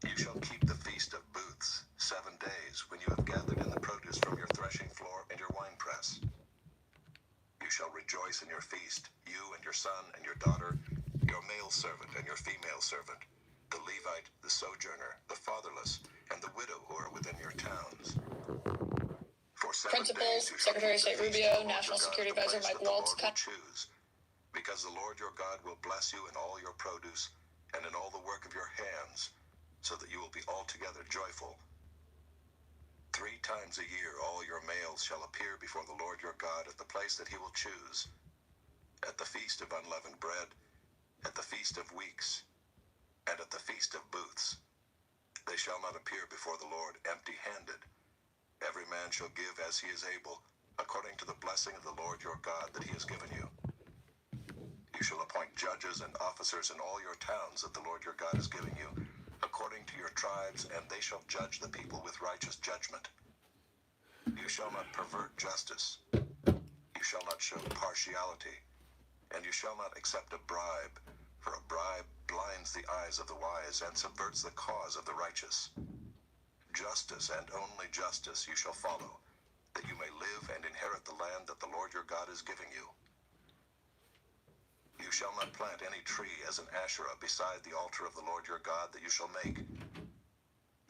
You shall keep the feast of booths 7 days, when you have gathered in the produce from your threshing floor and your winepress. You shall rejoice in your feast, you and your son and your daughter, your male servant and your female servant, the Levite, the sojourner, the fatherless, and the widow who are within your towns. For 7 Principals, days you shall Secretary of keep the State feast Rubio, of the Lord National your God Security at the Advisor place Mike that the Waltz. Lord will choose, because the Lord your God will bless you in all your produce and in all the work of your hands, so that you will be altogether joyful. 3 times a year all your males shall appear before the Lord your God at the place that he will choose, at the feast of unleavened bread, at the feast of weeks, and at the feast of booths. They shall not appear before the Lord empty-handed. Every man shall give as he is able, according to the blessing of the Lord your God that he has given you. You shall appoint judges and officers in all your towns that the Lord your God is giving you, according to your tribes, and they shall judge the people with righteous judgment. You shall not pervert justice. You shall not show partiality, and you shall not accept a bribe, for a bribe blinds the eyes of the wise and subverts the cause of the righteous. Justice and only justice you shall follow, that you may live and inherit the land that the Lord your God is giving you. You shall not plant any tree as an Asherah beside the altar of the Lord your God that you shall make,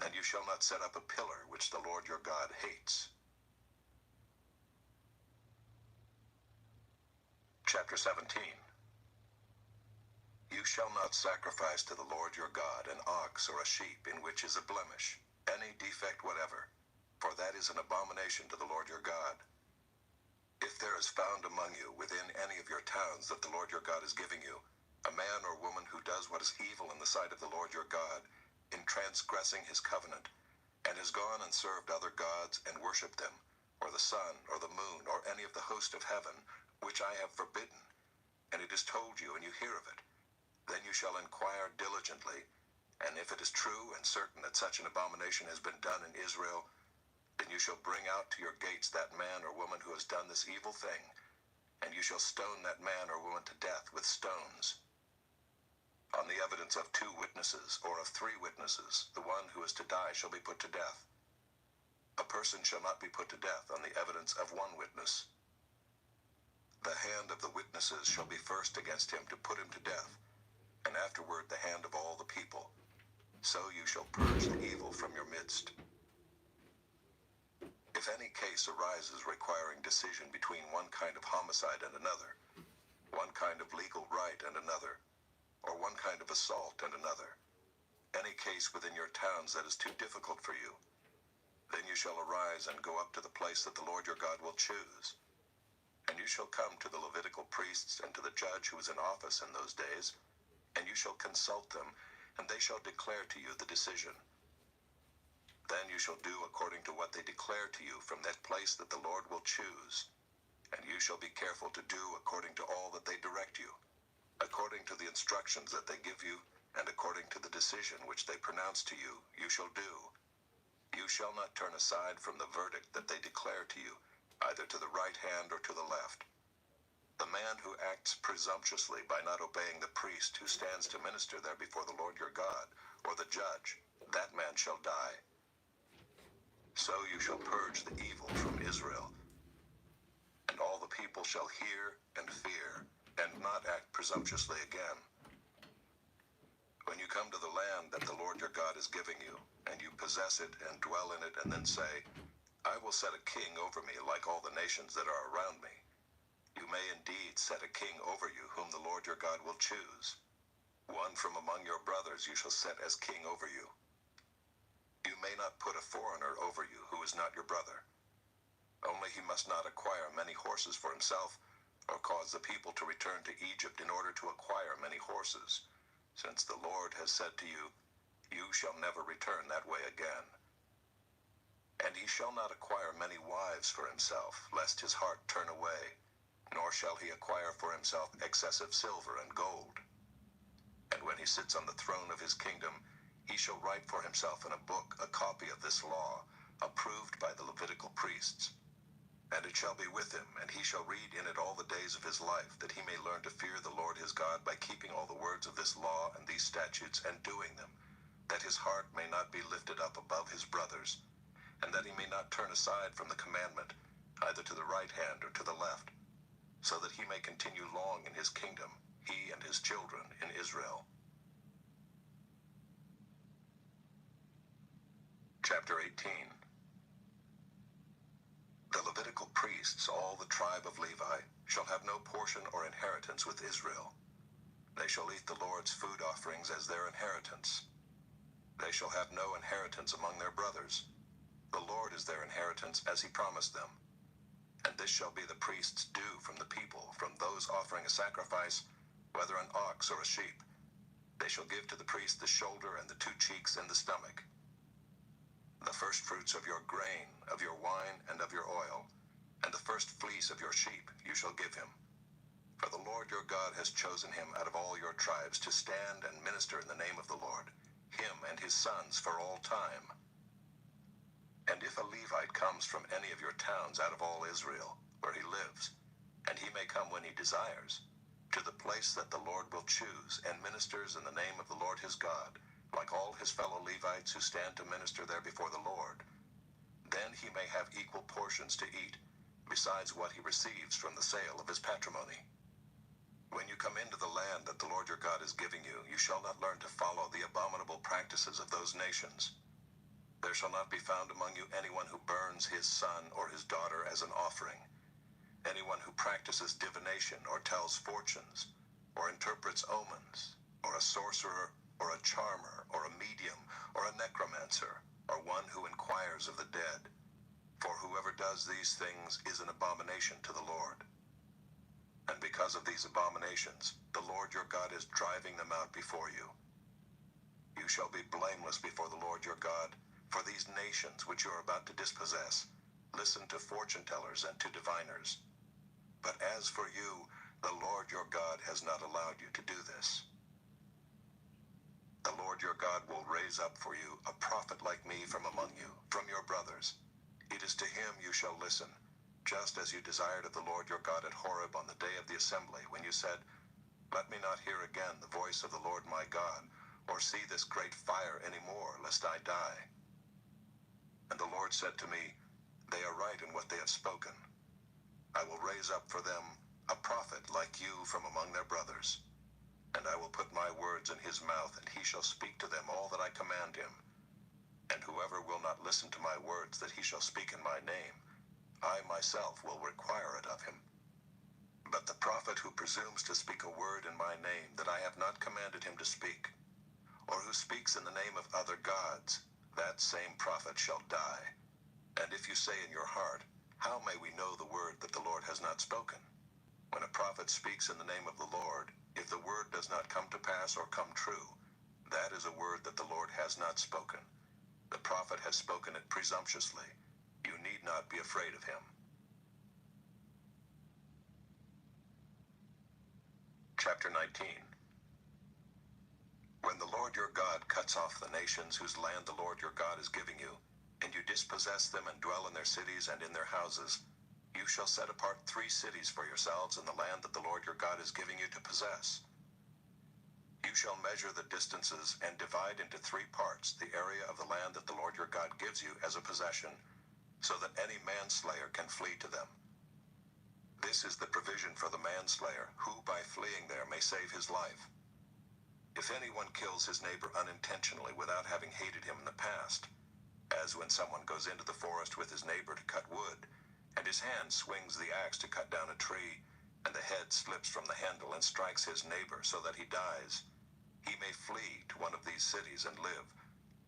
and you shall not set up a pillar which the Lord your God hates. Chapter 17. You shall not sacrifice to the Lord your God an ox or a sheep in which is a blemish, any defect whatever, for that is an abomination to the Lord your God. If there is found among you within any of your towns that the Lord your God is giving you, a man or woman who does what is evil in the sight of the Lord your God, in transgressing his covenant, and has gone and served other gods and worshipped them, or the sun, or the moon, or any of the host of heaven, which I have forbidden, and it is told you, and you hear of it, then you shall inquire diligently, and if it is true and certain that such an abomination has been done in Israel, then you shall bring out to your gates that man or woman who has done this evil thing, and you shall stone that man or woman to death with stones. On the evidence of 2 witnesses, or of 3 witnesses, the one who is to die shall be put to death. A person shall not be put to death on the evidence of 1 witness. The hand of the witnesses shall be first against him to put him to death, and afterward the hand of all the people. So you shall purge the evil from your midst. If any case arises requiring decision between one kind of homicide and another, one kind of legal right and another, or one kind of assault and another, any case within your towns that is too difficult for you, then you shall arise and go up to the place that the Lord your God will choose. And you shall come to the Levitical priests and to the judge who is in office in those days, and you shall consult them, and they shall declare to you the decision. Then you shall do according to what they declare to you from that place that the Lord will choose. And you shall be careful to do according to all that they direct you, according to the instructions that they give you, and according to the decision which they pronounce to you, you shall do. You shall not turn aside from the verdict that they declare to you, either to the right hand or to the left. The man who acts presumptuously by not obeying the priest who stands to minister there before the Lord your God, or the judge, that man shall die. So you shall purge the evil from Israel, and all the people shall hear and fear, and not act presumptuously again. When you come to the land that the Lord your God is giving you, and you possess it and dwell in it, and then say, I will set a king over me like all the nations that are around me, you may indeed set a king over you whom the Lord your God will choose. One from among your brothers you shall set as king over you. You may not put a foreigner over you who is not your brother. Only he must not acquire many horses for himself, or cause the people to return to Egypt in order to acquire many horses, since the Lord has said to you, you shall never return that way again. And he shall not acquire many wives for himself, lest his heart turn away, nor shall he acquire for himself excessive silver and gold. And when he sits on the throne of his kingdom, he shall write for himself in a book a copy of this law, approved by the Levitical priests. And it shall be with him, and he shall read in it all the days of his life, that he may learn to fear the Lord his God by keeping all the words of this law and these statutes and doing them, that his heart may not be lifted up above his brothers, and that he may not turn aside from the commandment, either to the right hand or to the left, so that he may continue long in his kingdom, he and his children in Israel. Chapter 18. The Levitical priests, all the tribe of Levi, shall have no portion or inheritance with Israel. They shall eat the Lord's food offerings as their inheritance. They shall have no inheritance among their brothers. The Lord is their inheritance as he promised them. And this shall be the priest's due from the people, from those offering a sacrifice, whether an ox or a sheep. They shall give to the priest the shoulder and the 2 cheeks and the stomach. The first fruits of your grain, of your wine, and of your oil, and the first fleece of your sheep you shall give him. For the Lord your God has chosen him out of all your tribes to stand and minister in the name of the Lord, him and his sons for all time. And if a Levite comes from any of your towns out of all Israel, where he lives, and he may come when he desires, to the place that the Lord will choose, and ministers in the name of the Lord his God, like all his fellow Levites who stand to minister there before the Lord, then he may have equal portions to eat, besides what he receives from the sale of his patrimony. When you come into the land that the Lord your God is giving you, you shall not learn to follow the abominable practices of those nations. There shall not be found among you anyone who burns his son or his daughter as an offering, anyone who practices divination or tells fortunes, or interprets omens, or a sorcerer, or a charmer, or a medium, or a necromancer, or one who inquires of the dead. For whoever does these things is an abomination to the Lord. And because of these abominations, the Lord your God is driving them out before you. You shall be blameless before the Lord your God, for these nations which you are about to dispossess listen to fortune tellers and to diviners. But as for you, the Lord your God has not allowed you to do this. The Lord your God will raise up for you a prophet like me from among you, from your brothers. It is to him you shall listen, just as you desired of the Lord your God at Horeb on the day of the assembly, when you said, Let me not hear again the voice of the Lord my God, or see this great fire any more, lest I die. And the Lord said to me, They are right in what they have spoken. I will raise up for them a prophet like you from among their brothers. And I will put my words in his mouth, and he shall speak to them all that I command him. And whoever will not listen to my words that he shall speak in my name, I myself will require it of him. But the prophet who presumes to speak a word in my name that I have not commanded him to speak, or who speaks in the name of other gods, that same prophet shall die. And if you say in your heart, How may we know the word that the Lord has not spoken? When a prophet speaks in the name of the Lord, if the word does not come to pass or come true, that is a word that the Lord has not spoken. The prophet has spoken it presumptuously. You need not be afraid of him. Chapter 19. When the Lord your God cuts off the nations whose land the Lord your God is giving you, and you dispossess them and dwell in their cities and in their houses, you shall set apart 3 cities for yourselves in the land that the Lord your God is giving you to possess. You shall measure the distances and divide into 3 parts the area of the land that the Lord your God gives you as a possession, so that any manslayer can flee to them. This is the provision for the manslayer, who by fleeing there may save his life. If anyone kills his neighbor unintentionally without having hated him in the past, as when someone goes into the forest with his neighbor to cut wood, and his hand swings the axe to cut down a tree, and the head slips from the handle and strikes his neighbor so that he dies, he may flee to one of these cities and live,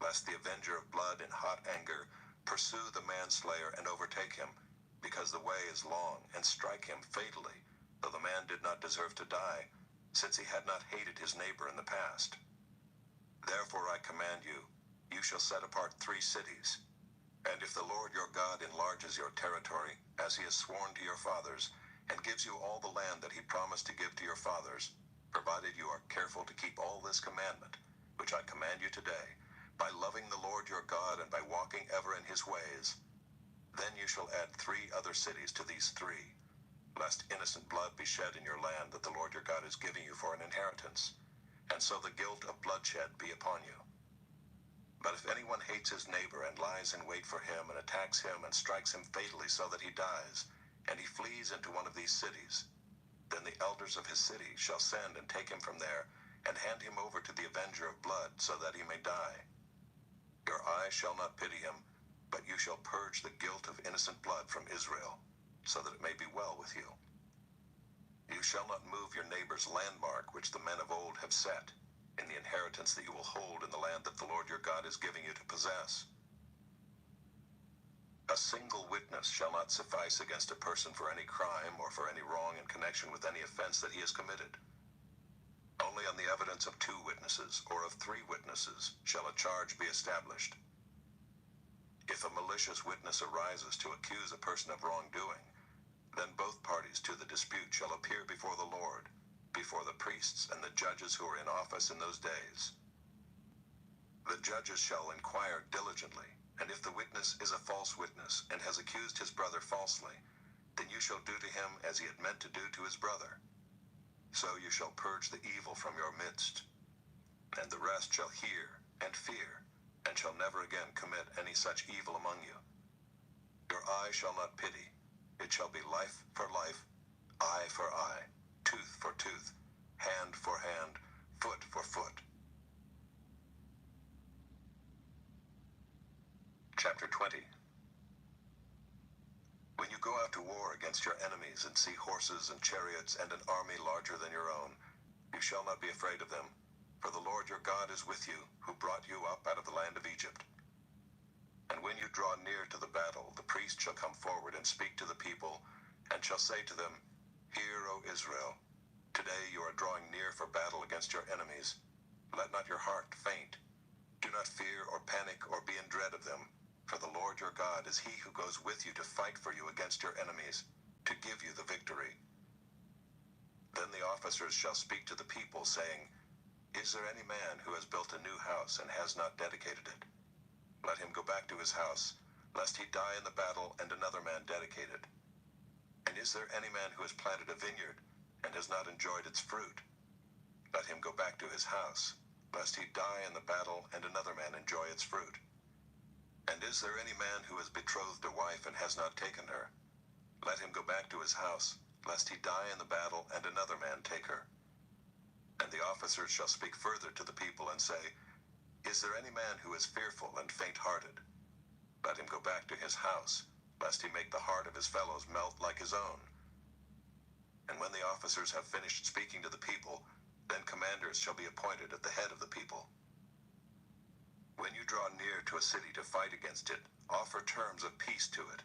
lest the avenger of blood in hot anger pursue the manslayer and overtake him, because the way is long, and strike him fatally, though the man did not deserve to die, since he had not hated his neighbor in the past. Therefore I command you, you shall set apart 3 cities. And if the Lord your God enlarges your territory, as he has sworn to your fathers, and gives you all the land that he promised to give to your fathers, provided you are careful to keep all this commandment, which I command you today, by loving the Lord your God and by walking ever in his ways, then you shall add 3 other cities to these 3, lest innocent blood be shed in your land that the Lord your God is giving you for an inheritance, and so the guilt of bloodshed be upon you. But if anyone hates his neighbor and lies in wait for him and attacks him and strikes him fatally so that he dies, and he flees into one of these cities, then the elders of his city shall send and take him from there, and hand him over to the avenger of blood, so that he may die. Your eye shall not pity him, but you shall purge the guilt of innocent blood from Israel, so that it may be well with you. You shall not move your neighbor's landmark, which the men of old have set, in the inheritance that you will hold in the land that the Lord your God is giving you to possess. A single witness shall not suffice against a person for any crime or for any wrong in connection with any offense that he has committed. Only on the evidence of 2 witnesses or of 3 witnesses shall a charge be established. If a malicious witness arises to accuse a person of wrongdoing, then both parties to the dispute shall appear before the Lord, before the priests and the judges who are in office in those days. The judges shall inquire diligently, and if the witness is a false witness and has accused his brother falsely, then you shall do to him as he had meant to do to his brother. So you shall purge the evil from your midst, and the rest shall hear and fear, and shall never again commit any such evil among you. Your eye shall not pity. It shall be life for life, eye for eye, tooth for tooth, hand for hand, foot for foot. Chapter 20. When you go out to war against your enemies and see horses and chariots and an army larger than your own, you shall not be afraid of them, for the Lord your God is with you, who brought you up out of the land of Egypt. And when you draw near to the battle, the priest shall come forward and speak to the people, and shall say to them, Hear, O Israel, today you are drawing near for battle against your enemies. Let not your heart faint. Do not fear or panic or be in dread of them, for the Lord your God is he who goes with you to fight for you against your enemies, to give you the victory. Then the officers shall speak to the people, saying, Is there any man who has built a new house and has not dedicated it? Let him go back to his house, lest he die in the battle and another man dedicate it. And is there any man who has planted a vineyard and has not enjoyed its fruit? Let him go back to his house, lest he die in the battle and another man enjoy its fruit. And is there any man who has betrothed a wife and has not taken her? Let him go back to his house, lest he die in the battle and another man take her. And the officers shall speak further to the people and say, Is there any man who is fearful and faint-hearted? Let him go back to his house, lest he make the heart of his fellows melt like his own. And when the officers have finished speaking to the people, then commanders shall be appointed at the head of the people. When you draw near to a city to fight against it, offer terms of peace to it.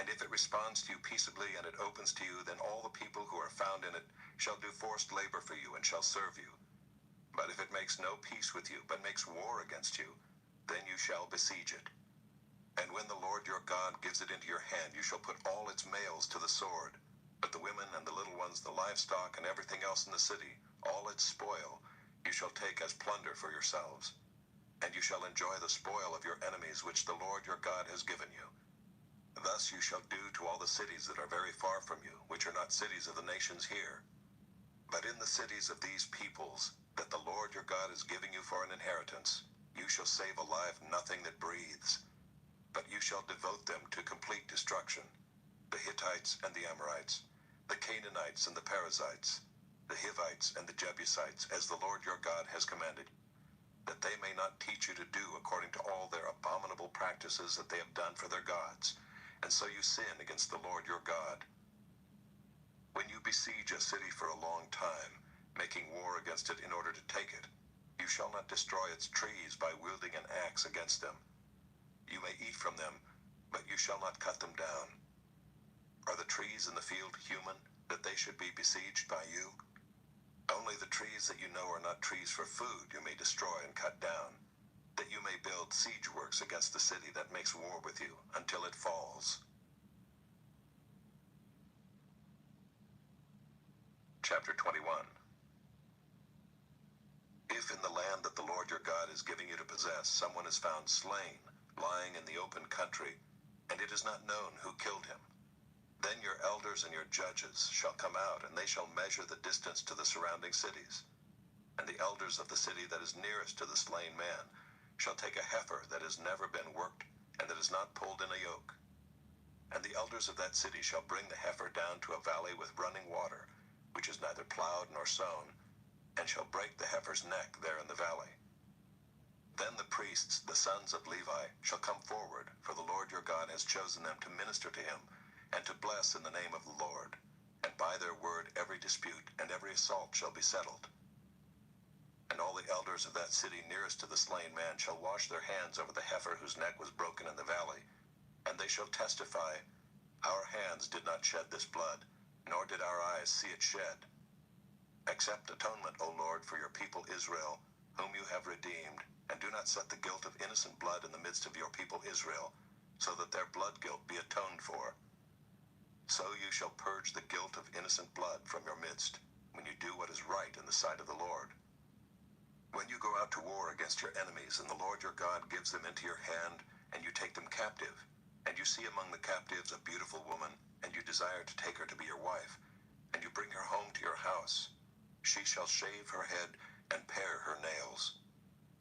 And if it responds to you peaceably and it opens to you, then all the people who are found in it shall do forced labor for you and shall serve you. But if it makes no peace with you, but makes war against you, then you shall besiege it. And when the Lord your God gives it into your hand, you shall put all its males to the sword, but the women and the little ones, the livestock and everything else in the city, all its spoil, you shall take as plunder for yourselves. And you shall enjoy the spoil of your enemies, which the Lord your God has given you. Thus you shall do to all the cities that are very far from you, which are not cities of the nations here. But in the cities of these peoples, that the Lord your God is giving you for an inheritance, you shall save alive nothing that breathes, but you shall devote them to complete destruction, the Hittites and the Amorites, the Canaanites and the Perizzites, the Hivites and the Jebusites, as the Lord your God has commanded, that they may not teach you to do according to all their abominable practices that they have done for their gods, and so you sin against the Lord your God. When you besiege a city for a long time, making war against it in order to take it, you shall not destroy its trees by wielding an axe against them. You may eat from them, but you shall not cut them down. Are the trees in the field human, that they should be besieged by you? Only the trees that you know are not trees for food you may destroy and cut down, that you may build siege works against the city that makes war with you, until it falls. Chapter 21. If in the land that the Lord your God is giving you to possess, someone is found slain, lying in the open country, and it is not known who killed him, then your elders and your judges shall come out, and they shall measure the distance to the surrounding cities. And the elders of the city that is nearest to the slain man shall take a heifer that has never been worked and that is not pulled in a yoke. And the elders of that city shall bring the heifer down to a valley with running water, which is neither plowed nor sown, and shall break the heifer's neck there in the valley. Then the priests, the sons of Levi, shall come forward, for the Lord your God has chosen them to minister to him, and to bless in the name of the Lord. And by their word every dispute and every assault shall be settled. And all the elders of that city nearest to the slain man shall wash their hands over the heifer whose neck was broken in the valley, and they shall testify, Our hands did not shed this blood, nor did our eyes see it shed. Accept atonement, O Lord, for your people Israel, whom you have redeemed, and do not set the guilt of innocent blood in the midst of your people Israel, so that their blood guilt be atoned for. So you shall purge the guilt of innocent blood from your midst, when you do what is right in the sight of the Lord. When you go out to war against your enemies, and the Lord your God gives them into your hand, and you take them captive, and you see among the captives a beautiful woman, and you desire to take her to be your wife, and you bring her home to your house, she shall shave her head and pare her nails.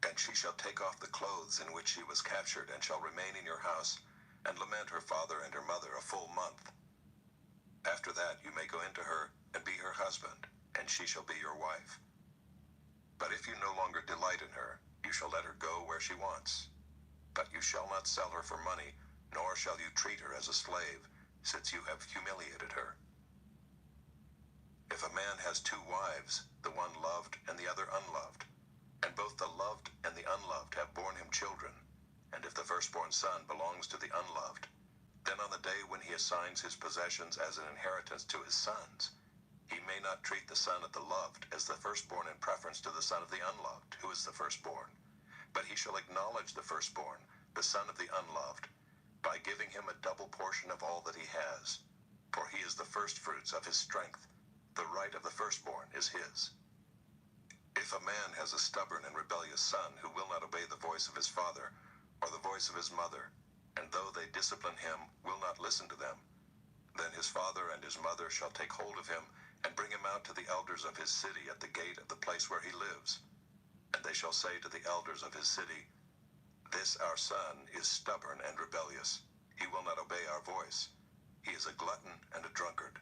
And she shall take off the clothes in which she was captured, and shall remain in your house, and lament her father and her mother a full month. After that you may go into her, and be her husband, and she shall be your wife. But if you no longer delight in her, you shall let her go where she wants. But you shall not sell her for money, nor shall you treat her as a slave, since you have humiliated her. If a man has two wives, the one loved and the other unloved, and both the loved and the unloved have borne him children, and if the firstborn son belongs to the unloved, then on the day when he assigns his possessions as an inheritance to his sons, he may not treat the son of the loved as the firstborn in preference to the son of the unloved, who is the firstborn, but he shall acknowledge the firstborn, the son of the unloved, by giving him a double portion of all that he has, for he is the firstfruits of his strength. The right of the firstborn is his. If a man has a stubborn and rebellious son who will not obey the voice of his father, or the voice of his mother, and though they discipline him, will not listen to them, then his father and his mother shall take hold of him, and bring him out to the elders of his city at the gate of the place where he lives. And they shall say to the elders of his city, This our son is stubborn and rebellious. He will not obey our voice. He is a glutton and a drunkard.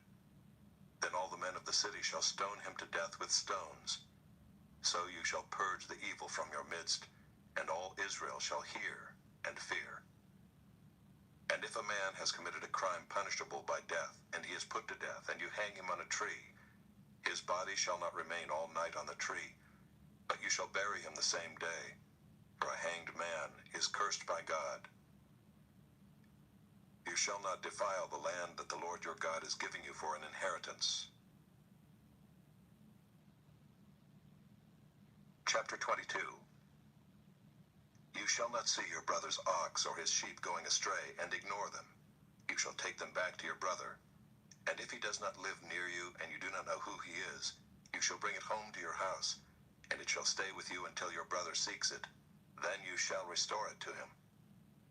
Then all the men of the city shall stone him to death with stones. So you shall purge the evil from your midst, and all Israel shall hear and fear. And if a man has committed a crime punishable by death, and he is put to death, and you hang him on a tree, his body shall not remain all night on the tree, but you shall bury him the same day, for a hanged man is cursed by God. You shall not defile the land that the Lord your God is giving you for an inheritance. Chapter 22. You shall not see your brother's ox or his sheep going astray, and ignore them. You shall take them back to your brother. And if he does not live near you, and you do not know who he is, you shall bring it home to your house, and it shall stay with you until your brother seeks it. Then you shall restore it to him.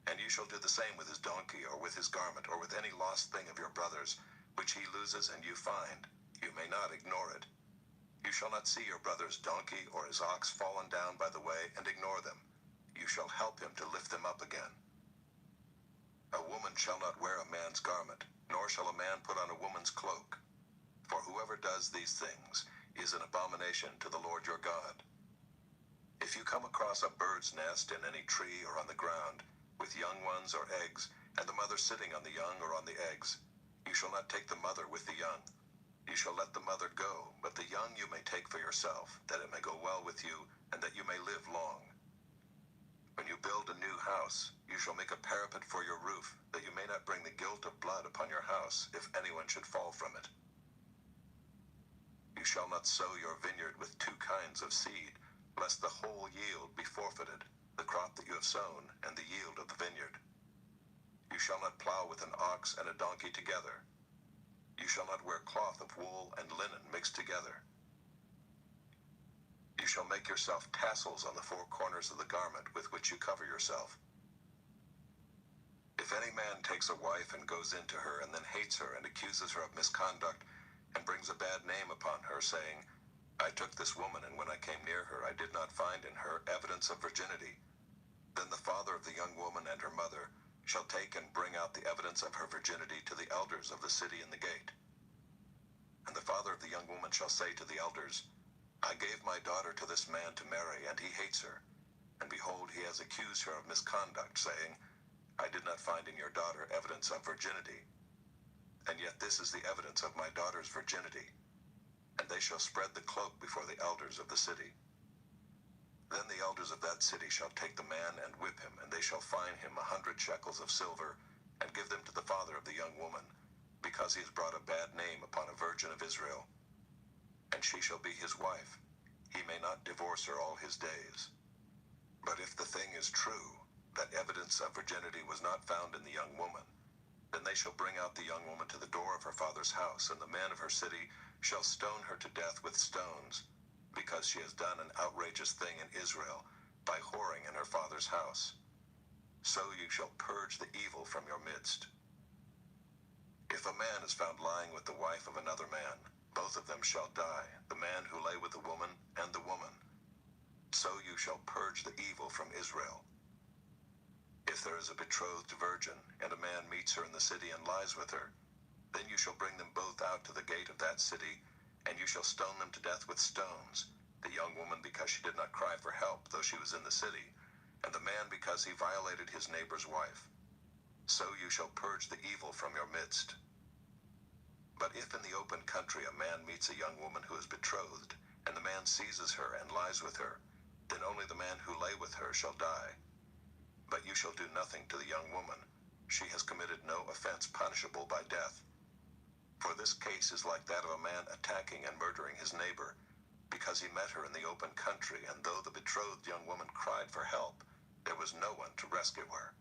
And you shall do the same with his donkey, or with his garment, or with any lost thing of your brother's, which he loses and you find. You may not ignore it. You shall not see your brother's donkey or his ox fallen down by the way and ignore them. You shall help him to lift them up again. A woman shall not wear a man's garment, nor shall a man put on a woman's cloak. For whoever does these things is an abomination to the Lord your God. If you come across a bird's nest in any tree or on the ground, with young ones or eggs, and the mother sitting on the young or on the eggs, you shall not take the mother with the young. You shall let the mother go, but the young you may take for yourself, that it may go well with you, and that you may live long. When you build a new house, you shall make a parapet for your roof, that you may not bring the guilt of blood upon your house, if anyone should fall from it. You shall not sow your vineyard with two kinds of seed, lest the whole yield be forfeited, the crop that you have sown, and the yield of the vineyard. You shall not plow with an ox and a donkey together. You shall not wear cloth of wool and linen mixed together. You shall make yourself tassels on the four corners of the garment with which you cover yourself. If any man takes a wife and goes into her and then hates her and accuses her of misconduct and brings a bad name upon her, saying, I took this woman, and when I came near her I did not find in her evidence of virginity, Then the father of the young woman and her mother shall take and bring out the evidence of her virginity to the elders of the city in the gate. And the father of the young woman shall say to the elders, I gave my daughter to this man to marry, and he hates her. And behold, he has accused her of misconduct, saying, I did not find in your daughter evidence of virginity. And yet this is the evidence of my daughter's virginity. And they shall spread the cloak before the elders of the city. Then the elders of that city shall take the man and whip him, and they shall fine him 100 shekels of silver, and give them to the father of the young woman, because he has brought a bad name upon a virgin of Israel. And she shall be his wife. He may not divorce her all his days. But if the thing is true, that evidence of virginity was not found in the young woman, then they shall bring out the young woman to the door of her father's house, and the men of her city shall stone her to death with stones, because she has done an outrageous thing in Israel, by whoring in her father's house. So you shall purge the evil from your midst. If a man is found lying with the wife of another man, both of them shall die, the man who lay with the woman and the woman. So you shall purge the evil from Israel. If there is a betrothed virgin, and a man meets her in the city and lies with her, then you shall bring them both out to the gate of that city, and you shall stone them to death with stones, the young woman because she did not cry for help, though she was in the city, and the man because he violated his neighbor's wife. So you shall purge the evil from your midst. But if in the open country a man meets a young woman who is betrothed, and the man seizes her and lies with her, then only the man who lay with her shall die. But you shall do nothing to the young woman. She has committed no offense punishable by death. For this case is like that of a man attacking and murdering his neighbor, because he met her in the open country, and though the betrothed young woman cried for help, there was no one to rescue her.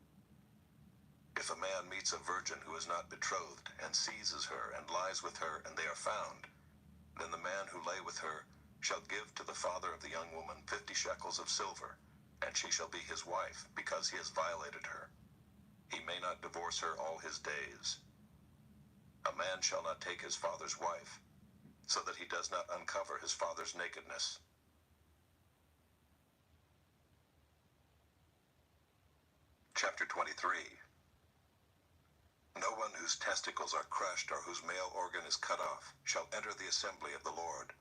If a man meets a virgin who is not betrothed, and seizes her and lies with her, and they are found, then the man who lay with her shall give to the father of the young woman 50 shekels of silver, and she shall be his wife, because he has violated her. He may not divorce her all his days. A man shall not take his father's wife, so that he does not uncover his father's nakedness. Chapter 23. No one whose testicles are crushed or whose male organ is cut off shall enter the assembly of the Lord.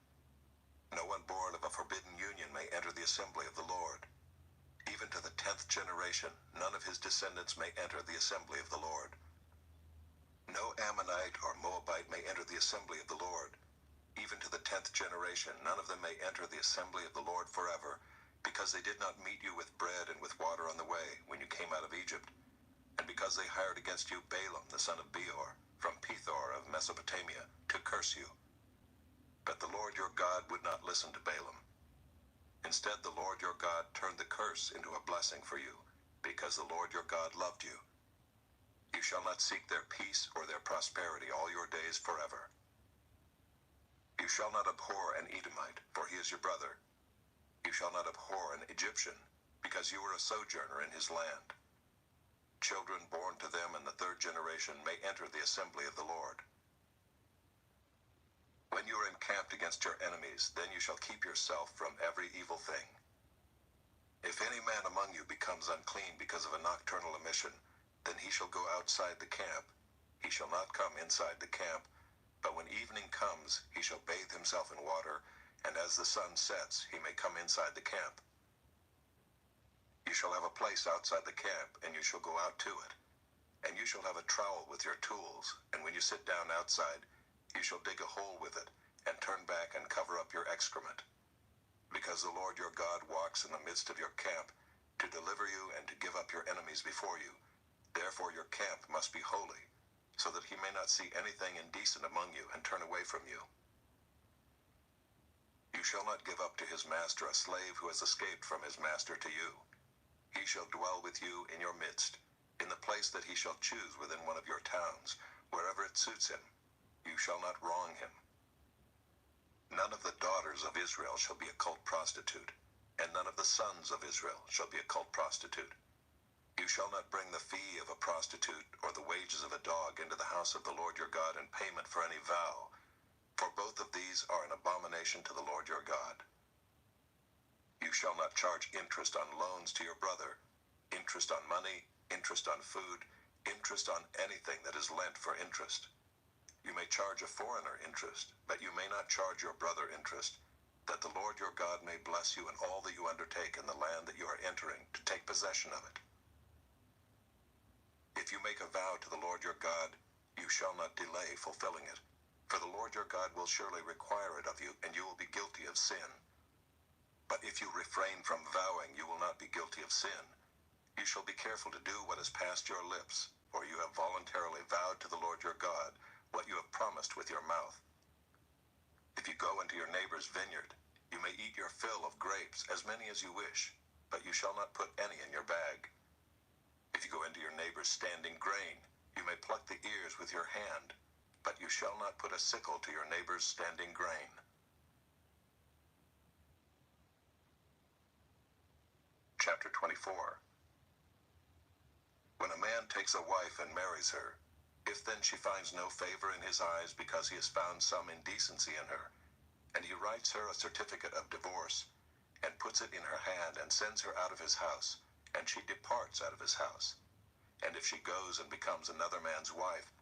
No one born of a forbidden union may enter the assembly of the Lord. Even to the 10th generation, none of his descendants may enter the assembly of the Lord. No Ammonite or Moabite may enter the assembly of the Lord. Even to the 10th generation, none of them may enter the assembly of the Lord forever, because they did not meet you with bread and with water on the way when you came out of Egypt, and because they hired against you Balaam the son of Beor, from Pethor of Mesopotamia, to curse you. But the Lord your God would not listen to Balaam. Instead, the Lord your God turned the curse into a blessing for you, because the Lord your God loved you. You shall not seek their peace or their prosperity all your days forever. You shall not abhor an Edomite, for he is your brother. You shall not abhor an Egyptian, because you were a sojourner in his land. Children born to them in the 3rd generation may enter the assembly of the Lord. When you are encamped against your enemies, then you shall keep yourself from every evil thing. If any man among you becomes unclean because of a nocturnal emission, then he shall go outside the camp. He shall not come inside the camp, but when evening comes, he shall bathe himself in water, and as the sun sets, he may come inside the camp. You shall have a place outside the camp, and you shall go out to it. And you shall have a trowel with your tools, and when you sit down outside, you shall dig a hole with it, and turn back and cover up your excrement. Because the Lord your God walks in the midst of your camp, to deliver you and to give up your enemies before you. Therefore your camp must be holy, so that he may not see anything indecent among you and turn away from you. You shall not give up to his master a slave who has escaped from his master to you. He shall dwell with you in your midst, in the place that he shall choose within one of your towns, wherever it suits him. You shall not wrong him. None of the daughters of Israel shall be a cult prostitute, and none of the sons of Israel shall be a cult prostitute. You shall not bring the fee of a prostitute or the wages of a dog into the house of the Lord your God in payment for any vow, for both of these are an abomination to the Lord your God. You shall not charge interest on loans to your brother. interest on money, interest on food, interest on anything that is lent for interest. You may charge a foreigner interest, but you may not charge your brother interest, that the Lord your God may bless you in all that you undertake in the land that you are entering to take possession of it. If you make a vow to the Lord your God, you shall not delay fulfilling it, for the Lord your God will surely require it of you, and you will be guilty of sin. But if you refrain from vowing, you will not be guilty of sin. You shall be careful to do what has passed your lips, for you have voluntarily vowed to the Lord your God what you have promised with your mouth. If you go into your neighbor's vineyard, you may eat your fill of grapes, as many as you wish, but you shall not put any in your bag. If you go into your neighbor's standing grain, you may pluck the ears with your hand, but you shall not put a sickle to your neighbor's standing grain. Chapter 24. When a man takes a wife and marries her, if then she finds no favor in his eyes because he has found some indecency in her, and he writes her a certificate of divorce, and puts it in her hand and sends her out of his house, and she departs out of his house, and if she goes and becomes another man's wife,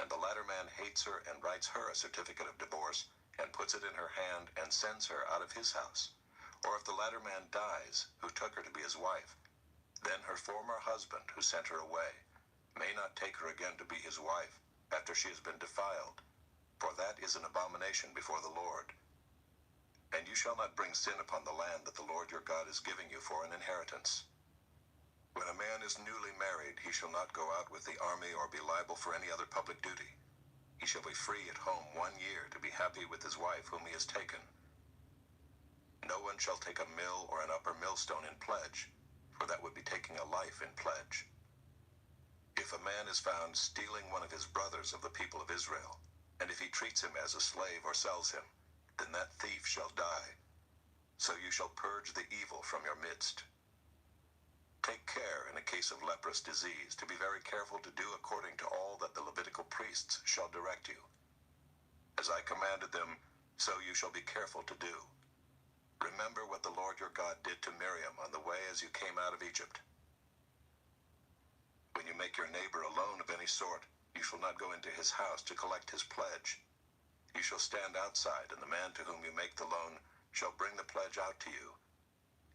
and the latter man hates her and writes her a certificate of divorce, and puts it in her hand and sends her out of his house, or if the latter man dies, who took her to be his wife, then her former husband, who sent her away, may not take her again to be his wife, after she has been defiled, for that is an abomination before the Lord. And you shall not bring sin upon the land that the Lord your God is giving you for an inheritance. When a man is newly married, he shall not go out with the army or be liable for any other public duty. He shall be free at home 1 year to be happy with his wife whom he has taken. No one shall take a mill or an upper millstone in pledge, for that would be taking a life in pledge. If a man is found stealing one of his brothers of the people of Israel, and if he treats him as a slave or sells him, then that thief shall die. So you shall purge the evil from your midst. Take care in a case of leprous disease to be very careful to do according to all that the Levitical priests shall direct you. As I commanded them, so you shall be careful to do. Remember what the Lord your God did to Miriam on the way as you came out of Egypt. When you make your neighbor a loan of any sort, you shall not go into his house to collect his pledge. You shall stand outside, and the man to whom you make the loan shall bring the pledge out to you.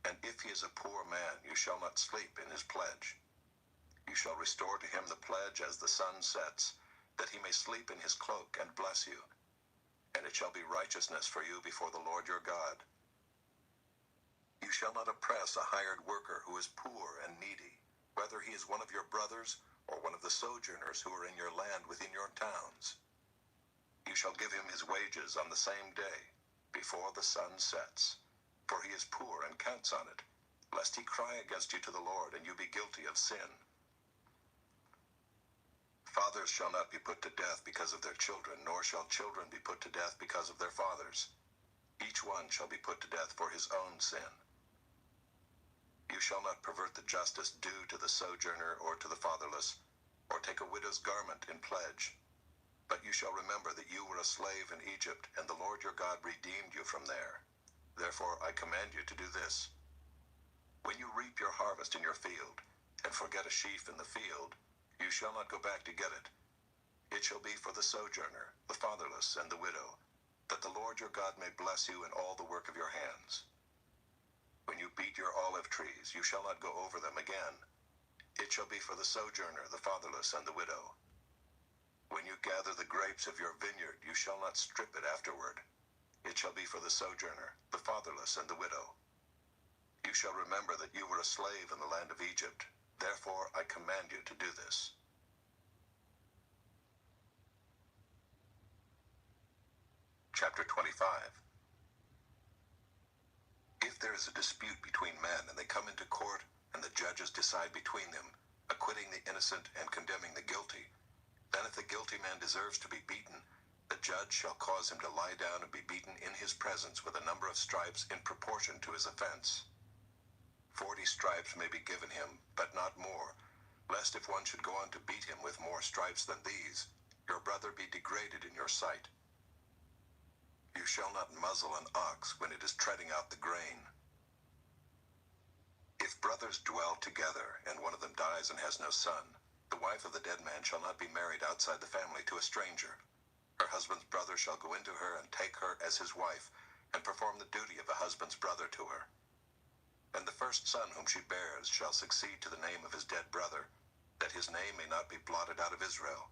And if he is a poor man, you shall not sleep in his pledge. You shall restore to him the pledge as the sun sets, that he may sleep in his cloak and bless you. And it shall be righteousness for you before the Lord your God. You shall not oppress a hired worker who is poor and needy, whether he is one of your brothers or one of the sojourners who are in your land within your towns. You shall give him his wages on the same day, before the sun sets, for he is poor and counts on it, lest he cry against you to the Lord and you be guilty of sin. Fathers shall not be put to death because of their children, nor shall children be put to death because of their fathers. Each one shall be put to death for his own sin. You shall not pervert the justice due to the sojourner or to the fatherless, or take a widow's garment in pledge. But you shall remember that you were a slave in Egypt, and the Lord your God redeemed you from there. Therefore I command you to do this. When you reap your harvest in your field, and forget a sheaf in the field, you shall not go back to get it. It shall be for the sojourner, the fatherless, and the widow, that the Lord your God may bless you in all the work of your hands. When you beat your olive trees, you shall not go over them again. It shall be for the sojourner, the fatherless, and the widow. When you gather the grapes of your vineyard, you shall not strip it afterward. It shall be for the sojourner, the fatherless, and the widow. You shall remember that you were a slave in the land of Egypt. Therefore I command you to do this. Chapter 25. If there is a dispute between men, and they come into court, and the judges decide between them, acquitting the innocent and condemning the guilty, then if the guilty man deserves to be beaten, the judge shall cause him to lie down and be beaten in his presence with a number of stripes in proportion to his offense. 40 stripes may be given him, but not more, lest if one should go on to beat him with more stripes than these, your brother be degraded in your sight. You shall not muzzle an ox when it is treading out the grain. If If brothers dwell together, and one of them dies and has no son, the wife of the dead man shall not be married outside the family to a stranger. Her husband's brother shall go into her and take her as his wife, and perform the duty of a husband's brother to her. And the first son whom she bears shall succeed to the name of his dead brother, that his name may not be blotted out of Israel.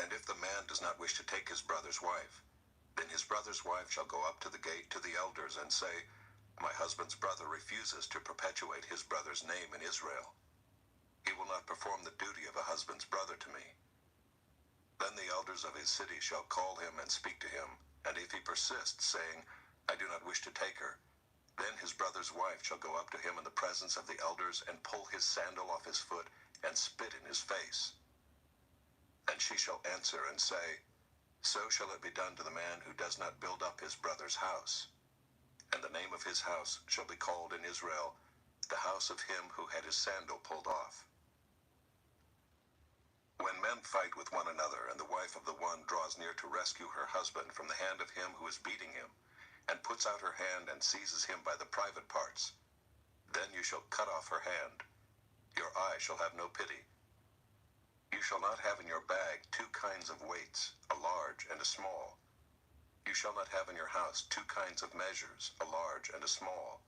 And if the man does not wish to take his brother's wife, then his brother's wife shall go up to the gate to the elders and say, My husband's brother refuses to perpetuate his brother's name in Israel. He will not perform the duty of a husband's brother to me. Then the elders of his city shall call him and speak to him, and if he persists, saying, I do not wish to take her, then his brother's wife shall go up to him in the presence of the elders and pull his sandal off his foot and spit in his face. And she shall answer and say, So shall it be done to the man who does not build up his brother's house. And the name of his house shall be called in Israel, the house of him who had his sandal pulled off. When men fight with one another, and the wife of the one draws near to rescue her husband from the hand of him who is beating him, and puts out her hand and seizes him by the private parts, then you shall cut off her hand. Your eye shall have no pity. You shall not have in your bag two kinds of weights, a large and a small. You shall not have in your house two kinds of measures, a large and a small.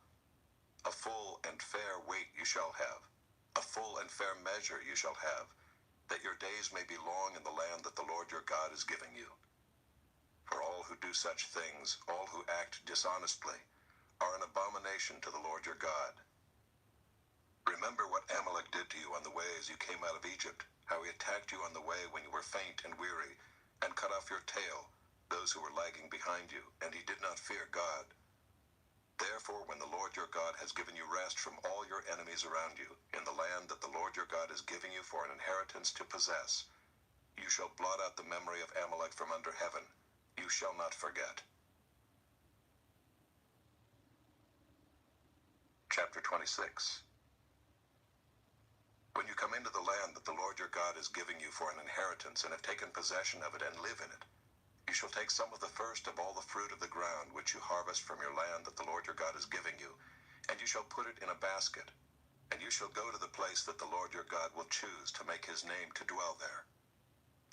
A full and fair weight you shall have, a full and fair measure you shall have, that your days may be long in the land that the Lord your God is giving you. For all who do such things, all who act dishonestly, are an abomination to the Lord your God. Remember what Amalek did to you on the way as you came out of Egypt, how he attacked you on the way when you were faint and weary, and cut off your tail, those who were lagging behind you, and he did not fear God. Therefore, when the Lord your God has given you rest from all your enemies around you, in the land that the Lord your God is giving you for an inheritance to possess, you shall blot out the memory of Amalek from under heaven. You shall not forget. Chapter 26. When you come into the land that the Lord your God is giving you for an inheritance, and have taken possession of it and live in it, you shall take some of the first of all the fruit of the ground which you harvest from your land that the Lord your God is giving you, and you shall put it in a basket, and you shall go to the place that the Lord your God will choose to make his name to dwell there.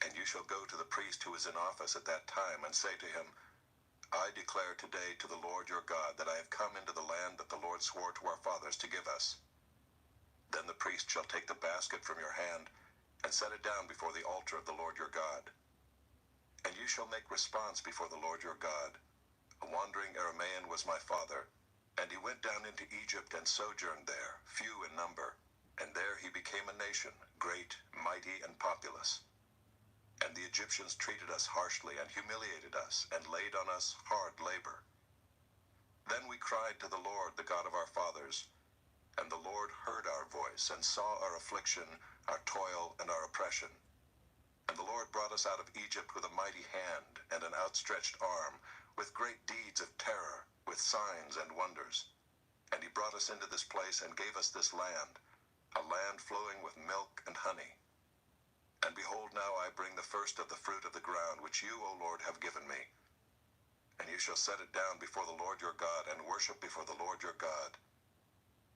And you shall go to the priest who is in office at that time, and say to him, I declare today to the Lord your God that I have come into the land that the Lord swore to our fathers to give us. Then the priest shall take the basket from your hand, and set it down before the altar of the Lord your God. And you shall make response before the Lord your God. A wandering Aramean was my father, and he went down into Egypt and sojourned there, few in number, and there he became a nation, great, mighty, and populous. And the Egyptians treated us harshly and humiliated us, and laid on us hard labor. Then we cried to the Lord, the God of our fathers, and the Lord heard our voice, and saw our affliction, our toil, and our oppression. And the Lord brought us out of Egypt with a mighty hand and an outstretched arm, with great deeds of terror, with signs and wonders. And he brought us into this place and gave us this land, a land flowing with milk and honey. And behold, now I bring the first of the fruit of the ground, which you, O Lord, have given me. And you shall set it down before the Lord your God, and worship before the Lord your God.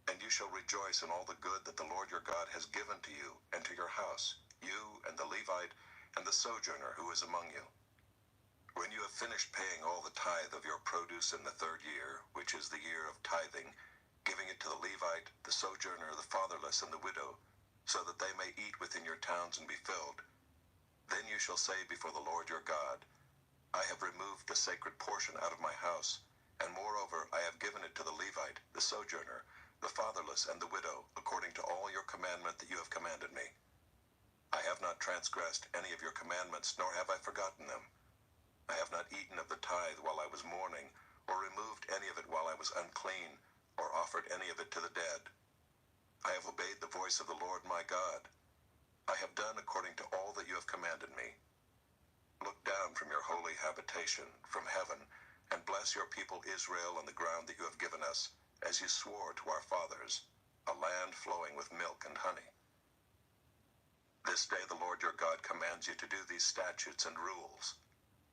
And you shall rejoice in all the good that the Lord your God has given to you and to your house, you and the Levite and the sojourner who is among you. When you have finished paying all the tithe of your produce in the 3rd year, which is the year of tithing, giving it to the Levite, the sojourner, the fatherless, and the widow, so that they may eat within your towns and be filled, then you shall say before the Lord your God, I have removed the sacred portion out of my house, and moreover I have given it to the Levite, the sojourner, the fatherless, and the widow, according to all your commandment that you have commanded me. I have not transgressed any of your commandments, nor have I forgotten them. I have not eaten of the tithe while I was mourning, or removed any of it while I was unclean, or offered any of it to the dead. I have obeyed the voice of the Lord my God. I have done according to all that you have commanded me. Look down from your holy habitation, from heaven, and bless your people Israel on the ground that you have given us, as you swore to our fathers, a land flowing with milk and honey. This day the Lord your God commands you to do these statutes and rules.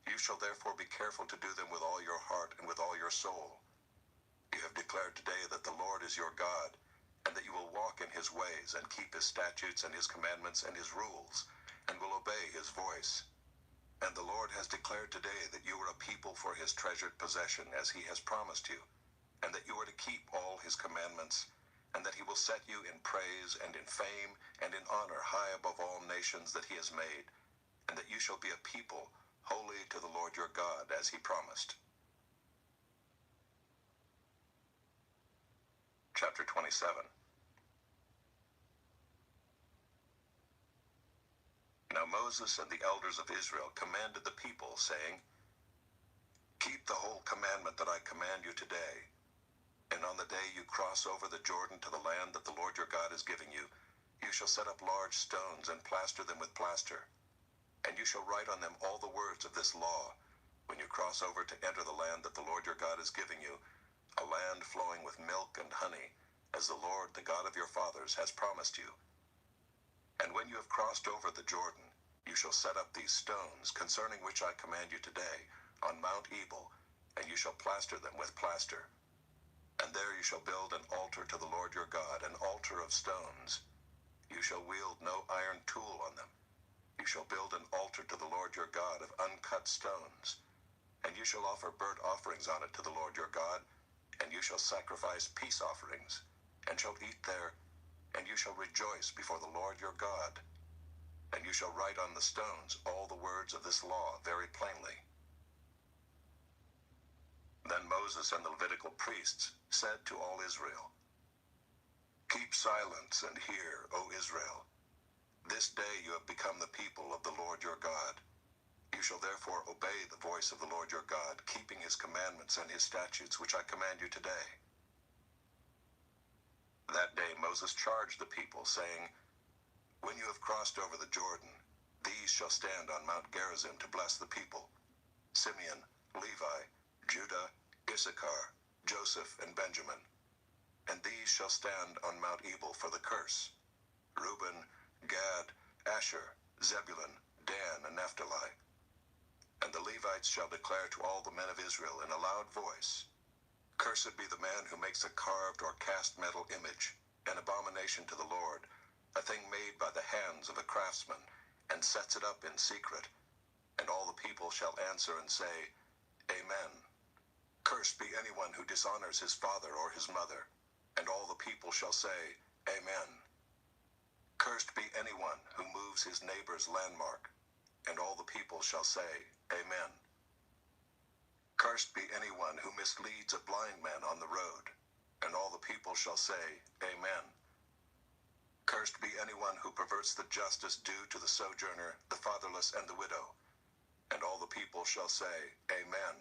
You shall therefore be careful to do them with all your heart and with all your soul. You have declared today that the Lord is your God, and that you will walk in his ways and keep his statutes and his commandments and his rules, and will obey his voice. And the Lord has declared today that you are a people for his treasured possession, as he has promised you, and that you are to keep all his commandments, and that he will set you in praise and in fame and in honor high above all nations that he has made, and that you shall be a people holy to the Lord your God, as he promised. Chapter 27. Now Moses and the elders of Israel commanded the people, saying, Keep the whole commandment that I command you today, and on the day you cross over the Jordan to the land that the Lord your God is giving you, you shall set up large stones and plaster them with plaster. And you shall write on them all the words of this law, when you cross over to enter the land that the Lord your God is giving you, a land flowing with milk and honey, as the Lord, the God of your fathers, has promised you. And when you have crossed over the Jordan, you shall set up these stones, concerning which I command you today, on Mount Ebal, and you shall plaster them with plaster. And there you shall build an altar to the Lord your God, an altar of stones. You shall wield no iron tool on them. You shall build an altar to the Lord your God of uncut stones. And you shall offer burnt offerings on it to the Lord your God, and you shall sacrifice peace offerings, and shall eat there, and you shall rejoice before the Lord your God. And you shall write on the stones all the words of this law very plainly. Then Moses and the Levitical priests said to all Israel, Keep silence and hear, O Israel. This day you have become the people of the Lord your God. You shall therefore obey the voice of the Lord your God, keeping his commandments and his statutes, which I command you today. That day Moses charged the people, saying, When you have crossed over the Jordan, these shall stand on Mount Gerizim to bless the people: Simeon, Levi, Judah, Issachar, Joseph, and Benjamin. And these shall stand on Mount Ebal for the curse: Reuben, Gad, Asher, Zebulun, Dan, and Naphtali. And the Levites shall declare to all the men of Israel in a loud voice, Cursed be the man who makes a carved or cast metal image, an abomination to the Lord, a thing made by the hands of a craftsman, and sets it up in secret. And all the people shall answer and say, Amen. Cursed be anyone who dishonors his father or his mother. And all the people shall say, Amen. Cursed be anyone who moves his neighbor's landmark. And all the people shall say, Amen. Cursed be anyone who misleads a blind man on the road. And all the people shall say, Amen. Cursed be anyone who perverts the justice due to the sojourner, the fatherless, and the widow. And all the people shall say, Amen.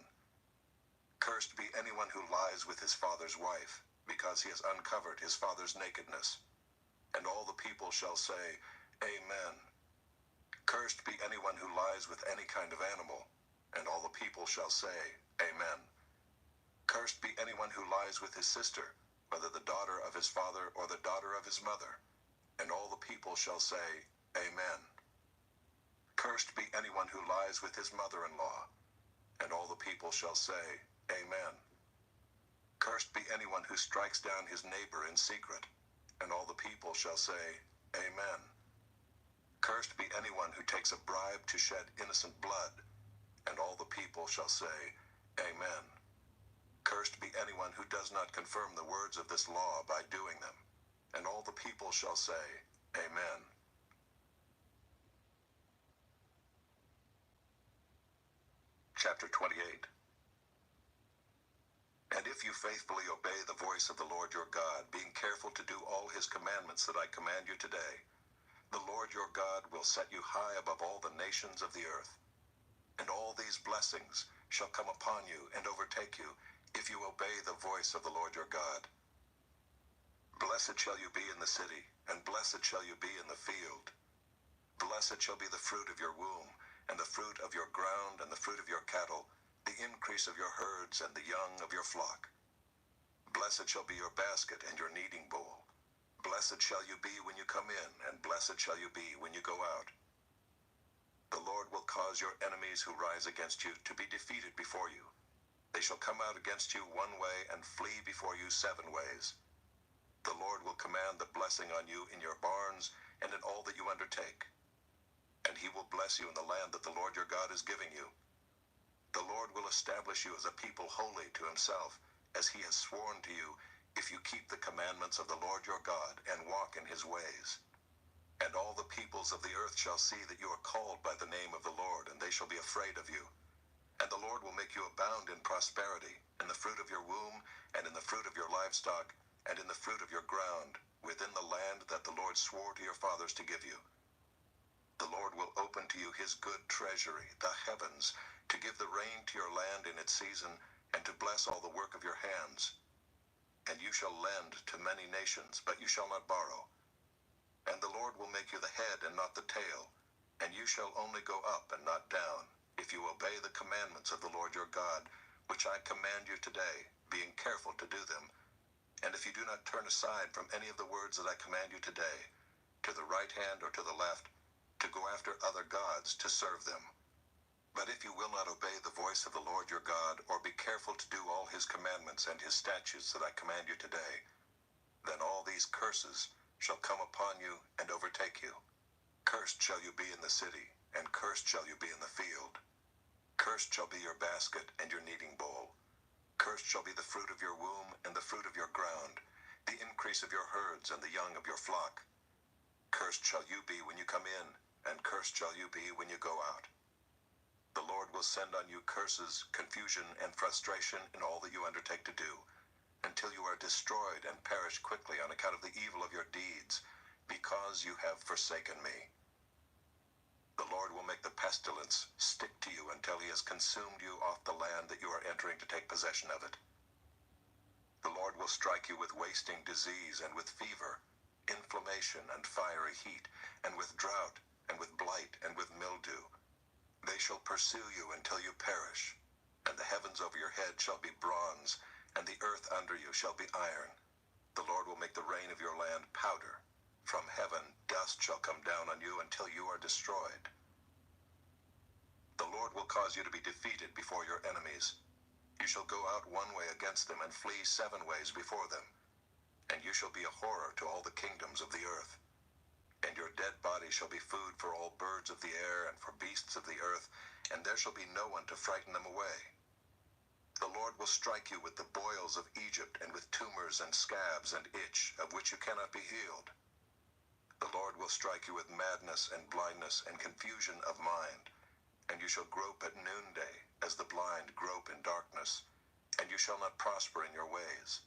Cursed be anyone who lies with his father's wife, because he has uncovered his father's nakedness. And all the people shall say, Amen. Cursed be anyone who lies with any kind of animal. And all the people shall say, Amen. Cursed be anyone who lies with his sister, whether the daughter of his father or the daughter of his mother. And all the people shall say, Amen. Cursed be anyone who lies with his mother-in-law. And all the people shall say, Amen. Cursed be anyone who strikes down his neighbor in secret. And all the people shall say, Amen. Cursed be anyone who takes a bribe to shed innocent blood. And all the people shall say, Amen. Cursed be anyone who does not confirm the words of this law by doing them. And all the people shall say, Amen. Chapter 28. And if you faithfully obey the voice of the Lord your God, being careful to do all his commandments that I command you today, the Lord your God will set you high above all the nations of the earth. And all these blessings shall come upon you and overtake you, if you obey the voice of the Lord your God. Blessed shall you be in the city, and blessed shall you be in the field. Blessed shall be the fruit of your womb, and the fruit of your ground, and the fruit of your cattle, the increase of your herds, and the young of your flock. Blessed shall be your basket and your kneading bowl. Blessed shall you be when you come in, and blessed shall you be when you go out. The Lord will cause your enemies who rise against you to be defeated before you. They shall come out against you one way and flee before you 7 ways. The Lord will command the blessing on you in your barns and in all that you undertake. And he will bless you in the land that the Lord your God is giving you. The Lord will establish you as a people holy to himself, as he has sworn to you, if you keep the commandments of the Lord your God and walk in his ways. And all the peoples of the earth shall see that you are called by the name of the Lord, and they shall be afraid of you. And the Lord will make you abound in prosperity, in the fruit of your womb, and in the fruit of your livestock, and in the fruit of your ground, within the land that the Lord swore to your fathers to give you. The Lord will open to you his good treasury, the heavens, to give the rain to your land in its season, and to bless all the work of your hands. And you shall lend to many nations, but you shall not borrow. And the Lord will make you the head and not the tail, and you shall only go up and not down, if you obey the commandments of the Lord your God, which I command you today, being careful to do them. And if you do not turn aside from any of the words that I command you today, to the right hand or to the left, to go after other gods to serve them. But if you will not obey the voice of the Lord your God, or be careful to do all his commandments and his statutes that I command you today, then all these curses shall come upon you and overtake you. Cursed shall you be in the city, and cursed shall you be in the field. Cursed shall be your basket and your kneading bowl. Cursed shall be the fruit of your womb and the fruit of your ground, the increase of your herds and the young of your flock. Cursed shall you be when you come in, and cursed shall you be when you go out. The Lord will send on you curses, confusion, and frustration in all that you undertake to do, until you are destroyed and perish quickly on account of the evil of your deeds, because you have forsaken me. The Lord will make the pestilence stick to you until he has consumed you off the land that you are entering to take possession of it. The Lord will strike you with wasting disease and with fever, inflammation and fiery heat, and with drought, and with blight, and with mildew. They shall pursue you until you perish, and the heavens over your head shall be bronze, and the earth under you shall be iron. The Lord will make the rain of your land powder. From heaven dust shall come down on you until you are destroyed. The Lord will cause you to be defeated before your enemies. You shall go out one way against them and flee 7 ways before them. And you shall be a horror to all the kingdoms of the earth. And your dead body shall be food for all birds of the air and for beasts of the earth, and there shall be no one to frighten them away. The Lord will strike you with the boils of Egypt, and with tumors and scabs and itch, of which you cannot be healed. The Lord will strike you with madness and blindness and confusion of mind, and you shall grope at noonday, as the blind grope in darkness, and you shall not prosper in your ways.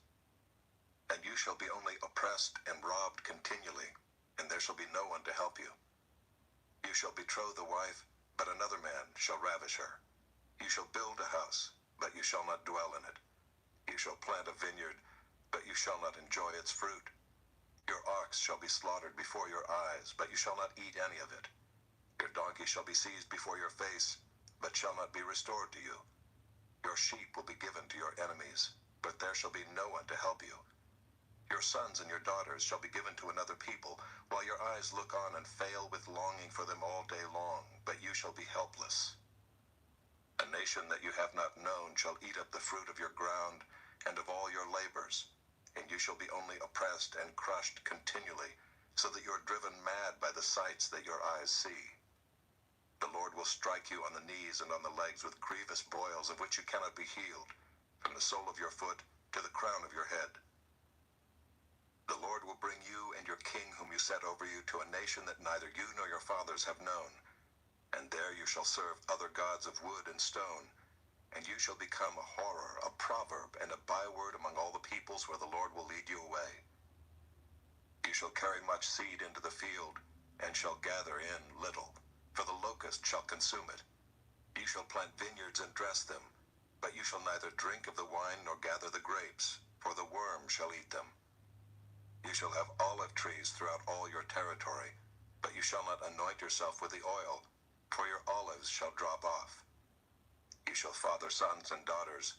And you shall be only oppressed and robbed continually, and there shall be no one to help you. You shall betroth a wife, but another man shall ravish her. You shall build a house, but you shall not dwell in it. You shall plant a vineyard, but you shall not enjoy its fruit. Your ox shall be slaughtered before your eyes, but you shall not eat any of it. Your donkey shall be seized before your face, but shall not be restored to you. Your sheep will be given to your enemies, but there shall be no one to help you. Your sons and your daughters shall be given to another people, while your eyes look on and fail with longing for them all day long, but you shall be helpless. A nation that you have not known shall eat up the fruit of your ground and of all your labors, and you shall be only oppressed and crushed continually, so that you are driven mad by the sights that your eyes see. The Lord will strike you on the knees and on the legs with grievous boils of which you cannot be healed, from the sole of your foot to the crown of your head. The Lord will bring you and your king whom you set over you to a nation that neither you nor your fathers have known. And there you shall serve other gods of wood and stone, and you shall become a horror, a proverb, and a byword among all the peoples where the Lord will lead you away. You shall carry much seed into the field, and shall gather in little, for the locust shall consume it. You shall plant vineyards and dress them, but you shall neither drink of the wine nor gather the grapes, for the worm shall eat them. You shall have olive trees throughout all your territory, but you shall not anoint yourself with the oil, for your olives shall drop off. You shall father sons and daughters,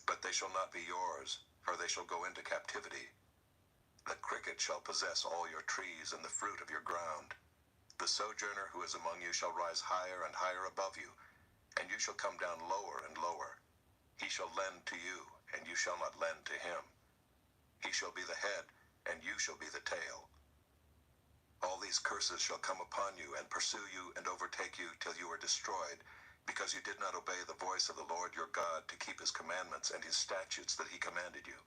but they shall not be yours, for they shall go into captivity. The cricket shall possess all your trees and the fruit of your ground. The sojourner who is among you shall rise higher and higher above you, and you shall come down lower and lower. He shall lend to you, and you shall not lend to him. He shall be the head, and you shall be the tail. All these curses shall come upon you and pursue you and overtake you till you are destroyed, because you did not obey the voice of the Lord your God to keep his commandments and his statutes that he commanded you.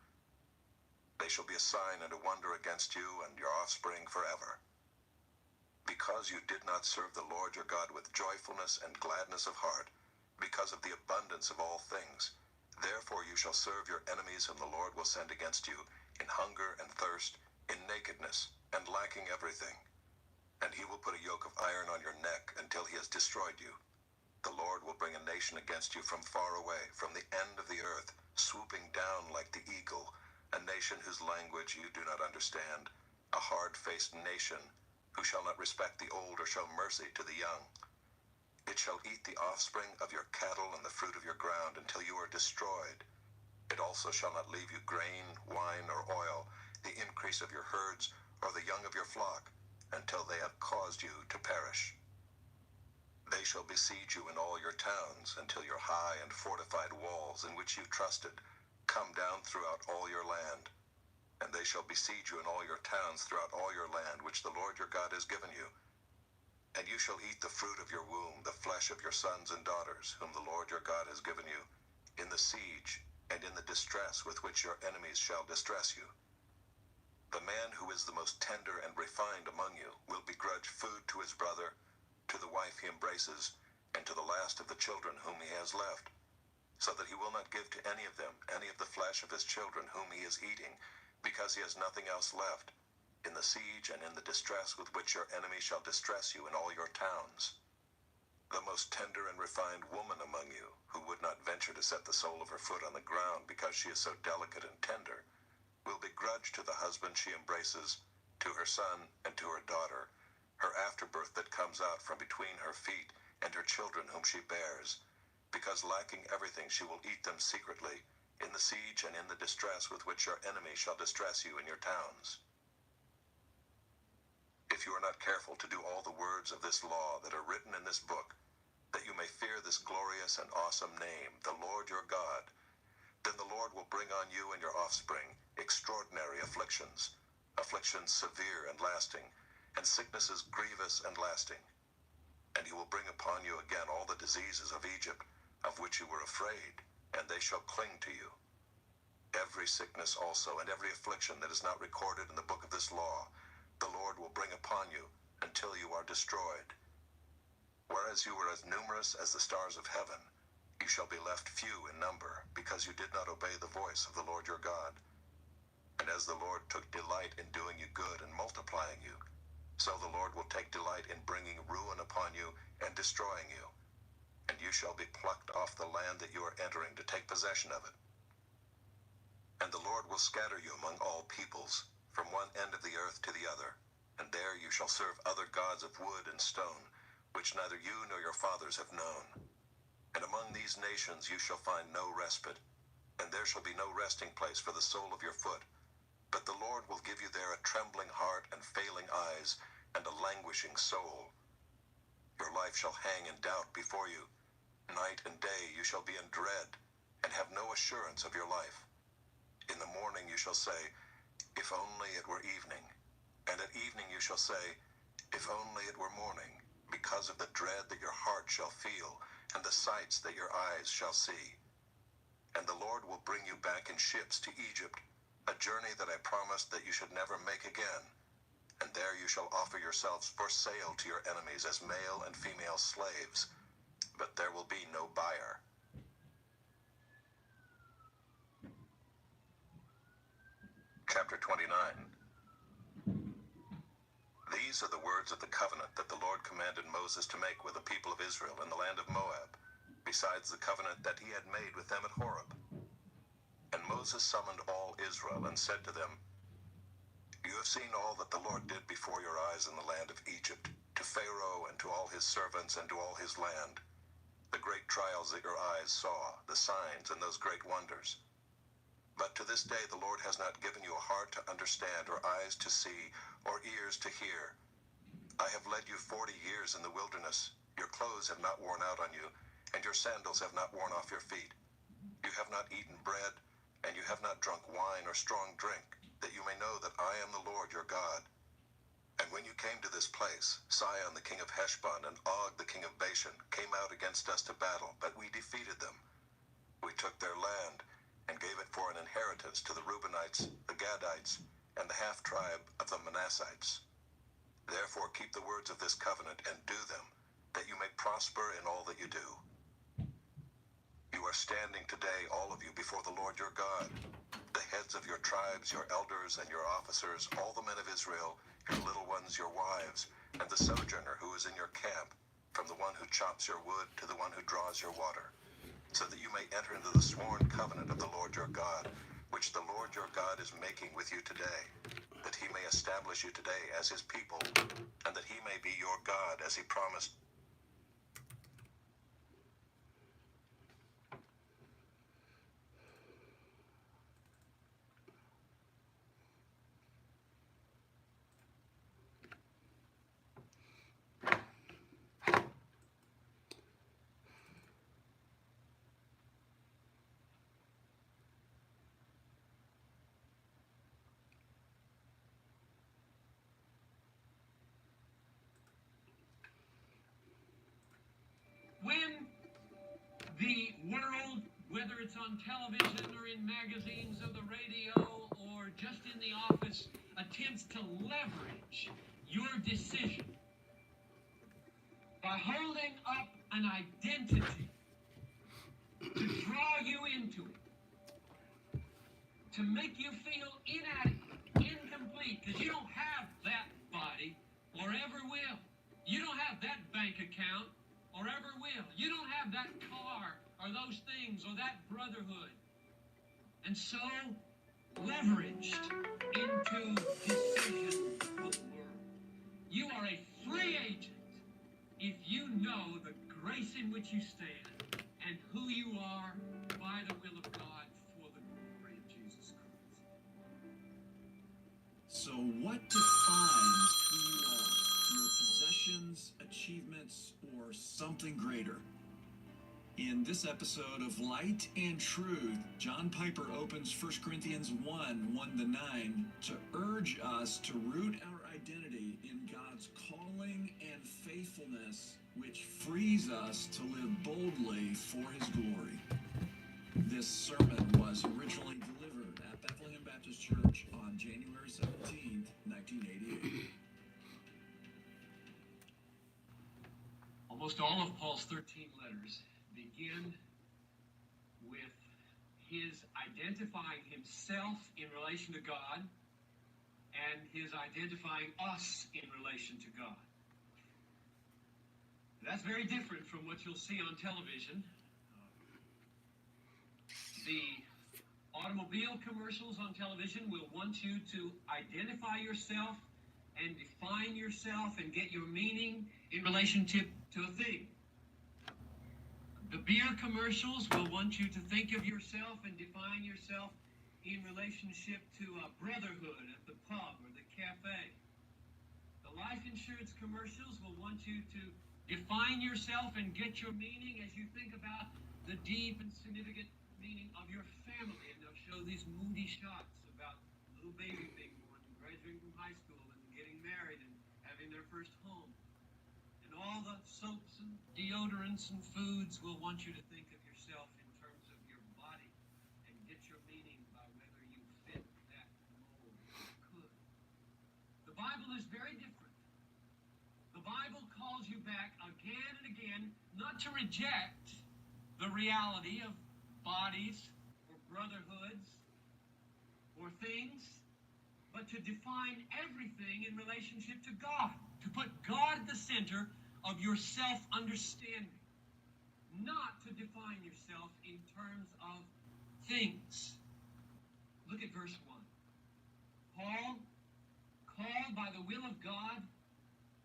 They shall be a sign and a wonder against you and your offspring forever. Because you did not serve the Lord your God with joyfulness and gladness of heart, because of the abundance of all things, therefore you shall serve your enemies whom the Lord will send against you, in hunger and thirst, in nakedness, and lacking everything. And he will put a yoke of iron on your neck until he has destroyed you. The Lord will bring a nation against you from far away, from the end of the earth, swooping down like the eagle, a nation whose language you do not understand, a hard-faced nation, who shall not respect the old or show mercy to the young. It shall eat the offspring of your cattle and the fruit of your ground until you are destroyed. It also shall not leave you grain, wine, or oil, the increase of your herds, or the young of your flock, until they have caused you to perish. They shall besiege you in all your towns, until your high and fortified walls, in which you trusted, come down throughout all your land. And they shall besiege you in all your towns throughout all your land, which the Lord your God has given you. And you shall eat the fruit of your womb, the flesh of your sons and daughters, whom the Lord your God has given you, in the siege and in the distress with which your enemies shall distress you. The man who is the most tender and refined among you will begrudge food to his brother, to the wife he embraces, and to the last of the children whom he has left, so that he will not give to any of them any of the flesh of his children whom he is eating, because he has nothing else left, in the siege and in the distress with which your enemy shall distress you in all your towns. The most tender and refined woman among you, who would not venture to set the sole of her foot on the ground because she is so delicate and tender, will begrudge to the husband she embraces, to her son and to her daughter, her afterbirth that comes out from between her feet, and her children whom she bears, because lacking everything she will eat them secretly, in the siege and in the distress with which your enemy shall distress you in your towns. If you are not careful to do all the words of this law that are written in this book, that you may fear this glorious and awesome name, the Lord your God, then the Lord will bring on you and your offspring extraordinary afflictions, afflictions severe and lasting, and sicknesses grievous and lasting. And he will bring upon you again all the diseases of Egypt, of which you were afraid, and they shall cling to you. Every sickness also and every affliction that is not recorded in the book of this law, the Lord will bring upon you until you are destroyed. Whereas you were as numerous as the stars of heaven, you shall be left few in number, because you did not obey the voice of the Lord your God. And as the Lord took delight in doing you good and multiplying you, so the Lord will take delight in bringing ruin upon you and destroying you. And you shall be plucked off the land that you are entering to take possession of it. And the Lord will scatter you among all peoples, from one end of the earth to the other, and there you shall serve other gods of wood and stone, which neither you nor your fathers have known. And among these nations you shall find no respite, and there shall be no resting place for the sole of your foot. But the Lord will give you there a trembling heart and failing eyes, and a languishing soul. Your life shall hang in doubt before you. Night and day you shall be in dread, and have no assurance of your life. In the morning you shall say, if only it were evening. And at evening you shall say, if only it were morning, because of the dread that your heart shall feel, and the sights that your eyes shall see. And the Lord will bring you back in ships to Egypt, a journey that I promised that you should never make again. And there you shall offer yourselves for sale to your enemies as male and female slaves, but there will be no buyer. Chapter 29. These are the words of the covenant that the Lord commanded Moses to make with the people of Israel in the land of Moab, besides the covenant that he had made with them at Horeb. And Moses summoned all Israel and said to them, you have seen all that the Lord did before your eyes in the land of Egypt, to Pharaoh and to all his servants and to all his land, the great trials that your eyes saw, the signs and those great wonders. But to this day the Lord has not given you a heart to understand, or eyes to see, or ears to hear. I have led you 40 years in the wilderness. Your clothes have not worn out on you, and your sandals have not worn off your feet. You have not eaten bread, and you have not drunk wine or strong drink. that you may know that I am the Lord your God. And when you came to this place, Sihon the king of Heshbon and Og the king of Bashan came out against us to battle, but we defeated them. We took their land and gave it for an inheritance to the Reubenites, the Gadites, and the half-tribe of the Manassites. Therefore keep the words of this covenant and do them, that you may prosper in all that you do. You are standing today, all of you, before the Lord your God, the heads of your tribes, your elders and your officers, all the men of Israel, your little ones, your wives, and the sojourner who is in your camp, from the one who chops your wood to the one who draws your water, so that you may enter into the sworn covenant of the Lord your God, which the Lord your God is making with you today, that he may establish you today as his people, and that he may be your God as he promised. When the world, whether it's on television or in magazines or the radio or just in the office, attempts to leverage your decision by holding up an identity to draw you into it, to make you feel inadequate, incomplete, because you don't have that body or ever will. You don't have that bank account or ever will. You don't have that car or those things or that brotherhood. And so leveraged into decisions of the world. You are a free agent if you know the grace in which you stand and who you are by the will of God for the glory of Jesus Christ. So what defines who you are? Your possessions, achievements, or something greater? In this episode of Light and Truth, John Piper opens 1 Corinthians 1:1-9 to urge us to root our identity in God's calling and faithfulness, which frees us to live boldly for his glory. This sermon was originally delivered at Bethlehem Baptist Church on January 17th, 1988. Almost all of Paul's 13 letters begin with his identifying himself in relation to God and his identifying us in relation to God. That's very different from what you'll see on television. The automobile commercials on television will want you to identify yourself and define yourself and get your meaning in relationship to a thing. The beer commercials will want you to think of yourself and define yourself in relationship to a brotherhood at the pub or the cafe. The life insurance commercials will want you to define yourself and get your meaning as you think about the deep and significant meaning of your family. And they'll show these moody shots about little baby being born and graduating from high school and getting married and having their first home. And all the soaps and deodorants and foods will want you to think of yourself in terms of your body and get your meaning by whether you fit that mold or could. The Bible is very different. The Bible calls you back again and again, not to reject the reality of bodies or brotherhoods or things, but to define everything in relationship to God, to put God at the center of your self-understanding, not to define yourself in terms of things. Look at verse 1. Paul, called by the will of God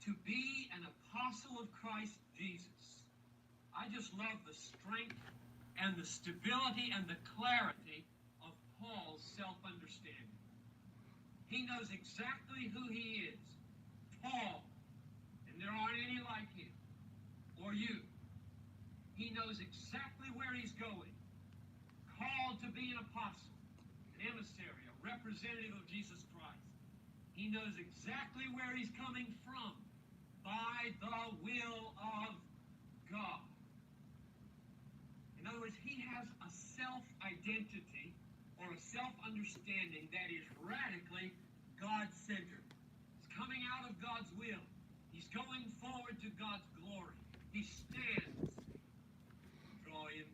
to be an apostle of Christ Jesus. I just love the strength and the stability and the clarity of Paul's self-understanding. He knows exactly who he is. Paul, and there aren't any like him, or you. He knows exactly where he's going. Called to be an apostle, an emissary, a representative of Jesus Christ. He knows exactly where he's coming from by the will of God. In other words, he has a self-identity or a self-understanding that is radically God-centered. He's coming out of God's will. He's going forward to God's glory. He stands. Draw in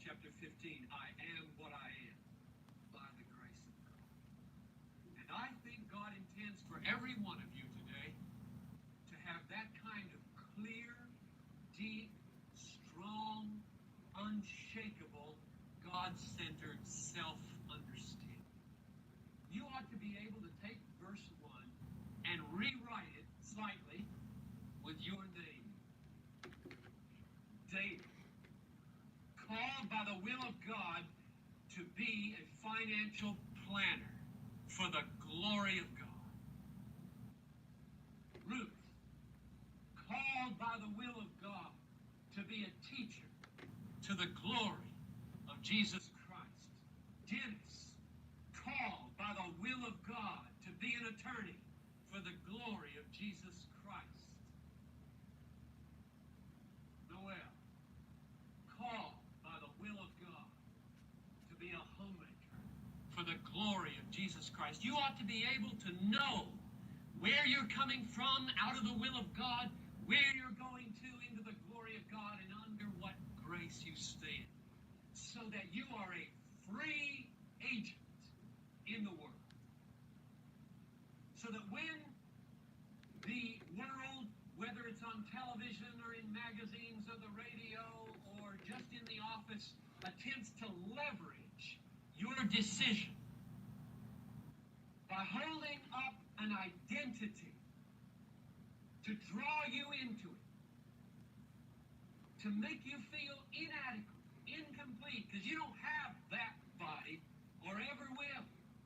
chapter 15. I am what I am by the grace of God. And I think God intends for every one of you today to have that kind of clear, deep, strong, unshakable, God-centered self-understanding. You ought to be able to take verse 1 and rewrite it slightly with your name. David, called by the will of God to be a financial planner for the glory of God. Ruth, called by the will of God to be a teacher to the glory of Jesus Christ. Dennis, called by the will of God to be an attorney for the glory of Jesus Christ. Noel, called by the will of God to be a homemaker for the glory of Jesus Christ. You ought to be able to know where you're coming from out of the will of God, where you're going to into the glory of God, and under what grace you stand, so that you are a free agent in the world. So that when the world, whether it's on television or in magazines or the radio or just in the office, attempts to leverage your decision by holding up an identity to draw you into it, to make you feel inadequate, incomplete, because you don't have that body or ever will.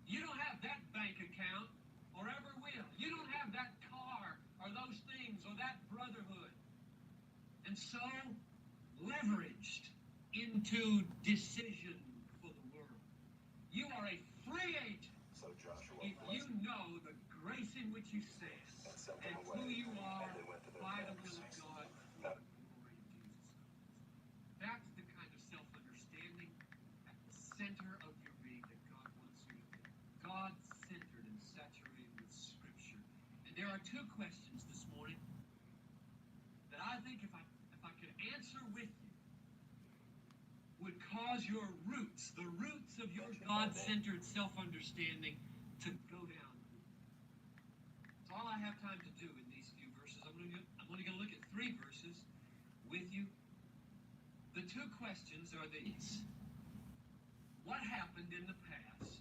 You don't have that bank account or ever will. You don't have that car or those things or that brotherhood. And so, leveraged into decision for the world. You are a free agent So Joshua if you know the grace in which you stand and who you are by the will of God for the glory of Jesus Christ. That's the kind of self-understanding at the center of your being that God wants you to be. God-centered and saturated with Scripture. And there are two questions this morning that I think if I could answer with you would cause your roots, the roots of your God-centered self-understanding, to go down. That's all I have time to do in these few verses. I'm only going to look at 3 verses with you. The two questions are these. What happened in the past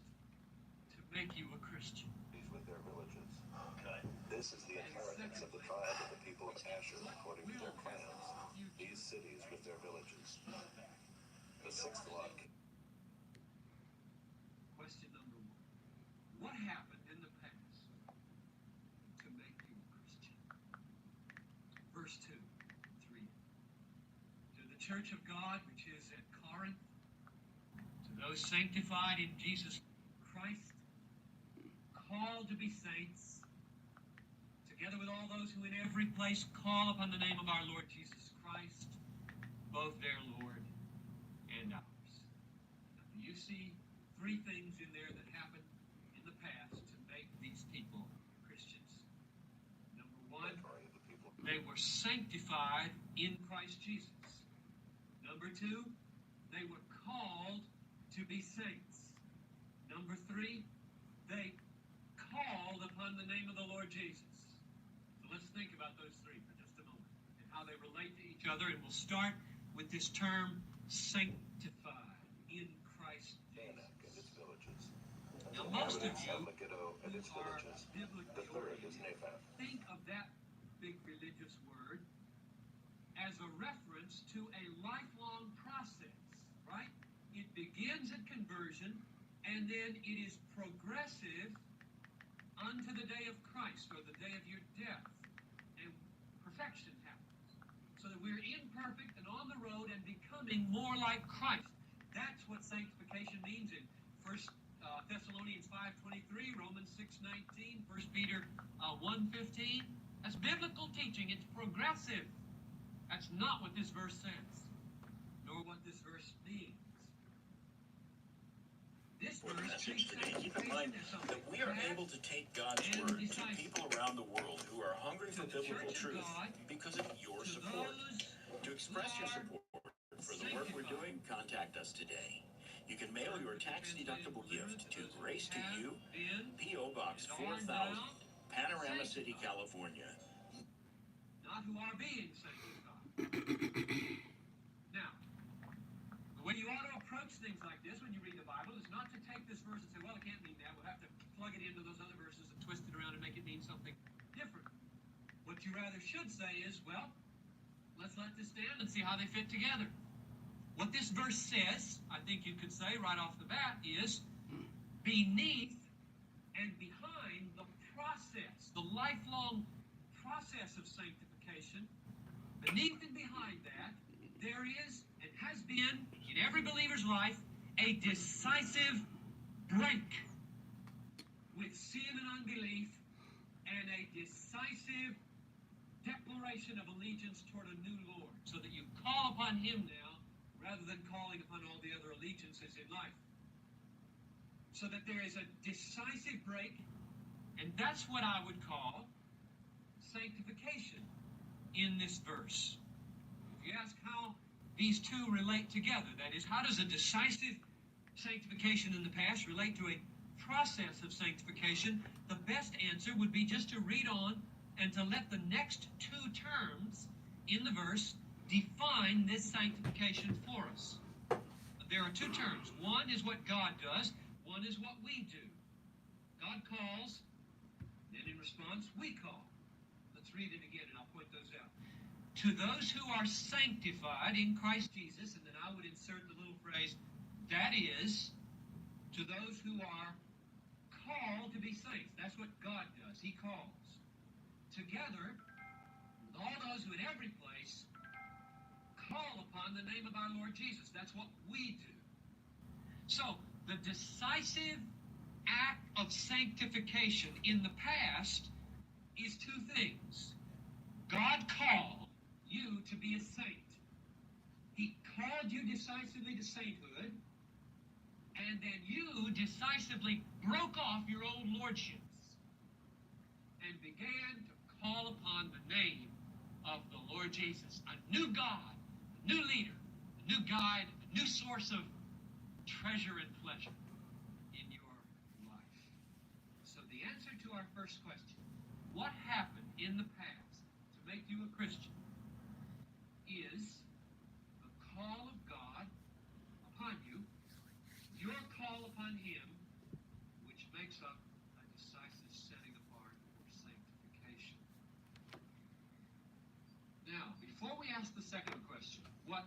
to make you a Christian? with their villages. Okay. This is the inheritance of the tribe of the people of Asher according to their clans. These cities with their villages. The 6th lot. Question number 1. What happened in the past to make you a Christian? Verse 2, 3. To the church of God, which is at Corinth, to those sanctified in Jesus Christ, called to be saints, together with all those who in every place call upon the name of our Lord Jesus Christ, both their Lord and ours. Now, do you see 3 things in there that happened in the past to make these people Christians? Number 1, they were sanctified in Christ Jesus. Number 2, they were called to be saints. Number 3, they called upon the name of the Lord Jesus. So let's think about those 3 for just a moment and how they relate to each other. And we'll start with this term, sanctified in Christ Anak and its Jesus. villages. Now, most of you Megiddo and its who are villages. biblically The 3rd is oriented Naphath. think of that big religious word as a reference to a lifelong process, right? It begins at conversion, and then it is progressive unto the day of Christ, or the day of your death, and perfection happens. So that we're imperfect and on the road and becoming more like Christ. That's what sanctification means in 1 Thessalonians 5:23, Romans 6:19, 1 Peter 1:15. That's biblical teaching. It's progressive. That's not what this verse says, nor what this verse means. This For the verse message treats today, keep in mind sanctification as something that we are past able to take God's and word to decisive. people around the world who are hungry for To the biblical Church of truth God, because of your to support. those To express who your are support for the work we're sanctified. doing, contact us today. You can mail your tax-deductible gift to Grace to You, P.O. Box 4000, Panorama City, California. Not who are being sanctified. Now, the way you ought to approach things like this when you read the Bible is not to take this verse and say, well, it can't mean that. We'll have to plug it into those other verses and twist it around and make it mean something different. What you rather should say is, well, let's let this stand and see how they fit together. What this verse says, I think you could say right off the bat, is beneath and behind the process, the lifelong process of sanctification, beneath and behind that, there is and has been in every believer's life a decisive break with sin and unbelief and a decisive declaration of allegiance toward a new Lord, so that you call upon Him now rather than calling upon all the other allegiances in life. So that there is a decisive break, and that's what I would call sanctification in this verse. If you ask how these two relate together, that is, how does a decisive sanctification in the past relate to a process of sanctification, the best answer would be just to read on and to let the next two terms in the verse define this sanctification for us. There are two terms. One is what God does, one is what we do. God calls, then in response, we call. Let's read it again and I'll point those out. To those who are sanctified in Christ Jesus, and then I would insert the little phrase, that is, to those who are called to be saints. That's what God does. He calls. Together, with all those who in every place call upon the name of our Lord Jesus. That's what we do. So, the decisive act of sanctification in the past is two things. God called you to be a saint. He called you decisively to sainthood, and then you decisively broke off your old lordships and began to call upon the name of the Lord Jesus, a new God, a new leader, a new guide, a new source of treasure and pleasure in your life. So the answer to our first question, what happened in the past to make you a Christian, is the call of God upon you, your call upon Him, which makes up a decisive setting apart for sanctification. Now, before we ask the second question, what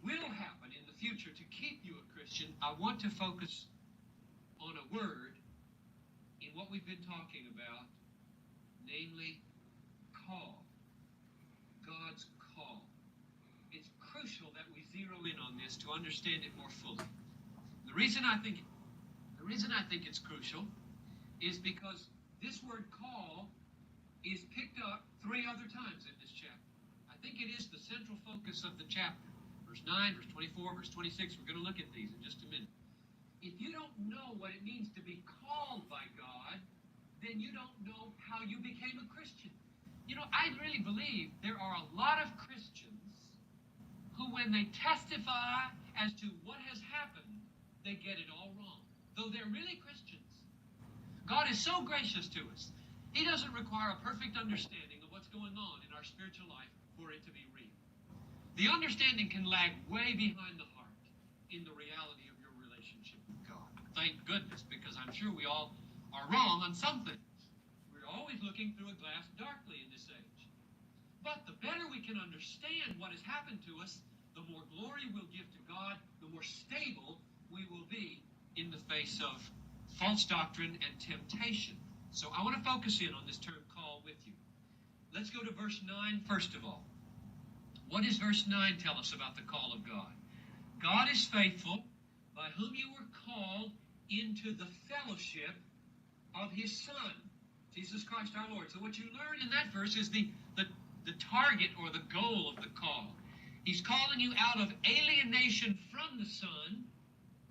will happen in the future to keep you a Christian, I want to focus on a word in what we've been talking about, namely call. God's call. It's crucial that we zero in on this to understand it more fully. The reason I think it's crucial is because this word call is picked up 3 other times in this chapter. I think it is the central focus of the chapter. Verse 9, verse 24, verse 26, we're going to look at these in just a minute. If you don't know what it means to be called by God, then you don't know how you became a Christian. You know, I really believe there are a lot of Christians who, when they testify as to what has happened, they get it all wrong, though they're really Christians. God is so gracious to us. He doesn't require a perfect understanding of what's going on in our spiritual life for it to be real. The understanding can lag way behind the heart in the reality of your relationship with God. Thank goodness, because I'm sure we all are wrong on some things. We're always looking through a glass darkly in this age. But the better we can understand what has happened to us, the more glory we'll give to God, the more stable we will be in the face of false doctrine and temptation. So I want to focus in on this term call with you. Let's go to verse 9 first of all. What does verse 9 tell us about the call of God? God is faithful, by whom you were called into the fellowship of his Son, Jesus Christ our Lord. So what you learn in that verse is the target or the goal of the call. He's calling you out of alienation from the Son,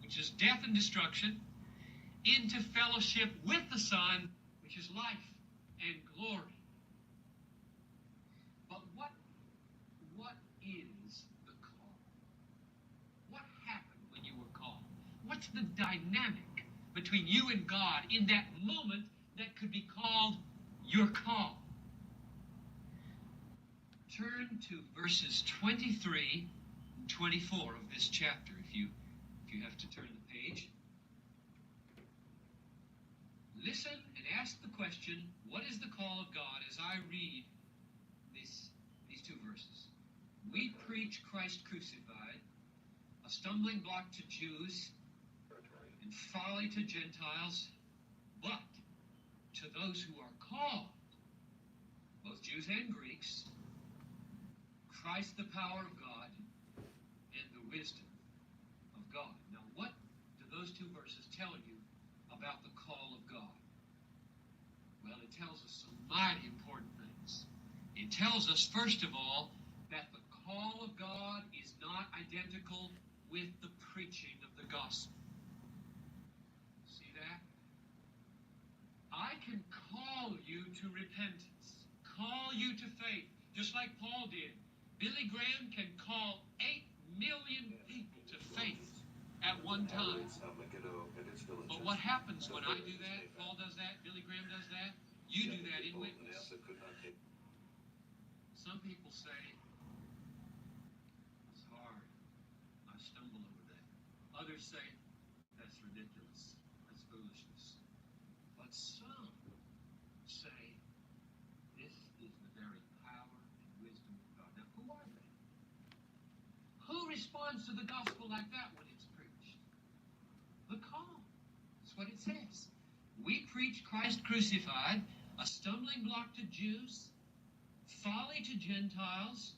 which is death and destruction, into fellowship with the Son, which is life and glory. But what is the call? What happened when you were called? What's the dynamic between you and God in that moment that could be called your call? Turn to verses 23 and 24 of this chapter if you have to turn the page. Listen and ask the question, what is the call of God, as I read these two verses. We preach Christ crucified, a stumbling block to Jews and folly to Gentiles, but to those who are called, both Jews and Greeks, Christ the power of God and the wisdom of God. Now, what do those two verses tell you about the call of God? Well, it tells us some mighty important things. It tells us, first of all, that the call of God is not identical with the preaching of the gospel. See that? I can call you to repentance, call you to faith, just like Paul did. Billy Graham can call 8 million people to faith at one time. But what happens when I do that? Paul does that, Billy Graham does that. You do that in witness. Some people say, it's hard. I stumble over that. Others say, that's ridiculous. That's foolishness. But some say, this is the very power and wisdom of God. Now, who are they? Who responds to the gospel like that when it's preached? The call. That's what it says. We preach Christ crucified, a stumbling block to Jews, folly to Gentiles,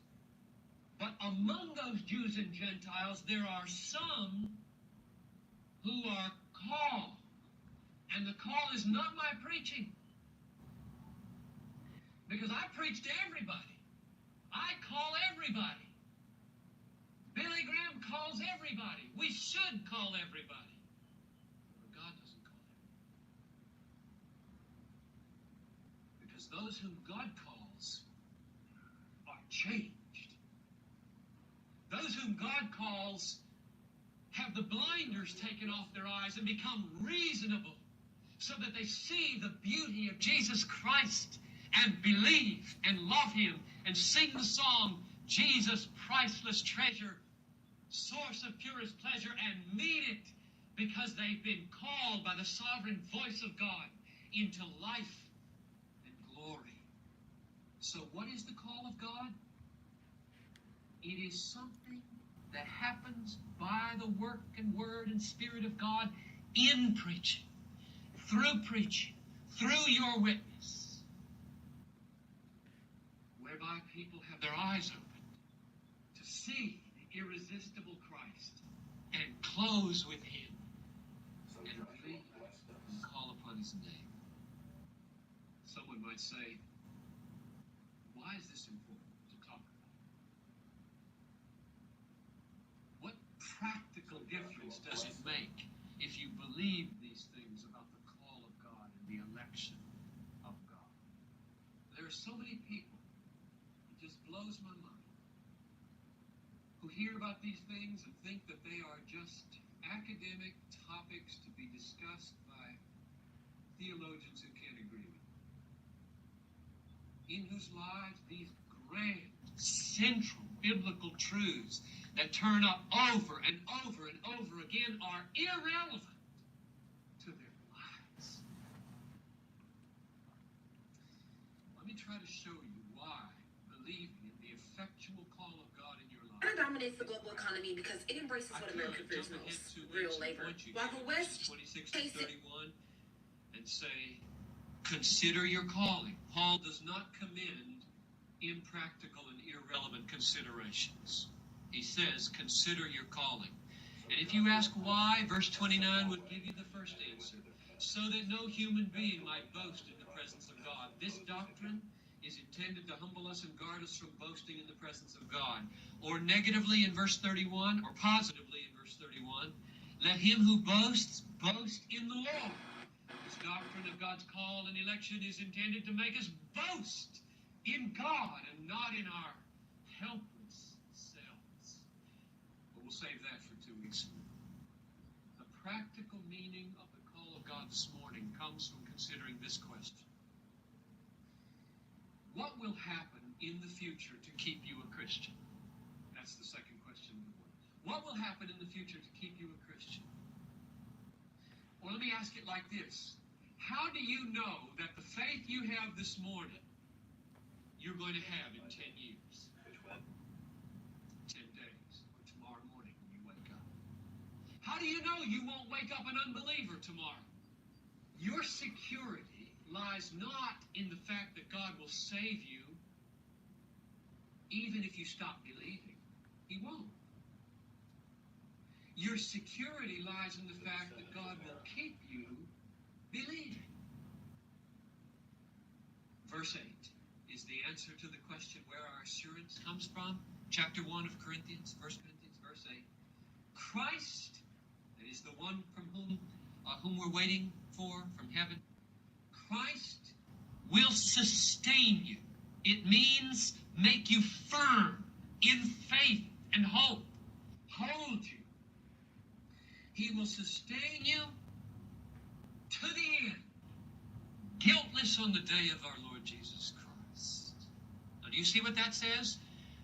but among those Jews and Gentiles there are some who are called. And the call is not my preaching. Because I preach to everybody. I call everybody. Billy Graham calls everybody. We should call everybody. But God doesn't call everybody. Because those whom God calls are changed. Those whom God calls have the blinders taken off their eyes and become reasonable so that they see the beauty of Jesus Christ and believe and love him and sing the song, Jesus, priceless treasure, source of purest pleasure, and mean it because they've been called by the sovereign voice of God into life and glory. So what is the call of God? It is something that happens by the work and word and spirit of God in preaching, through your witness, whereby people have their eyes opened to see the irresistible Christ and close with him and believe and call upon his name. Someone might say, why is this important to talk about? What practical difference does it make if you believe these things about the call of God and the election of God? There are so many people, it just blows my mind, who hear about these things and think that they are just academic topics to be discussed by theologians who can't agree with them, in whose lives these grand, central biblical truths that turn up over and over and over again are irrelevant to their lives. Let me try to show you why believing in the effectual call of God in your life China dominates the global economy because it embraces what America fears most, real labor. While the West 26 to 31 and say, consider your calling. Paul does not commend impractical and irrelevant considerations. He says, consider your calling. And if you ask why, verse 29 would give you the first answer. So that no human being might boast in the presence of God. This doctrine is intended to humble us and guard us from boasting in the presence of God. Or negatively in verse 31, or positively in verse 31, let him who boasts, boast in the Lord. This doctrine of God's call and election is intended to make us boast in God and not in our helpless selves. But we'll save that for 2 weeks. The practical meaning of the call of God this morning comes from considering this question. What will happen in the future to keep you a Christian? That's the second question. What will happen in the future to keep you a Christian? Well, let me ask it like this. How do you know that the faith you have this morning, you're going to have in 10 years? 10 days, or tomorrow morning when you wake up. How do you know you won't wake up an unbeliever tomorrow? Your security lies not in the fact that God will save you, even if you stop believing. He won't. Your security lies in the fact that God will keep you believing. Verse 8 is the answer to the question where our assurance comes from. Chapter 1 of Corinthians, 1 Corinthians, verse 8. Christ, that is the one from whom we're waiting for from heaven, Christ will sustain you. It means make you firm in faith and hope. Hold you. He will sustain you to the end, guiltless on the day of our Lord Jesus Christ. Now, do you see what that says?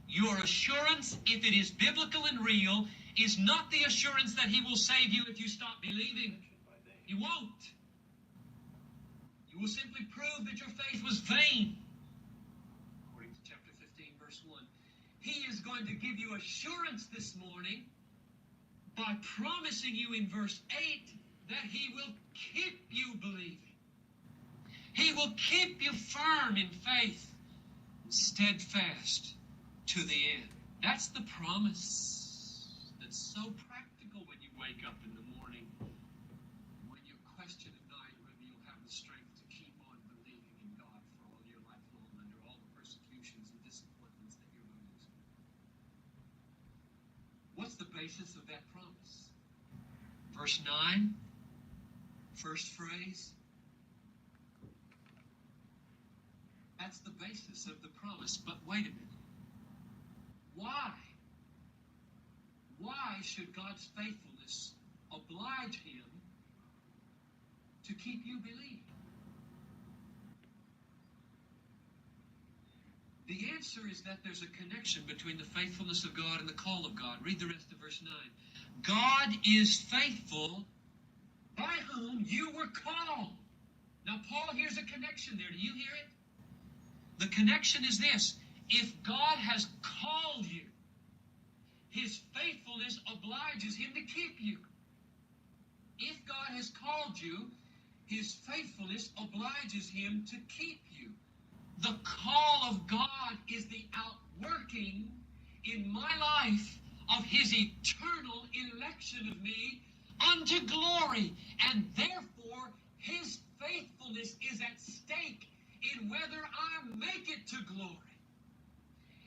Your assurance, if it is biblical and real, is not the assurance that he will save you if you stop believing. He won't. You will simply prove that your faith was vain. According to chapter 15, verse 1. He is going to give you assurance this morning by promising you in verse 8 that he will keep you believing. He will keep you firm in faith, steadfast to the end. That's the promise that's so practical when you wake up in the morning, when you question at night whether you'll have the strength to keep on believing in God for all your life long under all the persecutions and disappointments that you're going to experience. What's the basis of that promise? Verse 9, first phrase. That's the basis of the promise. But wait a minute. Why? Why should God's faithfulness oblige him to keep you believing? The answer is that there's a connection between the faithfulness of God and the call of God. Read the rest of verse 9. God is faithful by whom you were called. Now, Paul, here's a connection there. Do you hear it? The connection is this. If God has called you, his faithfulness obliges him to keep you. If God has called you, his faithfulness obliges him to keep you. The call of God is the outworking in my life of his eternal election of me unto glory. And therefore, his faithfulness is at stake in whether I make it to glory.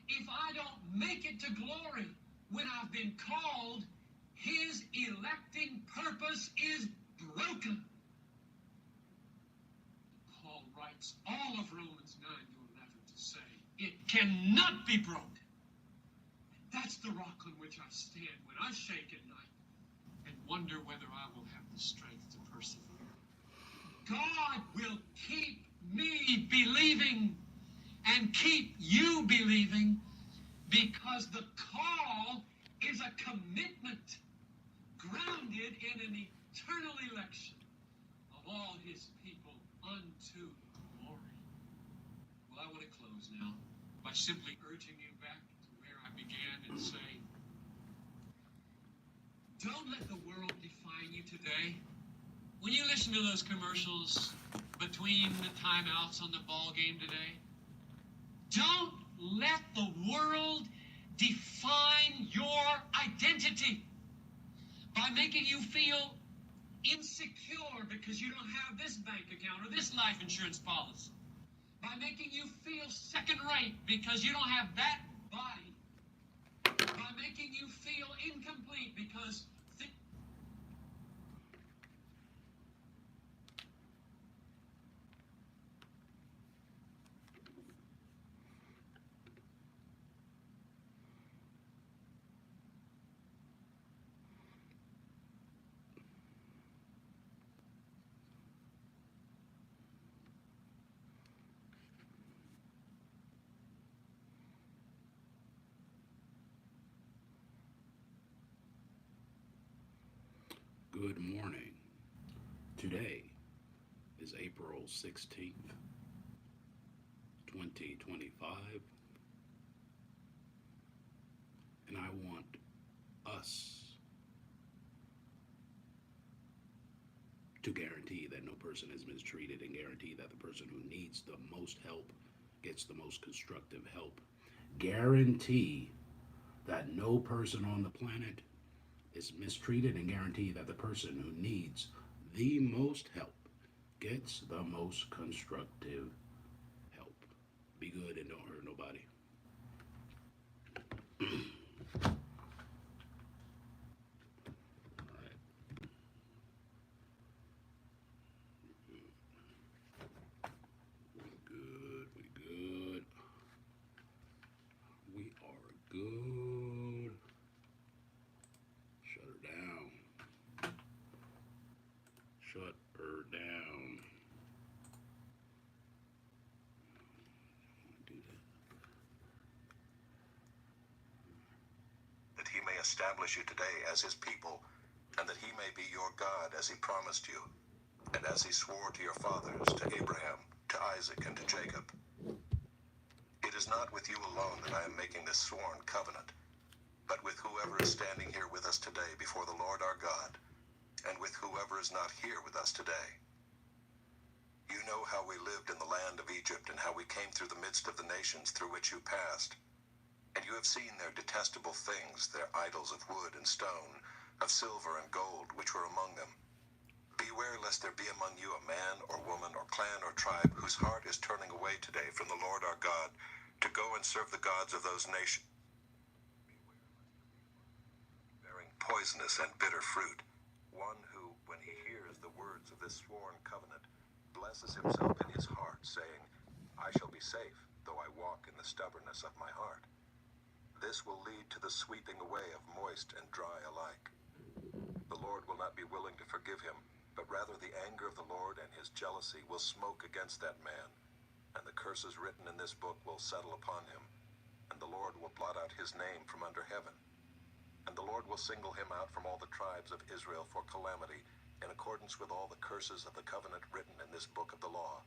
If I don't make it to glory when I've been called, his electing purpose is broken. Paul writes all of Romans 9 to 11 to say, it cannot be broken. That's the rock on which I stand when I shake at night and wonder whether I will have the strength to persevere. God will keep me believing and keep you believing because the call is a commitment grounded in an eternal election of all his people unto glory. Well, I want to close now by simply urging you back to where I began and saying, don't let the world define you today. When you listen to those commercials between the timeouts on the ball game today, don't let the world define your identity. by making you feel insecure because you don't have this bank account or this life insurance policy, by making you feel second rate because you don't have that body, by making you feel incomplete because Good morning. Today is April 16th, 2025, and I want us to guarantee that no person is mistreated and guarantee that the person who needs the most help gets the most constructive help. Guarantee that no person on the planet is mistreated and guarantee that the person who needs the most help gets the most constructive help. Be good and don't hurt nobody. All right. We good. We are good. Shut her down. Shut her down. Do that. That he may establish you today as his people, and that he may be your God as he promised you, and as he swore to your fathers, to Abraham, to Isaac, and to Jacob. It is not with you alone that I am making this sworn covenant, but with whoever is standing here with us today before the Lord our God, and with whoever is not here with us today. You know how we lived in the land of Egypt, and how we came through the midst of the nations through which you passed. And you have seen their detestable things, their idols of wood and stone, of silver and gold, which were among them. Beware lest there be among you a man or woman or clan or tribe whose heart is turning away today from the Lord our God to go and serve the gods of those nations, bearing poisonous and bitter fruit. One who, when he hears the words of this sworn covenant, blesses himself in his heart, saying, I shall be safe, though I walk in the stubbornness of my heart. This will lead to the sweeping away of moist and dry alike. The Lord will not be willing to forgive him, but rather the anger of the Lord and his jealousy will smoke against that man, and the curses written in this book will settle upon him, and the Lord will blot out his name from under heaven. And the Lord will single him out from all the tribes of Israel for calamity, in accordance with all the curses of the covenant written in this book of the law.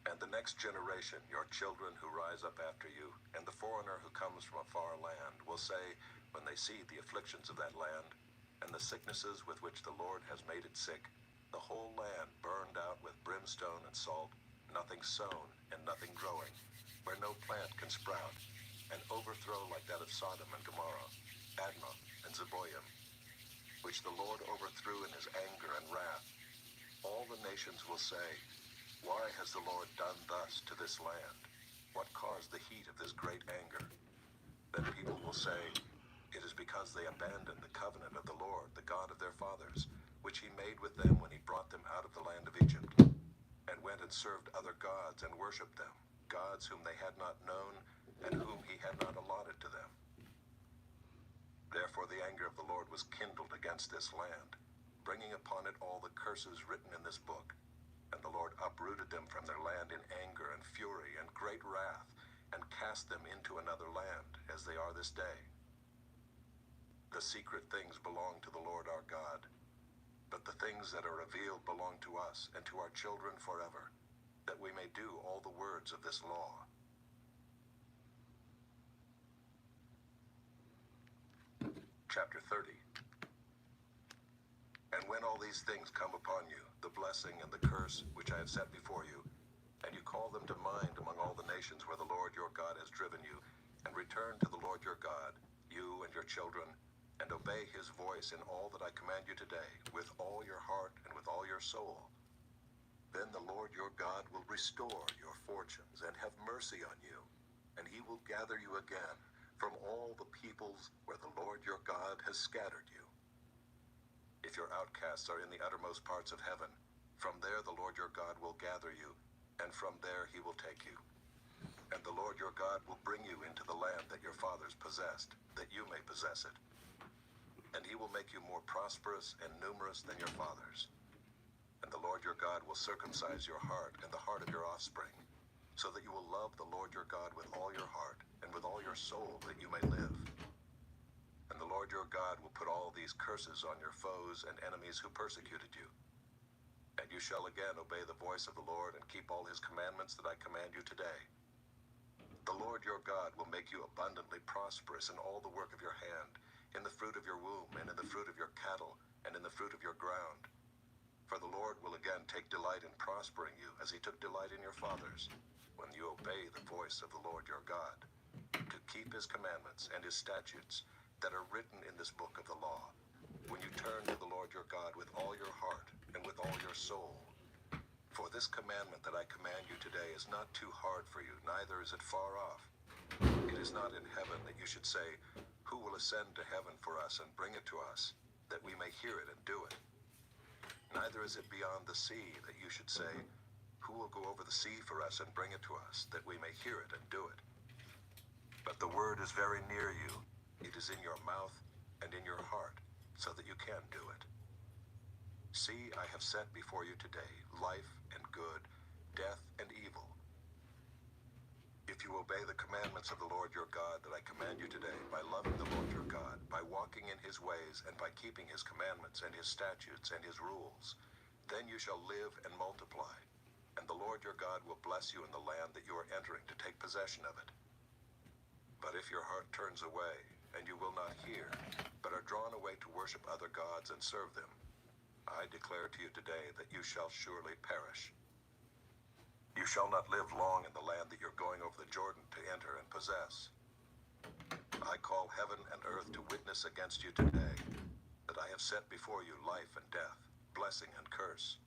And the next generation, your children who rise up after you, and the foreigner who comes from a far land, will say, when they see the afflictions of that land, and the sicknesses with which the Lord has made it sick, the whole land burned out with brimstone and salt, nothing sown and nothing growing, where no plant can sprout, an overthrow like that of Sodom and Gomorrah, Admah and Zeboiim, which the Lord overthrew in his anger and wrath. All the nations will say, why has the Lord done thus to this land? What caused the heat of this great anger? Then people will say, it is because they abandoned the covenant of the Lord, the God of their fathers, which he made with them when he brought them out of the land of Egypt, and went and served other gods and worshipped them, gods whom they had not known, and whom he had not allotted to them. Therefore the anger of the Lord was kindled against this land, bringing upon it all the curses written in this book. And the Lord uprooted them from their land in anger and fury and great wrath, and cast them into another land, as they are this day. The secret things belong to the Lord our God, but the things that are revealed belong to us and to our children forever, that we may do all the words of this law. Chapter 30. And when all these things come upon you, the blessing and the curse which I have set before you, and you call them to mind among all the nations where the Lord your God has driven you, and return to the Lord your God, you and your children, and obey his voice in all that I command you today, with all your heart and with all your soul, then the Lord your God will restore your fortunes and have mercy on you, and he will gather you again from all the peoples where the Lord your God has scattered you. If your outcasts are in the uttermost parts of heaven, from there the Lord your God will gather you, and from there he will take you. And the Lord your God will bring you into the land that your fathers possessed, that you may possess it. And he will make you more prosperous and numerous than your fathers. And the Lord your God will circumcise your heart and the heart of your offspring, so that you will love the Lord your God with all your heart and with all your soul, that you may live. And the Lord your God will put all these curses on your foes and enemies who persecuted you. And you shall again obey the voice of the Lord and keep all his commandments that I command you today. The Lord your God will make you abundantly prosperous in all the work of your hand, in the fruit of your womb, and in the fruit of your cattle, and in the fruit of your ground. For the Lord will again take delight in prospering you, as he took delight in your fathers, when you obey the voice of the Lord your God, to keep his commandments and his statutes that are written in this book of the law, when you turn to the Lord your God with all your heart and with all your soul. For this commandment that I command you today is not too hard for you, neither is it far off. It is not in heaven that you should say, who will ascend to heaven for us and bring it to us, that we may hear it and do it? Neither is it beyond the sea that you should say, who will go over the sea for us and bring it to us, that we may hear it and do it? But the word is very near you. It is in your mouth and in your heart, so that you can do it. See, I have set before you today life and good, death and evil. If you obey the commandments of the Lord your God that I command you today, by loving the Lord your God, by walking in his ways, and by keeping his commandments and his statutes and his rules, then you shall live and multiply, and the Lord your God will bless you in the land that you are entering to take possession of it. But if your heart turns away, and you will not hear, but are drawn away to worship other gods and serve them, I declare to you today that you shall surely perish. You shall not live long in the land that you're going over the Jordan to enter and possess. I call heaven and earth to witness against you today, that I have set before you life and death, blessing and curse.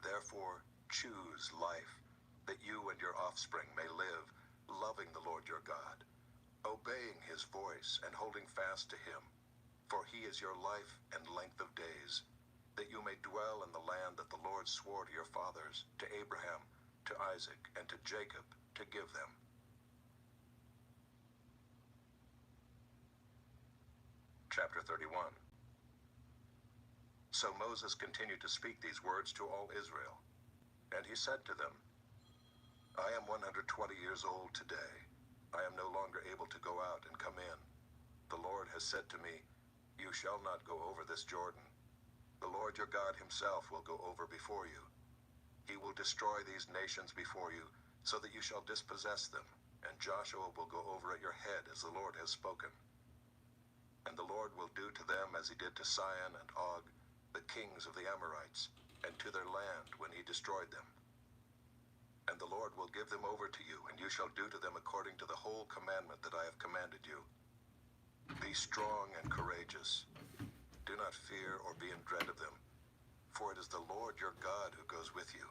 Therefore, choose life, that you and your offspring may live, loving the Lord your God, obeying his voice and holding fast to him. For he is your life and length of days, that you may dwell in the land that the Lord swore to your fathers, to Abraham, to Isaac, and to Jacob, to give them. Chapter 31. So Moses continued to speak these words to all Israel. And he said to them, I am 120 years old today. I am no longer able to go out and come in. The Lord has said to me, you shall not go over this Jordan. The Lord your God himself will go over before you. He will destroy these nations before you, so that you shall dispossess them, and Joshua will go over at your head as the Lord has spoken. And the Lord will do to them as he did to Sihon and Og, the kings of the Amorites, and to their land when he destroyed them. And the Lord will give them over to you, and you shall do to them according to the whole commandment that I have commanded you. Be strong and courageous. Do not fear or be in dread of them, for it is the Lord your God who goes with you.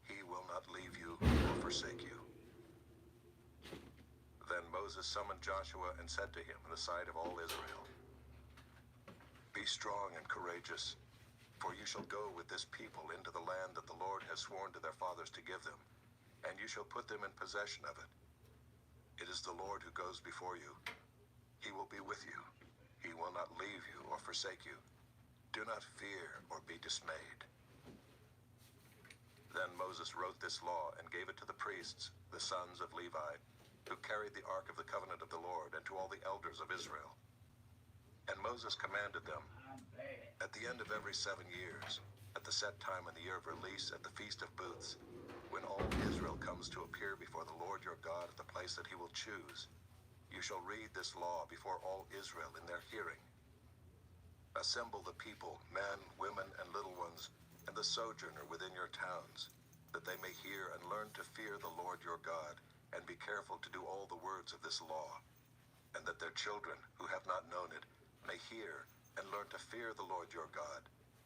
He will not leave you or forsake you. Then Moses summoned Joshua and said to him in the sight of all Israel, be strong and courageous, for you shall go with this people into the land that the Lord has sworn to their fathers to give them, and you shall put them in possession of it. It is the Lord who goes before you. He will be with you. He will not leave you or forsake you. Do not fear or be dismayed. Then Moses wrote this law and gave it to the priests, the sons of Levi, who carried the ark of the covenant of the Lord, and to all the elders of Israel. And Moses commanded them, at the end of every 7 years, at the set time in the year of release at the Feast of Booths, when all Israel comes to appear before the Lord your God at the place that he will choose, you shall read this law before all Israel in their hearing. Assemble the people, men, women, and little ones, and the sojourner within your towns, that they may hear and learn to fear the Lord your God, and be careful to do all the words of this law, and that their children, who have not known it, may hear and learn to fear the Lord your God,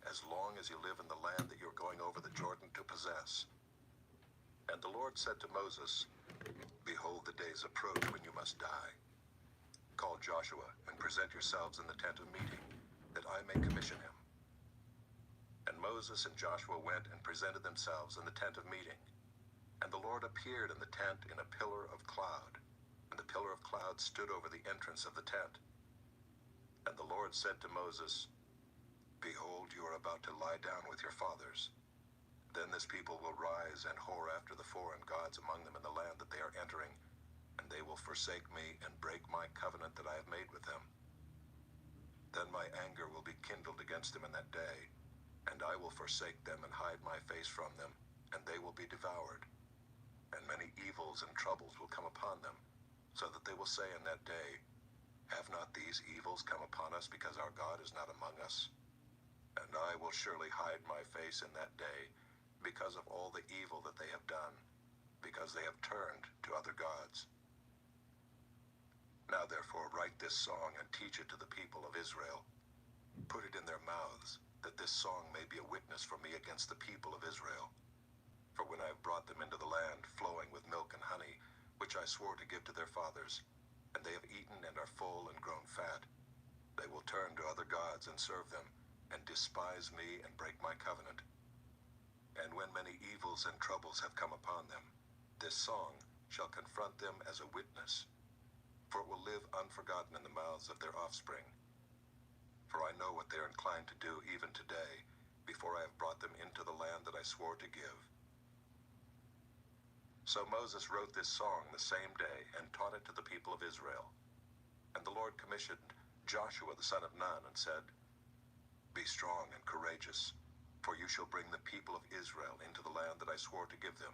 as long as you live in the land that you're going over the Jordan to possess. And the Lord said to Moses, Behold, the days approach when you must die. Call Joshua and present yourselves in the tent of meeting, that I may commission him. And Moses and Joshua went and presented themselves in the tent of meeting. And the Lord appeared in the tent in a pillar of cloud, and the pillar of cloud stood over the entrance of the tent. And the Lord said to Moses, Behold, you are about to lie down with your fathers. Then this people will rise and whore after the foreign gods among them in the land that they are entering, and they will forsake me and break my covenant that I have made with them. Then my anger will be kindled against them in that day, and I will forsake them and hide my face from them, and they will be devoured. And many evils and troubles will come upon them, so that they will say in that day, Have not these evils come upon us because our God is not among us? And I will surely hide my face in that day, because of all the evil that they have done, because they have turned to other gods. Now therefore write this song and teach it to the people of Israel. Put it in their mouths, that this song may be a witness for me against the people of Israel. For when I have brought them into the land flowing with milk and honey, which I swore to give to their fathers, and they have eaten and are full and grown fat, they will turn to other gods and serve them, and despise me and break my covenant. And when many evils and troubles have come upon them, this song shall confront them as a witness, for it will live unforgotten in the mouths of their offspring. For I know what they are inclined to do even today, before I have brought them into the land that I swore to give. So Moses wrote this song the same day and taught it to the people of Israel. And the Lord commissioned Joshua the son of Nun and said, Be strong and courageous, for you shall bring the people of Israel into the land that I swore to give them.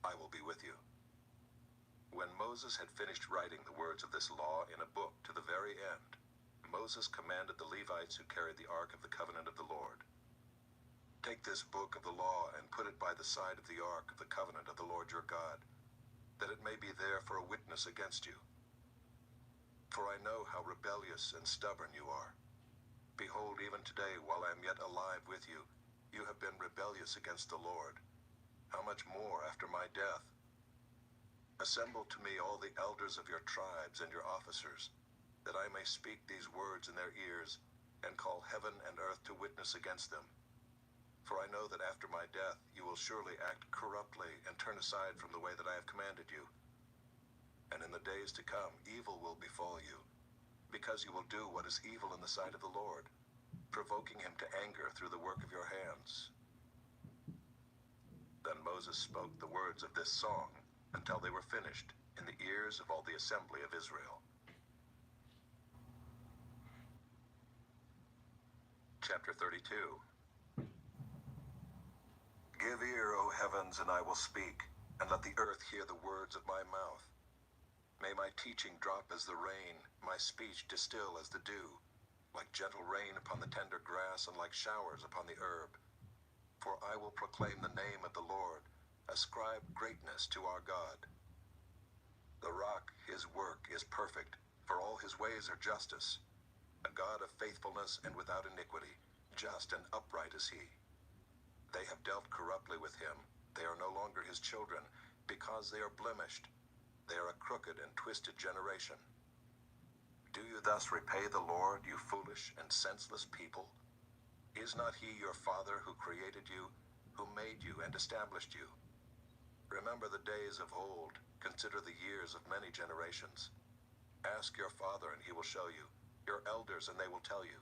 I will be with you. When Moses had finished writing the words of this law in a book to the very end, Moses commanded the Levites who carried the ark of the covenant of the Lord, Take this book of the law and put it by the side of the ark of the covenant of the Lord your God, that it may be there for a witness against you. For I know how rebellious and stubborn you are. Behold, even today, while I am yet alive with you, you have been rebellious against the Lord. How much more after my death? Assemble to me all the elders of your tribes and your officers, that I may speak these words in their ears, and call heaven and earth to witness against them. For I know that after my death you will surely act corruptly and turn aside from the way that I have commanded you. And in the days to come evil will befall you, because you will do what is evil in the sight of the Lord, provoking him to anger through the work of your hands. Then Moses spoke the words of this song until they were finished in the ears of all the assembly of Israel. Chapter 32. Give ear, O heavens, and I will speak, and let the earth hear the words of my mouth. May my teaching drop as the rain, my speech distill as the dew, like gentle rain upon the tender grass and like showers upon the herb. For I will proclaim the name of the Lord, ascribe greatness to our God. The rock, his work, is perfect, for all his ways are justice. A God of faithfulness and without iniquity, just and upright is he. They have dealt corruptly with him. They are no longer his children, because they are blemished. They are a crooked and twisted generation. Do you thus repay the Lord, you foolish and senseless people? Is not he your Father who created you, who made you and established you? Remember the days of old, consider the years of many generations. Ask your father and he will show you, your elders and they will tell you.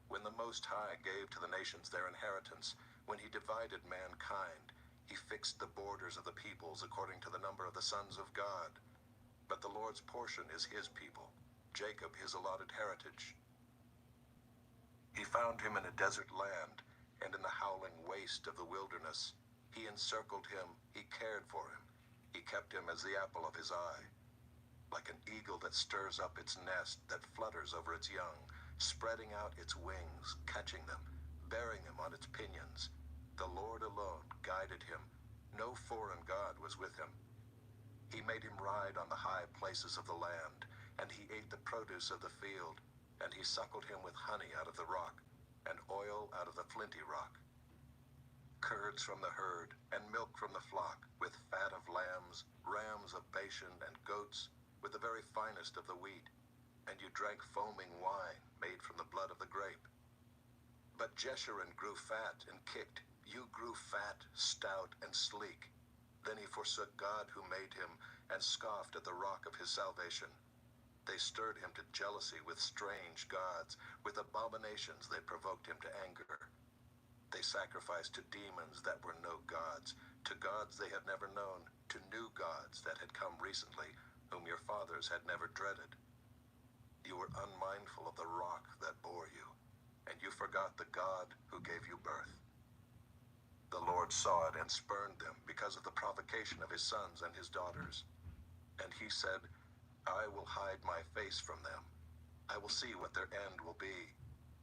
When the Most High gave to the nations their inheritance, when he divided mankind, he fixed the borders of the peoples according to the number of the sons of God. But the Lord's portion is his people, Jacob his allotted heritage. He found him in a desert land, and in the howling waste of the wilderness. He encircled him, he cared for him, he kept him as the apple of his eye. Like an eagle that stirs up its nest, that flutters over its young, spreading out its wings, catching them, bearing them on its pinions. The Lord alone guided him. No foreign god was with him. He made him ride on the high places of the land, and he ate the produce of the field. And he suckled him with honey out of the rock, and oil out of the flinty rock. Curds from the herd, and milk from the flock, with fat of lambs, rams of Bashan, and goats, with the very finest of the wheat. And you drank foaming wine, made from the blood of the grape. But Jeshurun grew fat and kicked. You grew fat, stout, and sleek. Then he forsook God who made him, and scoffed at the rock of his salvation. They stirred him to jealousy with strange gods. With abominations they provoked him to anger. They sacrificed to demons that were no gods, to gods they had never known, to new gods that had come recently, whom your fathers had never dreaded. You were unmindful of the rock that bore you, and you forgot the God who gave you birth. The Lord saw it and spurned them because of the provocation of his sons and his daughters. And he said, I will hide my face from them. I will see what their end will be.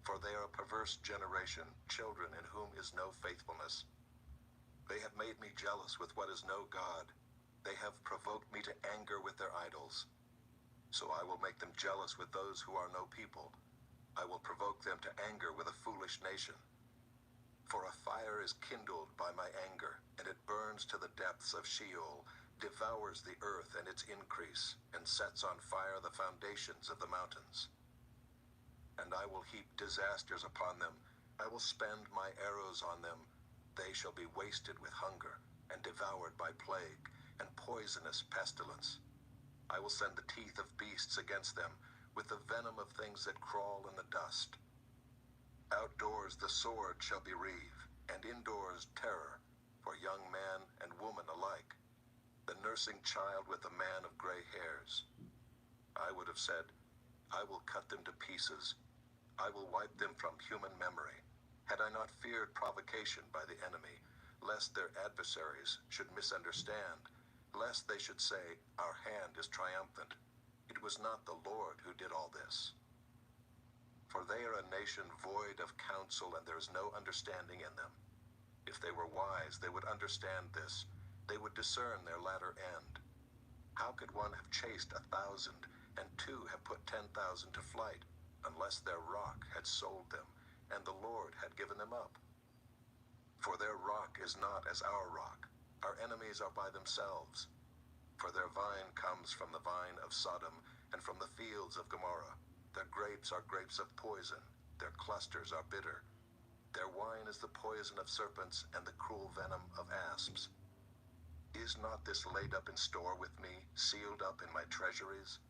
For they are a perverse generation, children in whom is no faithfulness. They have made me jealous with what is no God. They have provoked me to anger with their idols. So I will make them jealous with those who are no people. I will provoke them to anger with a foolish nation. For a fire is kindled by my anger, and it burns to the depths of Sheol, devours the earth and its increase, and sets on fire the foundations of the mountains. And I will heap disasters upon them. I will spend my arrows on them. They shall be wasted with hunger, and devoured by plague, and poisonous pestilence. I will send the teeth of beasts against them, with the venom of things that crawl in the dust. Outdoors the sword shall bereave, and indoors terror, for young man and woman alike, the nursing child with the man of gray hairs. I would have said, I will cut them to pieces. I will wipe them from human memory, had I not feared provocation by the enemy, lest their adversaries should misunderstand, lest they should say, our hand is triumphant. It was not the Lord who did all this. For they are a nation void of counsel, and there is no understanding in them. If they were wise, they would understand this. They would discern their latter end. How could one have chased 1,000, and two have put 10,000 to flight, unless their rock had sold them, and the Lord had given them up? For their rock is not as our rock. Our enemies are by themselves. For their vine comes from the vine of Sodom, and from the fields of Gomorrah. Their grapes are grapes of poison. Their clusters are bitter. Their wine is the poison of serpents, and the cruel venom of asps. Is not this laid up in store with me, sealed up in my treasuries?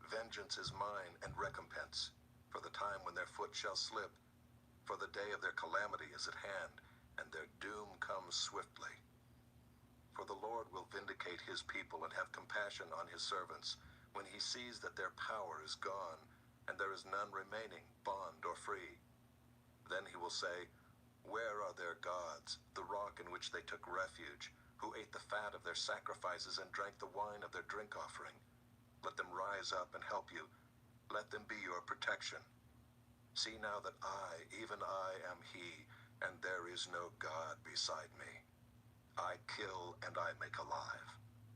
Vengeance is mine, and recompense, for the time when their foot shall slip. For the day of their calamity is at hand, and their doom comes swiftly. For the Lord will vindicate his people and have compassion on his servants, when he sees that their power is gone, and there is none remaining, bond or free. Then he will say, where are their gods, the rock in which they took refuge, who ate the fat of their sacrifices and drank the wine of their drink offering? Let them rise up and help you. Let them be your protection. See now that I, even I, am he, and there is no God beside me. I kill and I make alive.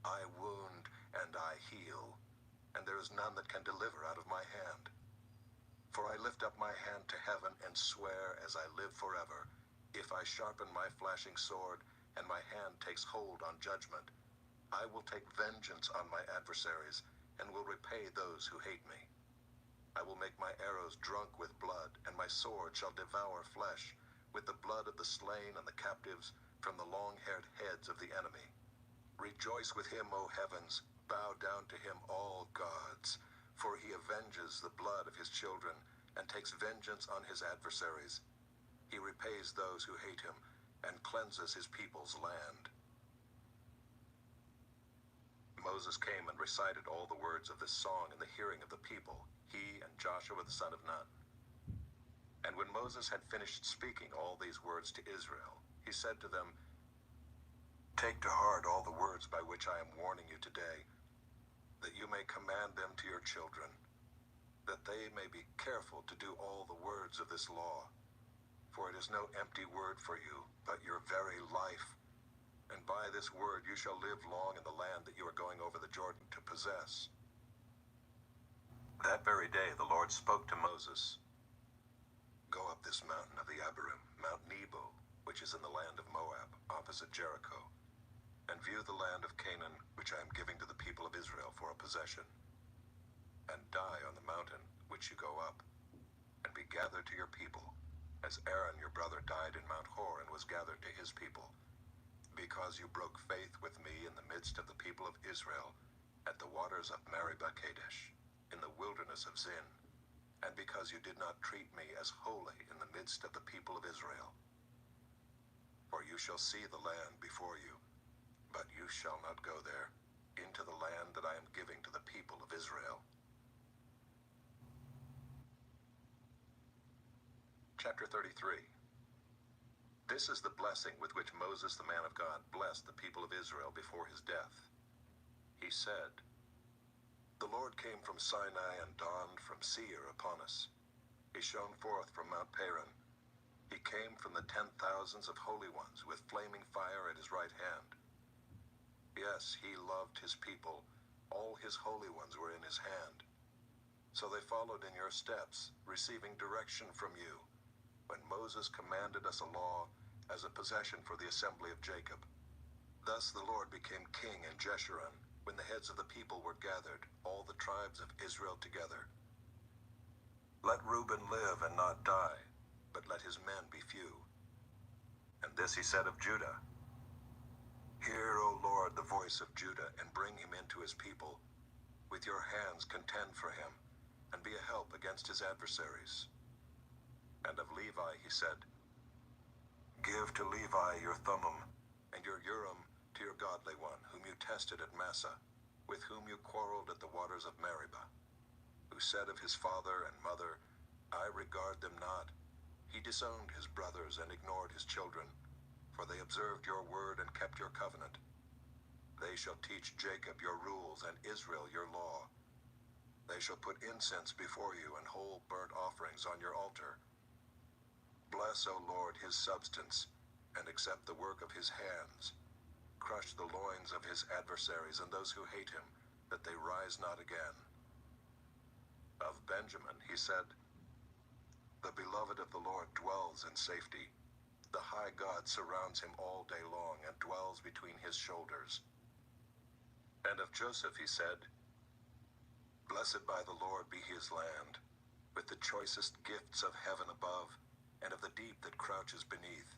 I wound and I heal, and there is none that can deliver out of my hand. For I lift up my hand to heaven and swear as I live forever, if I sharpen my flashing sword, and my hand takes hold on judgment, I will take vengeance on my adversaries, and will repay those who hate me. I will make my arrows drunk with blood, and my sword shall devour flesh, with the blood of the slain and the captives, from the long-haired heads of the enemy. Rejoice with him, O heavens, bow down to him, all gods, for he avenges the blood of his children, and takes vengeance on his adversaries. He repays those who hate him, and cleanses his people's land. Moses came and recited all the words of this song in the hearing of the people, he and Joshua the son of Nun. And when Moses had finished speaking all these words to Israel, he said to them, take to heart all the words by which I am warning you today, that you may command them to your children, that they may be careful to do all the words of this law. For it is no empty word for you, but your very life. And by this word you shall live long in the land that you are going over the Jordan to possess. That that very day the Lord spoke to Moses, "Go up this mountain of the Abarim, Mount Nebo, which is in the land of Moab, opposite Jericho, and view the land of Canaan, which I am giving to the people of Israel for a possession. And die on the mountain which you go up, and be gathered to your people, as Aaron your brother died in Mount Hor and was gathered to his people, because you broke faith with me in the midst of the people of Israel, at the waters of Meribah Kadesh, in the wilderness of Zin, and because you did not treat me as holy in the midst of the people of Israel. For you shall see the land before you, but you shall not go there, into the land that I am giving to the people of Israel." Chapter 33. This is the blessing with which Moses the man of God blessed the people of Israel before his death. He said, "The Lord came from Sinai and dawned from Seir upon us. He shone forth from Mount Paran. He came from the 10,000s of holy ones with flaming fire at his right hand. Yes, he loved his people. All his holy ones were in his hand. So they followed in your steps, receiving direction from you, when Moses commanded us a law as a possession for the assembly of Jacob. Thus the Lord became king in Jeshurun, when the heads of the people were gathered, all the tribes of Israel together. Let Reuben live and not die, but let his men be few." And this he said of Judah, "Hear, O Lord, the voice of Judah, and bring him into his people. With your hands contend for him, and be a help against his adversaries." And of Levi he said, "Give to Levi your Thummim, and your Urim to your godly one, whom you tested at Massa, with whom you quarreled at the waters of Meribah, who said of his father and mother, 'I regard them not.' He disowned his brothers and ignored his children, for they observed your word and kept your covenant. They shall teach Jacob your rules and Israel your law. They shall put incense before you and whole burnt offerings on your altar. Bless, O Lord, his substance, and accept the work of his hands. Crush the loins of his adversaries and those who hate him, that they rise not again." Of Benjamin he said, "The beloved of the Lord dwells in safety. The high God surrounds him all day long and dwells between his shoulders." And of Joseph he said, "Blessed by the Lord be his land, with the choicest gifts of heaven above, and of the deep that crouches beneath,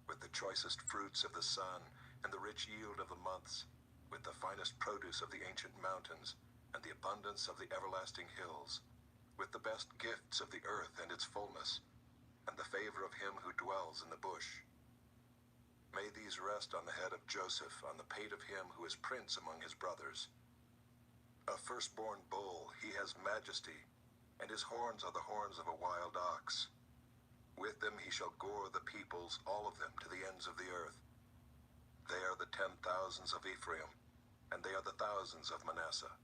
with the choicest fruits of the sun, and the rich yield of the months, with the finest produce of the ancient mountains, and the abundance of the everlasting hills, with the best gifts of the earth and its fullness, and the favor of him who dwells in the bush. May these rest on the head of Joseph, on the pate of him who is prince among his brothers. A firstborn bull, he has majesty, and his horns are the horns of a wild ox. With them he shall gore the peoples, all of them, to the ends of the earth. They are the 10,000s of Ephraim, and they are the thousands of Manasseh."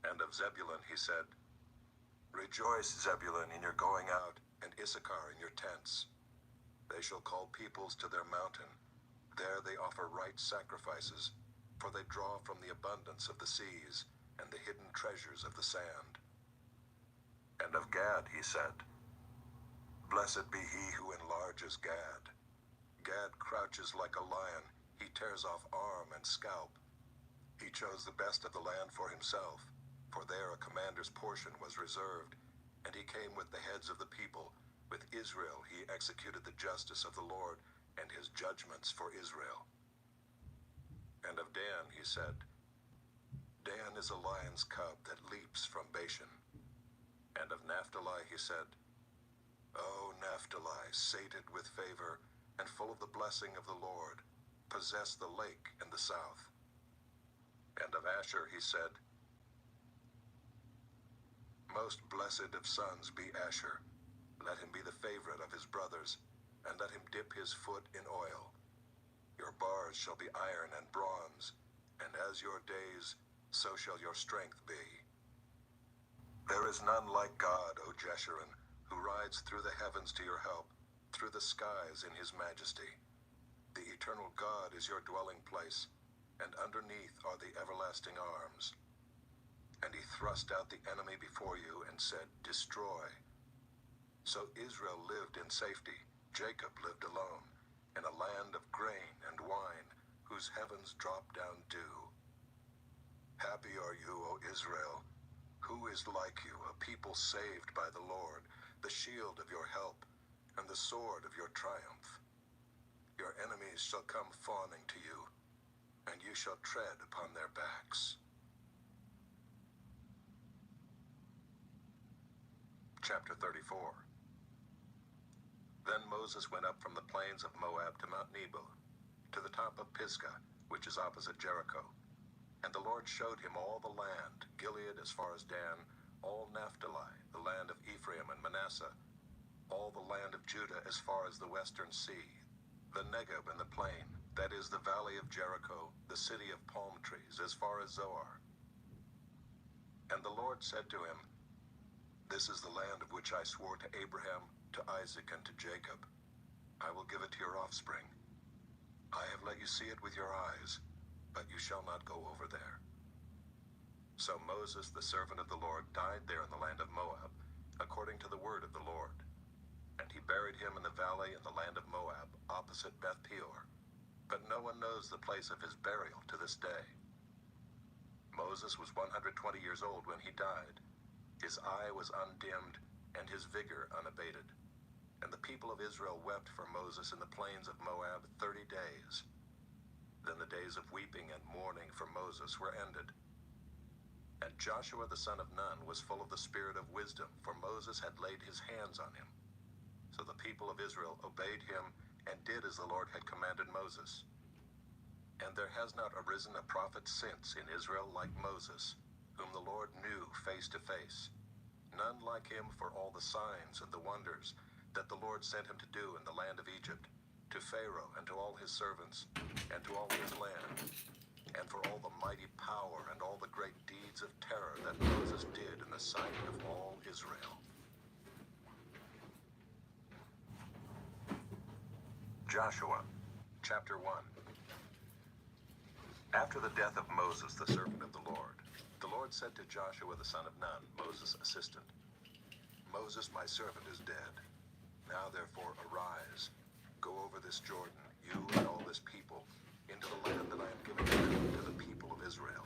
And of Zebulun he said, "Rejoice, Zebulun, in your going out, and Issachar in your tents. They shall call peoples to their mountain. There they offer right sacrifices, for they draw from the abundance of the seas and the hidden treasures of the sand." And of Gad he said, "Blessed be he who enlarges Gad. Gad crouches like a lion, he tears off arm and scalp. He chose the best of the land for himself, for there a commander's portion was reserved, and he came with the heads of the people. With Israel he executed the justice of the Lord, and his judgments for Israel." And of Dan he said, "Dan is a lion's cub that leaps from Bashan." And of Naphtali he said, "O Naphtali, sated with favor, and full of the blessing of the Lord, possess the lake in the south." And of Asher he said, "Most blessed of sons be Asher. Let him be the favorite of his brothers, and let him dip his foot in oil. Your bars shall be iron and bronze, and as your days, so shall your strength be. There is none like God, O Jeshurun, who rides through the heavens to your help, through the skies in his majesty. The eternal God is your dwelling place, and underneath are the everlasting arms. And he thrust out the enemy before you and said, Destroy. So Israel lived in safety. Jacob lived alone, in a land of grain and wine, whose heavens drop down dew. Happy are you, O Israel. Who is like you, a people saved by the Lord, the shield of your help, and the sword of your triumph? Your enemies shall come fawning to you, and you shall tread upon their backs. Chapter 34. Then Moses went up from the plains of Moab to Mount Nebo, to the top of Pisgah, which is opposite Jericho. And the Lord showed him all the land, Gilead as far as Dan, all Naphtali, the land of Ephraim and Manasseh, all the land of Judah as far as the western sea, the Negeb and the plain, that is the valley of Jericho, the city of palm trees, as far as Zoar. And the Lord said to him, This is the land of which I swore to Abraham, to Isaac, and to Jacob. I will give it to your offspring. I have let you see it with your eyes, but you shall not go over there. So Moses, the servant of the Lord, died there in the land of Moab, according to the word of the Lord. And he buried him in the valley in the land of Moab, opposite Beth Peor. But no one knows the place of his burial to this day. Moses was 120 years old when he died. His eye was undimmed, and his vigor unabated. And the people of Israel wept for Moses in the plains of Moab 30 days. Then the days of weeping and mourning for Moses were ended. And Joshua the son of Nun was full of the spirit of wisdom, for Moses had laid his hands on him. So the people of Israel obeyed him and did as the Lord had commanded Moses. And there has not arisen a prophet since in Israel like Moses, whom the Lord knew face to face. None like him for all the signs and the wonders that the Lord sent him to do in the land of Egypt, to Pharaoh and to all his servants, and to all his land, and for all the mighty power and all the great deeds of terror that Moses did in the sight of all Israel. Joshua, chapter 1. After the death of Moses, the servant of the Lord said to Joshua the son of Nun, Moses' assistant, Moses, my servant, is dead. Now therefore arise, go over this Jordan, you and all this people, into the land that I am giving to the people of Israel.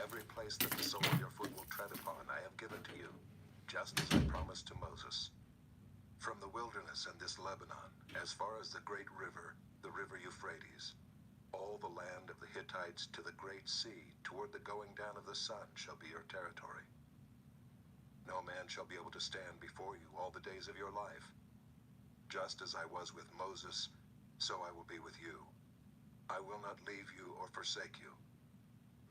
Every place that the sole of your foot will tread upon I have given to you, just as I promised to Moses. From the wilderness and this Lebanon, as far as the great river, the river Euphrates, all the land of the Hittites to the great sea, toward the going down of the sun, shall be your territory. No man shall be able to stand before you all the days of your life. Just as I was with Moses, so I will be with you. I will not leave you or forsake you.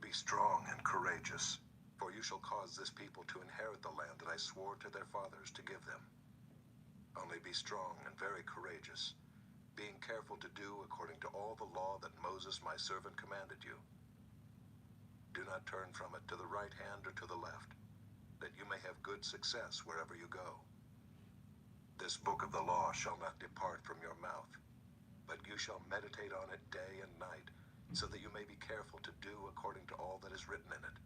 Be strong and courageous, for you shall cause this people to inherit the land that I swore to their fathers to give them. Only be strong and very courageous, being careful to do according to all the law that Moses my servant commanded you. Do not turn from it to the right hand or to the left, that you may have good success wherever you go. This book of the law shall not depart from your mouth, but you shall meditate on it day and night, so that you may be careful to do according to all that is written in it.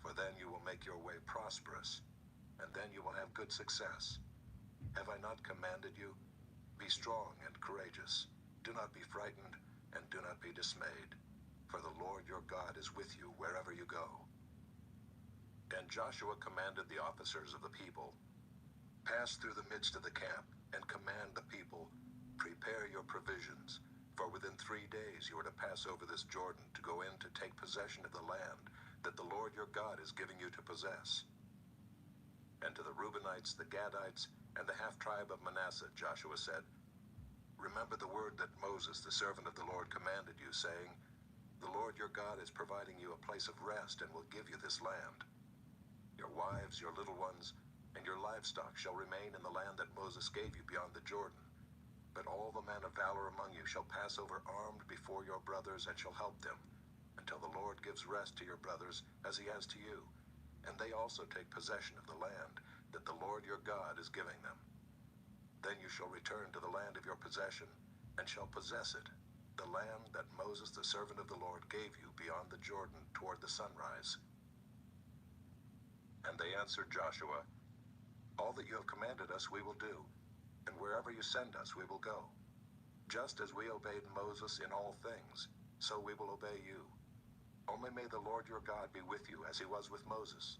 For then you will make your way prosperous, and then you will have good success. Have I not commanded you? Be strong and courageous. Do not be frightened, and do not be dismayed, for the Lord your God is with you wherever you go. And Joshua commanded the officers of the people, pass through the midst of the camp, and command the people, prepare your provisions, for within 3 days you are to pass over this Jordan to go in to take possession of the land that the Lord your God is giving you to possess. And to the Reubenites, the Gadites, and the half-tribe of Manasseh, Joshua said, remember the word that Moses, the servant of the Lord, commanded you, saying, the Lord your God is providing you a place of rest and will give you this land. Your wives, your little ones, and your livestock shall remain in the land that Moses gave you beyond the Jordan. But all the men of valor among you shall pass over armed before your brothers and shall help them, until the Lord gives rest to your brothers as he has to you, and they also take possession of the land that the Lord your God is giving them. Then you shall return to the land of your possession, and shall possess it, the land that Moses the servant of the Lord gave you beyond the Jordan toward the sunrise. they answered Joshua, "All that you have commanded us we will do, and wherever you send us we will go. Just as we obeyed Moses in all things, so we will obey you. Only may the Lord your God be with you as he was with Moses.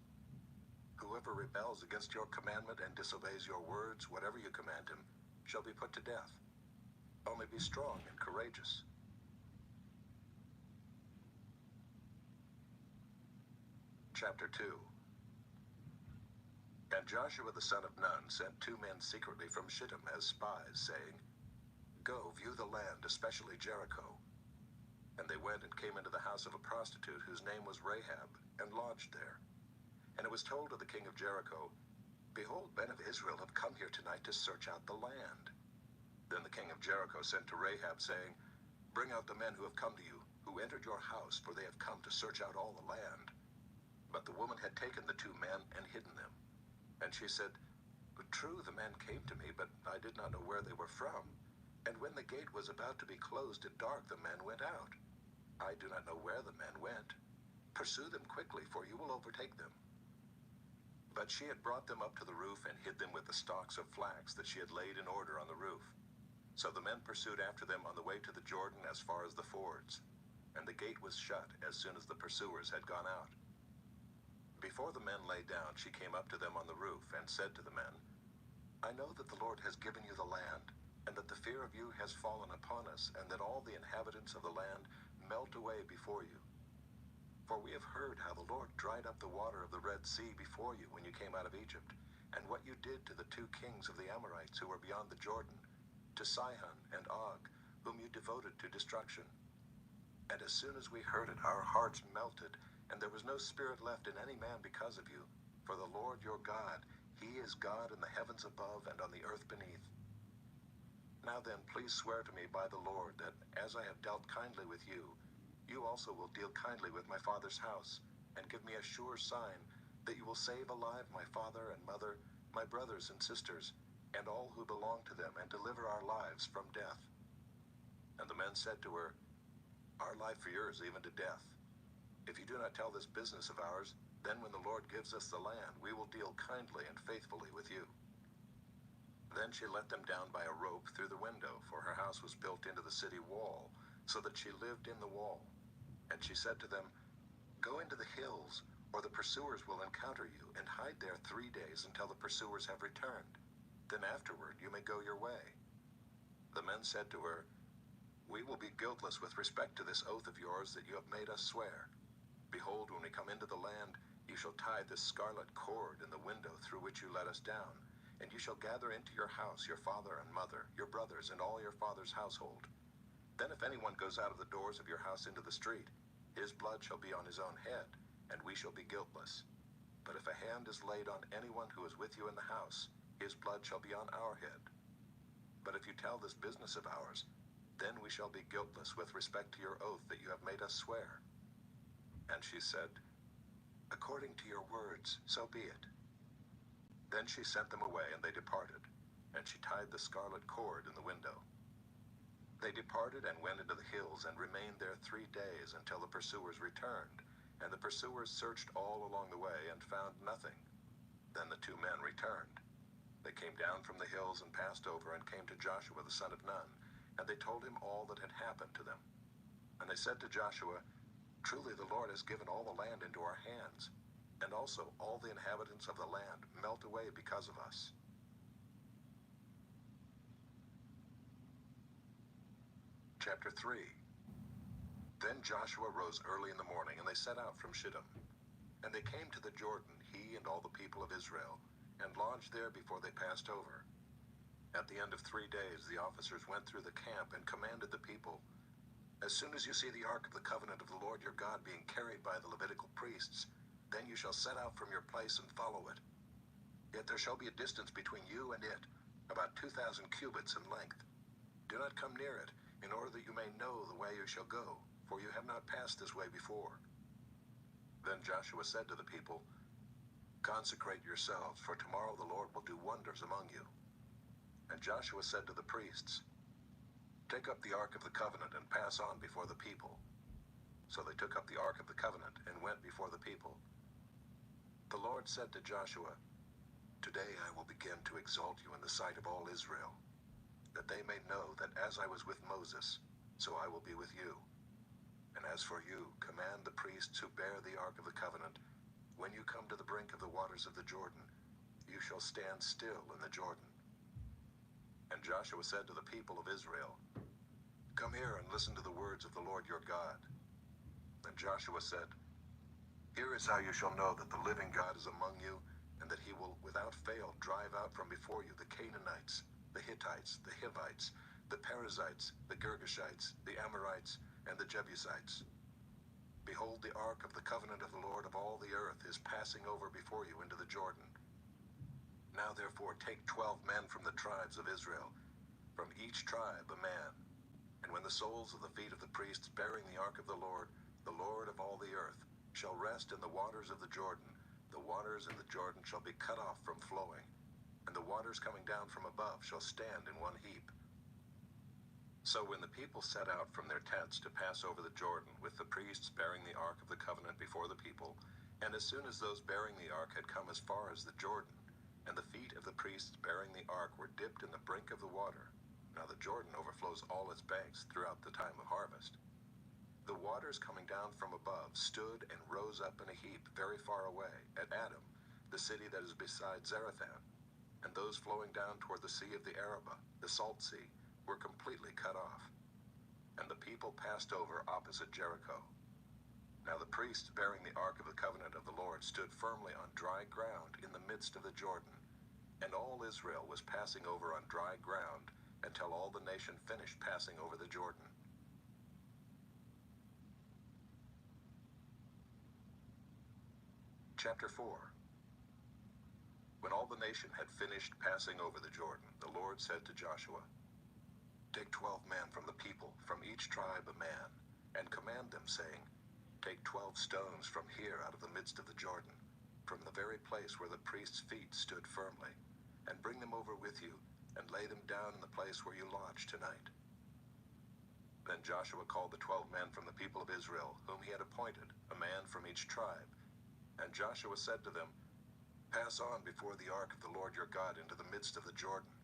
Whoever rebels against your commandment and disobeys your words, whatever you command him, shall be put to death. Only be strong and courageous." Chapter 2. And Joshua the son of Nun sent 2 men secretly from Shittim as spies, saying, "Go, view the land, especially Jericho." And they went and came into the house of a prostitute whose name was Rahab, and lodged there. And it was told to the king of Jericho, "Behold, men of Israel have come here tonight to search out the land." Then the king of Jericho sent to Rahab, saying, "Bring out the men who have come to you, who entered your house, for they have come to search out all the land." But the woman had taken the 2 men and hidden them. And she said, "True, the men came to me, but I did not know where they were from. And when the gate was about to be closed at dark, the men went out. I do not know where the men went. Pursue them quickly, for you will overtake them." But she had brought them up to the roof and hid them with the stalks of flax that she had laid in order on the roof. So the men pursued after them on the way to the Jordan as far as the fords. And the gate was shut as soon as the pursuers had gone out. Before the men lay down, she came up to them on the roof and said to the men, "I know that the Lord has given you the land, and that the fear of you has fallen upon us, and that all the inhabitants of the land melt away before you. For we have heard how the Lord dried up the water of the Red Sea before you when you came out of Egypt, and what you did to the 2 kings of the Amorites who were beyond the Jordan, to Sihon and Og, whom you devoted to destruction. And as soon as we heard it, our hearts melted, and there was no spirit left in any man because of you. For the Lord your God, he is God in the heavens above and on the earth beneath. Now then, please swear to me by the Lord that, as I have dealt kindly with you, you also will deal kindly with my father's house, and give me a sure sign that you will save alive my father and mother, my brothers and sisters, and all who belong to them, and deliver our lives from death." And the men said to her, "Our life for yours, even to death. If you do not tell this business of ours, then when the Lord gives us the land, we will deal kindly and faithfully with you." Then she let them down by a rope through the window, for her house was built into the city wall, so that she lived in the wall. And she said to them, "Go into the hills, or the pursuers will encounter you, and hide there 3 days until the pursuers have returned. Then afterward you may go your way." The men said to her, "We will be guiltless with respect to this oath of yours that you have made us swear. Behold, when we come into the land, you shall tie this scarlet cord in the window through which you let us down, and you shall gather into your house your father and mother, your brothers, and all your father's household. Then if anyone goes out of the doors of your house into the street, his blood shall be on his own head, and we shall be guiltless. But if a hand is laid on anyone who is with you in the house, his blood shall be on our head. But if you tell this business of ours, then we shall be guiltless with respect to your oath that you have made us swear." And she said, "According to your words, so be it." Then she sent them away, and they departed, and she tied the scarlet cord in the window. They departed and went into the hills, and remained there 3 days until the pursuers returned. And the pursuers searched all along the way, and found nothing. Then the 2 men returned. They came down from the hills and passed over, and came to Joshua the son of Nun, and they told him all that had happened to them. And they said to Joshua, "Truly the Lord has given all the land into our hands, and also all the inhabitants of the land melt away because of us." Chapter 3. Then Joshua rose early in the morning, and they set out from Shittim. And they came to the Jordan, he and all the people of Israel, and lodged there before they passed over. At the end of 3 days the officers went through the camp and commanded the people, "As soon as you see the ark of the covenant of the Lord your God being carried by the Levitical priests, then you shall set out from your place and follow it. Yet there shall be a distance between you and it, about 2,000 cubits in length. Do not come near it, in order that you may know the way you shall go, for you have not passed this way before." Then Joshua said to the people, "Consecrate yourselves, for tomorrow the Lord will do wonders among you." And Joshua said to the priests, "Take up the ark of the covenant and pass on before the people." So they took up the ark of the covenant and went before the people. The Lord Lord said to Joshua, "Today I will begin to exalt you in the sight of all Israel, that they may know that as I was with Moses, so I will be with you. And as for you, command the priests who bear the ark of the covenant, when you come to the brink of the waters of the Jordan, you shall stand still in the Jordan." And Joshua said to the people of Israel, "Come here and listen to the words of the Lord your God." And Joshua said, "Here is how you shall know that the living God is among you, and that he will without fail drive out from before you the Canaanites, the Hittites, the Hivites, the Perizzites, the Girgashites, the Amorites, and the Jebusites. Behold, the ark of the covenant of the Lord of all the earth is passing over before you into the Jordan. Now therefore take 12 men from the tribes of Israel, from each tribe a man. And when the soles of the feet of the priests bearing the ark of the Lord of all the earth, shall rest in the waters of the Jordan, the waters in the Jordan shall be cut off from flowing, and the waters coming down from above shall stand in one heap." So when the people set out from their tents to pass over the Jordan, with the priests bearing the ark of the covenant before the people, and as soon as those bearing the ark had come as far as the Jordan, and the feet of the priests bearing the ark were dipped in the brink of the water, now the Jordan overflows all its banks throughout the time of harvest, the waters coming down from above stood and rose up in a heap very far away at Adam, the city that is beside Zarethan, and those flowing down toward the sea of the Arabah, the salt sea, were completely cut off. And the people passed over opposite Jericho. Now the priests bearing the ark of the covenant of the Lord stood firmly on dry ground in the midst of the Jordan, and all Israel was passing over on dry ground until all the nation finished passing over the Jordan. Chapter 4. When all the nation had finished passing over the Jordan, the Lord said to Joshua, "Take 12 men from the people, from each tribe a man, and command them, saying, Take 12 stones from here out of the midst of the Jordan, from the very place where the priest's feet stood firmly, and bring them over with you, and lay them down in the place where you lodge tonight." Then Joshua called the 12 men from the people of Israel, whom he had appointed, a man from each tribe. And Joshua said to them, "Pass on before the ark of the Lord your God into the midst of the Jordan,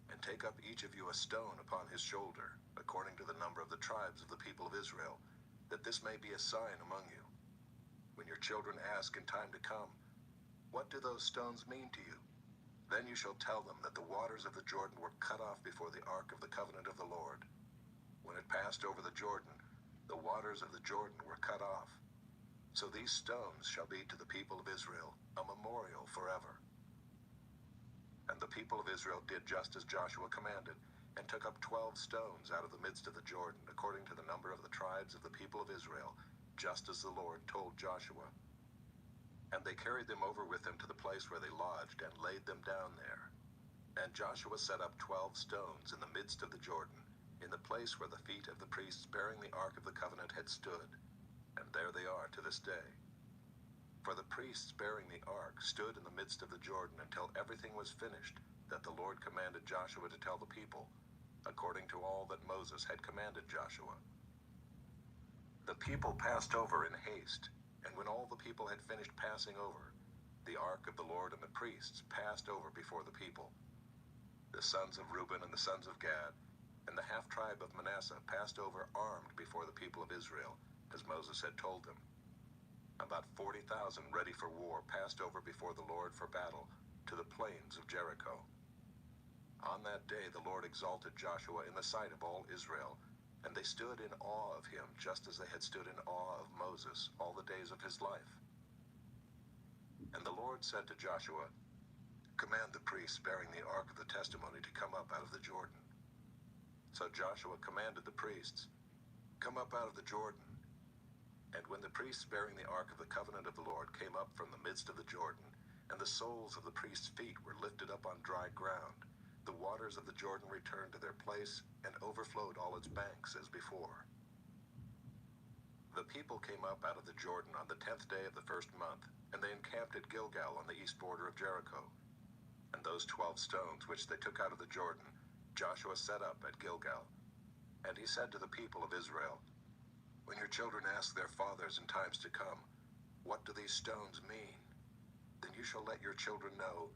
and take up each of you a stone upon his shoulder, according to the number of the tribes of the people of Israel, that this may be a sign among you. When your children ask in time to come, 'What do those stones mean to you?' then you shall tell them that the waters of the Jordan were cut off before the ark of the covenant of the Lord. When it passed over the Jordan, the waters of the Jordan were cut off. So these stones shall be to the people of Israel a memorial forever." And the people of Israel did just as Joshua commanded, and took up 12 stones out of the midst of the Jordan, according to the number of the tribes of the people of Israel, just as the Lord told Joshua. And they carried them over with them to the place where they lodged, and laid them down there. And Joshua set up 12 stones in the midst of the Jordan, in the place where the feet of the priests bearing the ark of the covenant had stood. And there they are to this day. For the priests bearing the ark stood in the midst of the Jordan until everything was finished that the Lord commanded Joshua to tell the people, according to all that Moses had commanded Joshua. The people passed over in haste, and when all the people had finished passing over, the ark of the Lord and the priests passed over before the people. The sons of Reuben and the sons of Gad, and the half-tribe of Manasseh passed over armed before the people of Israel, as Moses had told them. About 40,000 ready for war passed over before the Lord for battle to the plains of Jericho. On that day the Lord exalted Joshua in the sight of all Israel, and they stood in awe of him just as they had stood in awe of Moses all the days of his life. And the Lord said to Joshua, "Command the priests bearing the ark of the testimony to come up out of the Jordan." So Joshua commanded the priests, "Come up out of the Jordan." And when the priests bearing the ark of the covenant of the Lord came up from the midst of the Jordan, and the soles of the priests' feet were lifted up on dry ground, the waters of the Jordan returned to their place and overflowed all its banks as before. The people came up out of the Jordan on the 10th day of the first month, and they encamped at Gilgal on the east border of Jericho. And those 12 stones which they took out of the Jordan, Joshua set up at Gilgal. And he said to the people of Israel, "When your children ask their fathers in times to come, 'What do these stones mean?' then you you shall let your children know,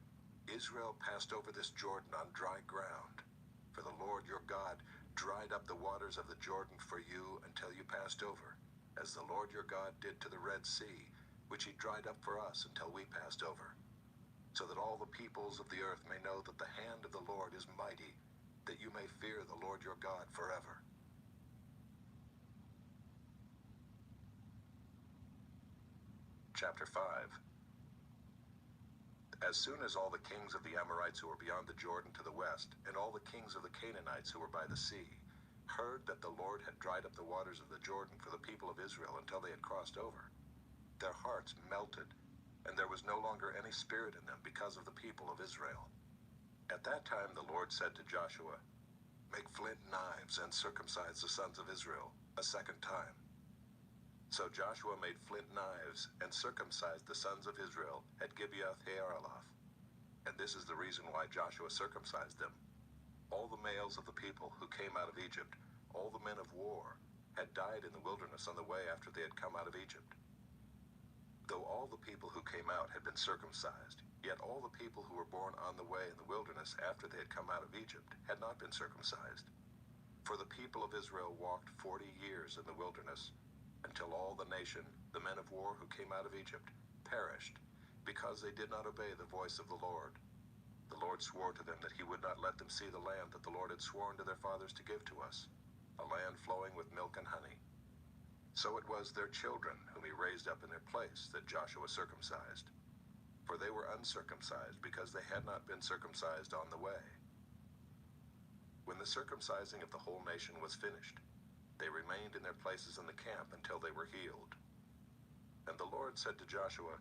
Israel passed over this Jordan on dry ground. For the Lord your God dried up the waters of the Jordan for you until you passed over, as the Lord your God did to the Red Sea, which he dried up for us until we passed over. So that all the peoples of the earth may know that the hand of the Lord is mighty, that you may fear the Lord your God forever. Chapter 5. As soon as all the kings of the Amorites who were beyond the Jordan to the west, and all the kings of the Canaanites who were by the sea, heard that the Lord had dried up the waters of the Jordan for the people of Israel until they had crossed over, their hearts melted, and there was no longer any spirit in them because of the people of Israel. At that time the Lord said to Joshua, "Make flint knives and circumcise the sons of Israel a second time." So Joshua made flint knives and circumcised the sons of Israel at Gibeath-Haaraloth. And this is the reason why Joshua circumcised them. All the males of the people who came out of Egypt, all the men of war, had died in the wilderness on the way after they had come out of Egypt. Though all the people who came out had been circumcised, yet all the people who were born on the way in the wilderness after they had come out of Egypt had not been circumcised. For the people of Israel walked 40 years in the wilderness, until all the nation, the men of war who came out of Egypt, perished, because they did not obey the voice of the Lord. The Lord swore to them that he would not let them see the land that the Lord had sworn to their fathers to give to us, a land flowing with milk and honey. So it was their children whom he raised up in their place that Joshua circumcised. For they were uncircumcised because they had not been circumcised on the way. When the circumcising of the whole nation was finished, they remained in their places in the camp until they were healed. And the Lord said to Joshua,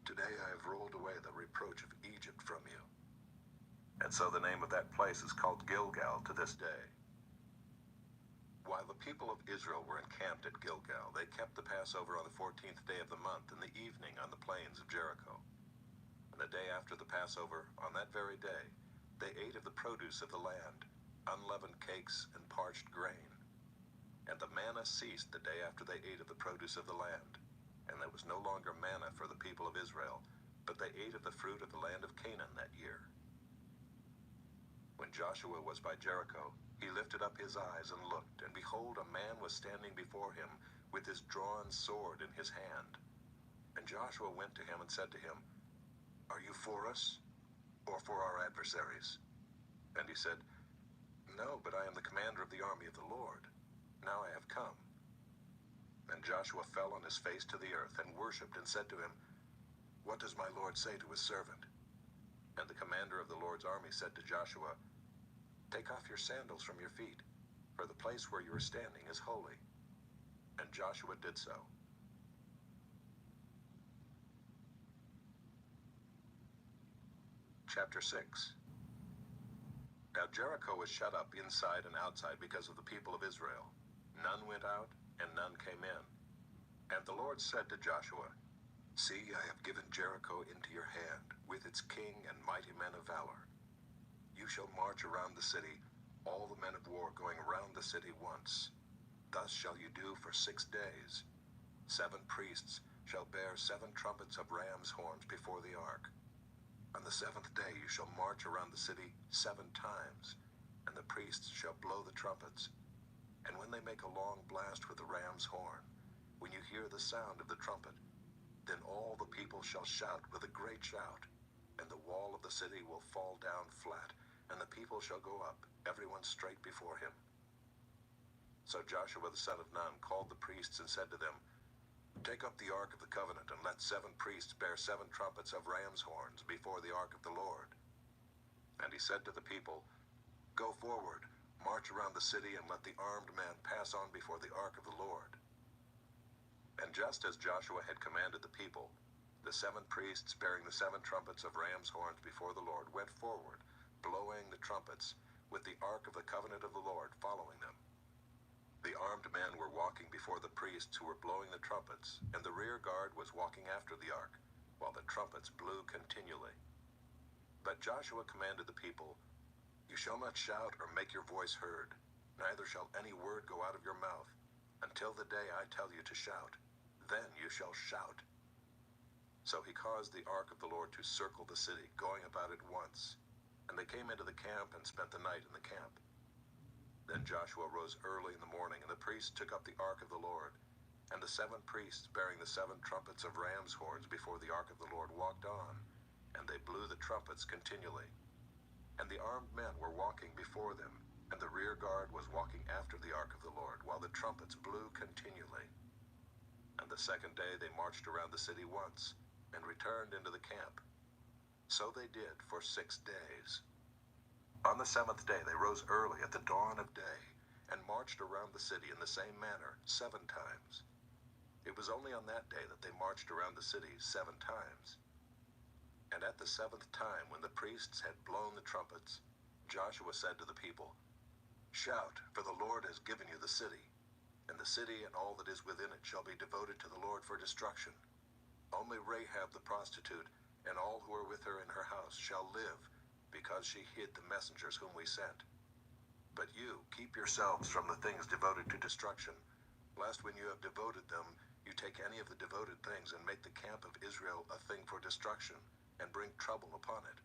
"Today I have rolled away the reproach of Egypt from you." And so the name of that place is called Gilgal to this day. While the people of Israel were encamped at Gilgal, they kept the Passover on the 14th day of the month in the evening on the plains of Jericho. And the day after the Passover, on that very day, they ate of the produce of the land, unleavened cakes and parched grain. And the manna ceased the day after they ate of the produce of the land, and there was no longer manna for the people of Israel, but they ate of the fruit of the land of Canaan that year. When Joshua was by Jericho, he lifted up his eyes and looked, and behold, a man was standing before him with his drawn sword in his hand. And Joshua went to him and said to him, "Are you for us, or for our adversaries?" And he said, "No, but I am the commander of the army of the Lord. Now I have come." And Joshua fell on his face to the earth and worshipped and said to him, "What does my Lord say to his servant?" And the commander of the Lord's army said to Joshua, "Take off your sandals from your feet, for the place where you are standing is holy." And Joshua did so. Chapter 6. Now Jericho was shut up inside and outside because of the people of Israel. None went out, and none came in. And the Lord said to Joshua, "See, I have given Jericho into your hand, with its king and mighty men of valor. You shall march around the city, all the men of war going around the city once. Thus shall you do for 6 days. 7 priests shall bear 7 trumpets of ram's horns before the ark. On the 7th day you shall march around the city 7 times, and the priests shall blow the trumpets. And when they make a long blast with the ram's horn, when you hear the sound of the trumpet, then all the people shall shout with a great shout, and the wall of the city will fall down flat, and the people shall go up, everyone straight before him." So Joshua the son of Nun called the priests and said to them, "Take up the ark of the covenant, and let 7 priests bear 7 trumpets of ram's horns before the ark of the Lord." And he said to the people, "Go forward, march around the city, and let the armed men pass on before the ark of the Lord." And just as Joshua had commanded the people, the 7 priests bearing the 7 trumpets of ram's horns before the Lord went forward, blowing the trumpets, with the ark of the covenant of the Lord following them. The armed men were walking before the priests who were blowing the trumpets, and the rear guard was walking after the ark, while the trumpets blew continually. But Joshua commanded the people, "You shall not shout or make your voice heard, neither shall any word go out of your mouth, until the day I tell you to shout. Then you shall shout." So he caused the ark of the Lord to circle the city, going about it once. And they came into the camp and spent the night in the camp. Then Joshua rose early in the morning, and the priests took up the ark of the Lord. And the 7 priests bearing the 7 trumpets of ram's horns before the ark of the Lord walked on, and they blew the trumpets continually. And the armed men were walking before them, and the rear guard was walking after the ark of the Lord, while the trumpets blew continually. And the second day they marched around the city once, and returned into the camp. So they did for 6 days. On the 7th day they rose early at the dawn of day, and marched around the city in the same manner 7 times. It was only on that day that they marched around the city 7 times. And at the 7th time, when the priests had blown the trumpets, Joshua said to the people, "Shout, for the Lord has given you the city, and the city and all that is within it shall be devoted to the Lord for destruction. Only Rahab the prostitute and all who are with her in her house shall live, because she hid the messengers whom we sent. But you, keep yourselves from the things devoted to destruction, lest when you have devoted them, you take any of the devoted things and make the camp of Israel a thing for destruction, and bring trouble upon it.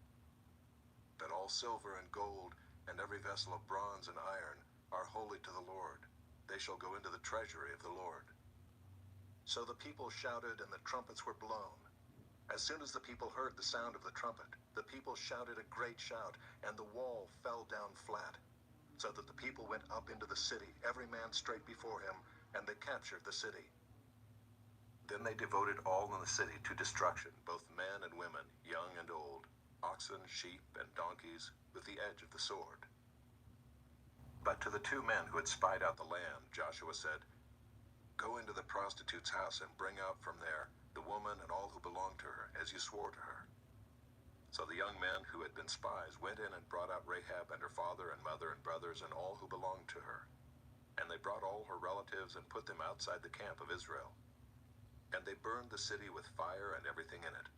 But all silver and gold, and every vessel of bronze and iron, are holy to the Lord. They shall go into the treasury of the Lord." So the people shouted, and the trumpets were blown. As soon as the people heard the sound of the trumpet, the people shouted a great shout, and the wall fell down flat, so that the people went up into the city, every man straight before him, and they captured the city. Then they devoted all in the city to destruction, both men and women, young and old, oxen, sheep, and donkeys, with the edge of the sword. But to the 2 men who had spied out the land, Joshua said, "Go into the prostitute's house and bring out from there the woman and all who belong to her, as you swore to her." So the young men who had been spies went in and brought out Rahab and her father and mother and brothers and all who belonged to her. And they brought all her relatives and put them outside the camp of Israel. And they burned the city with fire and everything in it.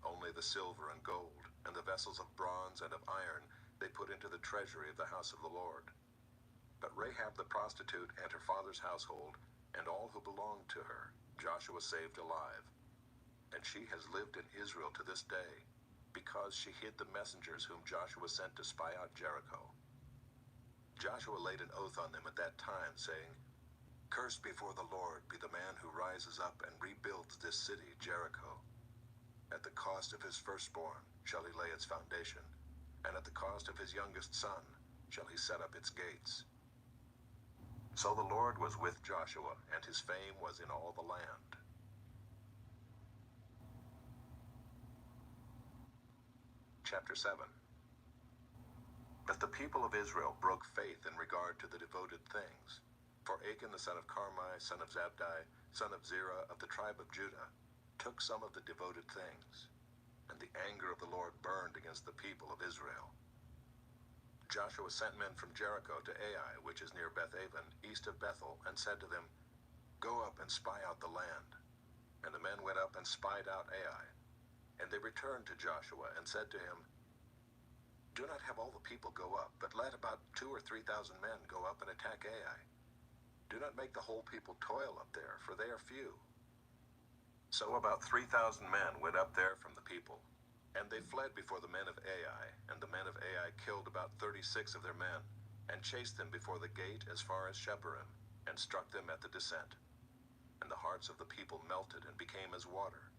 Only the silver and gold, and the vessels of bronze and of iron, they put into the treasury of the house of the Lord. But Rahab the prostitute and her father's household, and all who belonged to her, Joshua saved alive. And she has lived in Israel to this day, because she hid the messengers whom Joshua sent to spy out Jericho. Joshua laid an oath on them at that time, saying, "Cursed before the Lord be the man who rises up and rebuilds this city, Jericho. At the cost of his firstborn shall he lay its foundation, and at the cost of his youngest son shall he set up its gates." So the Lord was with Joshua, and his fame was in all the land. Chapter 7. But the people of Israel broke faith in regard to the devoted things. For Achan the son of Carmi, son of Zabdi, son of Zerah of the tribe of Judah, took some of the devoted things, and the anger of the Lord burned against the people of Israel. Joshua sent men from Jericho to Ai, which is near Bethaven, east of Bethel, and said to them, "Go up and spy out the land." And the men went up and spied out Ai. And they returned to Joshua and said to him, "Do not have all the people go up, but let about 2,000 or 3,000 men go up and attack Ai. Do not make the whole people toil up there, for they are few." So about 3,000 men went up there from the people, and they fled before the men of Ai, and the men of Ai killed about 36 of their men, and chased them before the gate as far as Sheparim, and struck them at the descent. And the hearts of the people melted and became as water.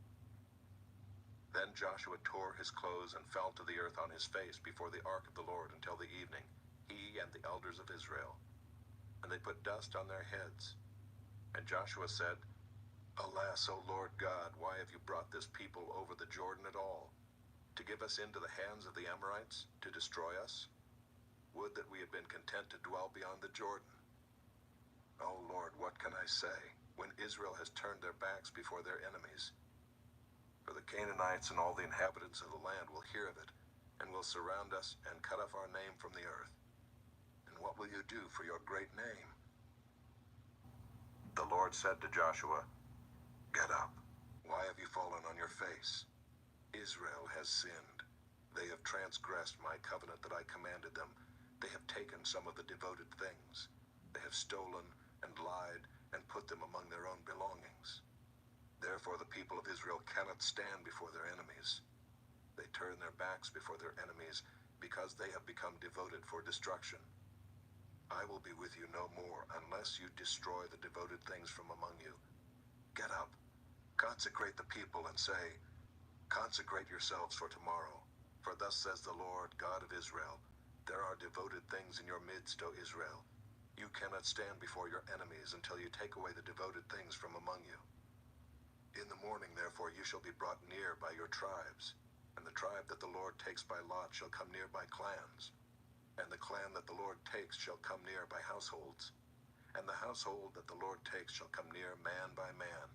Then Joshua tore his clothes and fell to the earth on his face before the ark of the Lord until the evening, he and the elders of Israel. And they put dust on their heads. And Joshua said, "Alas, O Lord God, why have you brought this people over the Jordan at all? To give us into the hands of the Amorites, to destroy us? Would that we had been content to dwell beyond the Jordan. O Lord, what can I say, when Israel has turned their backs before their enemies? For the Canaanites and all the inhabitants of the land will hear of it, and will surround us and cut off our name from the earth. And what will you do for your great name?" The Lord said to Joshua, "Get up. Why have you fallen on your face? Israel has sinned. They have transgressed my covenant that I commanded them. They have taken some of the devoted things. They have stolen and lied and put them among their own belongings. Therefore the people of Israel cannot stand before their enemies. They turn their backs before their enemies because they have become devoted for destruction. I will be with you no more unless you destroy the devoted things from among you. Get up, consecrate the people, and say, consecrate yourselves for tomorrow. For thus says the Lord God of Israel, there are devoted things in your midst, O Israel. You cannot stand before your enemies until you take away the devoted things from among you. In the morning, therefore, you shall be brought near by your tribes, and the tribe that the Lord takes by lot shall come near by clans, and the clan that the Lord takes shall come near by households, and the household that the Lord takes shall come near man by man.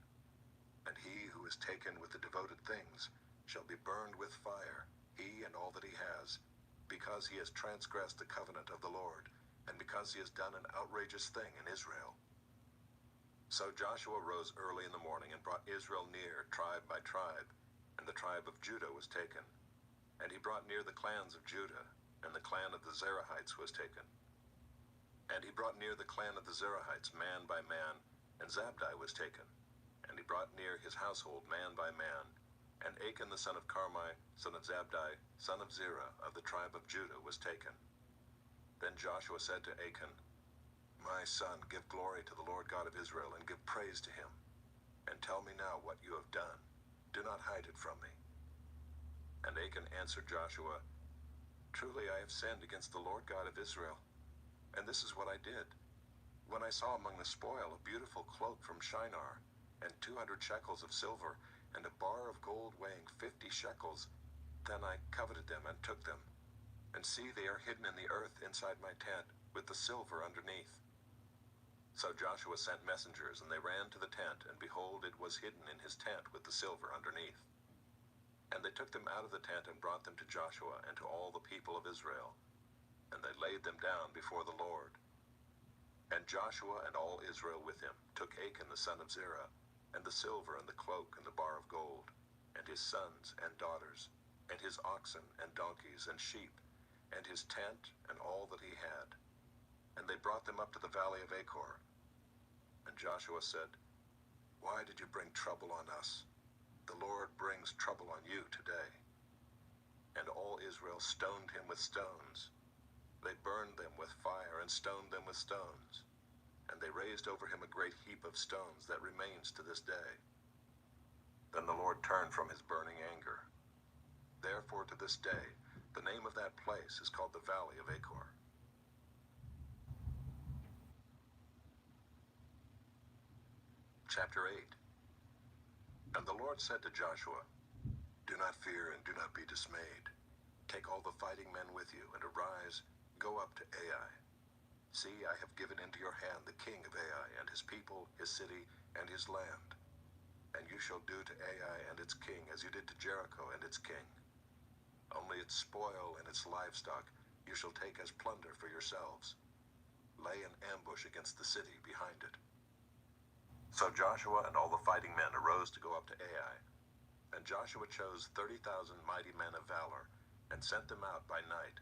And he who is taken with the devoted things shall be burned with fire, he and all that he has, because he has transgressed the covenant of the Lord, and because he has done an outrageous thing in Israel. So Joshua rose early in the morning and brought Israel near, tribe by tribe, and the tribe of Judah was taken. And he brought near the clans of Judah, and the clan of the Zerahites was taken. And he brought near the clan of the Zerahites man by man, and Zabdi was taken. And he brought near his household man by man, and Achan the son of Carmi, son of Zabdi, son of Zerah, of the tribe of Judah, was taken. Then Joshua said to Achan, my son, give glory to the Lord God of Israel, and give praise to him. And tell me now what you have done. Do not hide it from me. And Achan answered Joshua, truly I have sinned against the Lord God of Israel. And this is what I did. When I saw among the spoil a beautiful cloak from Shinar, and 200 shekels of silver, and a bar of gold weighing 50 shekels, then I coveted them and took them. And see, they are hidden in the earth inside my tent, with the silver underneath. So Joshua sent messengers, and they ran to the tent, and behold, it was hidden in his tent with the silver underneath. And they took them out of the tent and brought them to Joshua and to all the people of Israel, and they laid them down before the Lord. And Joshua and all Israel with him took Achan the son of Zerah, and the silver and the cloak and the bar of gold, and his sons and daughters, and his oxen and donkeys and sheep, and his tent and all that he had. And they brought them up to the valley of Achor. And Joshua said, why did you bring trouble on us? The Lord brings trouble on you today. And all Israel stoned him with stones. They burned them with fire and stoned them with stones. And they raised over him a great heap of stones that remains to this day. Then the Lord turned from his burning anger. Therefore to this day, the name of that place is called the Valley of Achor. Chapter 8. And the Lord said to Joshua, do not fear and do not be dismayed. Take all the fighting men with you, and arise, go up to Ai. See, I have given into your hand the king of Ai, and his people, his city, and his land. And you shall do to Ai and its king as you did to Jericho and its king. Only its spoil and its livestock you shall take as plunder for yourselves. Lay an ambush against the city behind it. So Joshua and all the fighting men arose to go up to Ai. And Joshua chose 30,000 mighty men of valor, and sent them out by night.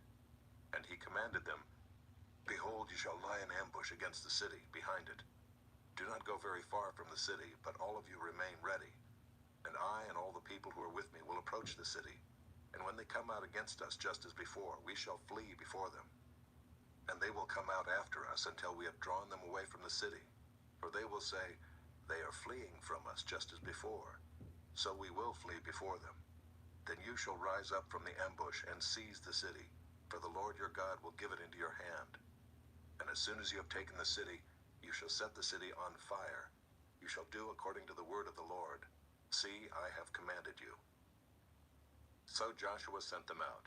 And he commanded them, behold, you shall lie in ambush against the city behind it. Do not go very far from the city, but all of you remain ready. And I and all the people who are with me will approach the city. And when they come out against us just as before, we shall flee before them. And they will come out after us until we have drawn them away from the city. For they will say, they are fleeing from us just as before. So we will flee before them. Then you shall rise up from the ambush and seize the city, for the Lord your God will give it into your hand. And as soon as you have taken the city, you shall set the city on fire. You shall do according to the word of the Lord. See, I have commanded you. So Joshua sent them out.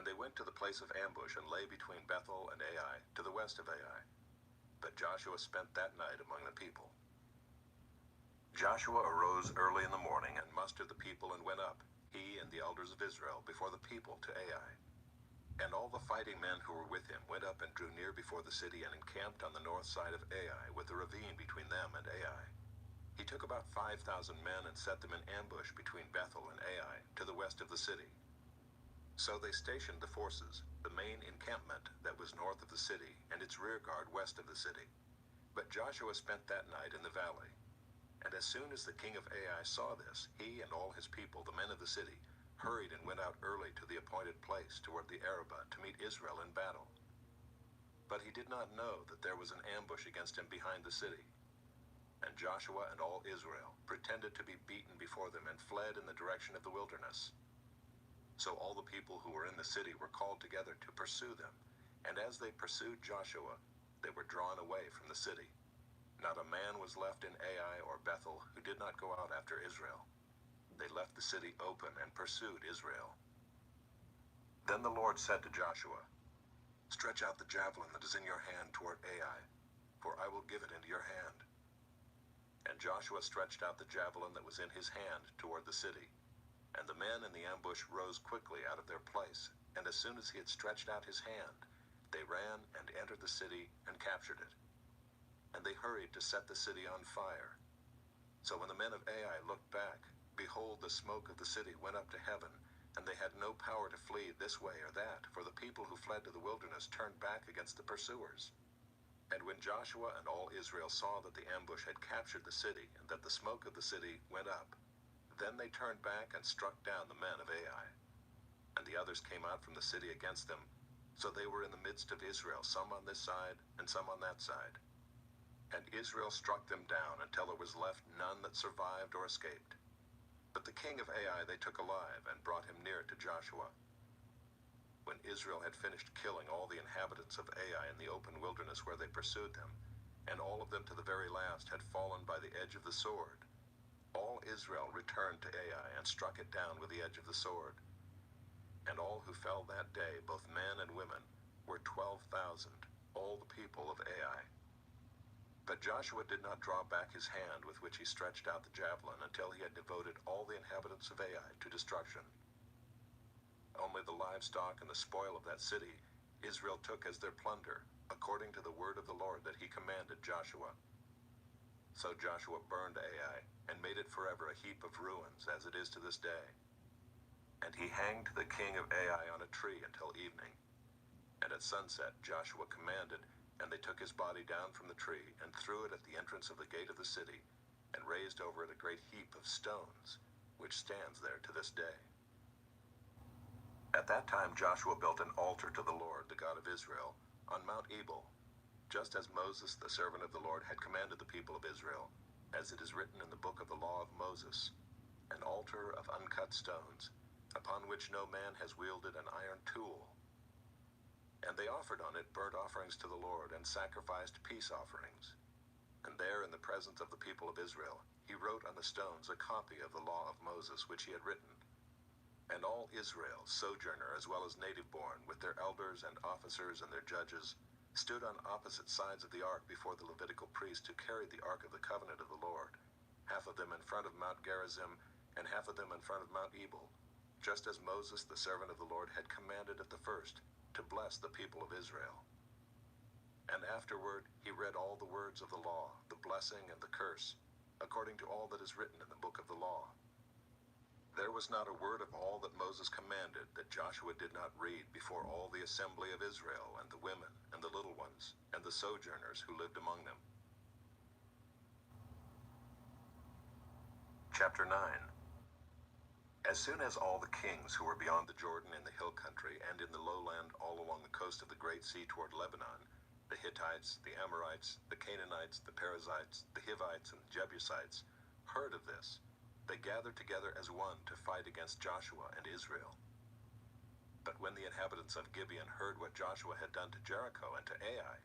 And they went to the place of ambush and lay between Bethel and Ai, to the west of Ai. But Joshua spent that night among the people. Joshua arose early in the morning and mustered the people and went up, he and the elders of Israel, before the people to Ai. And all the fighting men who were with him went up and drew near before the city and encamped on the north side of Ai, with a ravine between them and Ai. He took about 5,000 men and set them in ambush between Bethel and Ai, to the west of the city. So they stationed the forces, the main encampment that was north of the city, and its rear guard west of the city. But Joshua spent that night in the valley. And as soon as the king of Ai saw this, he and all his people, the men of the city, hurried and went out early to the appointed place toward the Arabah to meet Israel in battle. But he did not know that there was an ambush against him behind the city. And Joshua and all Israel pretended to be beaten before them and fled in the direction of the wilderness. So all the people who were in the city were called together to pursue them. And as they pursued Joshua, they were drawn away from the city. Not a man was left in Ai or Bethel who did not go out after Israel. They left the city open and pursued Israel. Then the Lord said to Joshua, "Stretch out the javelin that is in your hand toward Ai, for I will give it into your hand." And Joshua stretched out the javelin that was in his hand toward the city. And the men in the ambush rose quickly out of their place, and as soon as he had stretched out his hand, they ran and entered the city and captured it. And they hurried to set the city on fire. So when the men of Ai looked back, behold, the smoke of the city went up to heaven, and they had no power to flee this way or that, for the people who fled to the wilderness turned back against the pursuers. And when Joshua and all Israel saw that the ambush had captured the city, and that the smoke of the city went up, then they turned back and struck down the men of Ai. And the others came out from the city against them, so they were in the midst of Israel, some on this side and some on that side. And Israel struck them down until there was left none that survived or escaped. But the king of Ai they took alive and brought him near to Joshua. When Israel had finished killing all the inhabitants of Ai in the open wilderness where they pursued them, and all of them to the very last had fallen by the edge of the sword, all Israel returned to Ai and struck it down with the edge of the sword. And all who fell that day, both men and women, were 12,000, all the people of Ai. But Joshua did not draw back his hand with which he stretched out the javelin until he had devoted all the inhabitants of Ai to destruction. Only the livestock and the spoil of that city Israel took as their plunder, according to the word of the Lord that he commanded Joshua. So Joshua burned Ai and made it forever a heap of ruins, as it is to this day. And he hanged the king of Ai on a tree until evening. And at sunset Joshua commanded, and they took his body down from the tree and threw it at the entrance of the gate of the city, and raised over it a great heap of stones, which stands there to this day. At that time Joshua built an altar to the Lord, the God of Israel, on Mount Ebal, just as Moses, the servant of the Lord, had commanded the people of Israel, as it is written in the book of the law of Moses, an altar of uncut stones, upon which no man has wielded an iron tool. And they offered on it burnt offerings to the Lord, and sacrificed peace offerings. And there, in the presence of the people of Israel, he wrote on the stones a copy of the law of Moses, which he had written. And all Israel, sojourner as well as native-born, with their elders and officers and their judges, stood on opposite sides of the ark before the Levitical priest who carried the ark of the covenant of the Lord, half of them in front of Mount Gerizim, and half of them in front of Mount Ebal, just as Moses, the servant of the Lord, had commanded at the first, to bless the people of Israel. And afterward he read all the words of the law, the blessing and the curse, according to all that is written in the book of the law. There was not a word of all that Moses commanded that Joshua did not read before all the assembly of Israel, and the women, and the little ones, and the sojourners who lived among them. Chapter 9. As soon as all the kings who were beyond the Jordan in the hill country and in the lowland all along the coast of the Great Sea toward Lebanon, the Hittites, the Amorites, the Canaanites, the Perizzites, the Hivites, and the Jebusites, heard of this, they gathered together as one to fight against Joshua and Israel. But when the inhabitants of Gibeon heard what Joshua had done to Jericho and to Ai,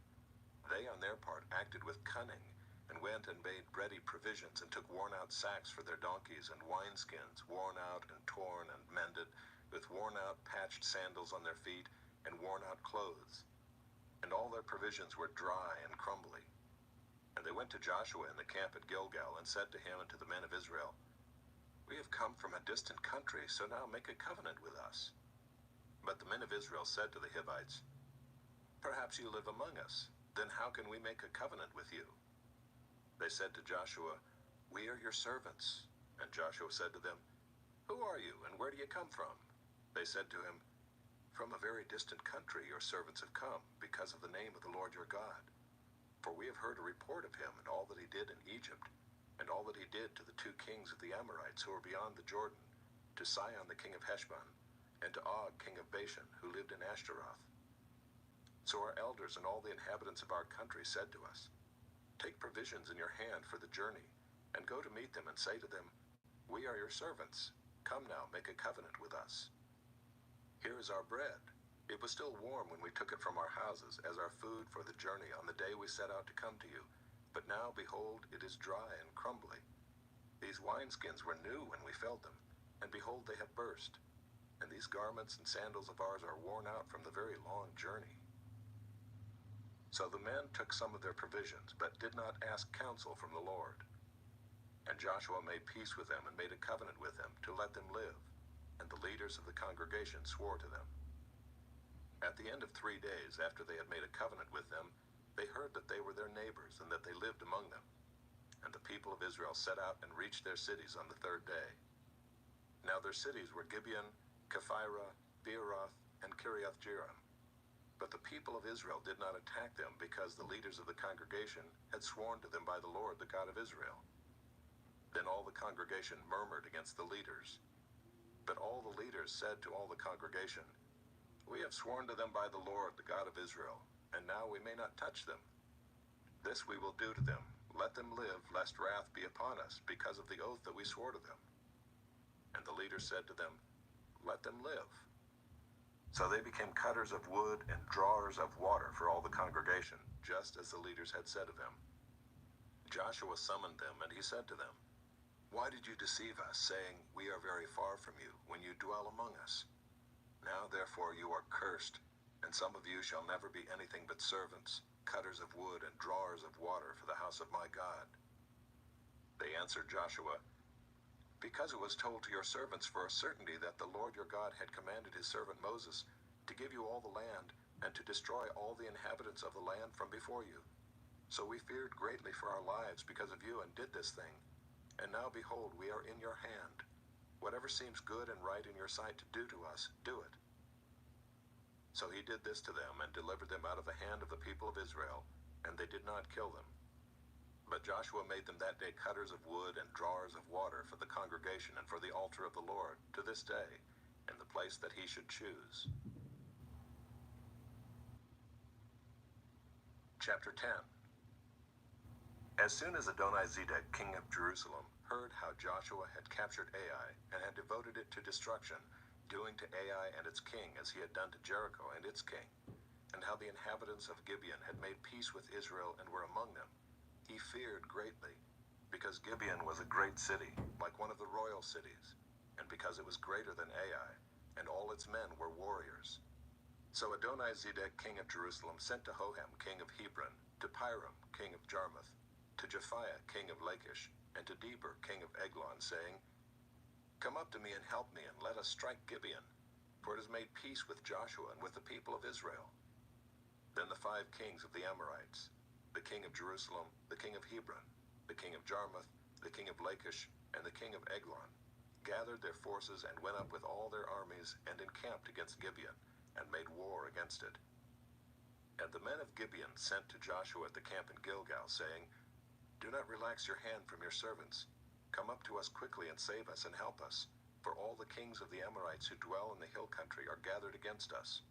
they on their part acted with cunning, and went and made ready provisions, and took worn-out sacks for their donkeys, and wineskins, worn out and torn and mended, with worn-out patched sandals on their feet, and worn-out clothes. And all their provisions were dry and crumbly. And they went to Joshua in the camp at Gilgal, and said to him and to the men of Israel, "We have come from a distant country, so now make a covenant with us." But the men of Israel said to the Hivites, "Perhaps you live among us, then how can we make a covenant with you?" They said to Joshua, "We are your servants." And Joshua said to them, "Who are you, and where do you come from?" They said to him, "From a very distant country your servants have come, because of the name of the Lord your God. For we have heard a report of him and all that he did in Egypt, and all that he did to the 2 kings of the Amorites who were beyond the Jordan, to Sihon the king of Heshbon, and to Og king of Bashan, who lived in Ashtaroth. So our elders and all the inhabitants of our country said to us, "Take provisions in your hand for the journey, and go to meet them and say to them, 'We are your servants. Come now, make a covenant with us. Here is our bread. It was still warm when we took it from our houses as our food for the journey on the day we set out to come to you. But now, behold, it is dry and crumbly. These wineskins were new when we filled them, and behold, they have burst. And these garments and sandals of ours are worn out from the very long journey.' So the men took some of their provisions, but did not ask counsel from the Lord. And Joshua made peace with them and made a covenant with them to let them live. And the leaders of the congregation swore to them. At the end of 3 days after they had made a covenant with them, they heard that they were their neighbors and that they lived among them. And the people of Israel set out and reached their cities on the 3rd day. Now their cities were Gibeon, Kephirah, Beeroth, and Kiriath-Jearim. But the people of Israel did not attack them because the leaders of the congregation had sworn to them by the Lord, the God of Israel. Then all the congregation murmured against the leaders. But all the leaders said to all the congregation, 'We have sworn to them by the Lord, the God of Israel, and now we may not touch them. This we will do to them. Let them live, lest wrath be upon us, because of the oath that we swore to them.' And the leaders said to them, 'Let them live.' So they became cutters of wood and drawers of water for all the congregation, just as the leaders had said of them. Joshua summoned them, and he said to them, 'Why did you deceive us, saying, "We are very far from you," when you dwell among us? Now therefore you are cursed, and some of you shall never be anything but servants, cutters of wood and drawers of water for the house of my God.' They answered Joshua, 'Because it was told to your servants for a certainty that the Lord your God had commanded his servant Moses to give you all the land and to destroy all the inhabitants of the land from before you. So we feared greatly for our lives because of you and did this thing. And now behold, we are in your hand. Whatever seems good and right in your sight to do to us, do it.' So he did this to them and delivered them out of the hand of the people of Israel, and they did not kill them. But Joshua made them that day cutters of wood and drawers of water for the congregation and for the altar of the Lord to this day, in the place that he should choose." Chapter 10. As soon as Adonizedek, king of Jerusalem, heard how Joshua had captured Ai and had devoted it to destruction, doing to Ai and its king as he had done to Jericho and its king, and how the inhabitants of Gibeon had made peace with Israel and were among them, he feared greatly, because Gibeon was a great city, like one of the royal cities, and because it was greater than Ai, and all its men were warriors. So Adonizedek, king of Jerusalem, sent to Hoham, king of Hebron, to Piram, king of Jarmuth, to Japhiah, king of Lachish, and to Deber, king of Eglon, saying, "Come up to me and help me, and let us strike Gibeon, for it has made peace with Joshua and with the people of Israel." Then the 5 kings of the Amorites, the king of Jerusalem, the king of Hebron, the king of Jarmuth, the king of Lachish, and the king of Eglon, gathered their forces and went up with all their armies and encamped against Gibeon, and made war against it. And the men of Gibeon sent to Joshua at the camp in Gilgal, saying, "Do not relax your hand from your servants. Come up to us quickly and save us and help us, for all the kings of the Amorites who dwell in the hill country are gathered against us."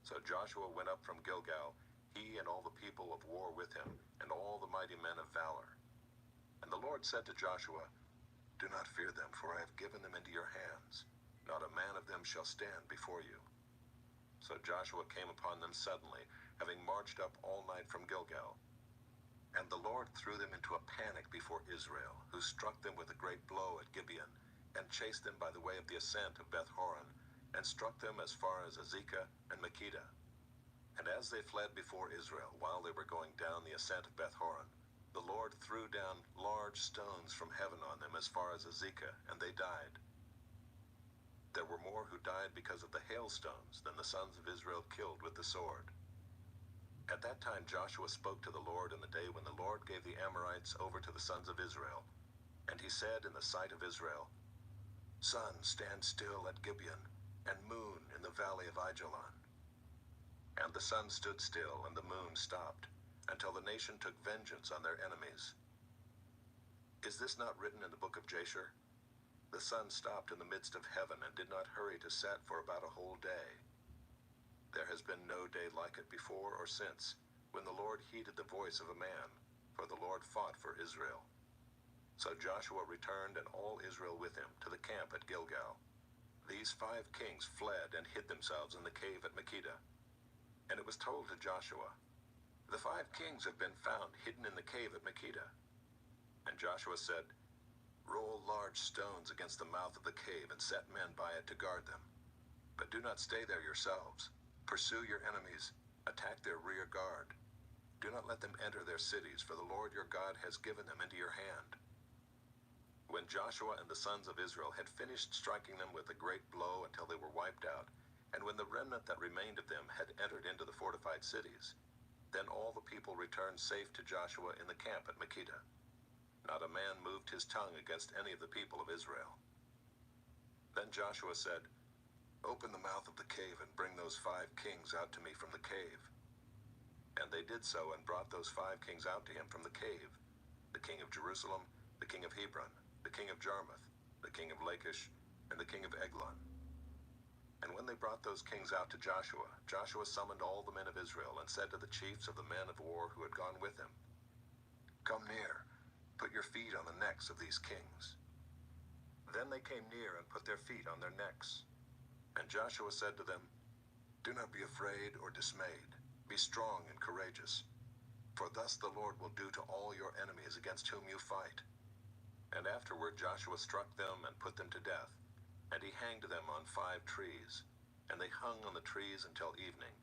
So Joshua went up from Gilgal, he and all the people of war with him, and all the mighty men of valor. And the Lord said to Joshua, "Do not fear them, for I have given them into your hands. Not a man of them shall stand before you." So Joshua came upon them suddenly, having marched up all night from Gilgal. And the Lord threw them into a panic before Israel, who struck them with a great blow at Gibeon, and chased them by the way of the ascent of Beth-horon, and struck them as far as Azekah and Makkedah. And as they fled before Israel, while they were going down the ascent of Beth-horon, the Lord threw down large stones from heaven on them as far as Azekah, and they died. There were more who died because of the hailstones than the sons of Israel killed with the sword. At that time Joshua spoke to the Lord in the day when the Lord gave the Amorites over to the sons of Israel. And he said in the sight of Israel, "Sun, stand still at Gibeon, and moon in the valley of Aijalon." And the sun stood still, and the moon stopped, until the nation took vengeance on their enemies. Is this not written in the book of Jasher? The sun stopped in the midst of heaven and did not hurry to set for about a whole day. There has been no day like it before or since, when the Lord heeded the voice of a man, for the Lord fought for Israel. So Joshua returned and all Israel with him to the camp at Gilgal. These 5 kings fled and hid themselves in the cave at Makkedah. And it was told to Joshua, "The 5 kings have been found hidden in the cave at Makkedah." And Joshua said, "Roll large stones against the mouth of the cave and set men by it to guard them. But do not stay there yourselves. Pursue your enemies. Attack their rear guard. Do not let them enter their cities, for the Lord your God has given them into your hand." When Joshua and the sons of Israel had finished striking them with a great blow until they were wiped out, and when the remnant that remained of them had entered into the fortified cities, then all the people returned safe to Joshua in the camp at Makkedah. Not a man moved his tongue against any of the people of Israel. Then Joshua said, "Open the mouth of the cave and bring those 5 kings out to me from the cave." And they did so and brought those 5 kings out to him from the cave, the king of Jerusalem, the king of Hebron, the king of Jarmuth, the king of Lachish, and the king of Eglon. And when they brought those kings out to Joshua, Joshua summoned all the men of Israel and said to the chiefs of the men of war who had gone with him, "Come near, put your feet on the necks of these kings." Then they came near and put their feet on their necks. And Joshua said to them, "Do not be afraid or dismayed. Be strong and courageous. For thus the Lord will do to all your enemies against whom you fight." And afterward Joshua struck them and put them to death. And he hanged them on 5 trees. And they hung on the trees until evening.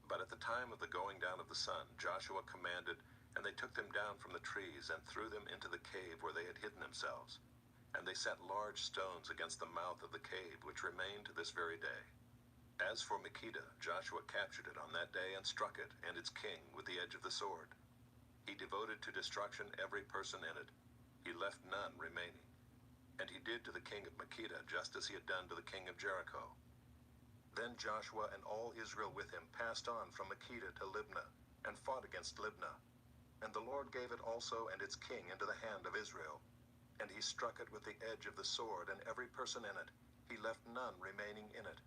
But at the time of the going down of the sun, Joshua commanded, and they took them down from the trees and threw them into the cave where they had hidden themselves. And they set large stones against the mouth of the cave, which remain to this very day. As for Makkedah, Joshua captured it on that day and struck it and its king with the edge of the sword. He devoted to destruction every person in it. He left none remaining. And he did to the king of Makkedah just as he had done to the king of Jericho. Then Joshua and all Israel with him passed on from Makkedah to Libnah, and fought against Libnah. And the Lord gave it also and its king into the hand of Israel. And he struck it with the edge of the sword, and every person in it. He left none remaining in it.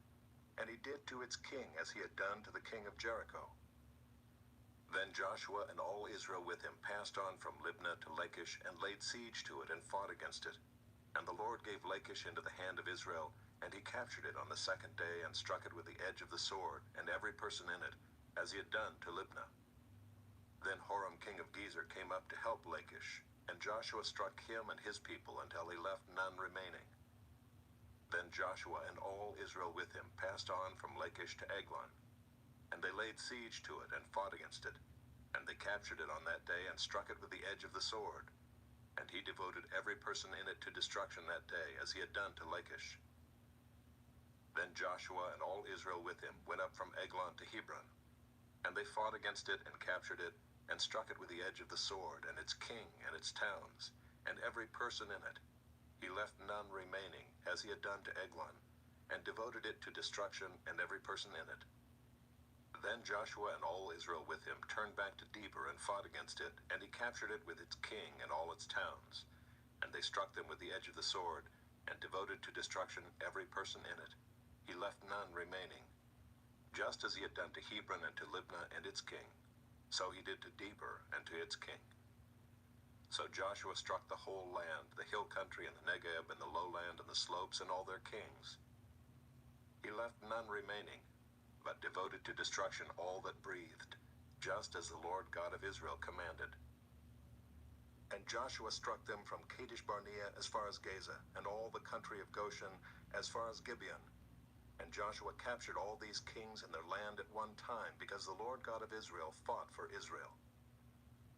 And he did to its king as he had done to the king of Jericho. Then Joshua and all Israel with him passed on from Libnah to Lachish, and laid siege to it, and fought against it. And the Lord gave Lachish into the hand of Israel, and he captured it on the 2nd day, and struck it with the edge of the sword, and every person in it, as he had done to Libnah. Then Horam king of Gezer came up to help Lachish, and Joshua struck him and his people until he left none remaining. Then Joshua and all Israel with him passed on from Lachish to Eglon. And they laid siege to it and fought against it. And they captured it on that day and struck it with the edge of the sword. And he devoted every person in it to destruction that day, as he had done to Lachish. Then Joshua and all Israel with him went up from Eglon to Hebron. And they fought against it and captured it, and struck it with the edge of the sword, and its king and its towns, and every person in it. He left none remaining, as he had done to Eglon, and devoted it to destruction, and every person in it. Then Joshua and all Israel with him turned back to Debir and fought against it, and he captured it with its king and all its towns. And they struck them with the edge of the sword, and devoted to destruction every person in it. He left none remaining. Just as he had done to Hebron and to Libnah and its king, so he did to Debir and to its king. So Joshua struck the whole land, the hill country and the Negeb and the lowland and the slopes and all their kings. He left none remaining, but devoted to destruction all that breathed, just as the Lord God of Israel commanded. And Joshua struck them from Kadesh Barnea as far as Gaza, and all the country of Goshen as far as Gibeon. And Joshua captured all these kings and their land at one time, because the Lord God of Israel fought for Israel.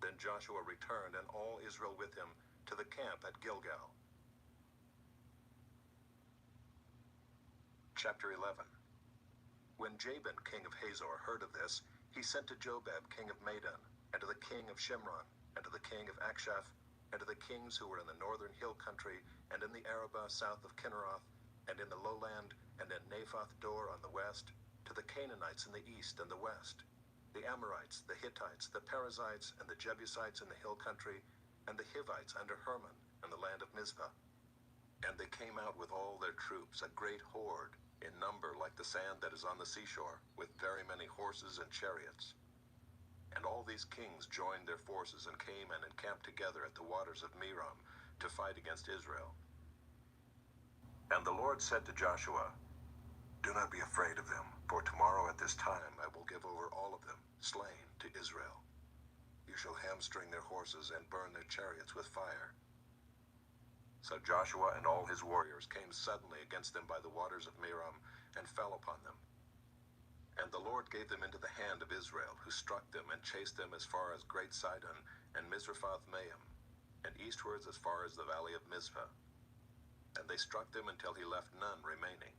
Then Joshua returned, and all Israel with him, to the camp at Gilgal. Chapter 11. When Jabin, king of Hazor, heard of this, he sent to Jobab, king of Madon, and to the king of Shimron, and to the king of Akshaph, and to the kings who were in the northern hill country, and in the Arabah south of Kinneroth, and in the lowland, and in Naphoth Dor on the west, to the Canaanites in the east and the west, the Amorites, the Hittites, the Perizzites, and the Jebusites in the hill country, and the Hivites under Hermon in the land of Mizpah. And they came out with all their troops, a great horde, in number like the sand that is on the seashore, with very many horses and chariots. And all these kings joined their forces and came and encamped together at the waters of Merom to fight against Israel. And the Lord said to Joshua, "Do not be afraid of them, for tomorrow at this time I will give over all of them, slain, to Israel. You shall hamstring their horses and burn their chariots with fire." So Joshua and all his warriors came suddenly against them by the waters of Merom and fell upon them. And the Lord gave them into the hand of Israel, who struck them and chased them as far as Great Sidon and Mizrephoth-Maim, and eastwards as far as the valley of Mizpah. And they struck them until he left none remaining.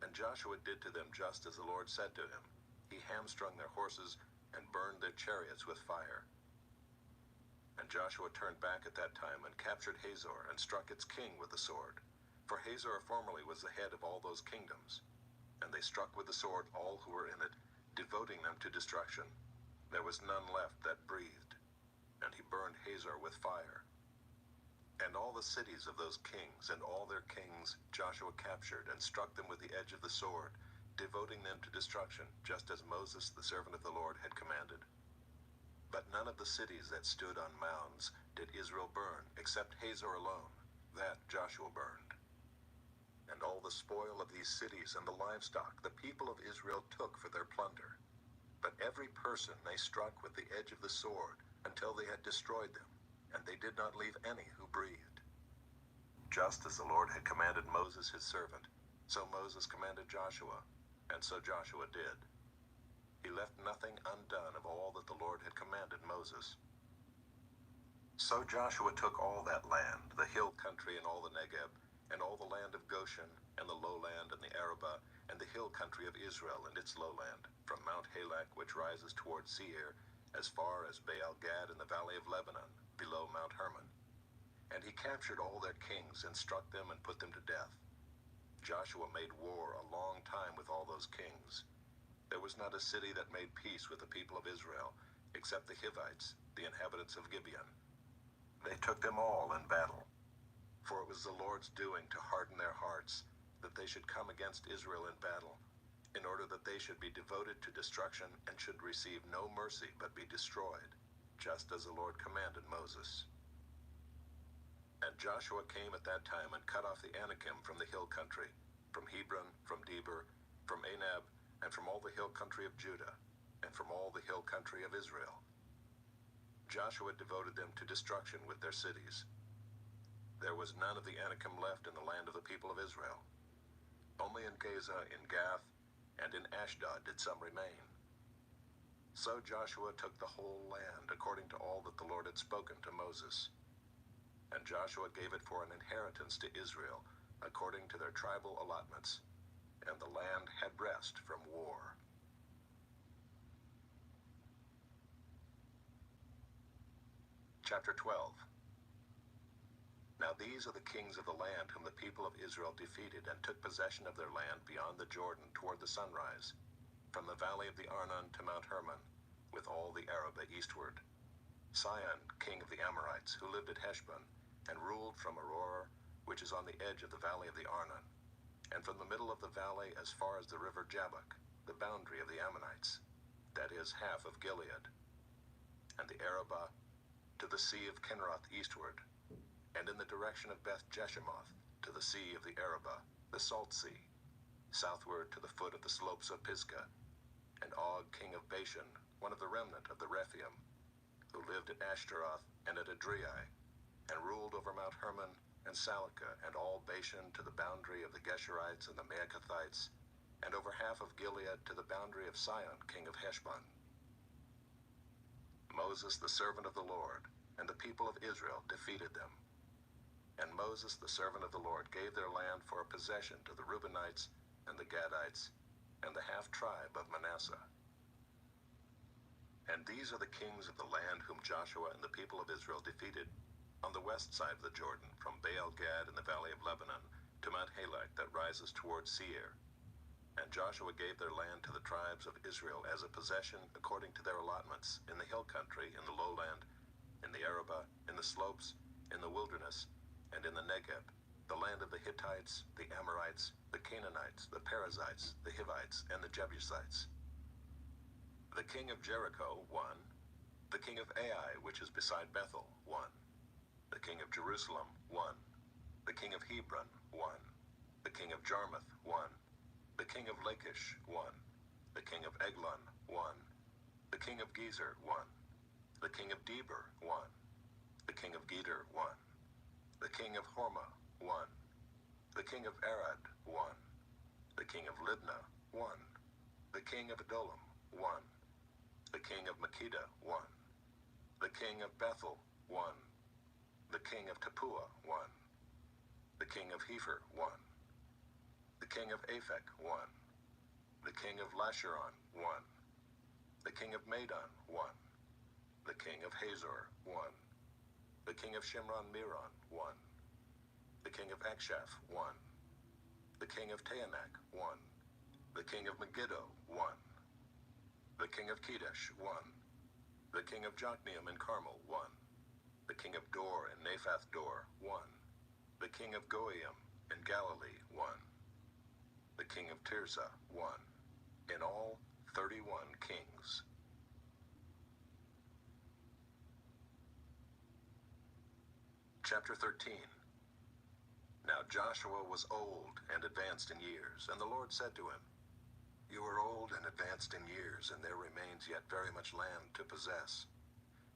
And Joshua did to them just as the Lord said to him. He hamstrung their horses and burned their chariots with fire. And Joshua turned back at that time and captured Hazor and struck its king with the sword. For Hazor formerly was the head of all those kingdoms. And they struck with the sword all who were in it, devoting them to destruction. There was none left that breathed. And he burned Hazor with fire. And all the cities of those kings and all their kings Joshua captured and struck them with the edge of the sword, devoting them to destruction, just as Moses the servant of the Lord had commanded. But none of the cities that stood on mounds did Israel burn, except Hazor alone. That Joshua burned. And all the spoil of these cities and the livestock the people of Israel took for their plunder. But every person they struck with the edge of the sword until they had destroyed them, and they did not leave any who breathed. Just as the Lord had commanded Moses his servant, so Moses commanded Joshua, and so Joshua did. He left nothing undone of all that the Lord had commanded Moses. So Joshua took all that land, the hill country and all the Negeb, and all the land of Goshen, and the lowland and the Arabah, and the hill country of Israel and its lowland, from Mount Halak, which rises toward Seir, as far as Baal-Gad in the valley of Lebanon, below Mount Hermon. And he captured all their kings, and struck them and put them to death. Joshua made war a long time with all those kings. There was not a city that made peace with the people of Israel, except the Hivites, the inhabitants of Gibeon. They took them all in battle. For it was the Lord's doing to harden their hearts, that they should come against Israel in battle, in order that they should be devoted to destruction and should receive no mercy but be destroyed, just as the Lord commanded Moses. And Joshua came at that time and cut off the Anakim from the hill country, from Hebron, from Debir, from Anab, and from all the hill country of Judah, and from all the hill country of Israel. Joshua devoted them to destruction with their cities. There was none of the Anakim left in the land of the people of Israel. Only in Gaza, in Gath, and in Ashdod did some remain. So Joshua took the whole land, according to all that the Lord had spoken to Moses. And Joshua gave it for an inheritance to Israel, according to their tribal allotments, and the land had rest from war. Chapter 12. Now these are the kings of the land whom the people of Israel defeated and took possession of their land beyond the Jordan toward the sunrise, from the valley of the Arnon to Mount Hermon, with all the Arabah eastward. Sihon, king of the Amorites, who lived at Heshbon, and ruled from Aroer, which is on the edge of the valley of the Arnon, and from the middle of the valley as far as the river Jabbok, the boundary of the Ammonites, that is, half of Gilead, and the Arabah to the sea of Kinroth eastward, and in the direction of Beth-Jeshemoth to the sea of the Arabah, the Salt Sea, southward to the foot of the slopes of Pisgah, and Og, king of Bashan, one of the remnant of the Rephaim, who lived at Ashtaroth and at Adriai, and ruled over Mount Hermon and Salakah and all Bashan to the boundary of the Geshurites and the Maacathites, and over half of Gilead to the boundary of Sihon, king of Heshbon. Moses, the servant of the Lord, and the people of Israel defeated them. And Moses, the servant of the Lord, gave their land for a possession to the Reubenites and the Gadites and the half-tribe of Manasseh. And these are the kings of the land whom Joshua and the people of Israel defeated on the west side of the Jordan, from Baal-Gad in the valley of Lebanon to Mount Halak that rises toward Seir. And Joshua gave their land to the tribes of Israel as a possession according to their allotments in the hill country, in the lowland, in the Arabah, in the slopes, in the wilderness, and in the Negeb, the land of the Hittites, the Amorites, the Canaanites, the Perizzites, the Hivites, and the Jebusites. The king of Jericho, 1. The king of Ai, which is beside Bethel, 1. The king of Jerusalem, 1. The king of Hebron, 1. The king of Jarmuth, 1. The king of Lachish, 1. The king of Eglon, 1. The king of Gezer, 1. The king of Deber, 1. The king of Geder, 1. The king of Hormah, 1. The king of Arad, 1. The king of Libnah, 1. The king of Adullam, 1. The king of Makkedah, 1. The king of Bethel, 1. The king of Tappuah, 1. The king of Hepher, 1. The king of Aphek, 1. The king of Lasharon, 1. The king of Madon, 1. The king of Hazor, 1. The king of Shimron Meron, 1. The king of Akshaph, 1. The king of Taanach, 1. The king of Megiddo, 1. The king of Kedesh, 1. The king of Jokneam and Carmel, 1. The king of Dor and Naphath Dor, 1. The king of Goiim in Galilee, 1. The king of Tirzah, 1. In all, 31 kings. Chapter 13. Now Joshua was old and advanced in years, and the Lord said to him, You are old and advanced in years, and there remains yet very much land to possess.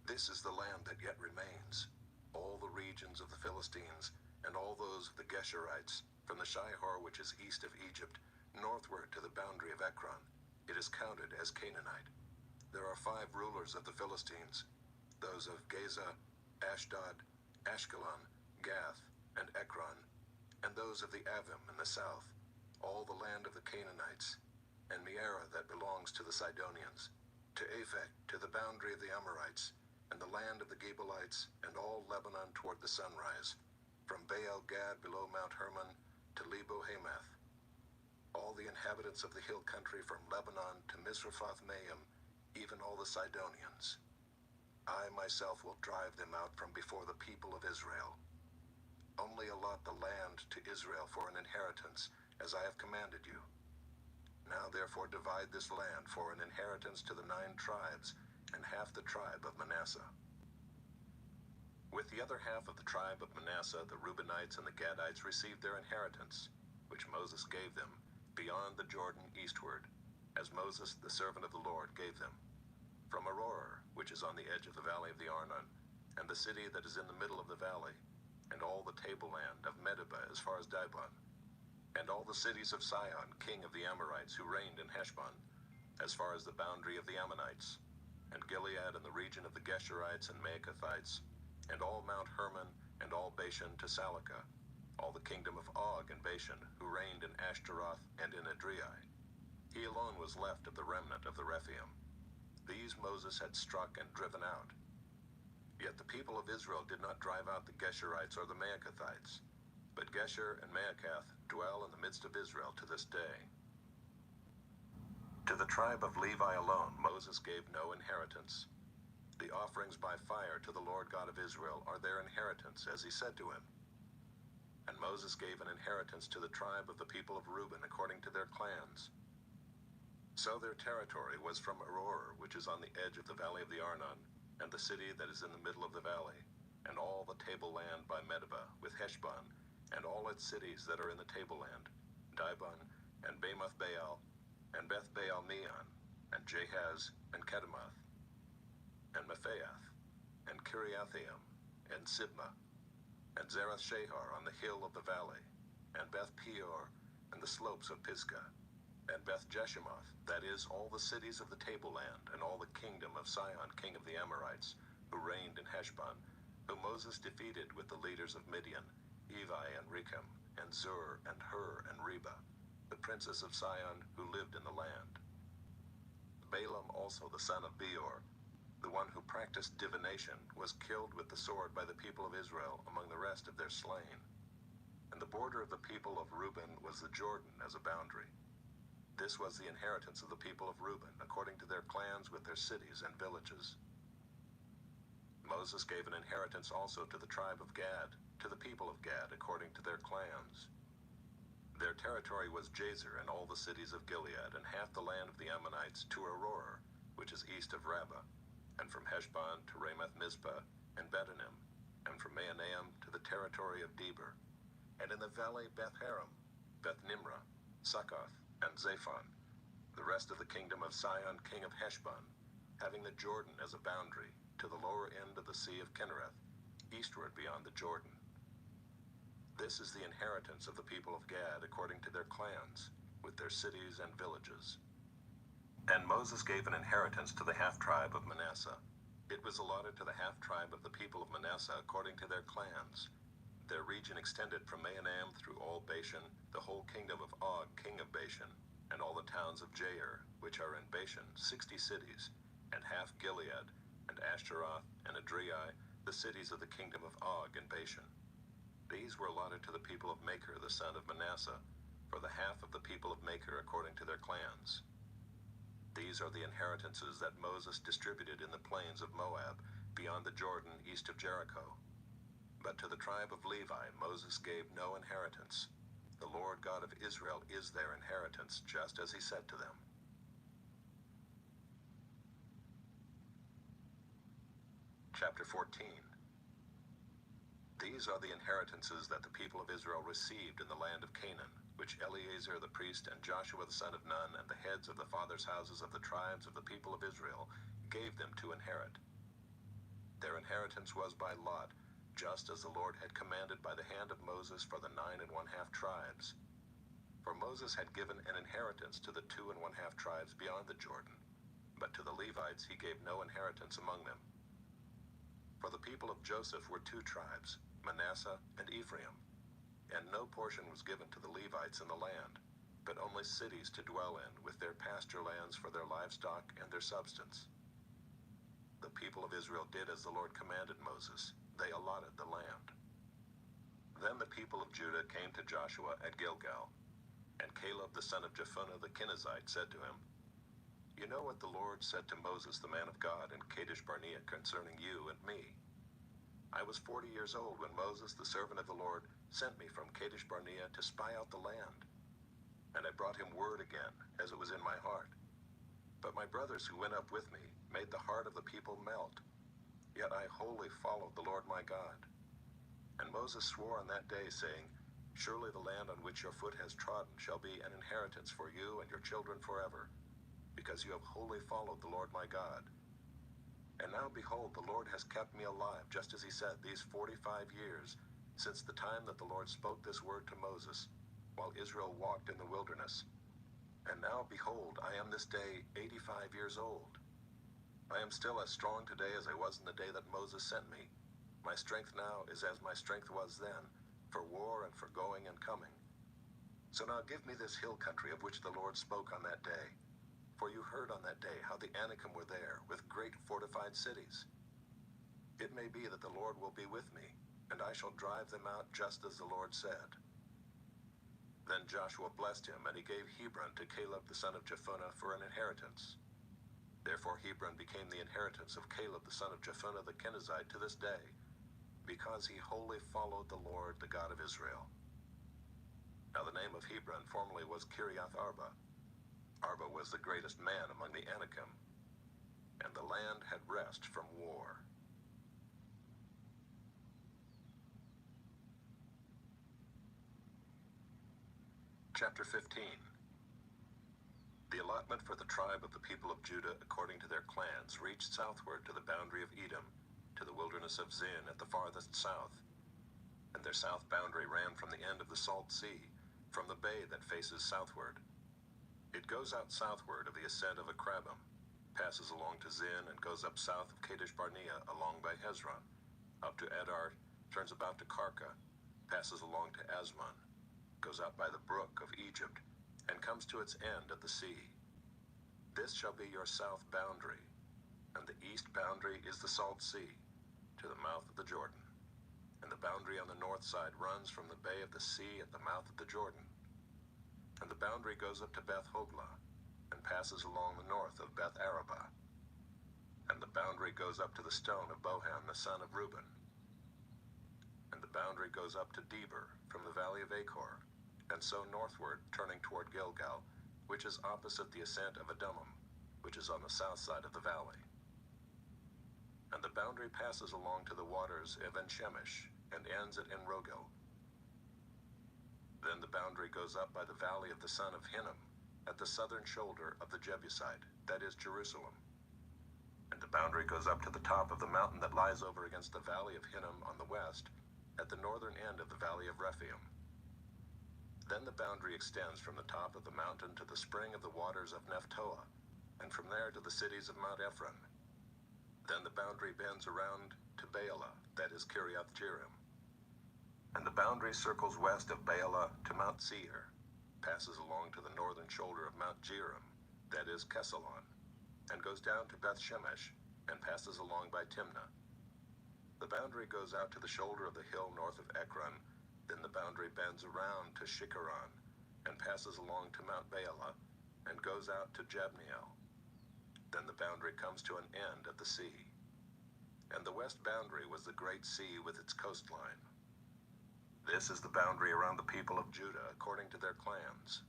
This is the land that yet remains, all the regions of the Philistines, and all those of the Geshurites, from the Shihor which is east of Egypt, northward to the boundary of Ekron. It is counted as Canaanite. There are 5 rulers of the Philistines, those of Gaza, Ashdod, Ashkelon, Gath, and Ekron, and those of the Avim in the south, all the land of the Canaanites, and Mearah that belongs to the Sidonians, to Aphek, to the boundary of the Amorites, and the land of the Gebalites, and all Lebanon toward the sunrise, from Baal Gad below Mount Hermon to Lebo Hamath, all the inhabitants of the hill country from Lebanon to Misrephoth Maim, even all the Sidonians. I myself will drive them out from before the people of Israel. Only allot the land to Israel for an inheritance, as I have commanded you. Now therefore divide this land for an inheritance to the 9 tribes, and half the tribe of Manasseh. With the other half of the tribe of Manasseh, the Reubenites and the Gadites received their inheritance, which Moses gave them, beyond the Jordan eastward, as Moses, the servant of the Lord, gave them. From Aroer, which is on the edge of the valley of the Arnon, and the city that is in the middle of the valley, and all the tableland of Medeba as far as Dibon, and all the cities of Sihon, king of the Amorites, who reigned in Heshbon, as far as the boundary of the Ammonites, and Gilead and the region of the Geshurites and Maacathites, and all Mount Hermon, and all Bashan to Salakah, all the kingdom of Og and Bashan, who reigned in Ashtaroth and in Edrei. He alone was left of the remnant of the Rephaim. These Moses had struck and driven out. Yet the people of Israel did not drive out the Geshurites or the Maacathites, but Gesher and Maacath dwell in the midst of Israel to this day. To the tribe of Levi alone Moses gave no inheritance. The offerings by fire to the Lord God of Israel are their inheritance, as he said to him. And Moses gave an inheritance to the tribe of the people of Reuben according to their clans. So their territory was from Aroer, which is on the edge of the valley of the Arnon, and the city that is in the middle of the valley, and all the tableland by Medeba, with Heshbon, and all its cities that are in the tableland, Dibon, and Bamoth Baal, and Beth Baal Meon, and Jahaz, and Kedemoth, and Mephaath, and Kiriathaim, and Sibmah, and Zerath Shahar on the hill of the valley, and Beth Peor, and the slopes of Pisgah, and Beth Jeshimoth, that is, all the cities of the tableland, and all the kingdom of Sihon, king of the Amorites, who reigned in Heshbon, whom Moses defeated with the leaders of Midian, Evi and Rechem, and Zur, and Hur, and Reba, the princes of Sihon, who lived in the land. Balaam also the son of Beor, the one who practiced divination, was killed with the sword by the people of Israel among the rest of their slain. And the border of the people of Reuben was the Jordan as a boundary. This was the inheritance of the people of Reuben, according to their clans with their cities and villages. Moses gave an inheritance also to the tribe of Gad, to the people of Gad according to their clans. Their territory was Jazer and all the cities of Gilead, and half the land of the Ammonites to Aroer, which is east of Rabbah, and from Heshbon to Ramoth-Mizpah and Betonim, and from Mahanaim to the territory of Debir, and in the valley Beth-haram, Beth-nimrah, Succoth, and Zaphon, the rest of the kingdom of Sihon king of Heshbon, having the Jordan as a boundary, to the lower end of the Sea of Kinnereth, eastward beyond the Jordan. This is the inheritance of the people of Gad according to their clans, with their cities and villages. And Moses gave an inheritance to the half-tribe of Manasseh. It was allotted to the half-tribe of the people of Manasseh according to their clans. Their region extended from Mahanaim through all Bashan, the whole kingdom of Og, king of Bashan, and all the towns of Jair, which are in Bashan, 60 cities, and half Gilead, and Ashtaroth, and Adriai, the cities of the kingdom of Og in Bashan. These were allotted to the people of Machir, the son of Manasseh, for the half of the people of Machir according to their clans. These are the inheritances that Moses distributed in the plains of Moab, beyond the Jordan, east of Jericho. But to the tribe of Levi Moses gave no inheritance. The Lord God of Israel is their inheritance, just as he said to them. Chapter 14. These are the inheritances that the people of Israel received in the land of Canaan, which Eleazar the priest and Joshua the son of Nun and the heads of the fathers' houses of the tribes of the people of Israel gave them to inherit. Their inheritance was by lot, just as the Lord had commanded by the hand of Moses for the 9 1/2 tribes. For Moses had given an inheritance to the 2 1/2 tribes beyond the Jordan, but to the Levites he gave no inheritance among them. For the people of Joseph were 2 tribes, Manasseh and Ephraim, and no portion was given to the Levites in the land, but only cities to dwell in, with their pasture lands for their livestock and their substance. The people of Israel did as the Lord commanded Moses. They allotted the land. Then the people of Judah came to Joshua at Gilgal, and Caleb the son of Jephunneh the Kenizzite said to him, "You know what the Lord said to Moses the man of God in Kadesh Barnea concerning you and me. I was 40 years old when Moses the servant of the Lord sent me from Kadesh Barnea to spy out the land. And I brought him word again, as it was in my heart. But my brothers who went up with me made the heart of the people melt. Yet I wholly followed the Lord my God. And Moses swore on that day, saying, Surely the land on which your foot has trodden shall be an inheritance for you and your children forever, because you have wholly followed the Lord my God. And now behold, the Lord has kept me alive, just as he said, these 45 years, since the time that the Lord spoke this word to Moses, while Israel walked in the wilderness. And now behold, I am this day 85 years old. I am still as strong today as I was in the day that Moses sent me. My strength now is as my strength was then, for war and for going and coming. So now give me this hill country of which the Lord spoke on that day. For you heard on that day how the Anakim were there, with great fortified cities. It may be that the Lord will be with me, and I shall drive them out just as the Lord said." Then Joshua blessed him, and he gave Hebron to Caleb the son of Jephunneh for an inheritance. Therefore Hebron became the inheritance of Caleb the son of Jephunneh the Kenizzite to this day, because he wholly followed the Lord, the God of Israel. Now the name of Hebron formerly was Kiriath Arba. Arba was the greatest man among the Anakim, and the land had rest from war. Chapter 15. The allotment for the tribe of the people of Judah according to their clans reached southward to the boundary of Edom, to the wilderness of Zin at the farthest south. And their south boundary ran from the end of the Salt Sea, from the bay that faces southward. It goes out southward of the ascent of Akrabim, passes along to Zin, and goes up south of Kadesh Barnea along by Hezron, up to Edar, turns about to Karka, passes along to Asmon, goes out by the brook of Egypt, and comes to its end at the sea. This shall be your south boundary, and the east boundary is the Salt Sea, to the mouth of the Jordan. And the boundary on the north side runs from the bay of the sea at the mouth of the Jordan. And the boundary goes up to Beth Hoglah, and passes along the north of Beth Arabah. And the boundary goes up to the stone of Bohan, the son of Reuben. And the boundary goes up to Deber from the valley of Achor, and so northward, turning toward Gilgal, which is opposite the ascent of Adumim, which is on the south side of the valley. And the boundary passes along to the waters of En-Shemesh, and ends at En-Rogel. Then the boundary goes up by the valley of the son of Hinnom, at the southern shoulder of the Jebusite, that is Jerusalem. And the boundary goes up to the top of the mountain that lies over against the valley of Hinnom on the west, at the northern end of the valley of Rephaim. Then the boundary extends from the top of the mountain to the spring of the waters of Nephtoah, and from there to the cities of Mount Ephron. Then the boundary bends around to Baalah, that is Kiriath Jearim. And the boundary circles west of Baalah to Mount Seir, passes along to the northern shoulder of Mount Jearim, that is Kesalon, and goes down to Beth Shemesh, and passes along by Timnah. The boundary goes out to the shoulder of the hill north of Ekron. Then the boundary bends around to Shikharon, and passes along to Mount Baalah, and goes out to Jabneel. Then the boundary comes to an end at the sea. And the west boundary was the great sea with its coastline. This is the boundary around the people of Judah according to their clans.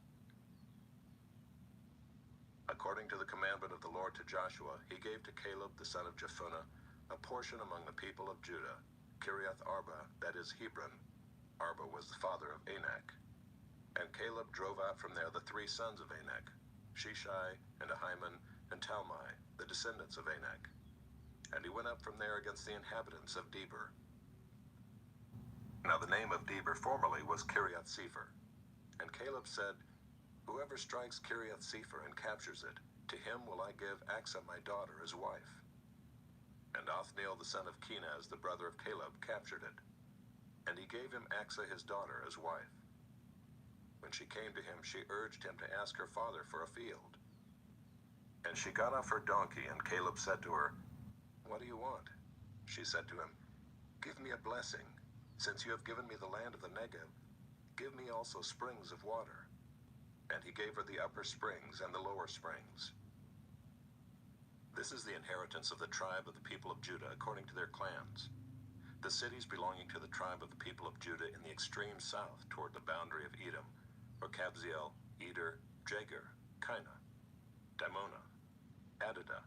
According to the commandment of the Lord to Joshua, he gave to Caleb the son of Jephunneh a portion among the people of Judah, Kiriath Arba, that is Hebron. Arba was the father of Anak. And Caleb drove out from there the three sons of Anak, Sheshai, and Ahiman, and Talmai, the descendants of Anak. And he went up from there against the inhabitants of Deber. Now the name of Deber formerly was Kiriath Sepher. And Caleb said, "Whoever strikes Kiriath Sepher and captures it, to him will I give Achsah my daughter as wife." And Othniel the son of Kenaz, the brother of Caleb, captured it. And he gave him Achsah his daughter as wife. When she came to him, she urged him to ask her father for a field. And she got off her donkey, and Caleb said to her, "What do you want?" She said to him, "Give me a blessing. Since you have given me the land of the Negev, give me also springs of water." And he gave her the upper springs and the lower springs. This is the inheritance of the tribe of the people of Judah according to their clans. The cities belonging to the tribe of the people of Judah in the extreme south toward the boundary of Edom were Kabzeel, Eder, Jagur, Kinah, Dimona, Adadah,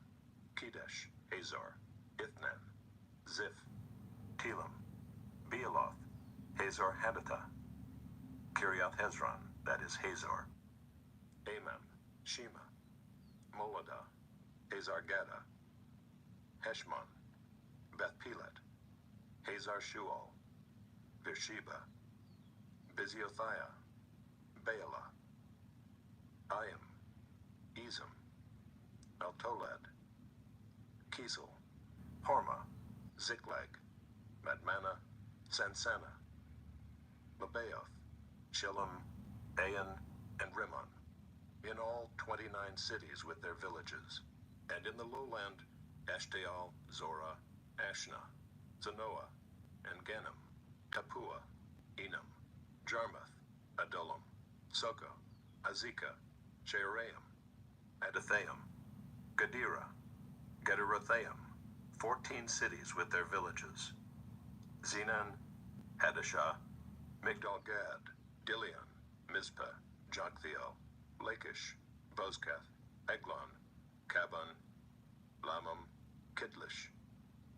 Kedesh, Hazor, Ithnan, Ziph, Telam, Bealoth, Hazor Hadathah, Kiriath Hezron, that is Hazor, Amam, Shema, Moladah, Hazar Gaddah, Heshmon, Beth Pelet, Hazar Shual, Beersheba, Biziothia, Baalah, Ayim, Ezem, Eltolad, Kisel, Hormah, Ziklag, Madmannah, Sansannah, Lebaoth, Shillam, Ain, and Rimmon, in all 29 cities with their villages, and in the lowland, Eshtaol, Zorah, Ashna, Zanoah, and Ganim, Tappuah, Enam, Jarmuth, Adullam, Soko, Azekah, Shearaim, Adathaim, Gadira, Gederothaim, 14 cities with their villages, Zenan, Hadashah, Migdal-Gad, Dilion, Mizpah, Joktheel, Lachish, Bozkath, Eglon, Kabon, Lamam, Kitlish,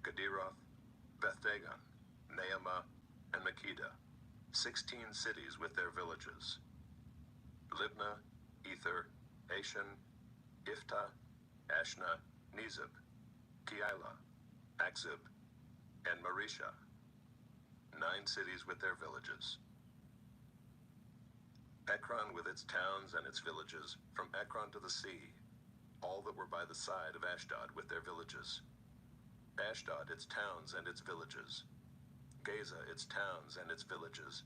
Gederoth, Beth-Dagon, Naamah, and Makkedah, 16 cities with their villages, Libnah, Ether, Ashan, Iftah, Ashna, Nezib, Keilah, Akzib, and Mareshah, 9 cities with their villages. Ekron with its towns and its villages, from Ekron to the sea, all that were by the side of Ashdod with their villages. Ashdod, its towns and its villages. Gaza, its towns and its villages,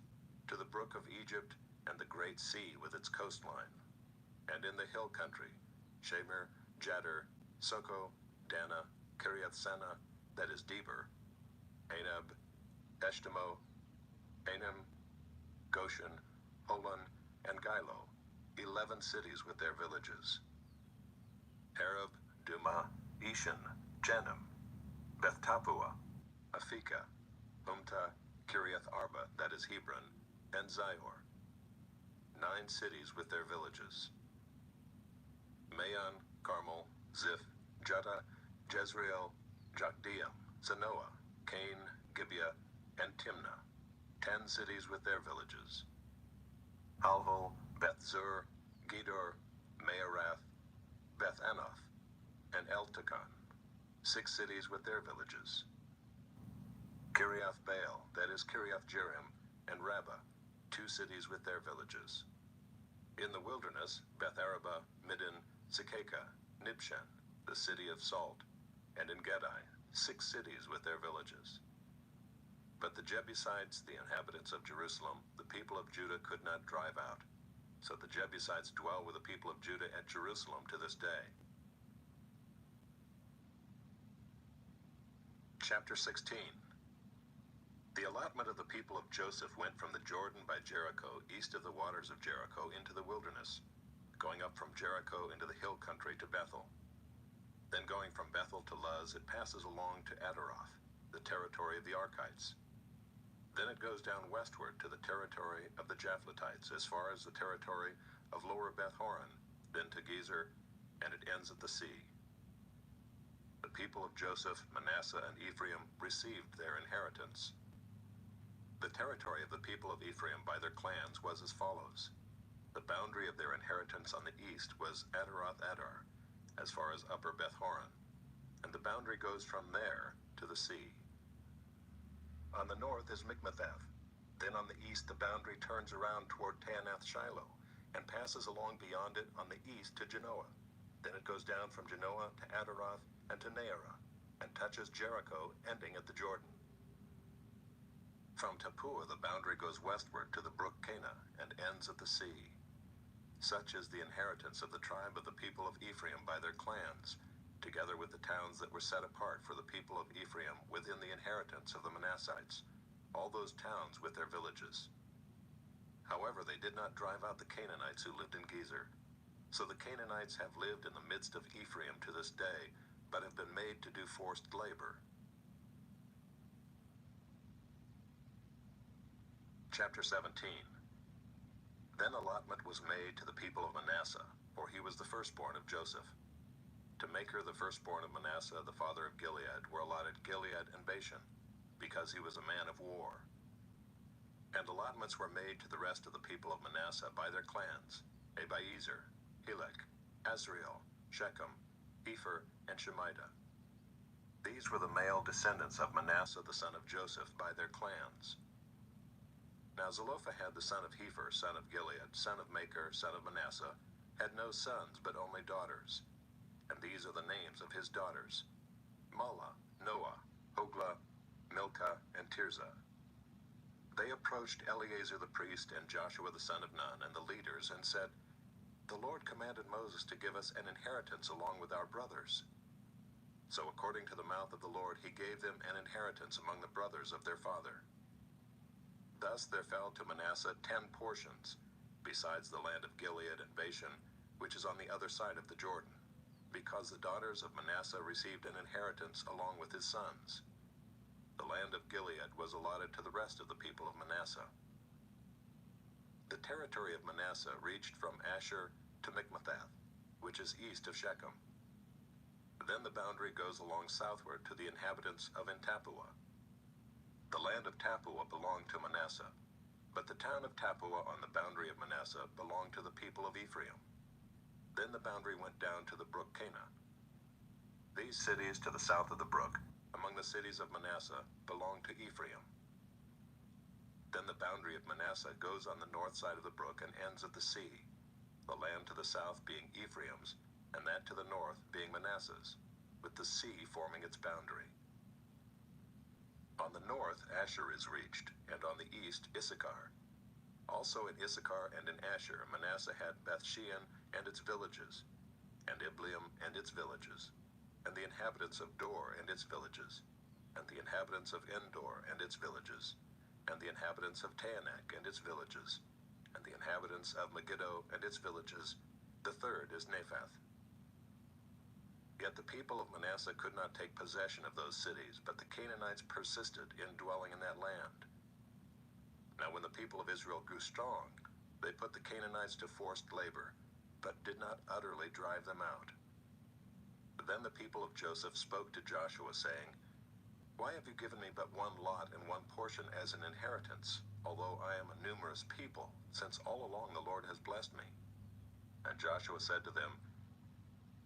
to the brook of Egypt and the great sea with its coastline. And in the hill country, Shamir, Jadar, Soko, Dana, Kiriath-Sanah, that is Deber, Anab, Eshtemoh, Anim, Goshen, Holon, and Gilo, 11 cities with their villages. Arab, Duma, Eshan, Janim, Beth Tapua, Afika, Umta, Kiriath Arba, that is Hebron, and Zior. 9 cities with their villages. Maon, Carmel, Ziph, Jutta, Jezreel, Jokdeam, Zanoah, Cain, Gibeah, and Timnah. 10 cities with their villages. Halhol, Beth Zur, Gedor, Maarath, Beth Anoth, and Eltekon. 6 cities with their villages. Kiriath Baal, that is Kiriath Jearim, and Rabbah, 2 cities with their villages. In the wilderness, Beth Araba, Middin, Sekeka, Nibshan, the city of salt, and in Gedai, 6 cities with their villages. But the Jebusites, the inhabitants of Jerusalem, the people of Judah could not drive out. So the Jebusites dwell with the people of Judah at Jerusalem to this day. Chapter 16. The allotment of the people of Joseph went from the Jordan by Jericho, east of the waters of Jericho, into the wilderness, going up from Jericho into the hill country to Bethel. Then going from Bethel to Luz, it passes along to Adaroth, the territory of the Archites. Then it goes down westward to the territory of the Japhletites, as far as the territory of Lower Beth-horon, then to Gezer, and it ends at the sea. The people of Joseph, Manasseh, and Ephraim received their inheritance. The territory of the people of Ephraim by their clans was as follows. The boundary of their inheritance on the east was Adaroth Adar, as far as Upper Beth-horon, and the boundary goes from there to the sea. On the north is Mikmethath. Then on the east the boundary turns around toward Taanath-Shiloh, and passes along beyond it on the east to Genoa. Then it goes down from Genoa to Adaroth and to Naarah, and touches Jericho, ending at the Jordan. From Tapua the boundary goes westward to the brook Cana, and ends at the sea. Such is the inheritance of the tribe of the people of Ephraim by their clans, together with the towns that were set apart for the people of Ephraim within the inheritance of the Manassites, all those towns with their villages. However, they did not drive out the Canaanites who lived in Gezer. So the Canaanites have lived in the midst of Ephraim to this day, but have been made to do forced labor. Chapter 17. Then allotment was made to the people of Manasseh, for he was the firstborn of Joseph. To Machir, the firstborn of Manasseh, the father of Gilead, were allotted Gilead and Bashan, because he was a man of war. And allotments were made to the rest of the people of Manasseh by their clans, Abiezer, Helek, Azriel, Shechem, Epher, and Shemida. These were the male descendants of Manasseh the son of Joseph by their clans. Now Zelophehad the son of Hepher, son of Gilead, son of Machir, son of Manasseh, had no sons but only daughters. And these are the names of his daughters: Mahlah, Noah, Hoglah, Milcah, and Tirzah. They approached Eleazar the priest and Joshua the son of Nun and the leaders and said, "The Lord commanded Moses to give us an inheritance along with our brothers." So according to the mouth of the Lord he gave them an inheritance among the brothers of their father. Thus there fell to Manasseh 10 portions, besides the land of Gilead and Bashan, which is on the other side of the Jordan, because the daughters of Manasseh received an inheritance along with his sons. The land of Gilead was allotted to the rest of the people of Manasseh. The territory of Manasseh reached from Asher to Mikmethath, which is east of Shechem. Then the boundary goes along southward to the inhabitants of En-Tappuah. The land of Tappuah belonged to Manasseh, but the town of Tappuah on the boundary of Manasseh belonged to the people of Ephraim. Then the boundary went down to the brook Cana. These cities to the south of the brook, among the cities of Manasseh, belonged to Ephraim. Then the boundary of Manasseh goes on the north side of the brook and ends at the sea, the land to the south being Ephraim's, and that to the north being Manasseh's, with the sea forming its boundary. On the north Asher is reached, and on the east Issachar. Also in Issachar and in Asher Manasseh had Beth-shean and its villages, and Ibleam and its villages, and the inhabitants of Dor and its villages, and the inhabitants of Endor and its villages, and the inhabitants of Taanach and its villages, and the inhabitants of Megiddo and its villages. The third is Naphath. Yet the people of Manasseh could not take possession of those cities, but the Canaanites persisted in dwelling in that land. Now when the people of Israel grew strong, they put the Canaanites to forced labor, but did not utterly drive them out. Then the people of Joseph spoke to Joshua, saying, "Why have you given me but one lot and one portion as an inheritance, although I am a numerous people, since all along the Lord has blessed me?" And Joshua said to them,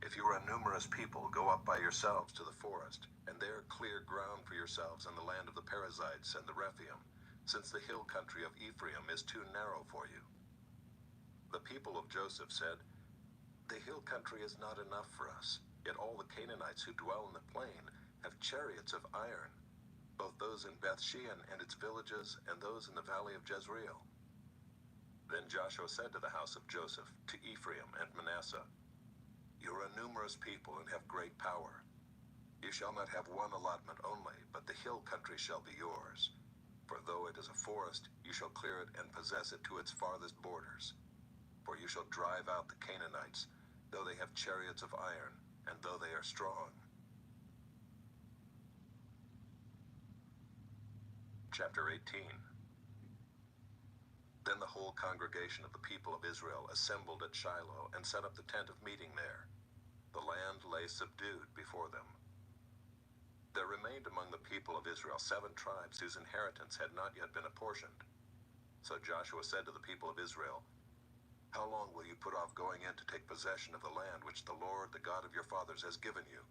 "If you are a numerous people, go up by yourselves to the forest, and there clear ground for yourselves in the land of the Perizzites and the Rephaim, since the hill country of Ephraim is too narrow for you." The people of Joseph said, "The hill country is not enough for us, yet all the Canaanites who dwell in the plain have chariots of iron, both those in Beth-shean and its villages, and those in the valley of Jezreel." Then Joshua said to the house of Joseph, to Ephraim and Manasseh, "You are a numerous people and have great power. You shall not have one allotment only, but the hill country shall be yours. For though it is a forest, you shall clear it and possess it to its farthest borders. For you shall drive out the Canaanites, though they have chariots of iron, and though they are strong." Chapter 18. Then the whole congregation of the people of Israel assembled at Shiloh and set up the tent of meeting there. The land lay subdued before them. There remained among the people of Israel 7 tribes whose inheritance had not yet been apportioned. So Joshua said to the people of Israel, "How long will you put off going in to take possession of the land which the Lord, the God of your fathers, has given you?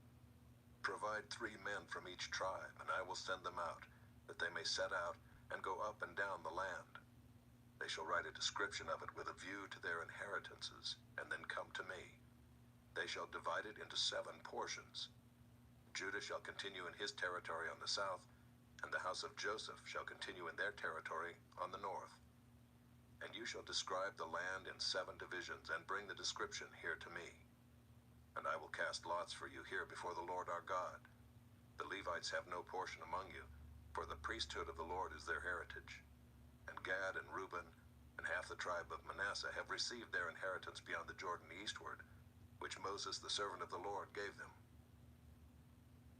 Provide 3 men from each tribe, and I will send them out, that they may set out and go up and down the land. They shall write a description of it with a view to their inheritances, and then come to me. They shall divide it into 7 portions. Judah shall continue in his territory on the south, and the house of Joseph shall continue in their territory on the north. And you shall describe the land in 7 divisions, and bring the description here to me. And I will cast lots for you here before the Lord our God. The Levites have no portion among you, for the priesthood of the Lord is their heritage. And Gad and Reuben and half the tribe of Manasseh have received their inheritance beyond the Jordan eastward, which Moses the servant of the Lord gave them."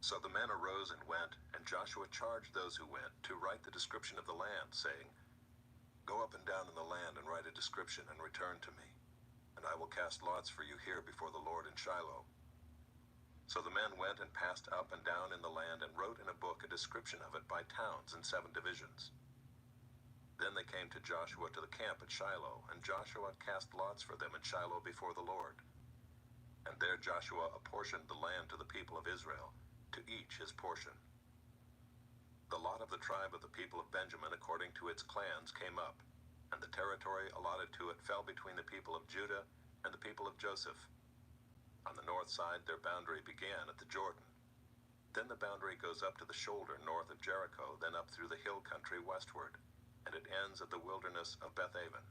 So the men arose and went, and Joshua charged those who went to write the description of the land, saying, "Go up and down in the land and write a description and return to me, and I will cast lots for you here before the Lord in Shiloh." So the men went and passed up and down in the land and wrote in a book a description of it by towns in 7 divisions. Then they came to Joshua to the camp at Shiloh, and Joshua cast lots for them in Shiloh before the Lord. And there Joshua apportioned the land to the people of Israel, to each his portion. The lot of the tribe of the people of Benjamin according to its clans came up, and the territory allotted to it fell between the people of Judah and the people of Joseph. On the north side their boundary began at the Jordan. Then the boundary goes up to the shoulder north of Jericho, then up through the hill country westward, and it ends at the wilderness of Beth-aven.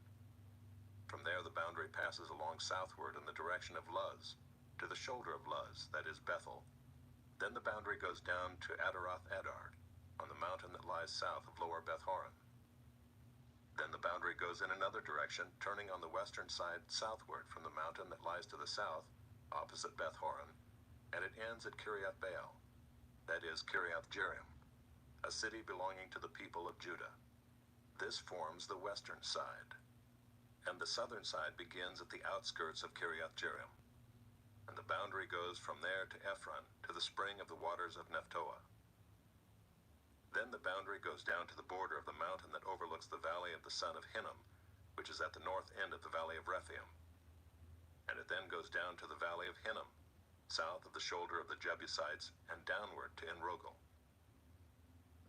From there the boundary passes along southward in the direction of Luz, to the shoulder of Luz, that is Bethel. Then the boundary goes down to Adaroth-Adar, on the mountain that lies south of Lower Beth-horon. Then the boundary goes in another direction, turning on the western side southward from the mountain that lies to the south, opposite Beth-horon, and it ends at Kiriath-baal, that is Kiriath-jearim, a city belonging to the people of Judah. This forms the western side, and the southern side begins at the outskirts of Kiriath-jearim, and the boundary goes from there to Ephron, to the spring of the waters of Nephtoah. Then the boundary goes down to the border of the mountain that overlooks the valley of the son of Hinnom, which is at the north end of the valley of Rephaim. And it then goes down to the valley of Hinnom, south of the shoulder of the Jebusites, and downward to En-rogel.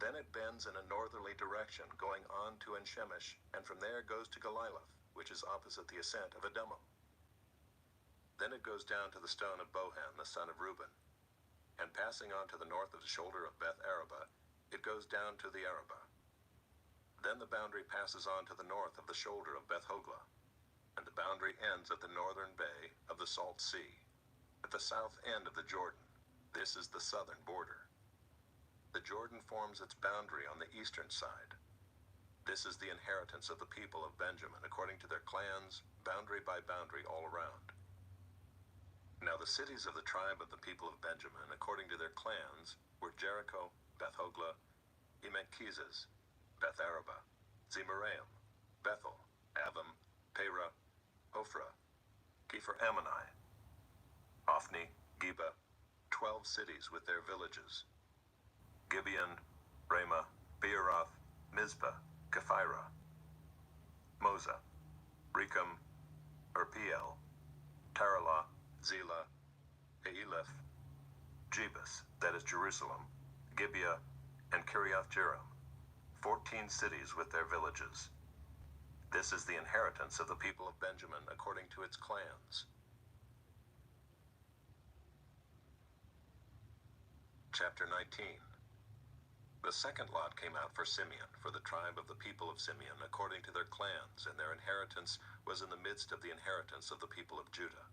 Then it bends in a northerly direction, going on to En-shemesh, and from there goes to Geliloth, which is opposite the ascent of Adumim. Then it goes down to the stone of Bohan, the son of Reuben, and passing on to the north of the shoulder of Beth-araba, it goes down to the Arabah. Then the boundary passes on to the north of the shoulder of Beth-hoglah, and the boundary ends at the northern bay of the Salt Sea, at the south end of the Jordan. This is the southern border. The Jordan forms its boundary on the eastern side. This is the inheritance of the people of Benjamin, according to their clans, boundary by boundary all around. Now Now the cities of the tribe of the people of Benjamin, according to their clans, were Jericho, Beth-hoglah, Emek-keziz, Beth-arabah, Zemaraim, Bethel, Avim, Perah, Ophrah, Kepher-ammoni, Ophni, Geba, 12 cities with their villages. Gibeon, Ramah, Beeroth, Mizpah, Kephirah, Moza, Rechem, Urpiel, Taralah, Zelah, Eleph, Jebus, that is Jerusalem, Gibeah, and Kiriath-jearim, 14 cities with their villages. This is the inheritance of the people of Benjamin according to its clans. Chapter 19. The second lot came out for Simeon, for the tribe of the people of Simeon, according to their clans, and their inheritance was in the midst of the inheritance of the people of Judah.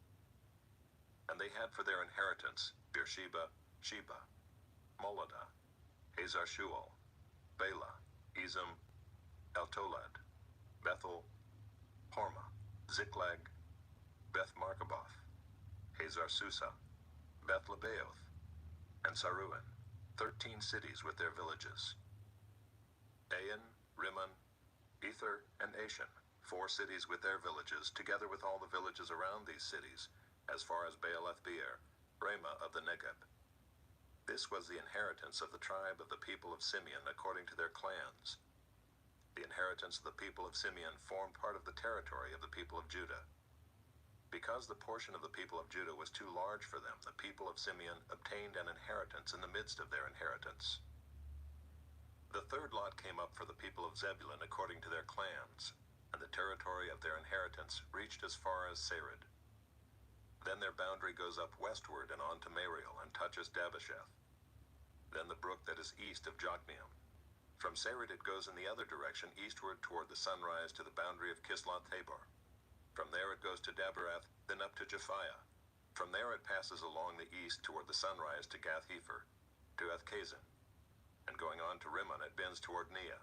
And they had for their inheritance Beersheba, Sheba, Moladah, Hazar-shual, Bela, Ezem, Eltolad, Bethel, Hormah, Ziklag, Beth-markaboth, Hazar-susah, Beth-lebaoth, and Saruhen, 13 cities with their villages. Ain, Rimmon, Ether, and Ashan, 4 cities with their villages, together with all the villages around these cities, as far as Baalath-beer, Ramah of the Negeb. This was the inheritance of the tribe of the people of Simeon according to their clans. The inheritance of the people of Simeon formed part of the territory of the people of Judah. Because the portion of the people of Judah was too large for them, the people of Simeon obtained an inheritance in the midst of their inheritance. The third lot came up for the people of Zebulun according to their clans, and the territory of their inheritance reached as far as Sarid. Then their boundary goes up westward and on to Mariel and touches Dabbesheth. Then the brook that is east of Jokneam. From Sarid it goes in the other direction eastward toward the sunrise to the boundary of Kisloth-tabor. From there it goes to Daberath, then up to Japhiah. From there it passes along the east toward the sunrise to Gath-hepher, to Ethkazin, and going on to Rimmon it bends toward Neah.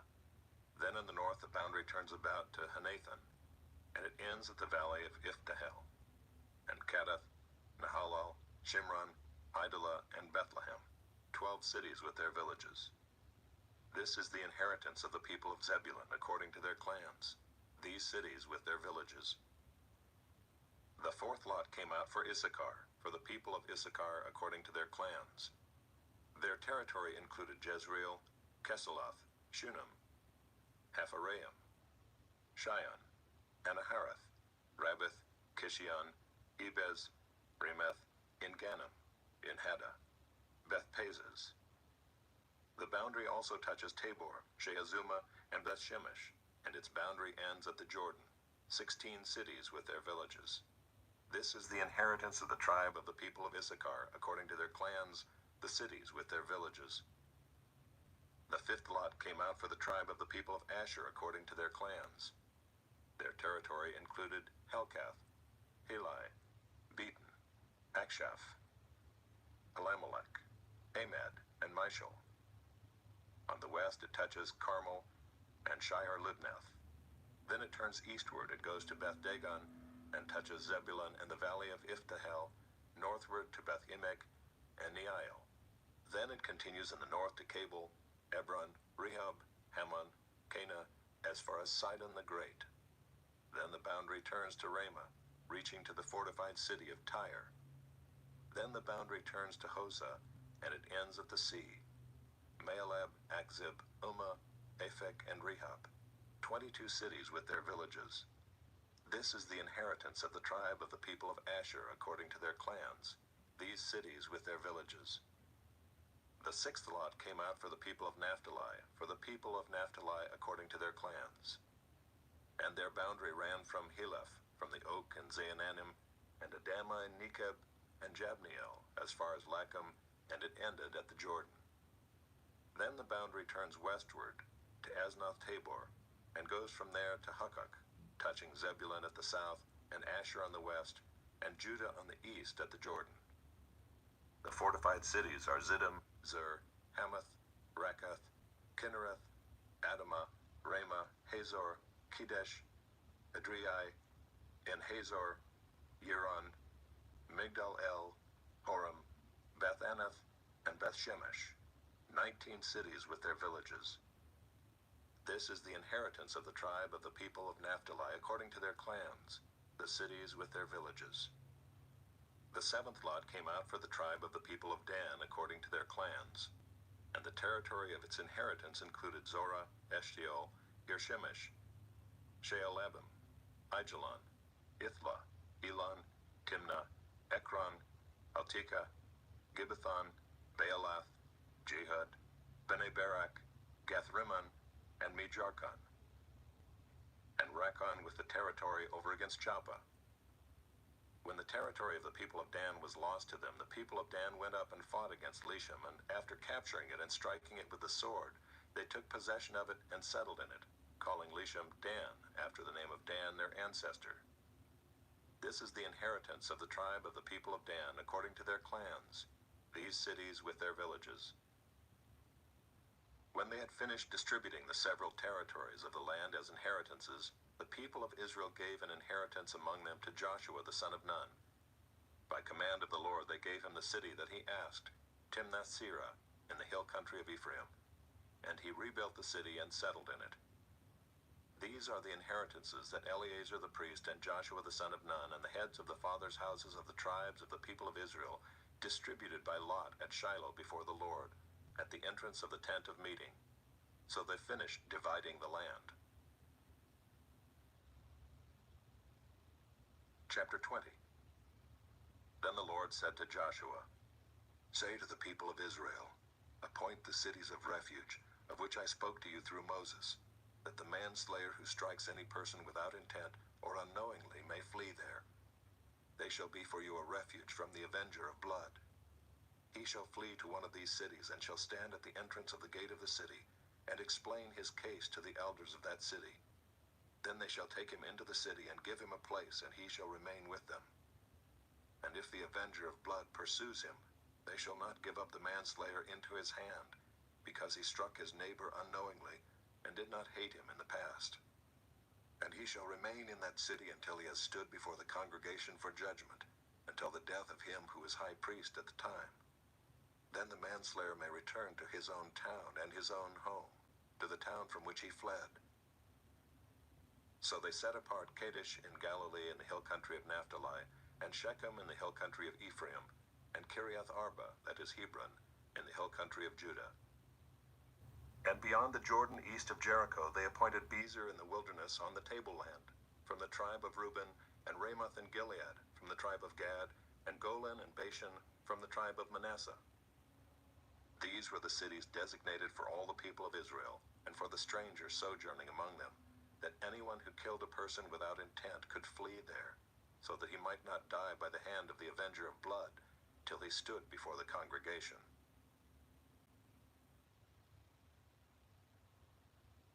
Then in the north the boundary turns about to Hanathan, and it ends at the valley of Iftahel, and Kadath, Nahalal, Shimron, Idalah, and Bethlehem, 12 cities with their villages. This is the inheritance of the people of Zebulun according to their clans, these cities with their villages. The fourth lot came out for Issachar, for the people of Issachar according to their clans. Their territory included Jezreel, Kesuloth, Shunem, Hapharaim, Shion, Anaharath, Rabbith, Kishion, Ebez, Remeth, En-gannim, En-haddah, Beth-pazzez. The boundary also touches Tabor, Sheazuma, and Beth-shemesh, and its boundary ends at the Jordan, 16 cities with their villages. This is the inheritance of the tribe of the people of Issachar, according to their clans, the cities with their villages. The fifth lot came out for the tribe of the people of Asher, according to their clans. Their territory included Helkath, Helai, Beaton, Akshaph, Elimelech, Amad, and Mishal. On the west it touches Carmel and Shihar-libnath. Then it turns eastward and goes to Beth-dagon and touches Zebulun and the valley of Iftahel, northward to Beth-emek and Neiel. Then it continues in the north to Cabul, Ebron, Rehob, Hammon, Cana, as far as Sidon the Great. Then the boundary turns to Ramah, reaching to the fortified city of Tyre. Then the boundary turns to Hosah, and it ends at the sea. Maalab, Akzib, Ummah, Aphek, and Rehob, 22 cities with their villages. This is the inheritance of the tribe of the people of Asher according to their clans, these cities with their villages. The sixth lot came out for the people of Naphtali, for the people of Naphtali according to their clans. And their boundary ran from Heleph, from the oak and Zaanannim, and Adamah and Nekeb, and Jabneel, as far as Lachum, and it ended at the Jordan. Then the boundary turns westward to Aznoth-tabor, and goes from there to Hukkok, touching Zebulun at the south, and Asher on the west, and Judah on the east at the Jordan. The fortified cities are Ziddim, Zer, Hamath, Rakath, Kinnereth, Adamah, Ramah, Hazor, Kedesh, Adriai, En-hazor, Yiron, Migdal-el, Beth Shemesh, 19 cities with their villages. This is the inheritance of the tribe of the people of Naphtali according to their clans, the cities with their villages. The seventh lot came out for the tribe of the people of Dan according to their clans, and the territory of its inheritance included Zorah, Eshtaol, Irshemesh, Shaalabim, Aijalon, Ithla, Elon, Timnah, Ekron, Altika, Gibbethon, Baalath, Jehud, Bene Barak, Gathrimmon, and Mejarkon, and Rakkon with the territory over against Joppa. When the territory of the people of Dan was lost to them, the people of Dan went up and fought against Leshem, and after capturing it and striking it with the sword, they took possession of it and settled in it, calling Leshem Dan, after the name of Dan, their ancestor. This is the inheritance of the tribe of the people of Dan according to their clans, these cities with their villages. When they had finished distributing the several territories of the land as inheritances, the people of Israel gave an inheritance among them to Joshua the son of Nun. By command of the Lord they gave him the city that he asked, Timnath-Serah, in the hill country of Ephraim, and he rebuilt the city and settled in it. These are the inheritances that Eleazar the priest and Joshua the son of Nun and the heads of the fathers' houses of the tribes of the people of Israel distributed by lot at Shiloh before the Lord, at the entrance of the tent of meeting. So they finished dividing the land. Chapter 20. Then the Lord said to Joshua, Say to the people of Israel, Appoint the cities of refuge, of which I spoke to you through Moses, that the manslayer who strikes any person without intent or unknowingly may flee there. They shall be for you a refuge from the avenger of blood. He shall flee to one of these cities and shall stand at the entrance of the gate of the city and explain his case to the elders of that city. Then they shall take him into the city and give him a place, and he shall remain with them. And if the avenger of blood pursues him, they shall not give up the manslayer into his hand, because he struck his neighbor unknowingly and did not hate him in the past. And he shall remain in that city until he has stood before the congregation for judgment, until the death of him who is high priest at the time. Then the manslayer may return to his own town and his own home, to the town from which he fled. So they set apart Kadesh in Galilee in the hill country of Naphtali, and Shechem in the hill country of Ephraim, and Kiriath Arba, that is Hebron, in the hill country of Judah. And beyond the Jordan east of Jericho they appointed Bezer in the wilderness on the tableland, from the tribe of Reuben, and Ramoth in Gilead, from the tribe of Gad, and Golan and Bashan, from the tribe of Manasseh. These were the cities designated for all the people of Israel, and for the stranger sojourning among them, that anyone who killed a person without intent could flee there, so that he might not die by the hand of the avenger of blood, till he stood before the congregation.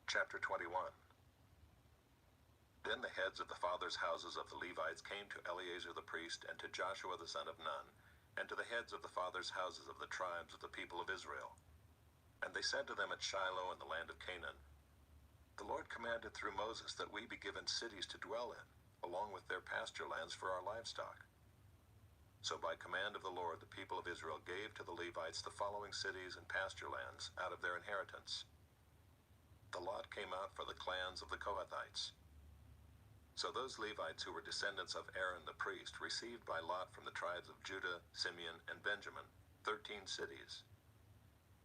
Chapter 21. Then the heads of the fathers' houses of the Levites came to Eleazar the priest and to Joshua the son of Nun, and to the heads of the fathers' houses of the tribes of the people of Israel. And they said to them at Shiloh in the land of Canaan, The Lord commanded through Moses that we be given cities to dwell in, along with their pasture lands for our livestock. So by command of the Lord the people of Israel gave to the Levites the following cities and pasture lands out of their inheritance. The lot came out for the clans of the Kohathites. So those Levites who were descendants of Aaron the priest received by lot from the tribes of Judah, Simeon, and Benjamin 13 cities.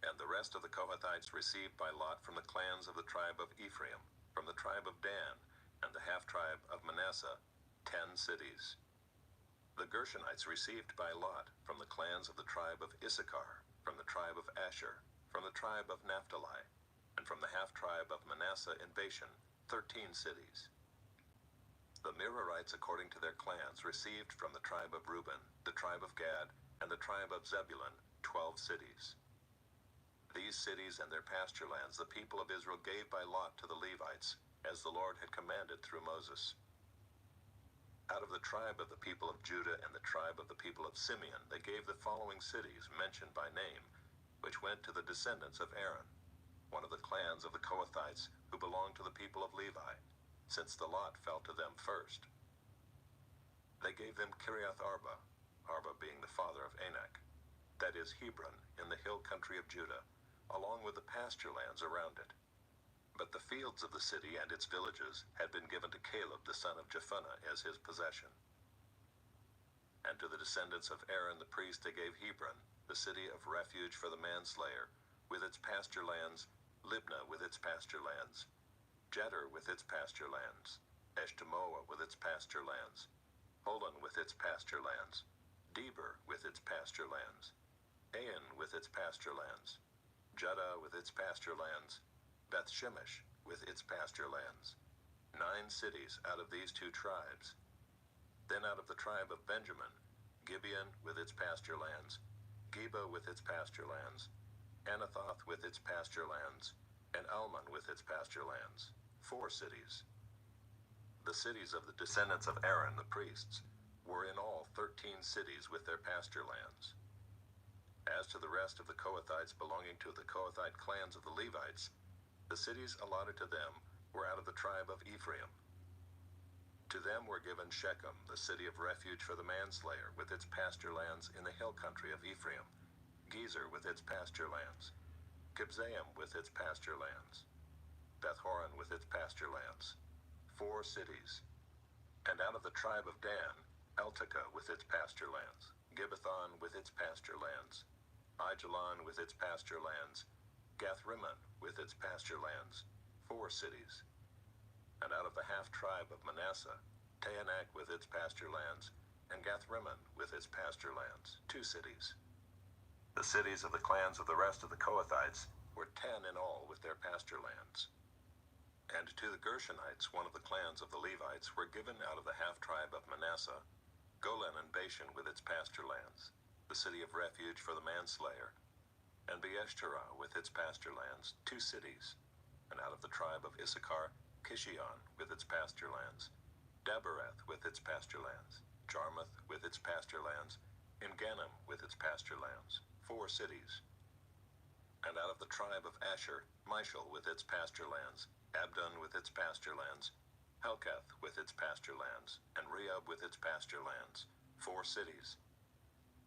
And the rest of the Kohathites received by lot from the clans of the tribe of Ephraim, from the tribe of Dan, and the half-tribe of Manasseh 10 cities. The Gershonites received by lot from the clans of the tribe of Issachar, from the tribe of Asher, from the tribe of Naphtali, and from the half-tribe of Manasseh in Bashan 13 cities. The Merarites according to their clans received from the tribe of Reuben, the tribe of Gad, and the tribe of Zebulun 12 cities. These cities and their pasture lands the people of Israel gave by lot to the Levites, as the Lord had commanded through Moses. Out of the tribe of the people of Judah and the tribe of the people of Simeon they gave the following cities mentioned by name, which went to the descendants of Aaron, one of the clans of the Kohathites who belonged to the people of Levi, since the lot fell to them first. They gave them Kiriath Arba, Arba being the father of Anak, that is Hebron, in the hill country of Judah, along with the pasture lands around it. But the fields of the city and its villages had been given to Caleb the son of Jephunneh as his possession. And to the descendants of Aaron the priest they gave Hebron, the city of refuge for the manslayer, with its pasture lands, Libnah with its pasture lands, Jeter with its pasture lands, Eshtemoa with its pasture lands, Holon with its pasture lands, Deber with its pasture lands, Ain with its pasture lands, Judah with its pasture lands, Beth Shemesh with its pasture lands. 9 cities out of these 2 tribes. Then out of the tribe of Benjamin, Gibeon with its pasture lands, Geba with its pasture lands, Anathoth with its pasture lands, and Almon with its pasture lands. 4 cities. The cities of the descendants of Aaron the priests were in all 13 cities with their pasture lands. As to the rest of the Kohathites belonging to the Kohathite clans of the Levites, the cities allotted to them were out of the tribe of Ephraim. To them were given Shechem, the city of refuge for the manslayer, with its pasture lands in the hill country of Ephraim, Gezer with its pasture lands, Kibzaim with its pasture lands, Beth-horon with its pasture lands. 4 cities. And out of the tribe of Dan, Eltekeh with its pasture lands, Gibbethon with its pasture lands, Aijalon with its pasture lands, Gath-rimmon with its pasture lands. 4 cities. And out of the half-tribe of Manasseh, Taanach with its pasture lands, and Gath-rimmon with its pasture lands. 2 cities. The cities of the clans of the rest of the Kohathites were 10 in all with their pasture lands. And to the Gershonites, one of the clans of the Levites, were given out of the half-tribe of Manasseh, Golan and Bashan with its pasture lands, the city of refuge for the manslayer, and Beeshterah with its pasture lands. 2 cities. And out of the tribe of Issachar, Kishion with its pasture lands, Dabereth with its pasture lands, Jarmuth with its pasture lands, En-gannim with its pasture lands. 4 cities. And out of the tribe of Asher, Mishal with its pasture lands, Abdon with its pasture lands, Helkath with its pasture lands, and Rehob with its pasture lands. 4 cities.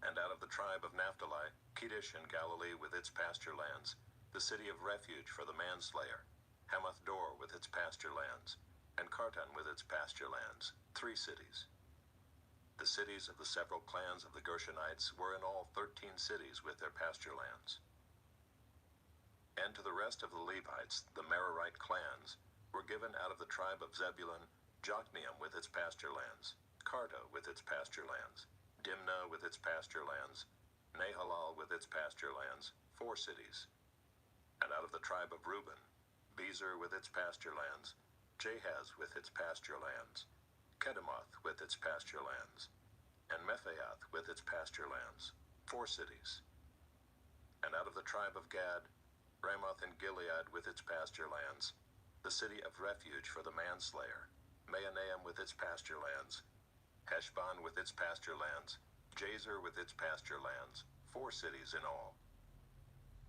And out of the tribe of Naphtali, Kedesh in Galilee with its pasture lands, the city of refuge for the manslayer, Hamath-dor with its pasture lands, and Kartan with its pasture lands. 3 cities. The cities of the several clans of the Gershonites were in all 13 cities with their pasture lands. And to the rest of the Levites, the Merarite clans, were given out of the tribe of Zebulun, Jokneam with its pasture lands, Karta with its pasture lands, Dimnah with its pasture lands, Nahalal with its pasture lands. 4 cities. And out of the tribe of Reuben, Bezer with its pasture lands, Jahaz with its pasture lands, Kedemoth with its pasture lands, and Mephaath with its pasture lands. 4 cities. And out of the tribe of Gad, Ramoth in Gilead with its pasture lands, the city of refuge for the manslayer, Mahanaim with its pasture lands, Heshbon with its pasture lands, Jazer with its pasture lands. 4 cities in all.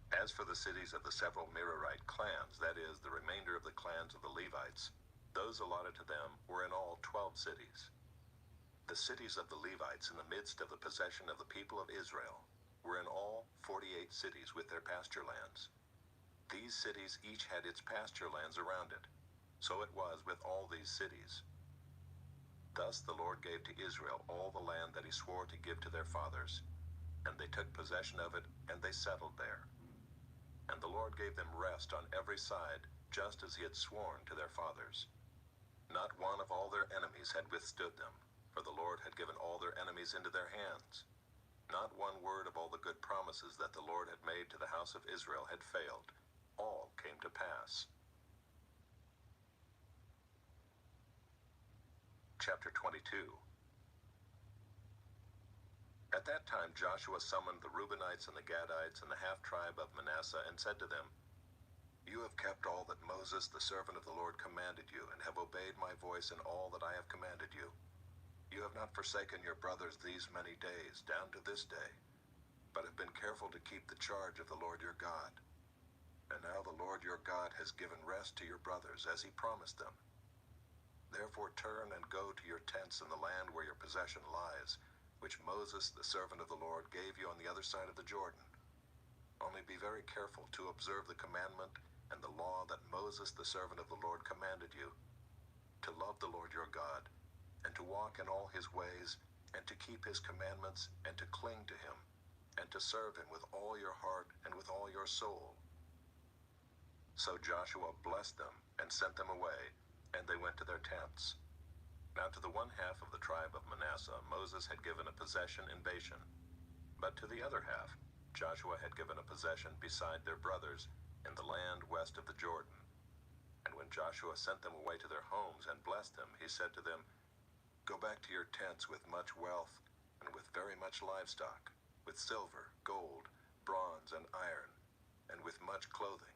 As for the cities of the several Merarite clans, that is, the remainder of the clans of the Levites, those allotted to them were in all 12 cities. The cities of the Levites in the midst of the possession of the people of Israel were in all 48 cities with their pasture lands. These cities each had its pasture lands around it. So it was with all these cities. Thus the Lord gave to Israel all the land that he swore to give to their fathers, and they took possession of it, and they settled there. And the Lord gave them rest on every side, just as he had sworn to their fathers. Not one of all their enemies had withstood them, for the Lord had given all their enemies into their hands. Not one word of all the good promises that the Lord had made to the house of Israel had failed. All came to pass. Chapter 22. At that time Joshua summoned the Reubenites and the Gadites and the half-tribe of Manasseh and said to them, You have kept all that Moses the servant of the Lord commanded you, and have obeyed my voice in all that I have commanded you. You have not forsaken your brothers these many days, down to this day, but have been careful to keep the charge of the Lord your God. And now the Lord your God has given rest to your brothers, as he promised them. Therefore turn and go to your tents in the land where your possession lies, which Moses, the servant of the Lord, gave you on the other side of the Jordan. Only be very careful to observe the commandment and the law that Moses, the servant of the Lord, commanded you, to love the Lord your God, and to walk in all his ways, and to keep his commandments, and to cling to him, and to serve him with all your heart and with all your soul. So Joshua blessed them and sent them away, and they went to their tents. Now to the one half of the tribe of Manasseh Moses had given a possession in Bashan, but to the other half Joshua had given a possession beside their brothers in the land west of the Jordan. And when Joshua sent them away to their homes and blessed them, he said to them, "Go back to your tents with much wealth and with very much livestock, with silver, gold, bronze, and iron, and with much clothing.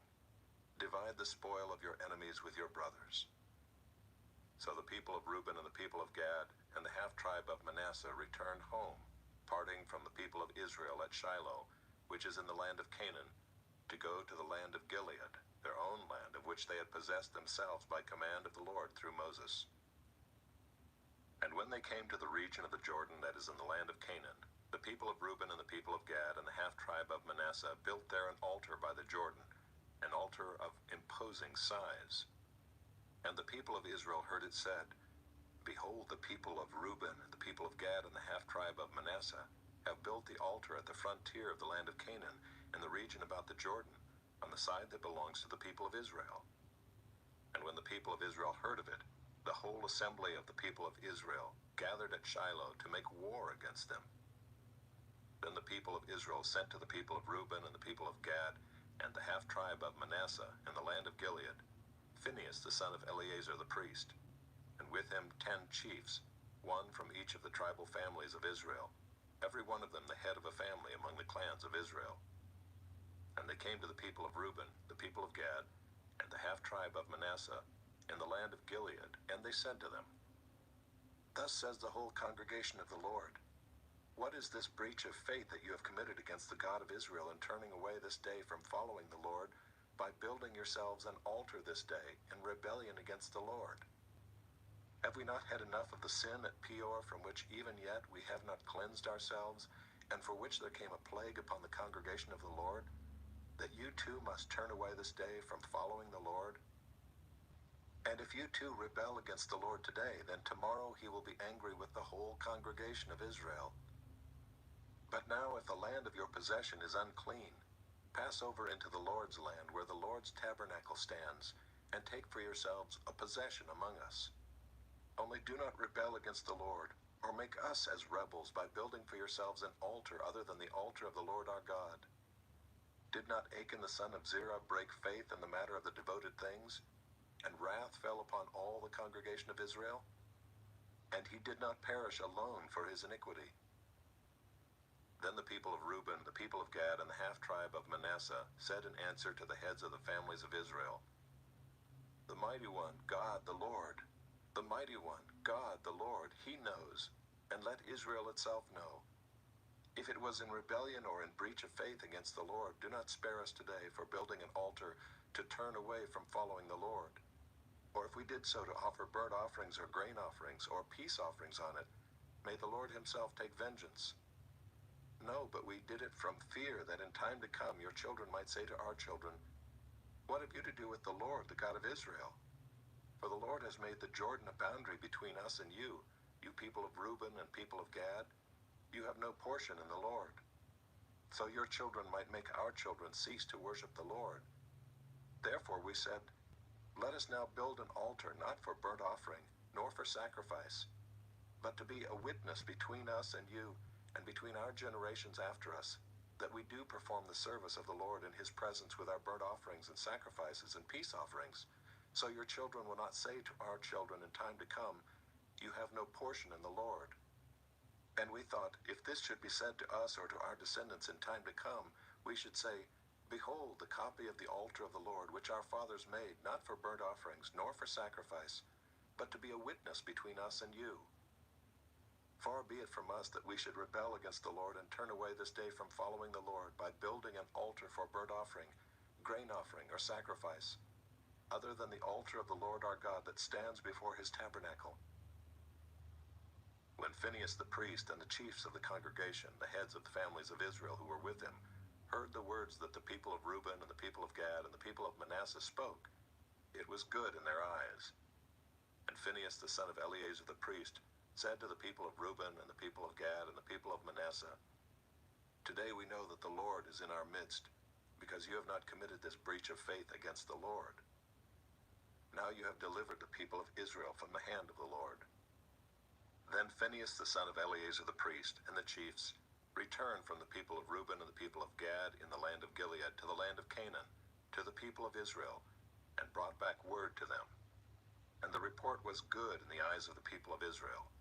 Divide the spoil of your enemies with your brothers." So the people of Reuben and the people of Gad and the half-tribe of Manasseh returned home, parting from the people of Israel at Shiloh, which is in the land of Canaan, to go to the land of Gilead, their own land, of which they had possessed themselves by command of the Lord through Moses. And when they came to the region of the Jordan that is in the land of Canaan, the people of Reuben and the people of Gad and the half-tribe of Manasseh built there an altar by the Jordan, an altar of imposing size. And the people of Israel heard it said, "Behold, the people of Reuben, the people of Gad, and the half-tribe of Manasseh have built the altar at the frontier of the land of Canaan, in the region about the Jordan, on the side that belongs to the people of Israel." And when the people of Israel heard of it, the whole assembly of the people of Israel gathered at Shiloh to make war against them. Then the people of Israel sent to the people of Reuben and the people of Gad and the half-tribe of Manasseh in the land of Gilead Phinehas the son of Eleazar the priest, and with him 10 chiefs, one from each of the tribal families of Israel, every one of them the head of a family among the clans of Israel. And they came to the people of Reuben, the people of Gad, and the half-tribe of Manasseh in the land of Gilead, and they said to them, "Thus says the whole congregation of the Lord, what is this breach of faith that you have committed against the God of Israel in turning away this day from following the Lord by building yourselves an altar this day in rebellion against the Lord? Have we not had enough of the sin at Peor, from which even yet we have not cleansed ourselves, and for which there came a plague upon the congregation of the Lord, that you too must turn away this day from following the Lord? And if you too rebel against the Lord today, then tomorrow he will be angry with the whole congregation of Israel. But now if the land of your possession is unclean, pass over into the Lord's land where the Lord's tabernacle stands, and take for yourselves a possession among us. Only do not rebel against the Lord, or make us as rebels by building for yourselves an altar other than the altar of the Lord our God. Did not Achan the son of Zerah break faith in the matter of the devoted things, and wrath fell upon all the congregation of Israel? And he did not perish alone for his iniquity." Then the people of Reuben, the people of Gad, and the half-tribe of Manasseh said in answer to the heads of the families of Israel, "The mighty one, God the Lord, the mighty one, God the Lord, he knows, and let Israel itself know. If it was in rebellion or in breach of faith against the Lord, do not spare us today for building an altar to turn away from following the Lord. Or if we did so to offer burnt offerings or grain offerings or peace offerings on it, may the Lord himself take vengeance. No, but we did it from fear that in time to come your children might say to our children, 'What have you to do with the Lord, the God of Israel? For the Lord has made the Jordan a boundary between us and you people of Reuben and people of Gad. You have no portion in the Lord.' So your children might make our children cease to worship the Lord. Therefore we said, 'Let us now build an altar not for burnt offering, nor for sacrifice, but to be a witness between us and you, and between our generations after us, that we do perform the service of the Lord in his presence with our burnt offerings and sacrifices and peace offerings. So your children will not say to our children in time to come, "You have no portion in the Lord." And we thought, if this should be said to us or to our descendants in time to come, we should say, "Behold, the copy of the altar of the Lord, which our fathers made, not for burnt offerings, nor for sacrifice, but to be a witness between us and you." Far be it from us that we should rebel against the Lord and turn away this day from following the Lord by building an altar for burnt offering, grain offering, or sacrifice, other than the altar of the Lord our God that stands before his tabernacle. When Phinehas the priest and the chiefs of the congregation, the heads of the families of Israel who were with him, heard the words that the people of Reuben and the people of Gad and the people of Manasseh spoke, it was good in their eyes. And Phinehas the son of Eleazar the priest said to the people of Reuben and the people of Gad and the people of Manasseh, "Today we know that the Lord is in our midst, because you have not committed this breach of faith against the Lord. Now you have delivered the people of Israel from the hand of the Lord." Then Phinehas the son of Eleazar the priest and the chiefs returned from the people of Reuben and the people of Gad in the land of Gilead to the land of Canaan, to the people of Israel, and brought back word to them. And the report was good in the eyes of the people of Israel.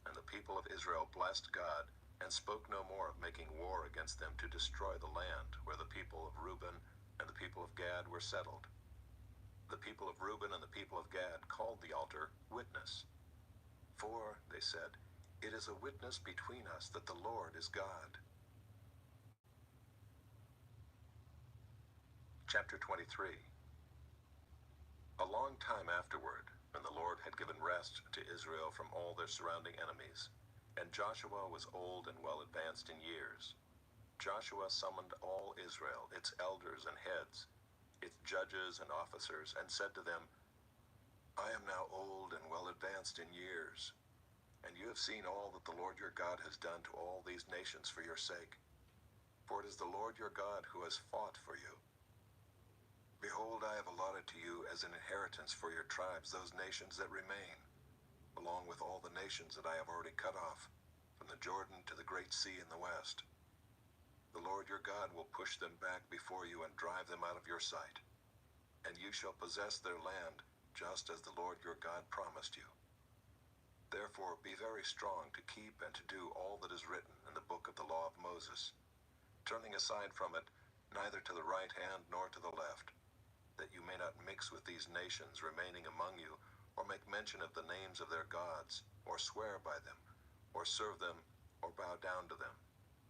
And the people of Israel blessed God, and spoke no more of making war against them to destroy the land where the people of Reuben and the people of Gad were settled. The people of Reuben and the people of Gad called the altar Witness. For, they said, it is a witness between us that the Lord is God. Chapter 23. A long time afterward, when the Lord had given rest to Israel from all their surrounding enemies, and Joshua was old and well advanced in years, Joshua summoned all Israel, its elders and heads, its judges and officers, and said to them, "I am now old and well advanced in years, and you have seen all that the Lord your God has done to all these nations for your sake. For it is the Lord your God who has fought for you. Behold, I have allotted to you as an inheritance for your tribes those nations that remain, along with all the nations that I have already cut off, from the Jordan to the great sea in the west. The Lord your God will push them back before you and drive them out of your sight. And you shall possess their land, just as the Lord your God promised you. Therefore be very strong to keep and to do all that is written in the book of the law of Moses, turning aside from it neither to the right hand nor to the left, that you may not mix with these nations remaining among you, or make mention of the names of their gods, or swear by them, or serve them, or bow down to them.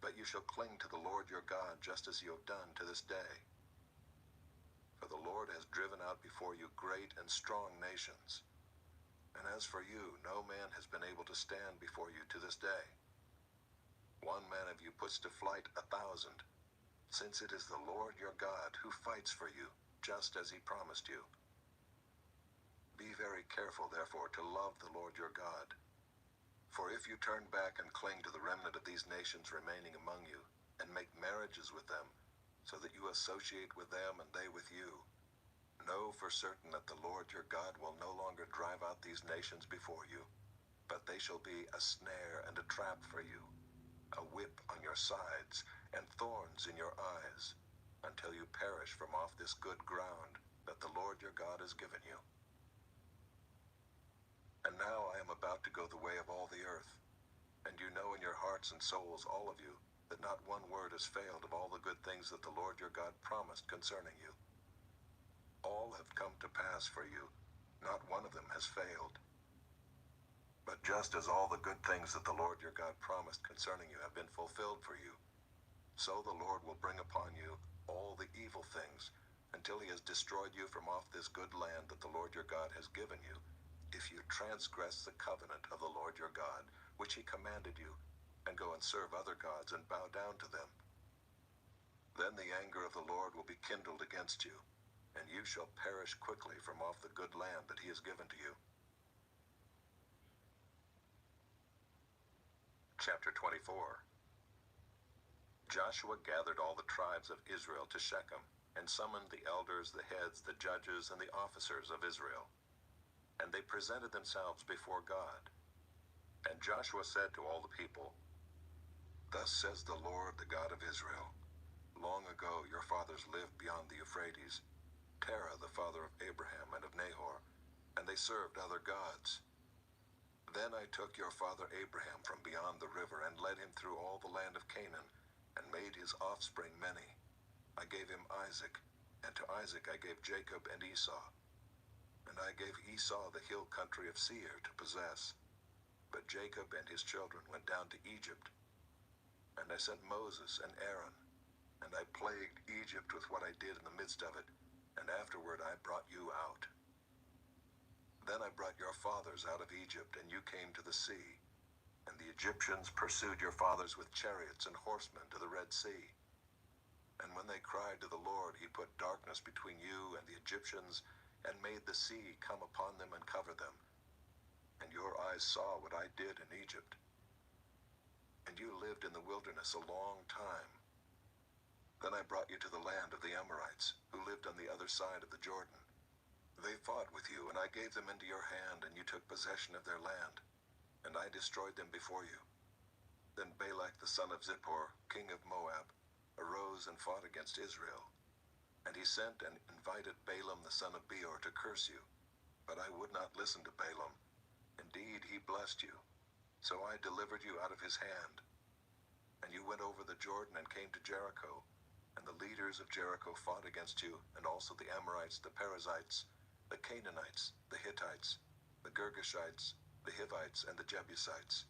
But you shall cling to the Lord your God, just as you have done to this day. For the Lord has driven out before you great and strong nations. And as for you, no man has been able to stand before you to this day. One man of you puts to flight 1,000, since it is the Lord your God who fights for you, just as he promised you. Be very careful, therefore, to love the Lord your God. For if you turn back and cling to the remnant of these nations remaining among you, and make marriages with them, so that you associate with them and they with you, know for certain that the Lord your God will no longer drive out these nations before you, but they shall be a snare and a trap for you, a whip on your sides, and thorns in your eyes, until you perish from off this good ground that the Lord your God has given you. And now I am about to go the way of all the earth, and you know in your hearts and souls, all of you, that not one word has failed of all the good things that the Lord your God promised concerning you. All have come to pass for you, not one of them has failed. But just as all the good things that the Lord your God promised concerning you have been fulfilled for you, so the Lord will bring upon you all the evil things, until he has destroyed you from off this good land that the Lord your God has given you, if you transgress the covenant of the Lord your God, which he commanded you, and go and serve other gods and bow down to them. Then the anger of the Lord will be kindled against you, and you shall perish quickly from off the good land that he has given to you. Chapter 24. Joshua gathered all the tribes of Israel to Shechem, and summoned the elders, the heads, the judges, and the officers of Israel. And they presented themselves before God. And Joshua said to all the people, "Thus says the Lord, the God of Israel, long ago your fathers lived beyond the Euphrates, Terah the father of Abraham and of Nahor, and they served other gods. Then I took your father Abraham from beyond the river and led him through all the land of Canaan, and made his offspring many. I gave him Isaac, and to Isaac I gave Jacob and Esau. And I gave Esau the hill country of Seir to possess. But Jacob and his children went down to Egypt. And I sent Moses and Aaron, and I plagued Egypt with what I did in the midst of it, and afterward I brought you out. Then I brought your fathers out of Egypt, and you came to the sea. And the Egyptians pursued your fathers with chariots and horsemen to the Red Sea. And when they cried to the Lord, he put darkness between you and the Egyptians, and made the sea come upon them and cover them. And your eyes saw what I did in Egypt. And you lived in the wilderness a long time. Then I brought you to the land of the Amorites, who lived on the other side of the Jordan. They fought with you, and I gave them into your hand, and you took possession of their land, and I destroyed them before you. Then Balak the son of Zippor, king of Moab, arose and fought against Israel. And he sent and invited Balaam the son of Beor to curse you. But I would not listen to Balaam. Indeed, he blessed you. So I delivered you out of his hand. And you went over the Jordan and came to Jericho. And the leaders of Jericho fought against you, and also the Amorites, the Perizzites, the Canaanites, the Hittites, the Girgashites, the Hivites, and the Jebusites.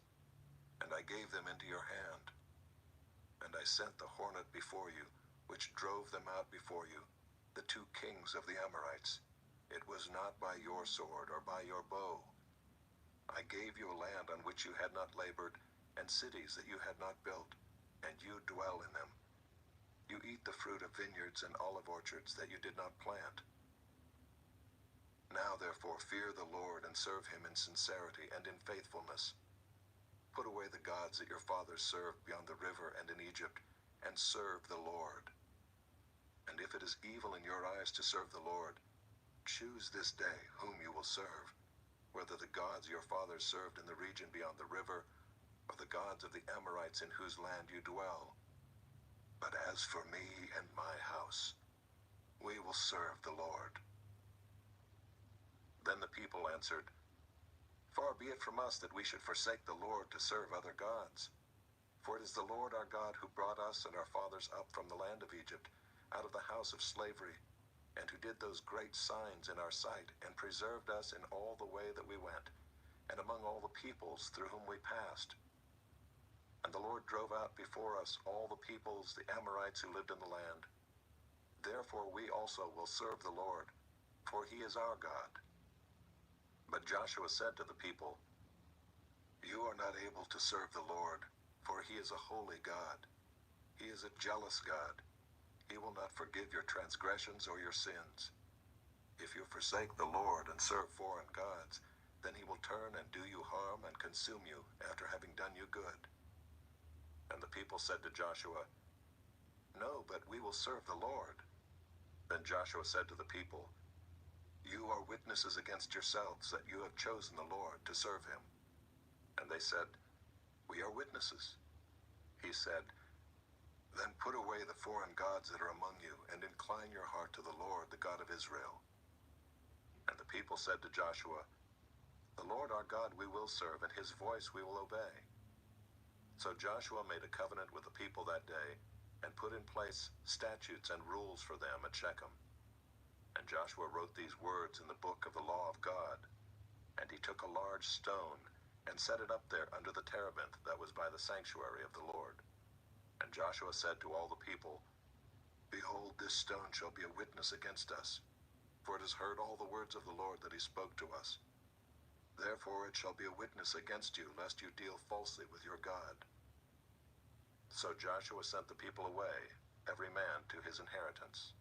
And I gave them into your hand. And I sent the hornet before you, which drove them out before you, the two kings of the Amorites. It was not by your sword or by your bow. I gave you a land on which you had not labored, and cities that you had not built, and you dwell in them. You eat the fruit of vineyards and olive orchards that you did not plant. Now therefore fear the Lord and serve him in sincerity and in faithfulness. Put away the gods that your fathers served beyond the river and in Egypt, and serve the Lord. And if it is evil in your eyes to serve the Lord, choose this day whom you will serve, whether the gods your fathers served in the region beyond the river, or the gods of the Amorites in whose land you dwell. But as for me and my house, we will serve the Lord. Then the people answered, Far be it from us that we should forsake the Lord to serve other gods. For it is the Lord our God who brought us and our fathers up from the land of Egypt, out of the house of slavery, and who did those great signs in our sight, and preserved us in all the way that we went, and among all the peoples through whom we passed. And the Lord drove out before us all the peoples, the Amorites who lived in the land. Therefore we also will serve the Lord, for he is our God. But Joshua said to the people, You are not able to serve the Lord, for he is a holy God. He is a jealous God. He will not forgive your transgressions or your sins. If you forsake the Lord and serve foreign gods, then he will turn and do you harm and consume you after having done you good. And the people said to Joshua, No, but we will serve the Lord. Then Joshua said to the people, You are witnesses against yourselves that you have chosen the Lord to serve him. And they said, We are witnesses. He said, Then put away the foreign gods that are among you, and incline your heart to the Lord, the God of Israel. And the people said to Joshua, The Lord our God we will serve, and his voice we will obey. So Joshua made a covenant with the people that day, and put in place statutes and rules for them at Shechem. And Joshua wrote these words in the book of the law of God. And he took a large stone, and set it up there under the terebinth that was by the sanctuary of the Lord. And Joshua said to all the people, Behold, this stone shall be a witness against us, for it has heard all the words of the Lord that he spoke to us. Therefore it shall be a witness against you, lest you deal falsely with your God. So Joshua sent the people away, every man to his inheritance.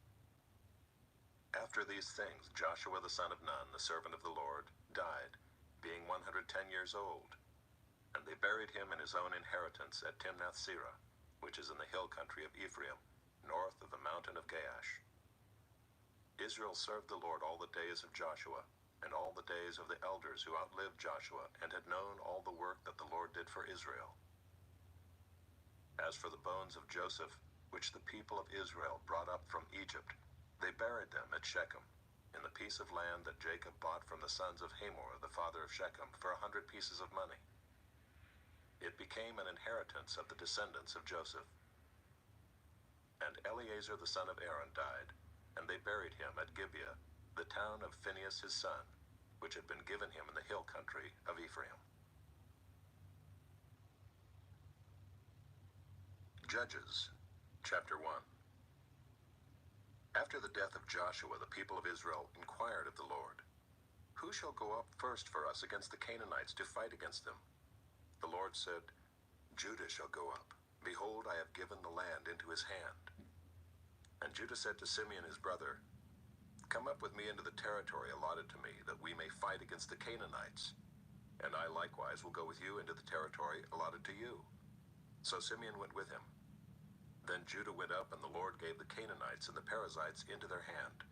After these things, Joshua the son of Nun, the servant of the Lord, died, being 110 years old. And they buried him in his own inheritance at Timnath-Serah, which is in the hill country of Ephraim, north of the mountain of Gaash. Israel served the Lord all the days of Joshua, and all the days of the elders who outlived Joshua, and had known all the work that the Lord did for Israel. As for the bones of Joseph, which the people of Israel brought up from Egypt, they buried them at Shechem, in the piece of land that Jacob bought from the sons of Hamor, the father of Shechem, for 100 pieces of money. It became an inheritance of the descendants of Joseph. And Eleazar the son of Aaron died, and they buried him at Gibeah, the town of Phinehas his son, which had been given him in the hill country of Ephraim. Judges, chapter 1. After the death of Joshua, the people of Israel inquired of the Lord, Who shall go up first for us against the Canaanites to fight against them? The Lord said, Judah shall go up. Behold, I have given the land into his hand. And Judah said to Simeon his brother, Come up with me into the territory allotted to me, that we may fight against the Canaanites. And I likewise will go with you into the territory allotted to you. So Simeon went with him. Then Judah went up, and the Lord gave the Canaanites and the Perizzites into their hand,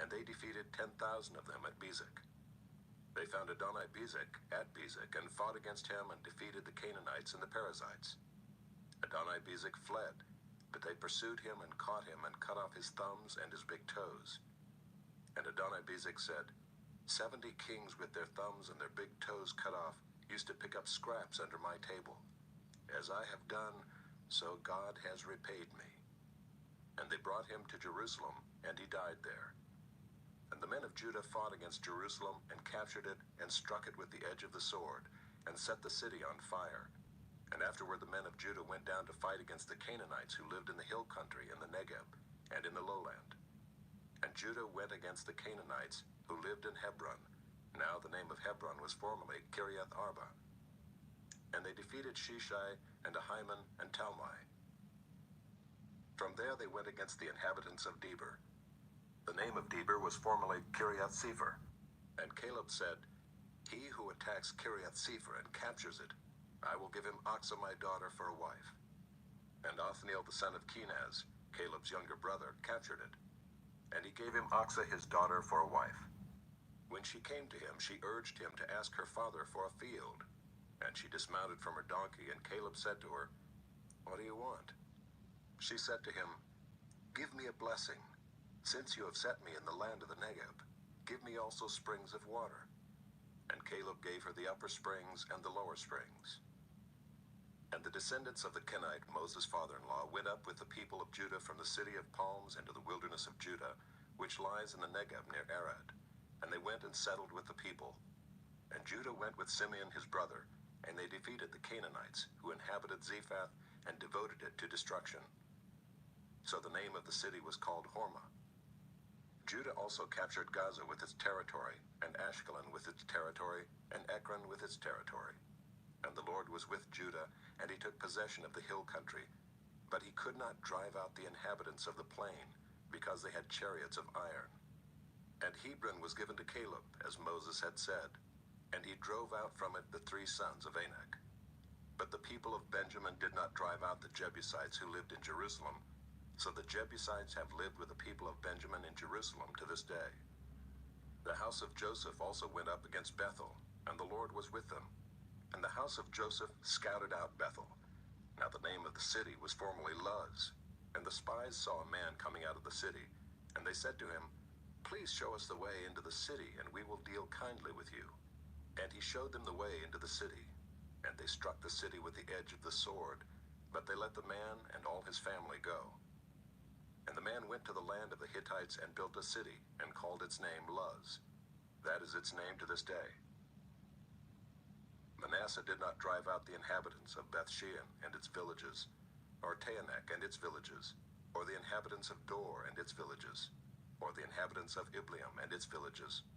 and they defeated 10,000 of them at Bezek. They found Adoni-Bezek at Bezek, and fought against him, and defeated the Canaanites and the Perizzites. Adoni-Bezek fled, but they pursued him and caught him, and cut off his thumbs and his big toes. And Adoni-Bezek said, 70 kings with their thumbs and their big toes cut off used to pick up scraps under my table. As I have done, so God has repaid me. And they brought him to Jerusalem, and he died there. And the men of Judah fought against Jerusalem, and captured it, and struck it with the edge of the sword, and set the city on fire. And afterward the men of Judah went down to fight against the Canaanites who lived in the hill country, in the Negeb, and in the lowland. And Judah went against the Canaanites who lived in Hebron. Now the name of Hebron was formerly Kiriath Arba. And they defeated Sheshai, and Ahiman, and Talmai. From there they went against the inhabitants of Debir. The name of Debir was formerly Kiriath Sepher. And Caleb said, He who attacks Kiriath Sepher and captures it, I will give him Achsah my daughter for a wife. And Othniel the son of Kenaz, Caleb's younger brother, captured it. And he gave him Achsah his daughter for a wife. When she came to him, she urged him to ask her father for a field. And she dismounted from her donkey, and Caleb said to her, What do you want? She said to him, Give me a blessing. Since you have set me in the land of the Negeb, give me also springs of water. And Caleb gave her the upper springs and the lower springs. And the descendants of the Kenite, Moses' father-in-law, went up with the people of Judah from the city of palms into the wilderness of Judah, which lies in the Negeb near Arad. And they went and settled with the people. And Judah went with Simeon his brother, and they defeated the Canaanites, who inhabited Zephath, and devoted it to destruction. So the name of the city was called Hormah. Judah also captured Gaza with its territory, and Ashkelon with its territory, and Ekron with its territory. And the Lord was with Judah, and he took possession of the hill country. But he could not drive out the inhabitants of the plain, because they had chariots of iron. And Hebron was given to Caleb, as Moses had said, and he drove out from it the 3 sons of Anak. But the people of Benjamin did not drive out the Jebusites who lived in Jerusalem, so the Jebusites have lived with the people of Benjamin in Jerusalem to this day. The house of Joseph also went up against Bethel, and the Lord was with them. And the house of Joseph scouted out Bethel. Now the name of the city was formerly Luz. And the spies saw a man coming out of the city, and they said to him, Please show us the way into the city, and we will deal kindly with you. And he showed them the way into the city. And they struck the city with the edge of the sword, but they let the man and all his family go. And the man went to the land of the Hittites and built a city, and called its name Luz. That is its name to this day. Manasseh did not drive out the inhabitants of Bethshean and its villages, or Taanach and its villages, or the inhabitants of Dor and its villages, or the inhabitants of Ibleam and its villages,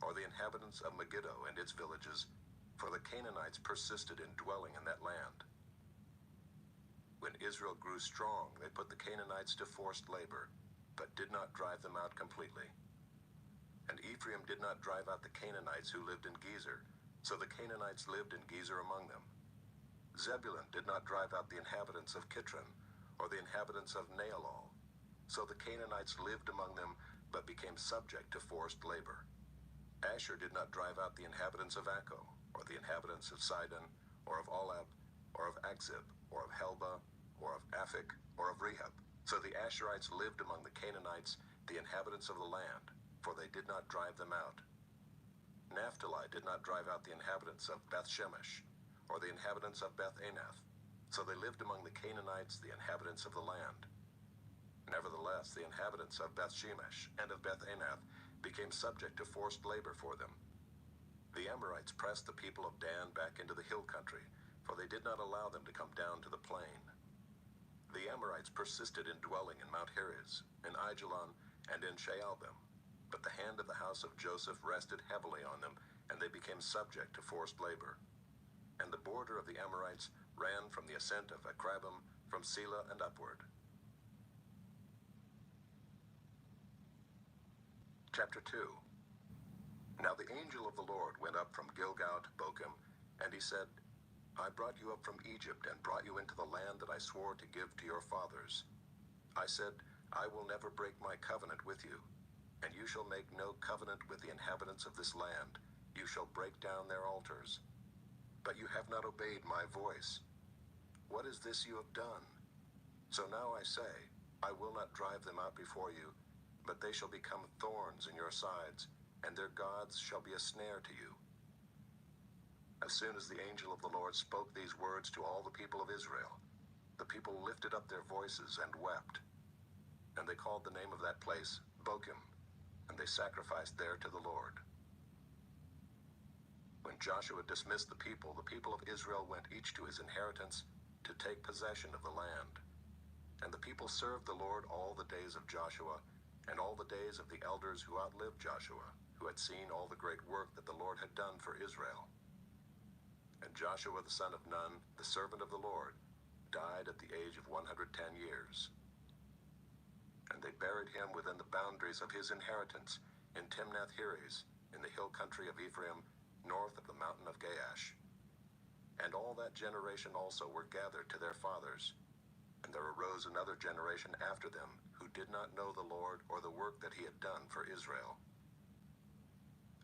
or the inhabitants of Megiddo and its villages, for the Canaanites persisted in dwelling in that land. When Israel grew strong, they put the Canaanites to forced labor, but did not drive them out completely. And Ephraim did not drive out the Canaanites who lived in Gezer, so the Canaanites lived in Gezer among them. Zebulun did not drive out the inhabitants of Kitron, or the inhabitants of Naalol, so the Canaanites lived among them, but became subject to forced labor. Asher did not drive out the inhabitants of Akko, or the inhabitants of Sidon, or of Olab, or of Akzib, or of Helba, or of Aphik, or of Rehob. So the Asherites lived among the Canaanites, the inhabitants of the land, for they did not drive them out. Naphtali did not drive out the inhabitants of Beth-Shemesh, or the inhabitants of Beth-Anath, so they lived among the Canaanites, the inhabitants of the land. Nevertheless, the inhabitants of Beth-Shemesh and of Beth-Anath became subject to forced labor for them. The Amorites pressed the people of Dan back into the hill country, for they did not allow them to come down to the plain. The Amorites persisted in dwelling in Mount Heriz, in Aijalon, and in Shaalbim, but the hand of the house of Joseph rested heavily on them, and they became subject to forced labor. And the border of the Amorites ran from the ascent of Akrabim, from Selah and upward. Chapter 2. Now the angel of the Lord went up from Gilgal to Bochim, and he said, I brought you up from Egypt and brought you into the land that I swore to give to your fathers. I said, I will never break my covenant with you, and you shall make no covenant with the inhabitants of this land. You shall break down their altars. But you have not obeyed my voice. What is this you have done? So now I say, I will not drive them out before you, but they shall become thorns in your sides, and their gods shall be a snare to you. As soon as the angel of the Lord spoke these words to all the people of Israel, the people lifted up their voices and wept. And they called the name of that place Bochim, and they sacrificed there to the Lord. When Joshua dismissed the people of Israel went each to his inheritance to take possession of the land. And the people served the Lord all the days of Joshua, and all the days of the elders who outlived Joshua, who had seen all the great work that the Lord had done for Israel. And Joshua the son of Nun, the servant of the Lord, died at the age of 110 years. And they buried him within the boundaries of his inheritance in Timnath-Heres, in the hill country of Ephraim, north of the mountain of Gaash. And all that generation also were gathered to their fathers. And there arose another generation after them, who did not know the Lord or the work that he had done for Israel.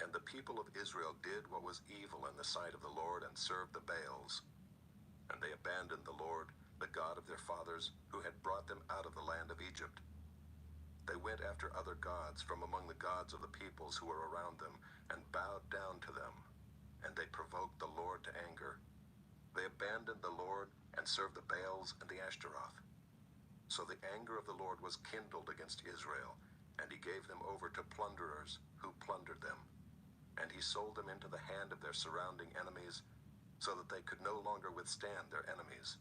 And the people of Israel did what was evil in the sight of the Lord, and served the Baals. And they abandoned the Lord, the God of their fathers, who had brought them out of the land of Egypt. They went after other gods from among the gods of the peoples who were around them, and bowed down to them. And they provoked the Lord to anger. They abandoned the Lord, and served the Baals and the Ashtaroth. So the anger of the Lord was kindled against Israel, and he gave them over to plunderers, who plundered them. And he sold them into the hand of their surrounding enemies, so that they could no longer withstand their enemies.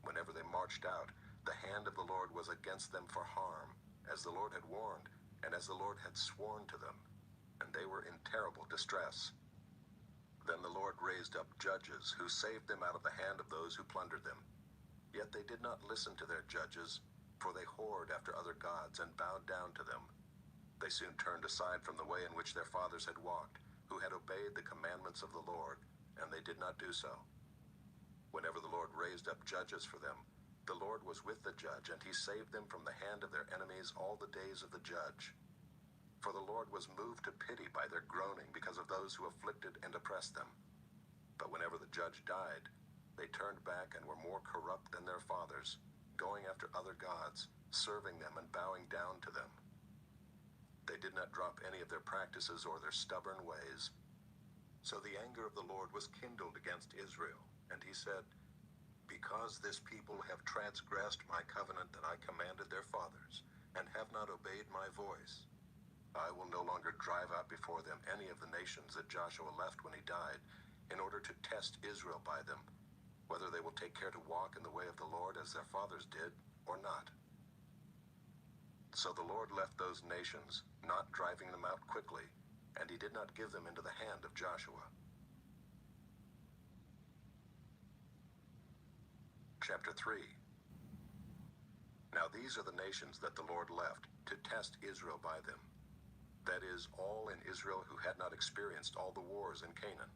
Whenever they marched out, the hand of the Lord was against them for harm, as the Lord had warned, and as the Lord had sworn to them, and they were in terrible distress. Then the Lord raised up judges, who saved them out of the hand of those who plundered them. Yet they did not listen to their judges, for they whored after other gods and bowed down to them. They soon turned aside from the way in which their fathers had walked, who had obeyed the commandments of the Lord, and they did not do so. Whenever the Lord raised up judges for them, the Lord was with the judge, and he saved them from the hand of their enemies all the days of the judge. For the Lord was moved to pity by their groaning because of those who afflicted and oppressed them. But whenever the judge died, they turned back and were more corrupt than their fathers, going after other gods, serving them and bowing down to them. They did not drop any of their practices or their stubborn ways. So the anger of the Lord was kindled against Israel, and he said, Because this people have transgressed my covenant that I commanded their fathers, and have not obeyed my voice, I will no longer drive out before them any of the nations that Joshua left when he died, in order to test Israel by them, whether they will take care to walk in the way of the Lord as their fathers did, or not. So the Lord left those nations, not driving them out quickly, and he did not give them into the hand of Joshua. Chapter 3. Now these are the nations that the Lord left, to test Israel by them. That is, all in Israel who had not experienced all the wars in Canaan.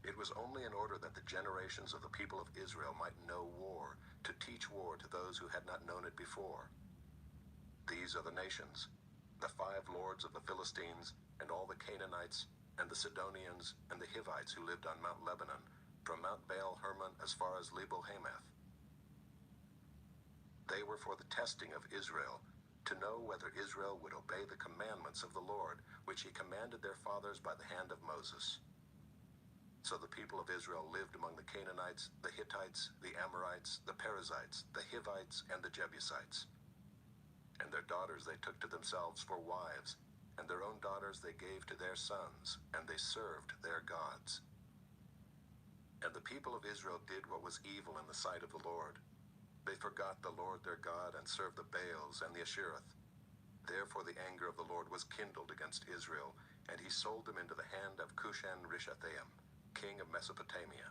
It was only in order that the generations of the people of Israel might know war, to teach war to those who had not known it before. These are the nations, the 5 lords of the Philistines, and all the Canaanites, and the Sidonians, and the Hivites who lived on Mount Lebanon, from Mount Baal Hermon as far as Lebo-Hamath. They were for the testing of Israel, to know whether Israel would obey the commandments of the Lord, which he commanded their fathers by the hand of Moses. So the people of Israel lived among the Canaanites, the Hittites, the Amorites, the Perizzites, the Hivites, and the Jebusites. And their daughters they took to themselves for wives, and their own daughters they gave to their sons, and they served their gods. And the people of Israel did what was evil in the sight of the Lord. They forgot the Lord their God, and served the Baals and the Ashereth. Therefore the anger of the Lord was kindled against Israel, and he sold them into the hand of Cushan-Rishathaim, king of Mesopotamia.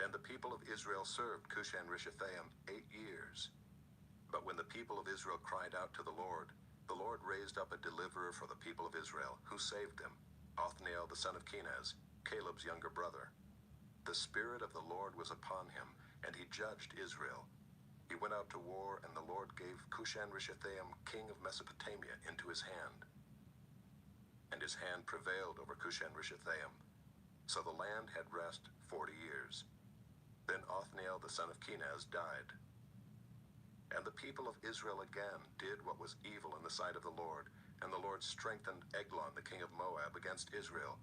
And the people of Israel served Cushan-Rishathaim 8 years. But when the people of Israel cried out to the Lord raised up a deliverer for the people of Israel, who saved them, Othniel the son of Kenaz, Caleb's younger brother. The Spirit of the Lord was upon him, and he judged Israel. He went out to war, and the Lord gave Cushan-Rishathaim, king of Mesopotamia, into his hand. And his hand prevailed over Cushan-Rishathaim. So the land had rest 40 years. Then Othniel the son of Kenaz died. And the people of Israel again did what was evil in the sight of the Lord, and the Lord strengthened Eglon the king of Moab against Israel,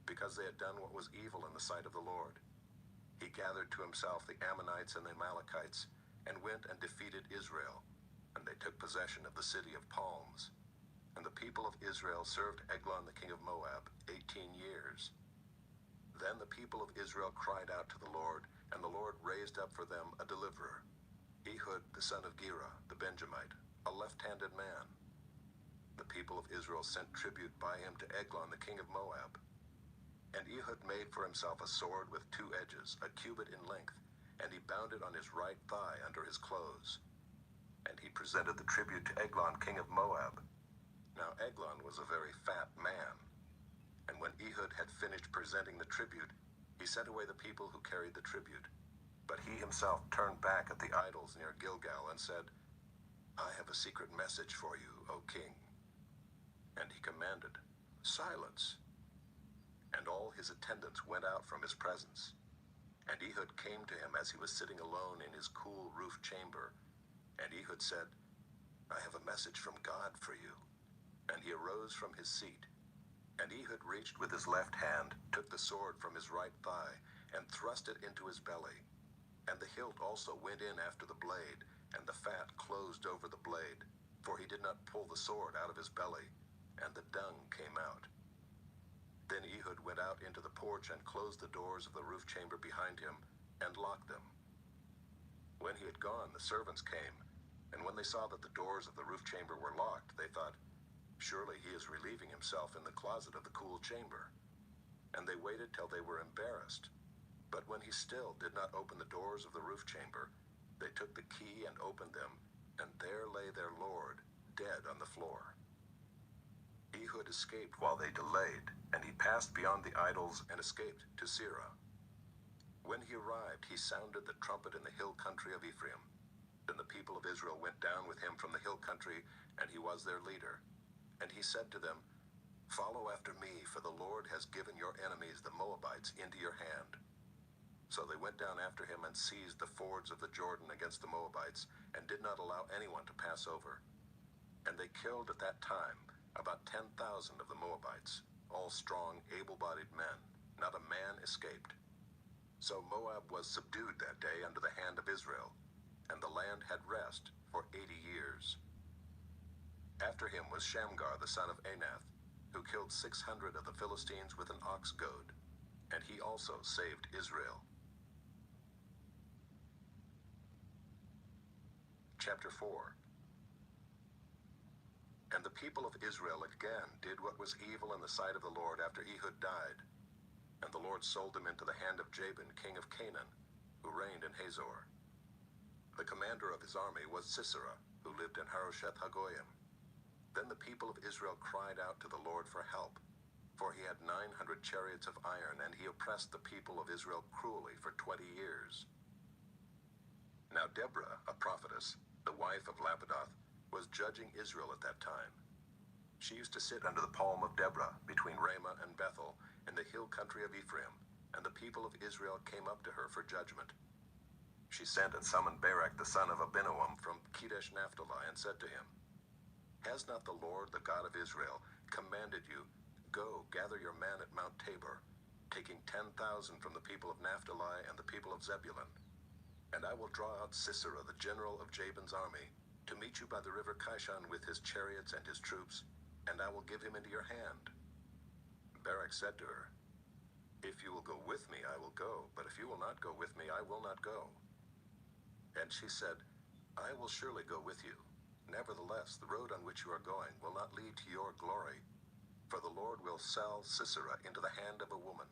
because they had done what was evil in the sight of the Lord. He gathered to himself the Ammonites and the Amalekites, and went and defeated Israel, and they took possession of the city of palms. And the people of Israel served Eglon the king of Moab 18 years. Then the people of Israel cried out to the Lord, and the Lord raised up for them a deliverer, Ehud the son of Gera, the Benjamite, a left-handed man. The people of Israel sent tribute by him to Eglon the king of Moab. And Ehud made for himself a sword with 2 edges, a cubit in length, and he bound it on his right thigh under his clothes. And he presented the tribute to Eglon king of Moab. Now Eglon was a very fat man. And when Ehud had finished presenting the tribute, he sent away the people who carried the tribute. But he himself turned back at the idols near Gilgal and said, I have a secret message for you, O king. And he commanded, Silence. And all his attendants went out from his presence. And Ehud came to him as he was sitting alone in his cool roof chamber. And Ehud said, I have a message from God for you. And he arose from his seat. And Ehud reached with his left hand, took the sword from his right thigh, and thrust it into his belly. And the hilt also went in after the blade, and the fat closed over the blade, for he did not pull the sword out of his belly, and the dung came out. Then Ehud went out into the porch and closed the doors of the roof chamber behind him, and locked them. When he had gone, the servants came, and when they saw that the doors of the roof chamber were locked, they thought, Surely he is relieving himself in the closet of the cool chamber. And they waited till they were embarrassed. But when he still did not open the doors of the roof chamber, they took the key and opened them, and there lay their lord, dead on the floor. Ehud escaped while they delayed, and he passed beyond the idols and escaped to Seirah. When he arrived, he sounded the trumpet in the hill country of Ephraim. Then the people of Israel went down with him from the hill country, and he was their leader. And he said to them, Follow after me, for the Lord has given your enemies, the Moabites, into your hand. So they went down after him and seized the fords of the Jordan against the Moabites, and did not allow anyone to pass over. And they killed at that time about 10,000 of the Moabites, all strong, able-bodied men. Not a man escaped. So Moab was subdued that day under the hand of Israel, and the land had rest for 80 years. After him was Shamgar the son of Anath, who killed 600 of the Philistines with an ox goad, and he also saved Israel. Chapter 4. And the people of Israel again did what was evil in the sight of the Lord after Ehud died. And the Lord sold them into the hand of Jabin, king of Canaan, who reigned in Hazor. The commander of his army was Sisera, who lived in Harosheth Hagoyim. Then the people of Israel cried out to the Lord for help, for he had 900 chariots of iron, and he oppressed the people of Israel cruelly for 20 years. Now Deborah, a prophetess, the wife of Lapidoth, was judging Israel at that time. She used to sit under the palm of Deborah between Ramah and Bethel in the hill country of Ephraim, and the people of Israel came up to her for judgment. She sent and summoned Barak the son of Abinoam from Kedesh Naphtali, and said to him, Has not the Lord, the God of Israel, commanded you, Go, gather your men at Mount Tabor, taking 10,000 from the people of Naphtali and the people of Zebulun? And I will draw out Sisera, the general of Jabin's army, to meet you by the river Kishon with his chariots and his troops, and I will give him into your hand. Barak said to her, If you will go with me, I will go, but if you will not go with me, I will not go. And she said, I will surely go with you. Nevertheless, the road on which you are going will not lead to your glory, for the Lord will sell Sisera into the hand of a woman.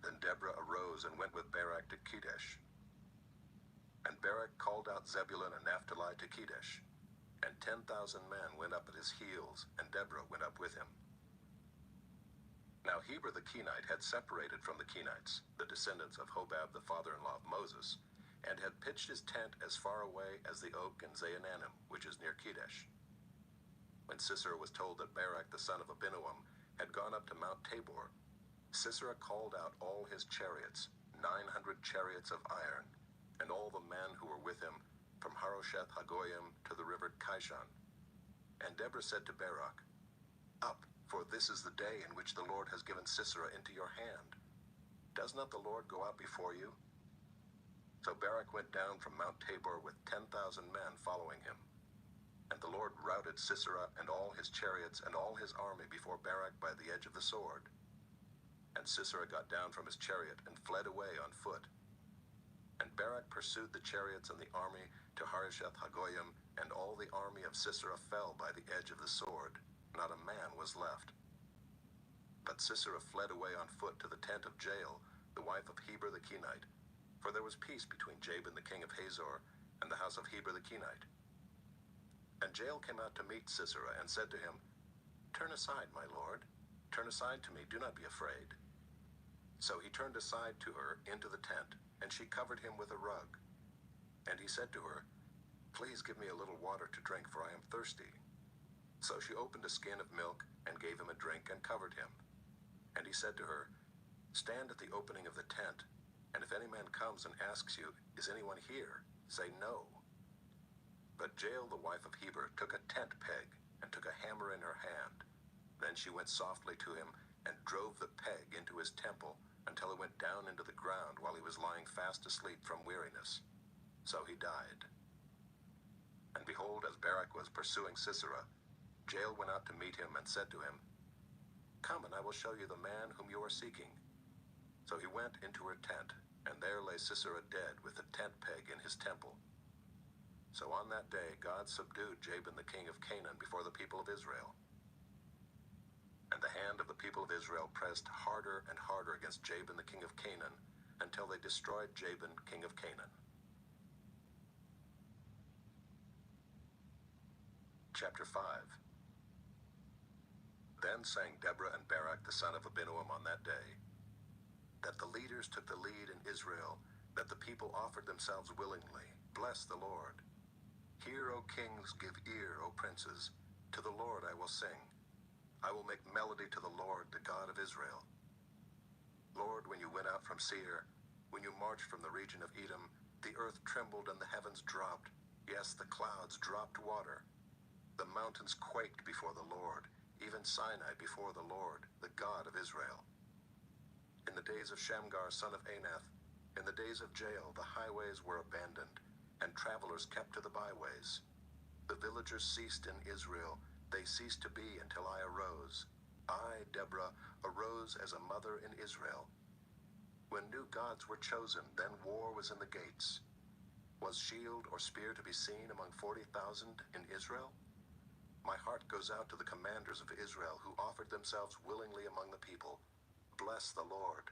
Then Deborah arose and went with Barak to Kedesh. And Barak called out Zebulun and Naphtali to Kedesh. And 10,000 men went up at his heels, and Deborah went up with him. Now Heber the Kenite had separated from the Kenites, the descendants of Hobab the father-in-law of Moses, and had pitched his tent as far away as the oak in Zaanannim, which is near Kedesh. When Sisera was told that Barak the son of Abinoam had gone up to Mount Tabor, Sisera called out all his chariots, 900 chariots of iron, and all the men who were with him, from Harosheth Hagoyim to the river Kishon. And Deborah said to Barak, Up, for this is the day in which the Lord has given Sisera into your hand. Does not the Lord go out before you? So Barak went down from Mount Tabor with 10,000 men following him. And the Lord routed Sisera and all his chariots and all his army before Barak by the edge of the sword. And Sisera got down from his chariot and fled away on foot. And Barak pursued the chariots and the army to Harosheth Hagoyim, and all the army of Sisera fell by the edge of the sword. Not a man was left. But Sisera fled away on foot to the tent of Jael, the wife of Heber the Kenite, for there was peace between Jabin the king of Hazor and the house of Heber the Kenite. And Jael came out to meet Sisera and said to him, Turn aside, my lord. Turn aside to me, do not be afraid. So he turned aside to her into the tent, and she covered him with a rug. And he said to her, Please give me a little water to drink, for I am thirsty. So she opened a skin of milk and gave him a drink and covered him. And he said to her, Stand at the opening of the tent, and if any man comes and asks you, Is anyone here? Say no. But Jael, the wife of Heber, took a tent peg and took a hammer in her hand. Then she went softly to him and drove the peg into his temple until it went down into the ground while he was lying fast asleep from weariness. So he died. And behold, as Barak was pursuing Sisera, Jael went out to meet him and said to him, Come, and I will show you the man whom you are seeking. So he went into her tent, and there lay Sisera dead with the tent peg in his temple. So on that day God subdued Jabin the king of Canaan before the people of Israel. And the hand of the people of Israel pressed harder and harder against Jabin the king of Canaan, until they destroyed Jabin king of Canaan. Chapter 5. Then sang Deborah and Barak the son of Abinoam on that day, that the leaders took the lead in Israel, that the people offered themselves willingly. Bless the Lord. Hear, O kings, give ear, O princes. To the Lord I will sing. I will make melody to the Lord, the God of Israel. Lord, when you went out from Seir, when you marched from the region of Edom, the earth trembled and the heavens dropped. Yes, the clouds dropped water. The mountains quaked before the Lord, even Sinai before the Lord, the God of Israel. In the days of Shamgar, son of Anath, in the days of Jael, the highways were abandoned, and travelers kept to the byways. The villagers ceased in Israel. They ceased to be until I arose. I, Deborah, arose as a mother in Israel. When new gods were chosen, then war was in the gates. Was shield or spear to be seen among 40,000 in Israel? My heart goes out to the commanders of Israel who offered themselves willingly among the people. Bless the Lord.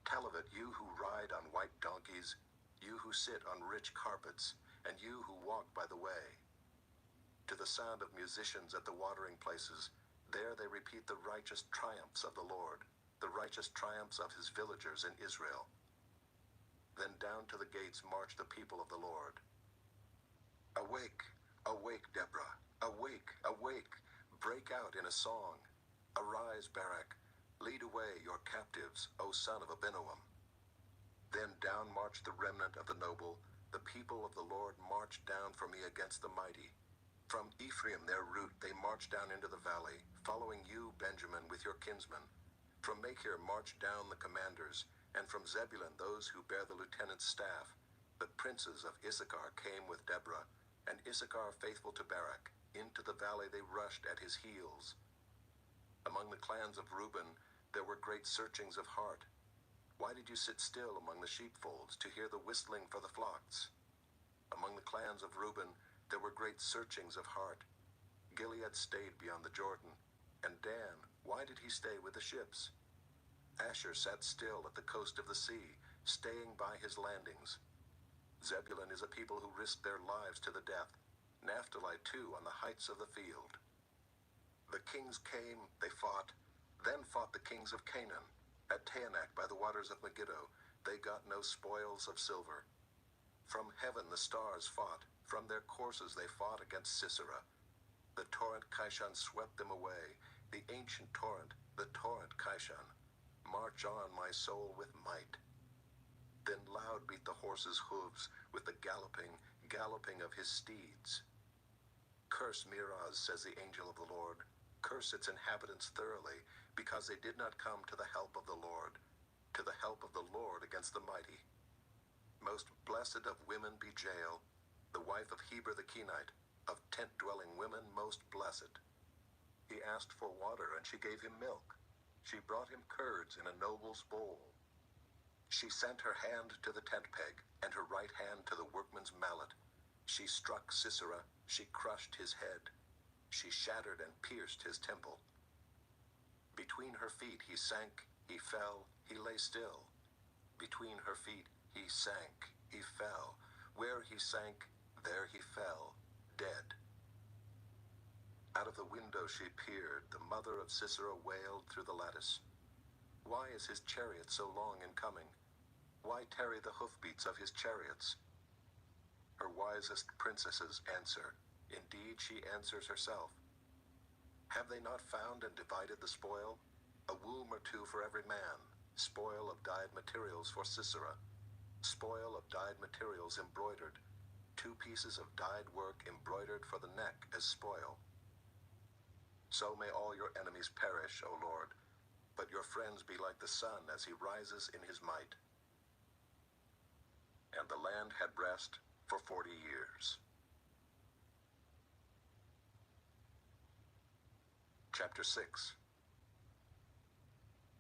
Tell of it, you who ride on white donkeys, you who sit on rich carpets, and you who walk by the way. To the sound of musicians at the watering places, there they repeat the righteous triumphs of the Lord, the righteous triumphs of his villagers in Israel. Then down to the gates march the people of the Lord. Awake, awake, Deborah, awake, awake, break out in a song. Arise, Barak, lead away your captives, O son of Abinoam. Then down marched the remnant of the noble, the people of the Lord marched down for me against the mighty. From Ephraim their route they marched down into the valley, following you, Benjamin, with your kinsmen. From Machir marched down the commanders, and from Zebulun those who bear the lieutenant's staff. The princes of Issachar came with Deborah, and Issachar faithful to Barak. Into the valley they rushed at his heels. Among the clans of Reuben there were great searchings of heart. Why did you sit still among the sheepfolds to hear the whistling for the flocks? Among the clans of Reuben there were great searchings of heart. Gilead stayed beyond the Jordan, and Dan, why did he stay with the ships? Asher sat still at the coast of the sea, staying by his landings. Zebulun is a people who risk their lives to the death. Naphtali too on the heights of the field. The kings came, they fought. Then fought the kings of Canaan. At Taanach by the waters of Megiddo, they got no spoils of silver. From heaven the stars fought. From their courses they fought against Sisera. The torrent Kishon swept them away. The ancient torrent, the torrent Kishon. March on, my soul, with might. Then loud beat the horse's hooves with the galloping of his steeds. Curse Meroz, says the angel of the Lord. Curse its inhabitants thoroughly, because they did not come to the help of the Lord, to the help of the Lord against the mighty. Most blessed of women be Jael, the wife of Heber the Kenite, of tent-dwelling women most blessed. He asked for water, and she gave him milk. She brought him curds in a noble's bowl. She sent her hand to the tent peg, and her right hand to the workman's mallet. She struck Sisera, she crushed his head. She shattered and pierced his temple. Between her feet he sank, he fell, he lay still. Between her feet he sank, he fell. Where he sank, there he fell, dead. Out of the window she peered. The mother of Sisera wailed through the lattice. Why is his chariot so long in coming? Why tarry the hoofbeats of his chariots? Her wisest princesses answer. Indeed, she answers herself. Have they not found and divided the spoil? A womb or two for every man. Spoil of dyed materials for Sisera. Spoil of dyed materials embroidered. 2 pieces of dyed work embroidered for the neck as spoil. So may all your enemies perish, O Lord, but your friends be like the sun as he rises in his might. And the land had rest for 40 years. Chapter 6.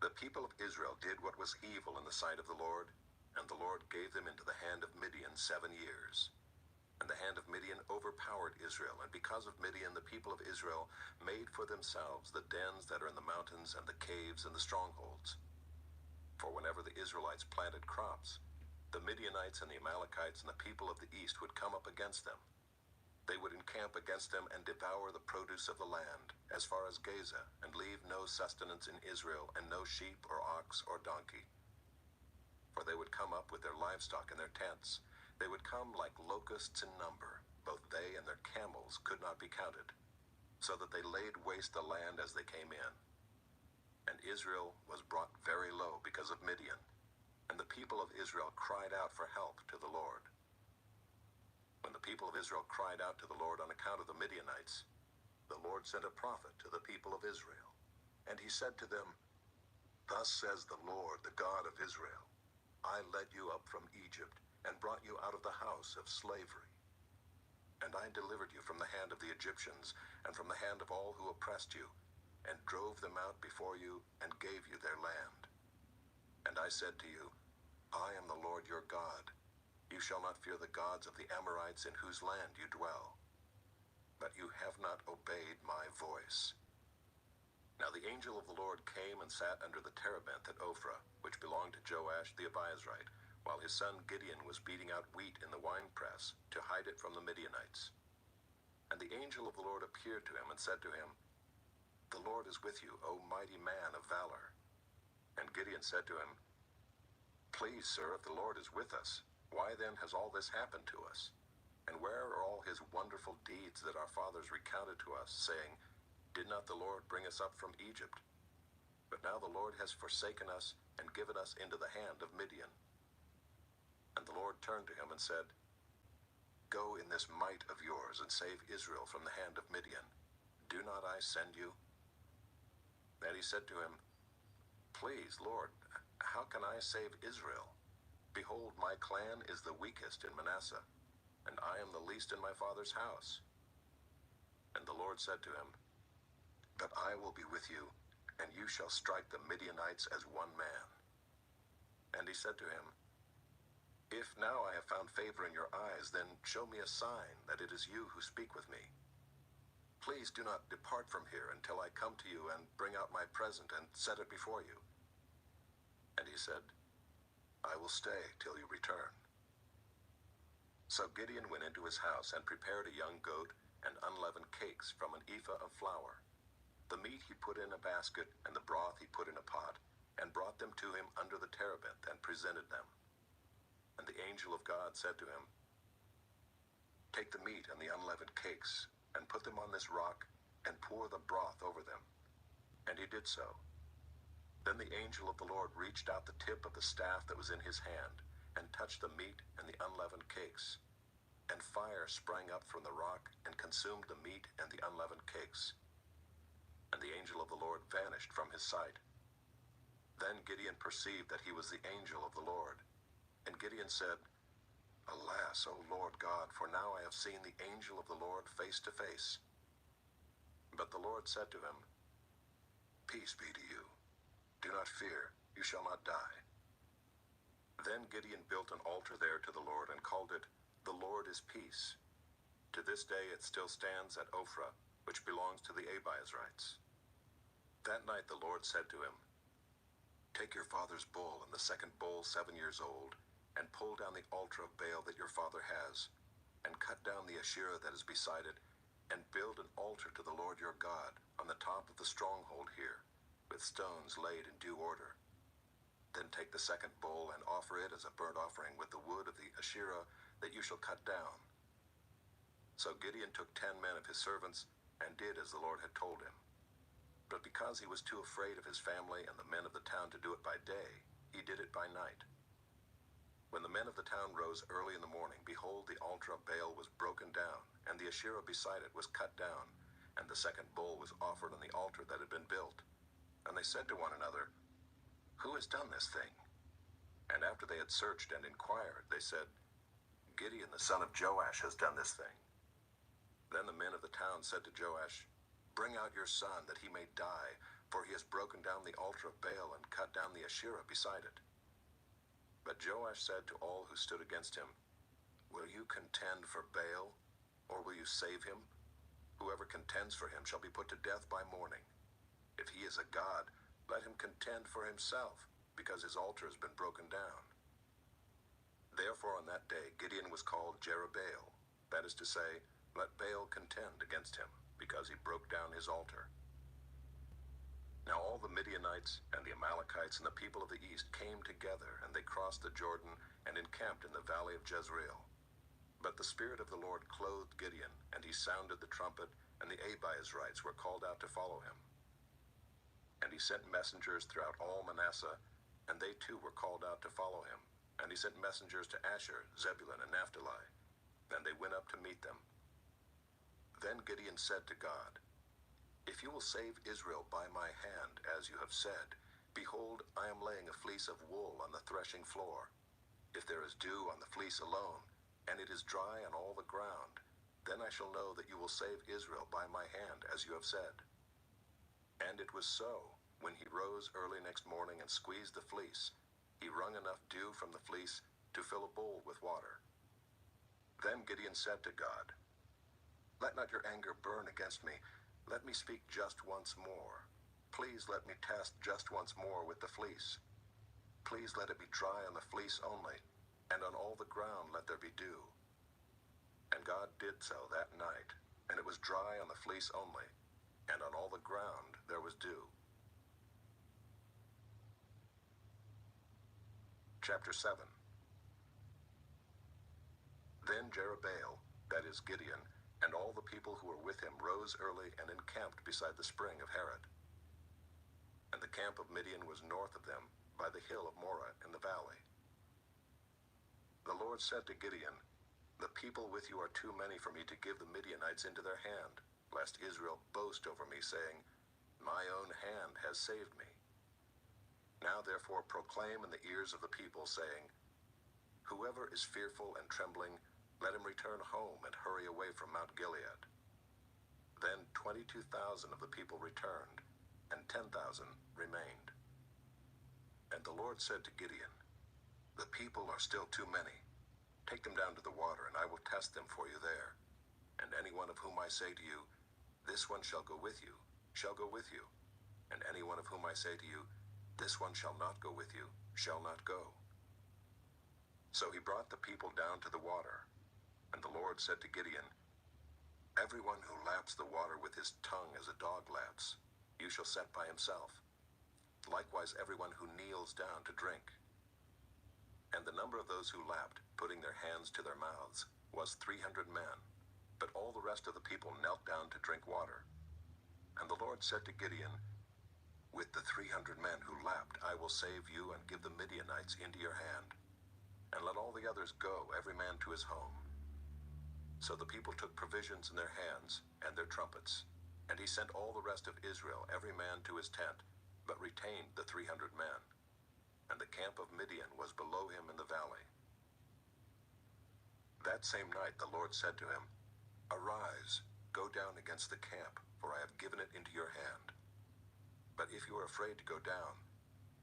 The people of Israel did what was evil in the sight of the Lord, and the Lord gave them into the hand of Midian 7 years. And the hand of Midian overpowered Israel, and because of Midian the people of Israel made for themselves the dens that are in the mountains and the caves and the strongholds. For whenever the Israelites planted crops, the Midianites and the Amalekites and the people of the east would come up against them. They would encamp against them and devour the produce of the land, as far as Gaza, and leave no sustenance in Israel, and no sheep or ox or donkey. For they would come up with their livestock in their tents. They would come like locusts in number. Both they and their camels could not be counted, so that they laid waste the land as they came in. And Israel was brought very low because of Midian, and the people of Israel cried out for help to the Lord. When the people of Israel cried out to the Lord on account of the Midianites, the Lord sent a prophet to the people of Israel. And he said to them, Thus says the Lord, the God of Israel, I led you up from Egypt, and brought you out of the house of slavery. And I delivered you from the hand of the Egyptians, and from the hand of all who oppressed you, and drove them out before you, and gave you their land. And I said to you, I am the Lord your God. You shall not fear the gods of the Amorites in whose land you dwell. But you have not obeyed my voice. Now the angel of the Lord came and sat under the terebinth at Ophrah, which belonged to Joash the Abiezrite, while his son Gideon was beating out wheat in the winepress to hide it from the Midianites. And the angel of the Lord appeared to him and said to him, The Lord is with you, O mighty man of valor. And Gideon said to him, Please, sir, if the Lord is with us, why then has all this happened to us? And where are all his wonderful deeds that our fathers recounted to us, saying, Did not the Lord bring us up from Egypt? But now the Lord has forsaken us and given us into the hand of Midian. And the Lord turned to him and said, Go in this might of yours and save Israel from the hand of Midian. Do not I send you? And he said to him, Please, Lord, how can I save Israel? Behold, my clan is the weakest in Manasseh, and I am the least in my father's house. And the Lord said to him, But I will be with you, and you shall strike the Midianites as one man. And he said to him, If now I have found favor in your eyes, then show me a sign that it is you who speak with me. Please do not depart from here until I come to you and bring out my present and set it before you. And he said, I will stay till you return. So Gideon went into his house and prepared a young goat and unleavened cakes from an ephah of flour. The meat he put in a basket, and the broth he put in a pot, and brought them to him under the terebinth, and presented them. And the angel of God said to him, Take the meat and the unleavened cakes, and put them on this rock, and pour the broth over them. And he did so. Then the angel of the Lord reached out the tip of the staff that was in his hand, and touched the meat and the unleavened cakes. And fire sprang up from the rock, and consumed the meat and the unleavened cakes. And the angel of the Lord vanished from his sight. Then Gideon perceived that he was the angel of the Lord. And Gideon said, Alas, O Lord God, for now I have seen the angel of the Lord face to face. But the Lord said to him, Peace be to you. Do not fear, you shall not die. Then Gideon built an altar there to the Lord and called it, The Lord is Peace. To this day it still stands at Ophrah, which belongs to the Abiezrites. That night the Lord said to him, Take your father's bull and the second bull 7 years old, and pull down the altar of Baal that your father has, and cut down the Asherah that is beside it, and build an altar to the Lord your God on the top of the stronghold here, with stones laid in due order. Then take the second bull and offer it as a burnt offering with the wood of the Asherah that you shall cut down. So Gideon took 10 men of his servants, and did as the Lord had told him. But because he was too afraid of his family and the men of the town to do it by day, he did it by night. When the men of the town rose early in the morning, behold, the altar of Baal was broken down, and the Asherah beside it was cut down, and the second bull was offered on the altar that had been built. And they said to one another, Who has done this thing? And after they had searched and inquired, they said, Gideon the son of Joash has done this thing. Then the men of the town said to Joash, Bring out your son, that he may die, for he has broken down the altar of Baal and cut down the Asherah beside it. But Joash said to all who stood against him, Will you contend for Baal, or will you save him? Whoever contends for him shall be put to death by morning. If he is a god, let him contend for himself, because his altar has been broken down. Therefore on that day Gideon was called Jerubbaal, that is to say, Let Baal contend against him, because he broke down his altar. Now all the Midianites and the Amalekites and the people of the east came together, and they crossed the Jordan and encamped in the valley of Jezreel. But the Spirit of the Lord clothed Gideon, and he sounded the trumpet, and the Abiezrites were called out to follow him. And he sent messengers throughout all Manasseh, and they too were called out to follow him. And he sent messengers to Asher, Zebulun, and Naphtali, and they went up to meet them. Then Gideon said to God, If you will save Israel by my hand, as you have said, behold, I am laying a fleece of wool on the threshing floor. If there is dew on the fleece alone, and it is dry on all the ground, then I shall know that you will save Israel by my hand, as you have said. And it was so. When he rose early next morning and squeezed the fleece, he wrung enough dew from the fleece to fill a bowl with water. Then Gideon said to God, Let not your anger burn against me. Let me speak just once more. Please let me test just once more with the fleece. Please let it be dry on the fleece only, and on all the ground let there be dew. And God did so that night, and it was dry on the fleece only, and on all the ground there was dew. Chapter 7. Then Jerubbaal, that is Gideon, and all the people who were with him rose early and encamped beside the spring of Harod. And the camp of Midian was north of them, by the hill of Moreh in the valley. The Lord said to Gideon, The people with you are too many for me to give the Midianites into their hand, lest Israel boast over me, saying, My own hand has saved me. Now therefore proclaim in the ears of the people, saying, Whoever is fearful and trembling, let him return home and hurry away from Mount Gilead. Then 22,000 of the people returned, and 10,000 remained. And the Lord said to Gideon, The people are still too many. Take them down to the water, and I will test them for you there. And any one of whom I say to you, This one shall go with you, shall go with you. And any one of whom I say to you, This one shall not go with you, shall not go. So he brought the people down to the water, and the Lord said to Gideon, Everyone who laps the water with his tongue as a dog laps, you shall set by himself. Likewise everyone who kneels down to drink. And the number of those who lapped, putting their hands to their mouths, was 300 men, but all the rest of the people knelt down to drink water. And the Lord said to Gideon, With the 300 men who lapped, I will save you and give the Midianites into your hand. And let all the others go, every man to his home. So the people took provisions in their hands and their trumpets, and he sent all the rest of Israel, every man to his tent, but retained the 300 men. And the camp of Midian was below him in the valley. That same night the Lord said to him, Arise, go down against the camp, for I have given it into your hand. But if you are afraid to go down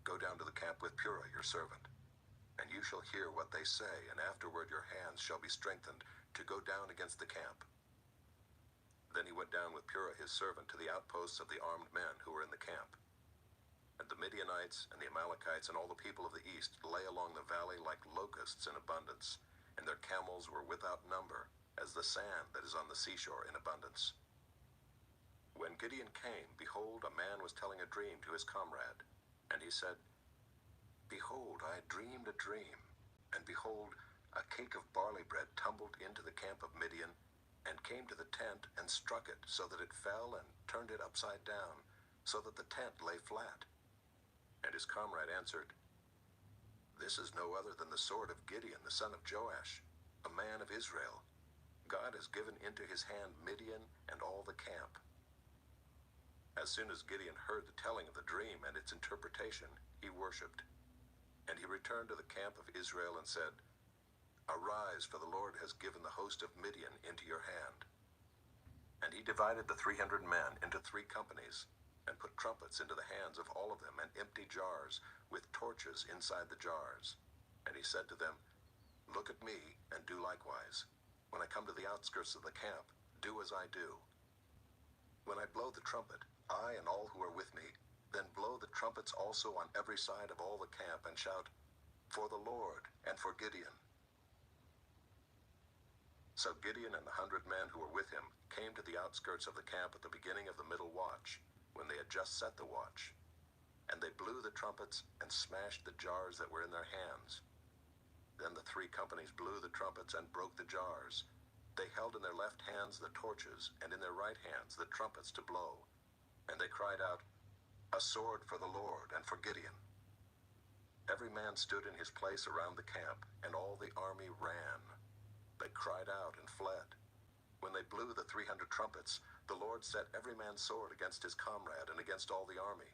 to the camp with Purah your servant, and you shall hear what they say, and afterward your hands shall be strengthened to go down against the camp. Then he went down with Purah his servant to the outposts of the armed men who were in the camp. And the Midianites and the Amalekites and all the people of the east lay along the valley like locusts in abundance, and their camels were without number, as the sand that is on the seashore in abundance. When Gideon came, behold, a man was telling a dream to his comrade, and he said, Behold, I dreamed a dream, and behold, a cake of barley bread tumbled into the camp of Midian, and came to the tent and struck it, so that it fell and turned it upside down, so that the tent lay flat. And his comrade answered, This is no other than the sword of Gideon, the son of Joash, a man of Israel. God has given into his hand Midian and all the camp. As soon as Gideon heard the telling of the dream and its interpretation, he worshipped. And he returned to the camp of Israel and said, Arise, for the Lord has given the host of Midian into your hand. And he divided the 300 men into 3 companies, and put trumpets into the hands of all of them, and empty jars with torches inside the jars. And he said to them, Look at me, and do likewise. When I come to the outskirts of the camp, do as I do. When I blow the trumpet, I and all who are with me, then blow the trumpets also on every side of all the camp, and shout, For the Lord, and for Gideon. So Gideon and the 100 men who were with him came to the outskirts of the camp at the beginning of the middle watch, when they had just set the watch. And they blew the trumpets and smashed the jars that were in their hands. Then the 3 companies blew the trumpets and broke the jars. They held in their left hands the torches, and in their right hands the trumpets to blow. And they cried out, A sword for the Lord and for Gideon. Every man stood in his place around the camp, and all the army ran. They cried out and fled. When they blew the 300 trumpets, the Lord set every man's sword against his comrade and against all the army.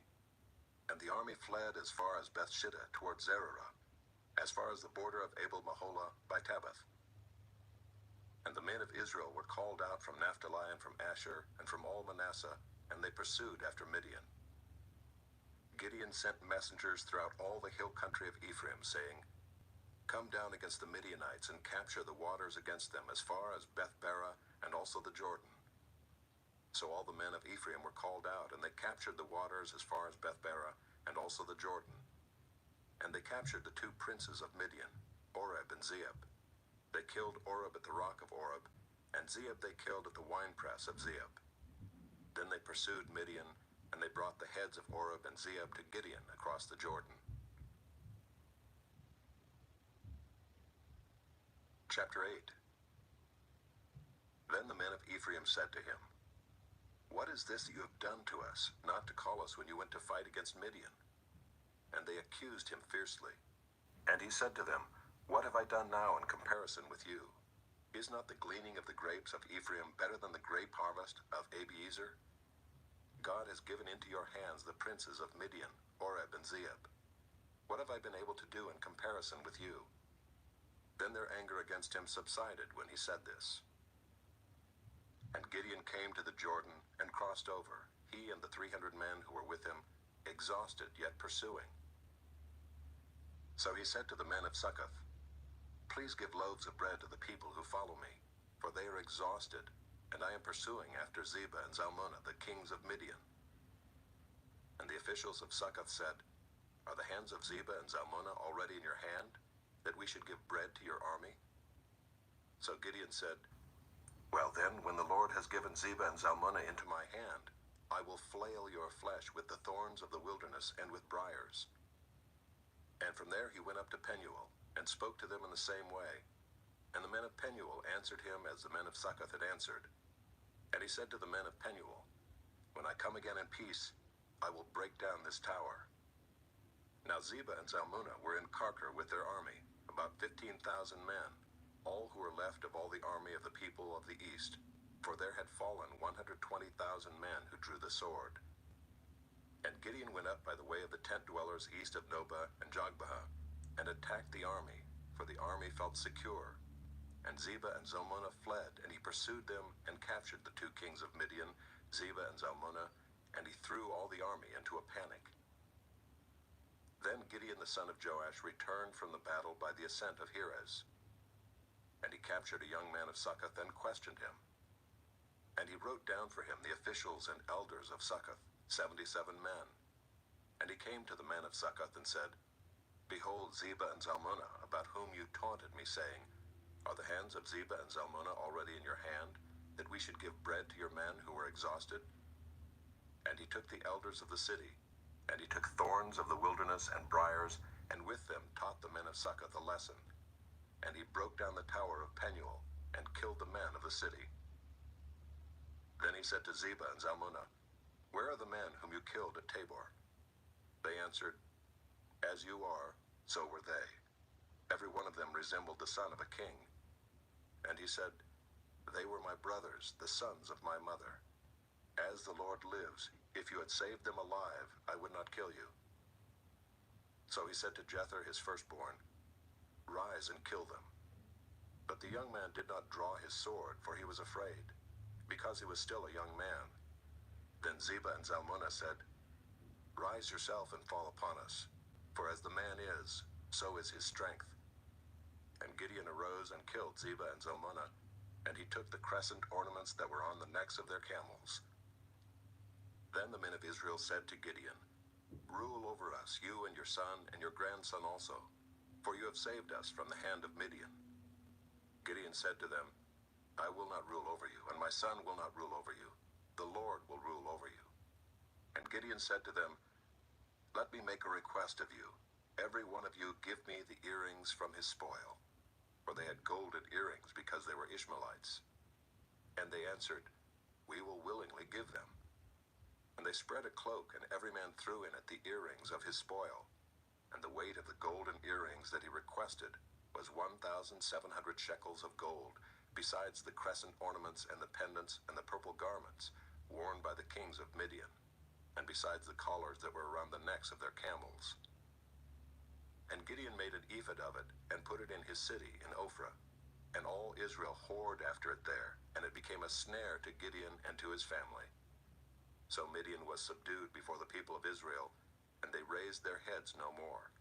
And the army fled as far as Bethshitah toward Zererah, as far as the border of Abel-Maholah by Tabbath. And the men of Israel were called out from Naphtali and from Asher and from all Manasseh, and they pursued after Midian. Gideon sent messengers throughout all the hill country of Ephraim, saying, Come down against the Midianites and capture the waters against them as far as Beth-barah and also the Jordan. So all the men of Ephraim were called out, and they captured the waters as far as Beth-barah and also the Jordan. And they captured the 2 princes of Midian, Oreb and Zeeb. They killed Oreb at the rock of Oreb, and Zeeb they killed at the winepress of Zeeb. Then they pursued Midian, and they brought the heads of Oreb and Zeeb to Gideon across the Jordan. Chapter 8. Then the men of Ephraim said to him, What is this that you have done to us, not to call us when you went to fight against Midian? And they accused him fiercely. And he said to them, What have I done now in comparison with you? Is not the gleaning of the grapes of Ephraim better than the grape harvest of Abiezer? God has given into your hands the princes of Midian, Oreb and Zeeb. What have I been able to do in comparison with you? Then their anger against him subsided when he said this. And Gideon came to the Jordan and crossed over, he and the 300 men who were with him, exhausted yet pursuing. So he said to the men of Succoth, Please give loaves of bread to the people who follow me, for they are exhausted, and I am pursuing after Zebah and Zalmunna, the kings of Midian. And the officials of Succoth said, Are the hands of Zebah and Zalmunna already in your hand, that we should give bread to your army? So Gideon said, Well then, when the Lord has given Zebah and Zalmunna into my hand, I will flail your flesh with the thorns of the wilderness and with briars. And from there he went up to Penuel, and spoke to them in the same way. And the men of Penuel answered him as the men of Succoth had answered. And he said to the men of Penuel, When I come again in peace, I will break down this tower. Now Zebah and Zalmunna were in Karkor with their army, about 15,000 men, all who were left of all the army of the people of the east, for there had fallen 120,000 men who drew the sword. And Gideon went up by the way of the tent dwellers east of Nobah and Jogbehah, and attacked the army, for the army felt secure. And Zebah and Zalmunna fled, and he pursued them and captured the two kings of Midian, Zebah and Zalmunna, and he threw all the army into a panic. Then Gideon the son of Joash returned from the battle by the ascent of Heres. And he captured a young man of Succoth and questioned him. And he wrote down for him the officials and elders of Succoth, 77 men. And he came to the men of Succoth and said, Behold Zebah and Zalmunna, about whom you taunted me, saying, Are the hands of Zebah and Zalmunna already in your hand, that we should give bread to your men who were exhausted? And he took the elders of the city, and he took thorns of the wilderness and briars, and with them taught the men of Succoth a lesson. And he broke down the tower of Penuel, and killed the men of the city. Then he said to Zebah and Zalmunna, Where are the men whom you killed at Tabor? They answered, As you are, so were they. Every one of them resembled the son of a king. And he said, They were my brothers, the sons of my mother. As the Lord lives, if you had saved them alive, I would not kill you. So he said to Jether his firstborn, Rise and kill them. But the young man did not draw his sword, for he was afraid, because he was still a young man. Then Zebah and Zalmunna said, Rise yourself and fall upon us, for as the man is, so is his strength. And Gideon arose and killed Zebah and Zalmunna, and he took the crescent ornaments that were on the necks of their camels. Then the men of Israel said to Gideon, Rule over us, you and your son and your grandson also, for you have saved us from the hand of Midian. Gideon said to them, I will not rule over you, and my son will not rule over you. The Lord will rule over you. And Gideon said to them, Let me make a request of you. Every one of you give me the earrings from his spoil. For they had golden earrings because they were Ishmaelites. And they answered, We will willingly give them. And they spread a cloak, and every man threw in it the earrings of his spoil. And the weight of the golden earrings that he requested was 1,700 shekels of gold, besides the crescent ornaments and the pendants and the purple garments worn by the kings of Midian, and besides the collars that were around the necks of their camels. And Gideon made an ephod of it, and put it in his city in Ophrah. And all Israel whored after it there, and it became a snare to Gideon and to his family. So Midian was subdued before the people of Israel, and they raised their heads no more.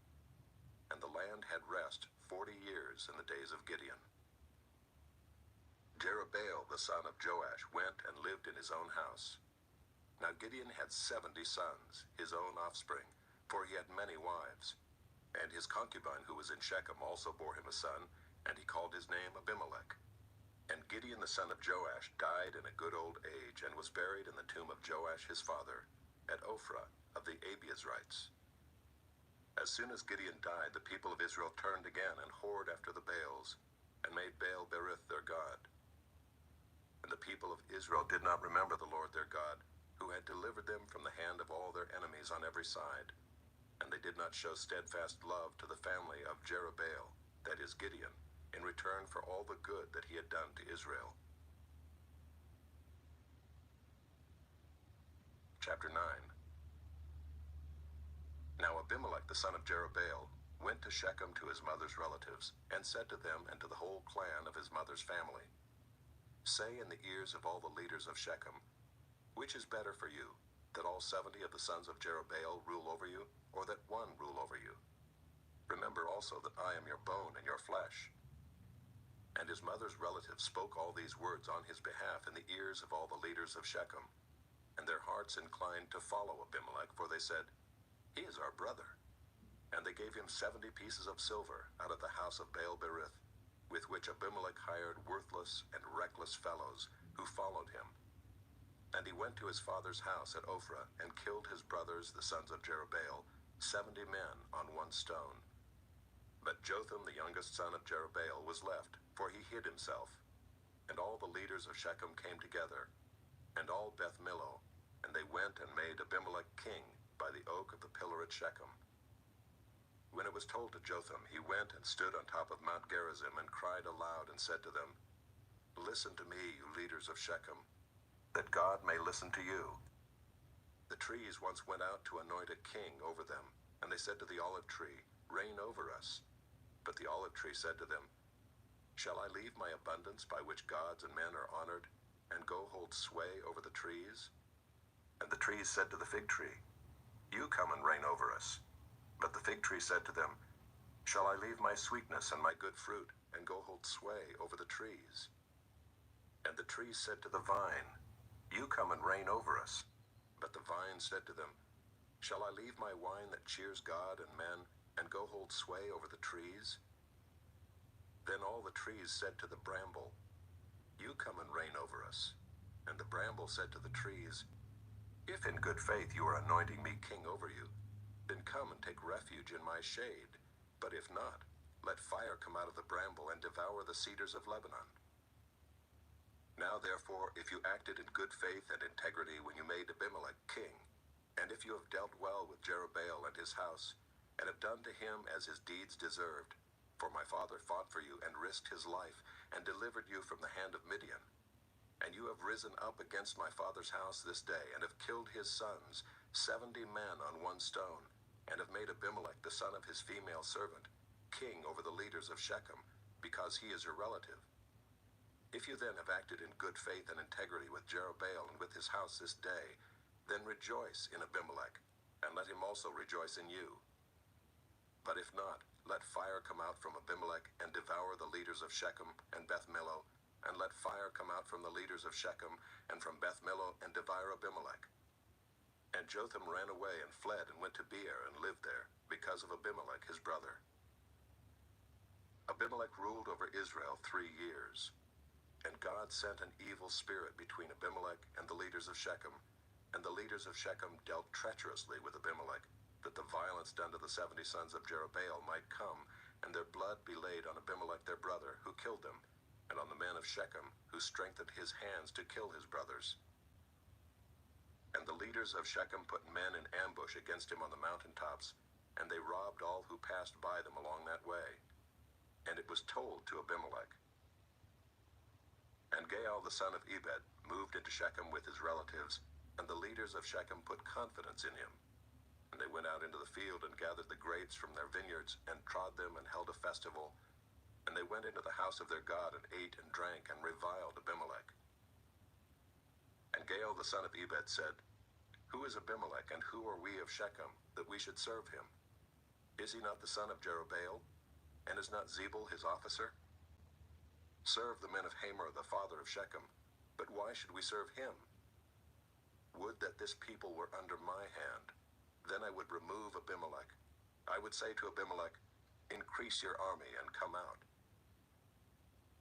And the land had rest 40 years in the days of Gideon. Jerubbaal the son of Joash went and lived in his own house. Now Gideon had 70 sons, his own offspring, for he had many wives. And his concubine who was in Shechem also bore him a son, and he called his name Abimelech. And Gideon the son of Joash died in a good old age, and was buried in the tomb of Joash his father, at Ophrah of the Abiezrites. As soon as Gideon died, the people of Israel turned again and whored after the Baals, and made Baal Berith their god. And the people of Israel did not remember the Lord their God, who had delivered them from the hand of all their enemies on every side. And they did not show steadfast love to the family of Jerubbaal, that is Gideon, in return for all the good that he had done to Israel. Chapter 9. Now Abimelech the son of Jerubbaal went to Shechem to his mother's relatives, and said to them and to the whole clan of his mother's family, Say in the ears of all the leaders of Shechem, Which is better for you, that all 70 of the sons of Jerubbaal rule over you, or that one rule over you? Remember also that I am your bone and your flesh. And his mother's relatives spoke all these words on his behalf in the ears of all the leaders of Shechem. And their hearts inclined to follow Abimelech, for they said, He is our brother. And they gave him 70 pieces of silver out of the house of Baal-berith, with which Abimelech hired worthless and reckless fellows who followed him. And he went to his father's house at Ophrah and killed his brothers, the sons of Jerubbaal, 70 men on one stone. But Jotham, the youngest son of Jerubbaal, was left, for he hid himself. And all the leaders of Shechem came together, and all Beth Millo, and they went and made Abimelech king by the oak of the pillar at Shechem. When it was told to Jotham, he went and stood on top of Mount Gerizim and cried aloud and said to them, "Listen to me, you leaders of Shechem, that God may listen to you." The trees once went out to anoint a king over them, and they said to the olive tree, "Reign over us." But the olive tree said to them, "Shall I leave my abundance by which gods and men are honored, and go hold sway over the trees?" And the trees said to the fig tree, "You come and reign over us." But the fig tree said to them, "Shall I leave my sweetness and my good fruit, and go hold sway over the trees?" And the trees said to the vine, "You come and reign over us." But the vine said to them, "Shall I leave my wine that cheers God and men, and go hold sway over the trees?" Then all the trees said to the bramble, "You come and reign over us." And the bramble said to the trees, "If in good faith you are anointing me king over you, then come and take refuge in my shade. But if not, let fire come out of the bramble and devour the cedars of Lebanon." Now therefore, if you acted in good faith and integrity when you made Abimelech king, and if you have dealt well with Jerubbaal and his house, and have done to him as his deeds deserved, for my father fought for you and risked his life, and delivered you from the hand of Midian, and you have risen up against my father's house this day, and have killed his sons, 70 men on one stone, and have made Abimelech, the son of his female servant, king over the leaders of Shechem, because he is your relative. If you then have acted in good faith and integrity with Jerubbaal and with his house this day, then rejoice in Abimelech, and let him also rejoice in you. But if not, let fire come out from Abimelech and devour the leaders of Shechem and Beth Millo, and let fire come out from the leaders of Shechem and from Beth Millo and devour Abimelech. And Jotham ran away and fled and went to Beer and lived there, because of Abimelech his brother. Abimelech ruled over Israel 3 years. And God sent an evil spirit between Abimelech and the leaders of Shechem, and the leaders of Shechem dealt treacherously with Abimelech, that the violence done to the 70 sons of Jerubbaal might come, and their blood be laid on Abimelech their brother, who killed them, and on the men of Shechem, who strengthened his hands to kill his brothers. And the leaders of Shechem put men in ambush against him on the mountaintops, and they robbed all who passed by them along that way. And it was told to Abimelech. And Gaal the son of Ebed moved into Shechem with his relatives, and the leaders of Shechem put confidence in him. And they went out into the field and gathered the grapes from their vineyards, and trod them and held a festival. And they went into the house of their God, and ate and drank, and reviled Abimelech. And Gaal the son of Ebed said, "Who is Abimelech, and who are we of Shechem, that we should serve him? Is he not the son of Jerubbaal? And is not Zebul his officer? Serve the men of Hamor, the father of Shechem, but why should we serve him? Would that this people were under my hand, then I would remove Abimelech. I would say to Abimelech, increase your army and come out."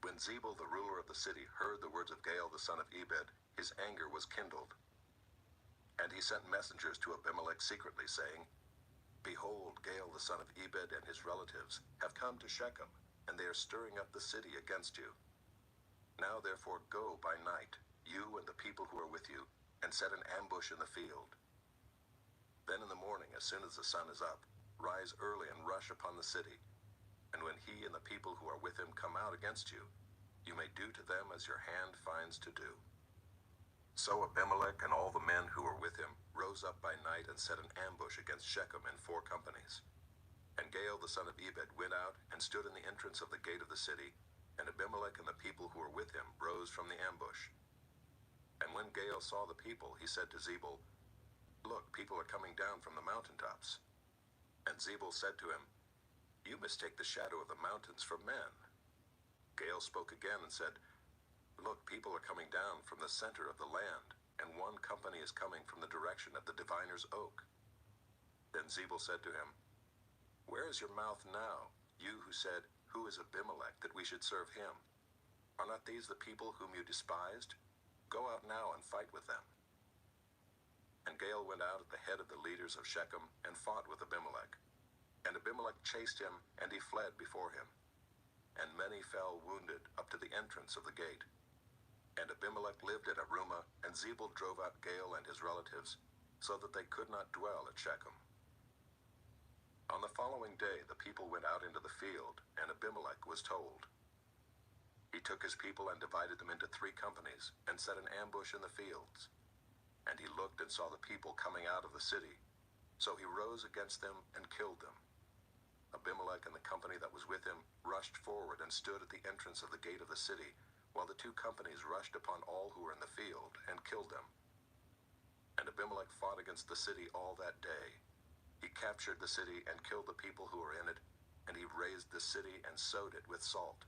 When Zebul, the ruler of the city, heard the words of Gaal the son of Ebed, his anger was kindled. And he sent messengers to Abimelech secretly, saying, "Behold, Gaal the son of Ebed and his relatives have come to Shechem, and they are stirring up the city against you. Now therefore go by night, you and the people who are with you, and set an ambush in the field. Then in the morning, as soon as the sun is up, rise early and rush upon the city. And when he and the people who are with him come out against you, you may do to them as your hand finds to do." So Abimelech and all the men who were with him rose up by night and set an ambush against Shechem in 4 companies. And Gaal the son of Ebed went out and stood in the entrance of the gate of the city, and Abimelech and the people who were with him rose from the ambush. And when Gaal saw the people, he said to Zebul, "Look, people are coming down from the mountaintops." And Zebul said to him, "You mistake the shadow of the mountains for men." Gaal spoke again and said, "Look, people are coming down from the center of the land, and 1 company is coming from the direction of the diviner's oak." Then Zebul said to him, Where is your mouth now, you who said, 'Who is Abimelech, that we should serve him?' Are not these the people whom you despised? Go out now and fight with them." And Gaal went out at the head of the leaders of Shechem and fought with Abimelech. And Abimelech chased him, and he fled before him. And many fell wounded up to the entrance of the gate. And Abimelech lived at Arumah, and Zebul drove out Gaal and his relatives, so that they could not dwell at Shechem. On the following day the people went out into the field, and Abimelech was told. He took his people and divided them into 3 companies, and set an ambush in the fields. And he looked and saw the people coming out of the city. So he rose against them and killed them. Abimelech and the company that was with him rushed forward and stood at the entrance of the gate of the city, while the 2 companies rushed upon all who were in the field and killed them. And Abimelech fought against the city all that day. He captured the city and killed the people who were in it, and he razed the city and sowed it with salt.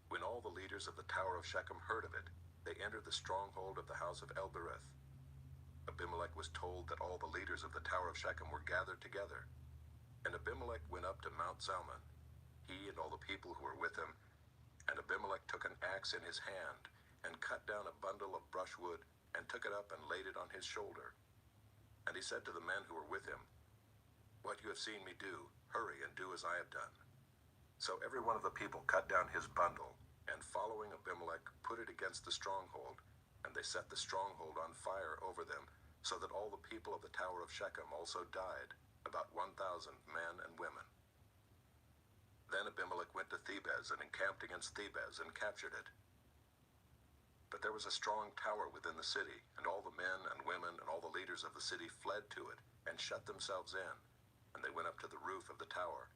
When all the leaders of the Tower of Shechem heard of it, they entered the stronghold of the house of Elbereth. Abimelech was told that all the leaders of the Tower of Shechem were gathered together. And Abimelech went up to Mount Zalmon, he and all the people who were with him. And Abimelech took an axe in his hand, and cut down a bundle of brushwood, and took it up and laid it on his shoulder. And he said to the men who were with him, "What you have seen me do, hurry and do as I have done." So every one of the people cut down his bundle, and following Abimelech put it against the stronghold, and they set the stronghold on fire over them, so that all the people of the Tower of Shechem also died, about 1,000 men and women. Then Abimelech went to Thebez and encamped against Thebez and captured it. But there was a strong tower within the city, and all the men and women and all the leaders of the city fled to it and shut themselves in, and they went up to the roof of the tower.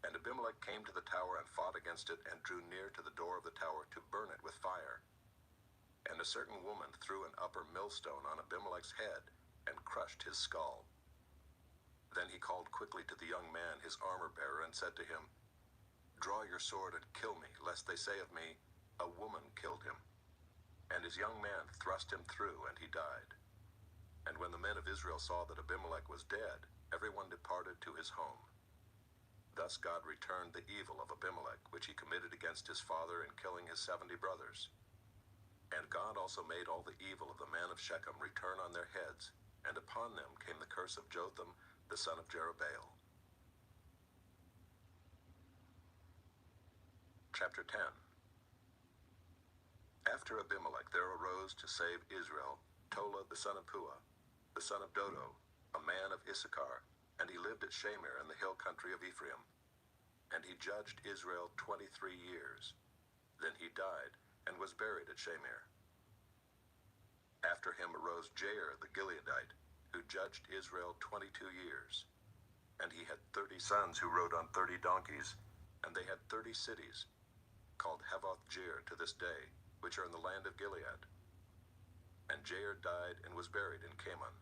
And Abimelech came to the tower and fought against it, and drew near to the door of the tower to burn it with fire. And a certain woman threw an upper millstone on Abimelech's head and crushed his skull. Then he called quickly to the young man, his armor-bearer, and said to him, "Draw your sword and kill me, lest they say of me, 'A woman killed him.' And his young man thrust him through, and he died. And when the men of Israel saw that Abimelech was dead, everyone departed to his home. Thus God returned the evil of Abimelech, which he committed against his father in killing his 70 brothers. And God also made all the evil of the men of Shechem return on their heads, and upon them came the curse of Jotham, the son of Jerubbaal." Chapter 10. After Abimelech there arose to save Israel Tola the son of Puah, the son of Dodo, a man of Issachar, and he lived at Shamir in the hill country of Ephraim. And he judged Israel 23 years. Then he died, and was buried at Shamir. After him arose Jair the Gileadite, who judged Israel 22 years. And he had 30 sons who rode on 30 donkeys, and they had 30 cities, called Havoth-Jair to this day, which are in the land of Gilead. And Jair died and was buried in Kamon.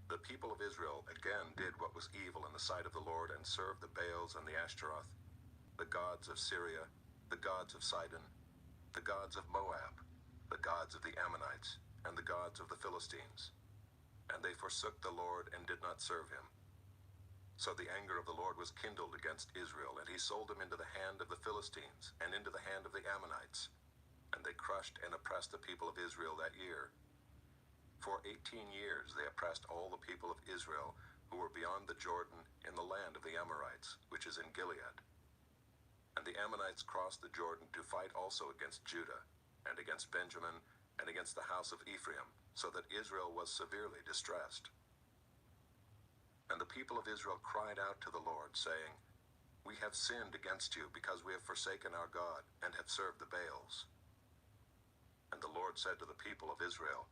The people of Israel again did what was evil in the sight of the Lord, and served the Baals and the Ashtaroth, the gods of Syria, the gods of Sidon, the gods of Moab, the gods of the Ammonites, and the gods of the Philistines. And they forsook the Lord and did not serve him. So the anger of the Lord was kindled against Israel, and he sold them into the hand of the Philistines and into the hand of the Ammonites. And they crushed and oppressed the people of Israel that year. For 18 years they oppressed all the people of Israel who were beyond the Jordan in the land of the Amorites, which is in Gilead. And the Ammonites crossed the Jordan to fight also against Judah, and against Benjamin, and against the house of Ephraim, so that Israel was severely distressed. And the people of Israel cried out to the Lord, saying, "We have sinned against you, because we have forsaken our God, and have served the Baals." And the Lord said to the people of Israel,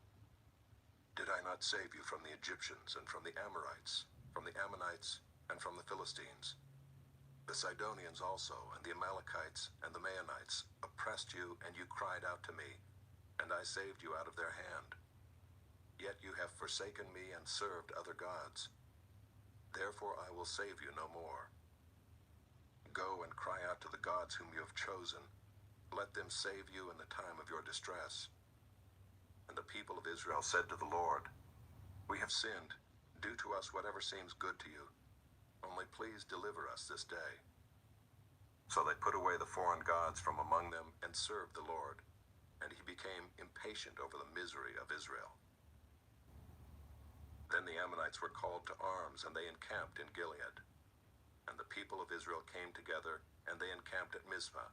"Did I not save you from the Egyptians, and from the Amorites, from the Ammonites, and from the Philistines? The Sidonians also, and the Amalekites, and the Maonites oppressed you, and you cried out to me, and I saved you out of their hand. Yet you have forsaken me and served other gods. Therefore I will save you no more. Go and cry out to the gods whom you have chosen. Let them save you in the time of your distress." And the people of Israel said to the Lord, "We have sinned. Do to us whatever seems good to you. Only please deliver us this day." So they put away the foreign gods from among them and served the Lord, and he became impatient over the misery of Israel. Then the Ammonites were called to arms, and they encamped in Gilead. And the people of Israel came together, and they encamped at Mizpah.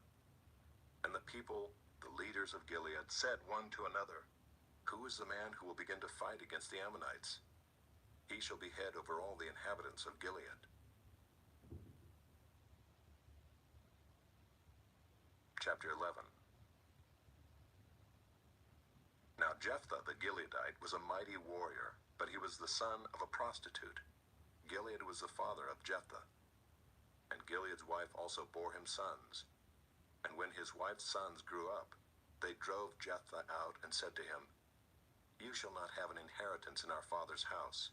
And the people, the leaders of Gilead, said one to another, "Who is the man who will begin to fight against the Ammonites? He shall be head over all the inhabitants of Gilead." Chapter 11. Now Jephthah the Gileadite was a mighty warrior, but he was the son of a prostitute. Gilead was the father of Jephthah. And Gilead's wife also bore him sons. And when his wife's sons grew up, they drove Jephthah out and said to him, "You shall not have an inheritance in our father's house,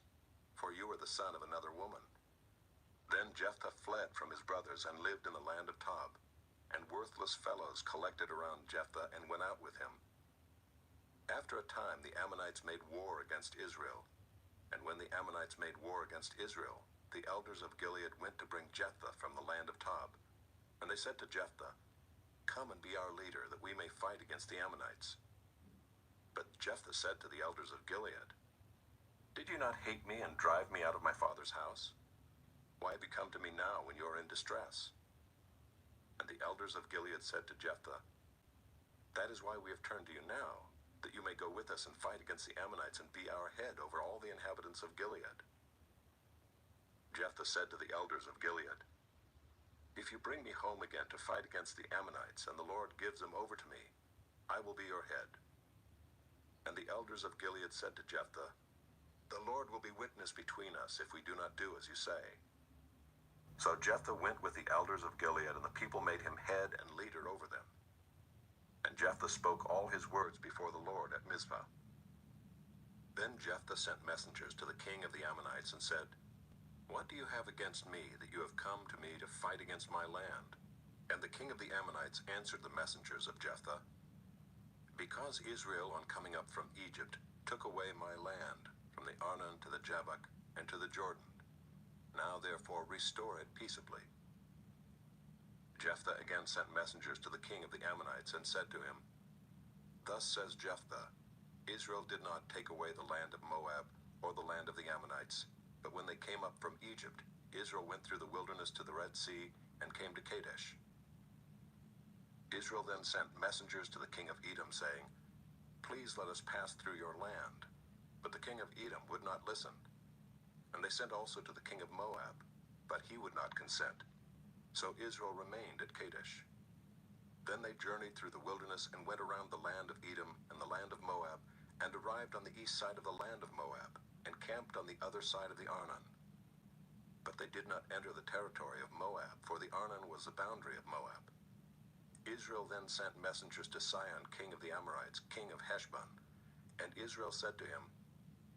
for you are the son of another woman." Then Jephthah fled from his brothers and lived in the land of Tob. And worthless fellows collected around Jephthah and went out with him. After a time the Ammonites made war against Israel. And when the Ammonites made war against Israel, the elders of Gilead went to bring Jephthah from the land of Tob. And they said to Jephthah, "Come and be our leader, that we may fight against the Ammonites." But Jephthah said to the elders of Gilead, "Did you not hate me and drive me out of my father's house? Why have you come to me now when you are in distress?" And the elders of Gilead said to Jephthah, "That is why we have turned to you now, that you may go with us and fight against the Ammonites and be our head over all the inhabitants of Gilead." Jephthah said to the elders of Gilead, "If you bring me home again to fight against the Ammonites, and the Lord gives them over to me, I will be your head." And the elders of Gilead said to Jephthah, "The Lord will be witness between us if we do not do as you say." So Jephthah went with the elders of Gilead, and the people made him head and leader over them. And Jephthah spoke all his words before the Lord at Mizpah. Then Jephthah sent messengers to the king of the Ammonites and said, "What do you have against me, that you have come to me to fight against my land?" And the king of the Ammonites answered the messengers of Jephthah, "Because Israel, on coming up from Egypt, took away my land, from the Arnon to the Jabbok and to the Jordan. Now therefore restore it peaceably." Jephthah again sent messengers to the king of the Ammonites and said to him, "Thus says Jephthah, Israel did not take away the land of Moab or the land of the Ammonites, but when they came up from Egypt, Israel went through the wilderness to the Red Sea and came to Kadesh. Israel then sent messengers to the king of Edom, saying, "Please let us pass through your land." But the king of Edom would not listen. And they sent also to the king of Moab, but he would not consent. So Israel remained at Kadesh. Then they journeyed through the wilderness and went around the land of Edom and the land of Moab, and arrived on the east side of the land of Moab, and camped on the other side of the Arnon. But they did not enter the territory of Moab, for the Arnon was the boundary of Moab. Israel then sent messengers to Sihon, king of the Amorites, king of Heshbon. And Israel said to him,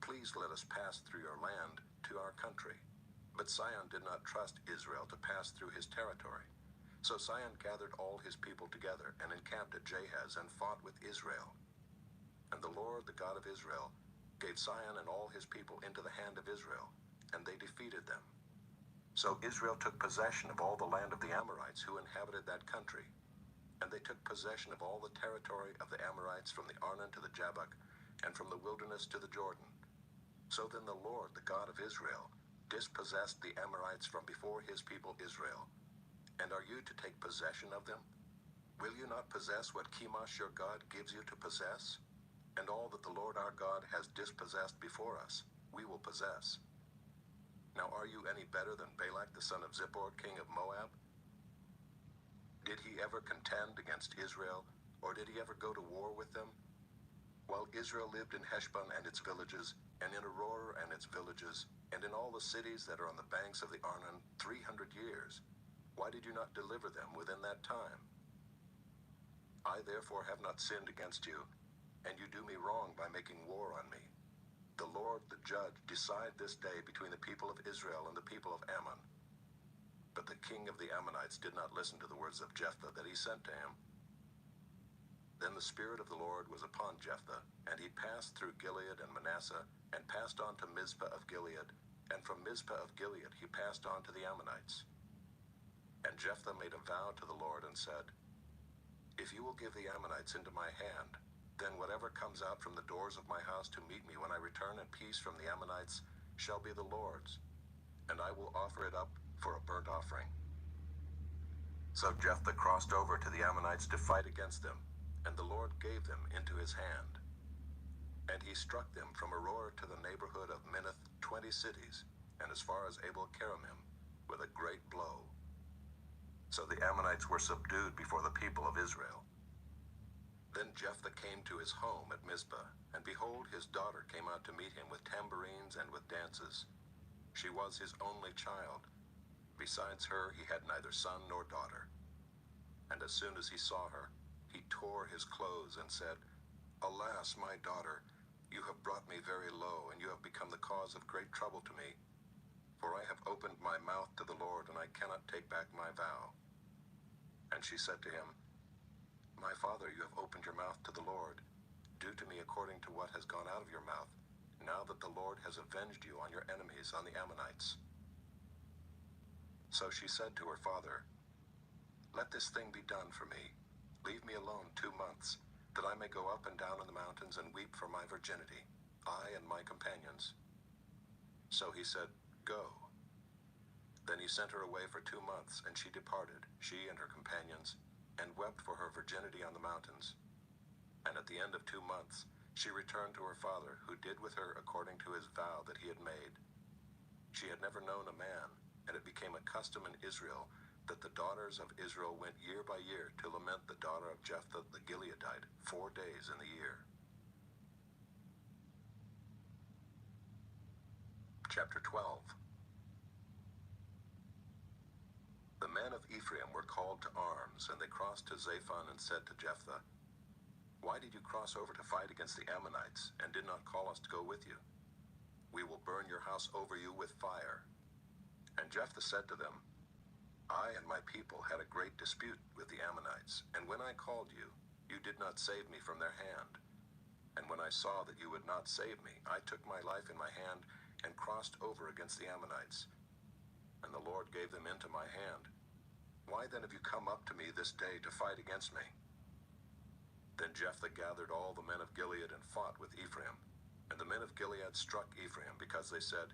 "Please let us pass through your land to our country." But Sihon did not trust Israel to pass through his territory. So Sihon gathered all his people together and encamped at Jahaz and fought with Israel. And the Lord, the God of Israel, gave Sihon and all his people into the hand of Israel, and they defeated them. So Israel took possession of all the land of the Amorites who inhabited that country. And they took possession of all the territory of the Amorites from the Arnon to the Jabbok, and from the wilderness to the Jordan. So then the Lord, the God of Israel, dispossessed the Amorites from before his people Israel. And are you to take possession of them? Will you not possess what Chemosh your God gives you to possess? And all that the Lord our God has dispossessed before us, we will possess. Now are you any better than Balak the son of Zippor, king of Moab? Did he ever contend against Israel, or did he ever go to war with them? While Israel lived in Heshbon and its villages, and in Aroer and its villages, and in all the cities that are on the banks of the Arnon 300 years, why did you not deliver them within that time? I therefore have not sinned against you, and you do me wrong by making war on me. The Lord, the judge, decide this day between the people of Israel and the people of Ammon." But the king of the Ammonites did not listen to the words of Jephthah that he sent to him. Then the Spirit of the Lord was upon Jephthah, and he passed through Gilead and Manasseh, and passed on to Mizpah of Gilead, And from Mizpah of Gilead he passed on to the Ammonites. And Jephthah made a vow to the Lord and said, If you will give the Ammonites into my hand, then whatever comes out from the doors of my house to meet me when I return in peace from the Ammonites shall be the Lord's, and I will offer it up for a burnt offering. So Jephthah crossed over to the Ammonites to fight against them, and the Lord gave them into his hand. And he struck them from Aroer to the neighborhood of Minnith, 20 cities, and as far as Abel-keramim, with a great blow. So the Ammonites were subdued before the people of Israel. Then Jephthah came to his home at Mizpah, and behold, his daughter came out to meet him with tambourines and with dances. She was his only child. Besides her, he had neither son nor daughter. And as soon as he saw her, he tore his clothes and said, Alas, my daughter, you have brought me very low, and you have become the cause of great trouble to me. For I have opened my mouth to the Lord, and I cannot take back my vow. And she said to him, My father, you have opened your mouth to the Lord. Do to me according to what has gone out of your mouth, now that the Lord has avenged you on your enemies, on the Ammonites. So she said to her father, Let this thing be done for me. Leave me alone 2 months, that I may go up and down in the mountains and weep for my virginity, I and my companions. So he said, Go. Then he sent her away for 2 months, and she departed, she and her companions, and wept for her virginity on the mountains. And at the end of 2 months, she returned to her father, who did with her according to his vow that he had made. She had never known a man, and it became a custom in Israel that the daughters of Israel went year by year to lament the daughter of Jephthah the Gileadite 4 days in the year. Chapter 12. The men of Ephraim were called to arms, and they crossed to Zaphon and said to Jephthah, Why did you cross over to fight against the Ammonites, and did not call us to go with you? We will burn your house over you with fire. And Jephthah said to them, I and my people had a great dispute with the Ammonites, and when I called you, you did not save me from their hand. And when I saw that you would not save me, I took my life in my hand and crossed over against the Ammonites. And the Lord gave them into my hand. Why then have you come up to me this day to fight against me? Then Jephthah gathered all the men of Gilead and fought with Ephraim. And the men of Gilead struck Ephraim, because they said,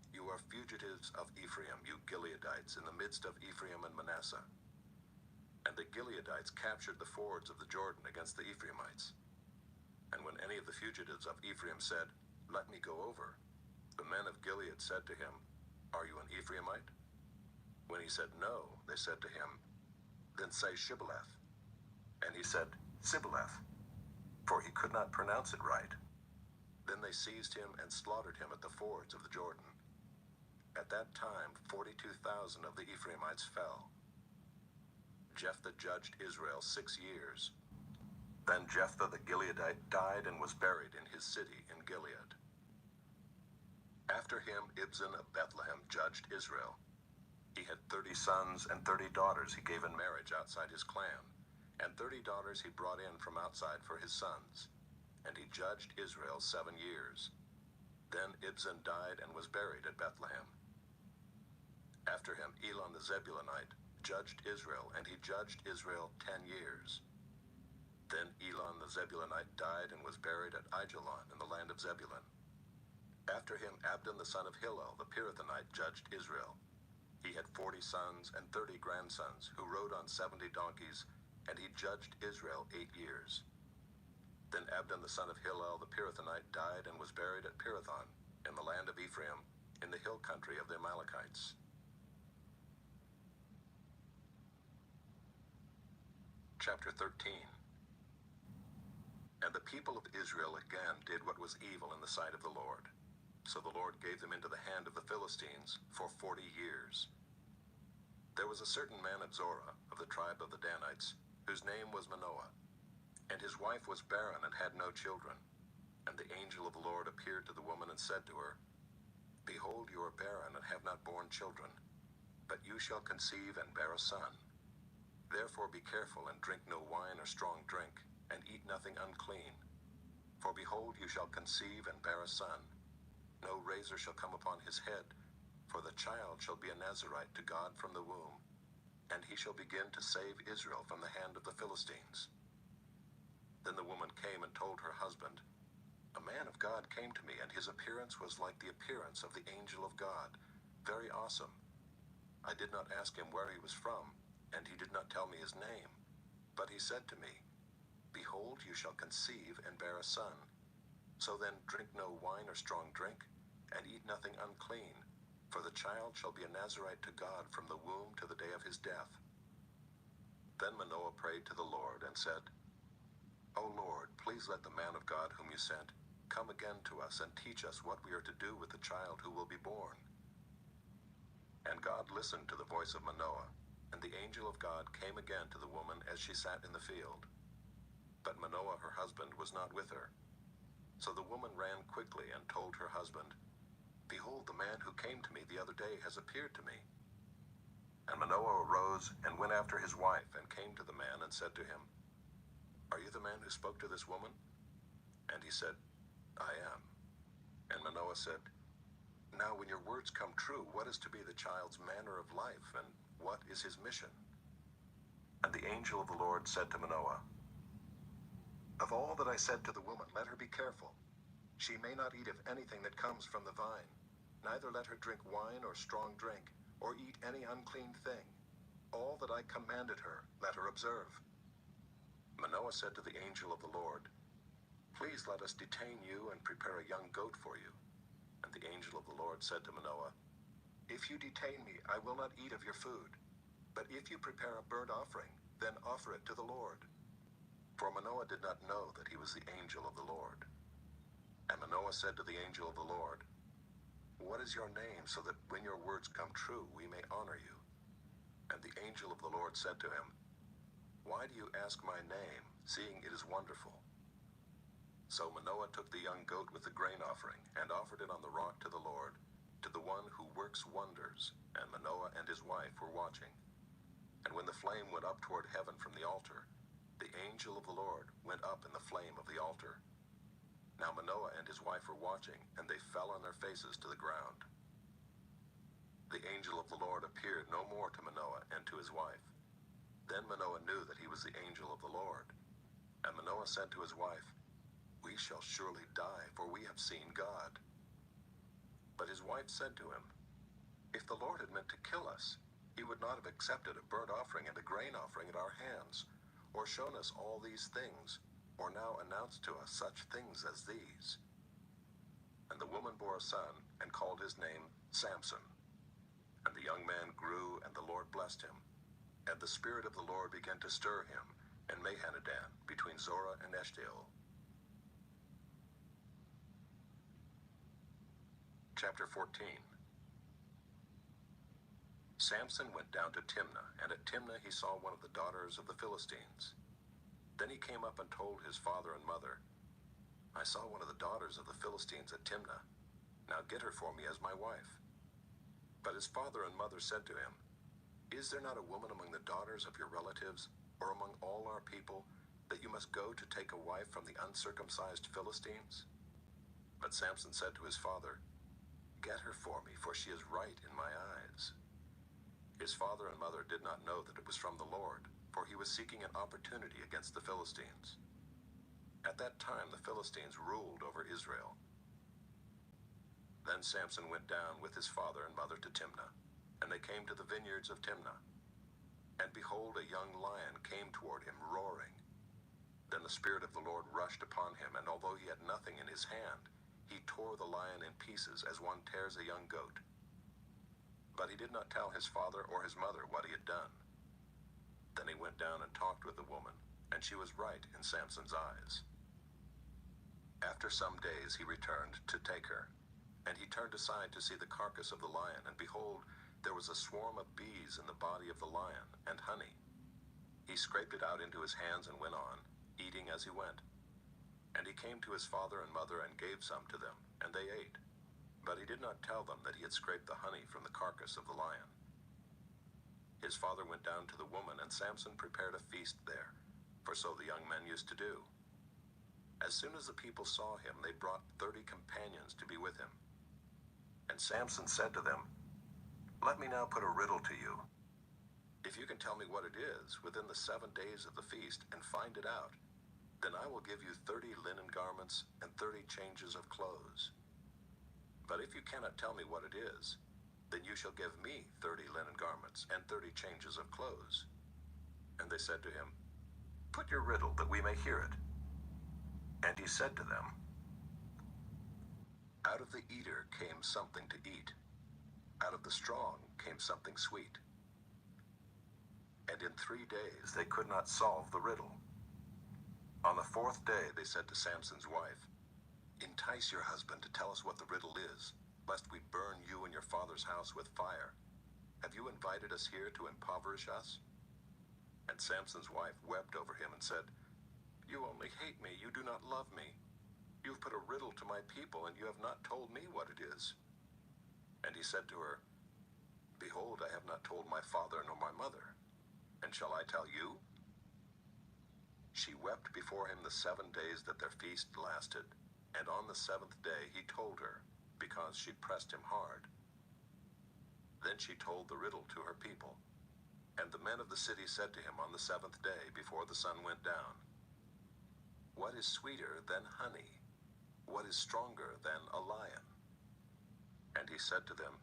You are fugitives of Ephraim, you Gileadites, in the midst of Ephraim and Manasseh. And the Gileadites captured the fords of the Jordan against the Ephraimites. And when any of the fugitives of Ephraim said, Let me go over, the men of Gilead said to him, Are you an Ephraimite? When he said no, they said to him, Then say Shibboleth. And he said, Sibboleth, for he could not pronounce it right. Then they seized him and slaughtered him at the fords of the Jordan. At that time 42,000 of the Ephraimites fell. Jephthah judged Israel 6 years. Then Jephthah the Gileadite died and was buried in his city in Gilead. After him Ibzan of Bethlehem judged Israel. He had 30 sons and 30 daughters he gave in marriage outside his clan, and 30 daughters he brought in from outside for his sons. And he judged Israel 7 years. Then Ibzan died and was buried at Bethlehem. After him Elon the Zebulunite judged Israel, and he judged Israel 10 years. Then Elon the Zebulunite died and was buried at Aijalon in the land of Zebulun. After him Abdon the son of Hillel the Pirathonite judged Israel. He had 40 sons and 30 grandsons, who rode on 70 donkeys, and he judged Israel 8 years. Then Abdon the son of Hillel the Pirathonite died and was buried at Pirathon, in the land of Ephraim, in the hill country of the Amalekites. Chapter 13. And the people of Israel again did what was evil in the sight of the Lord. So the Lord gave them into the hand of the Philistines for 40 years. There was a certain man at Zorah, of the tribe of the Danites, whose name was Manoah. And his wife was barren and had no children. And the angel of the Lord appeared to the woman and said to her, Behold, you are barren and have not borne children, but you shall conceive and bear a son. Therefore be careful and drink no wine or strong drink, and eat nothing unclean. For behold, you shall conceive and bear a son. no razor shall come upon his head, for the child shall be a Nazarite to God from the womb, and he shall begin to save Israel from the hand of the Philistines." Then the woman came and told her husband, "A man of God came to me, and his appearance was like the appearance of the angel of God, very awesome. I did not ask him where he was from, and he did not tell me his name. But he said to me, 'Behold, you shall conceive and bear a son. So then drink no wine or strong drink, and eat nothing unclean, for the child shall be a Nazarite to God from the womb to the day of his death.' Then Manoah prayed to the Lord and said, 'O Lord, please let the man of God whom you sent come again to us and teach us what we are to do with the child who will be born.' And God listened to the voice of Manoah, and the angel of God came again to the woman as she sat in the field. But Manoah, her husband, was not with her. So the woman ran quickly and told her husband, 'Behold, the man who came to me the other day has appeared to me.' And Manoah arose and went after his wife and came to the man and said to him, 'Are you the man who spoke to this woman?' And he said, 'I am.' And Manoah said, 'Now when your words come true, what is to be the child's manner of life, and what is his mission?' And the angel of the Lord said to Manoah, 'Of all that I said to the woman, let her be careful. She may not eat of anything that comes from the vine, neither let her drink wine or strong drink, or eat any unclean thing. All that I commanded her, let her observe.' Manoah said to the angel of the Lord, 'Please let us detain you and prepare a young goat for you.' And the angel of the Lord said to Manoah, 'If you detain me, I will not eat of your food. But if you prepare a burnt offering, then offer it to the Lord.' For Manoah did not know that he was the angel of the Lord. And Manoah said to the angel of the Lord, 'What is your name, so that when your words come true, we may honor you?' And the angel of the Lord said to him, 'Why do you ask my name, seeing it is wonderful?' So Manoah took the young goat with the grain offering and offered it on the rock to the Lord, to the one who works wonders, and Manoah and his wife were watching. And when the flame went up toward heaven from the altar, the angel of the Lord went up in the flame of the altar. Now Manoah and his wife were watching, and they fell on their faces to the ground. The angel of the Lord appeared no more to Manoah and to his wife. Then Manoah knew that he was the angel of the Lord. And Manoah said to his wife, 'We shall surely die, for we have seen God.' But his wife said to him, 'If the Lord had meant to kill us, he would not have accepted a burnt offering and a grain offering at our hands, or shown us all these things, or now announced to us such things as these.' And the woman bore a son, and called his name Samson. And the young man grew, and the Lord blessed him. And the Spirit of the Lord began to stir him in Mahanadan, between Zorah and Eshtaol. Chapter 14. Samson went down to Timnah, and at Timnah he saw one of the daughters of the Philistines. Then he came up and told his father and mother, 'I saw one of the daughters of the Philistines at Timnah. Now get her for me as my wife.' But his father and mother said to him, 'Is there not a woman among the daughters of your relatives, or among all our people, that you must go to take a wife from the uncircumcised Philistines?' But Samson said to his father, 'Get her for me, for she is right in my eyes.' His father and mother did not know that it was from the Lord, for he was seeking an opportunity against the Philistines. At that time the Philistines ruled over Israel. Then Samson went down with his father and mother to Timnah, and they came to the vineyards of Timnah. And behold, a young lion came toward him, roaring. Then the Spirit of the Lord rushed upon him, and although he had nothing in his hand, he tore the lion in pieces as one tears a young goat. But he did not tell his father or his mother what he had done. Then he went down and talked with the woman, and she was right in Samson's eyes. After some days he returned to take her, and he turned aside to see the carcass of the lion, and behold, there was a swarm of bees in the body of the lion, and honey. He scraped it out into his hands and went on, eating as he went. And he came to his father and mother and gave some to them, and they ate. But he did not tell them that he had scraped the honey from the carcass of the lion. His father went down to the woman, and Samson prepared a feast there, for so the young men used to do. As soon as the people saw him, they brought 30 companions to be with him. And Samson said to them, "Let me now put a riddle to you. If you can tell me what it is within the 7 days of the feast and find it out, then I will give you 30 linen garments and 30 changes of clothes. But if you cannot tell me what it is, then you shall give me 30 linen garments and 30 changes of clothes." And they said to him, "Put your riddle that we may hear it." And he said to them, "Out of the eater came something to eat. Out of the strong came something sweet. And in 3 days they could not solve the riddle. On the 4th day they said to Samson's wife, "Entice your husband to tell us what the riddle is, lest we burn you and your father's house with fire. Have you invited us here to impoverish us?" And Samson's wife wept over him and said, "You only hate me, you do not love me. You have put a riddle to my people, and you have not told me what it is." And he said to her, "Behold, I have not told my father nor my mother. And shall I tell you?" She wept before him the 7 days that their feast lasted, and on the 7th day he told her, because she pressed him hard. Then she told the riddle to her people. And the men of the city said to him on the 7th day before the sun went down, "What is sweeter than honey? What is stronger than a lion?" And he said to them,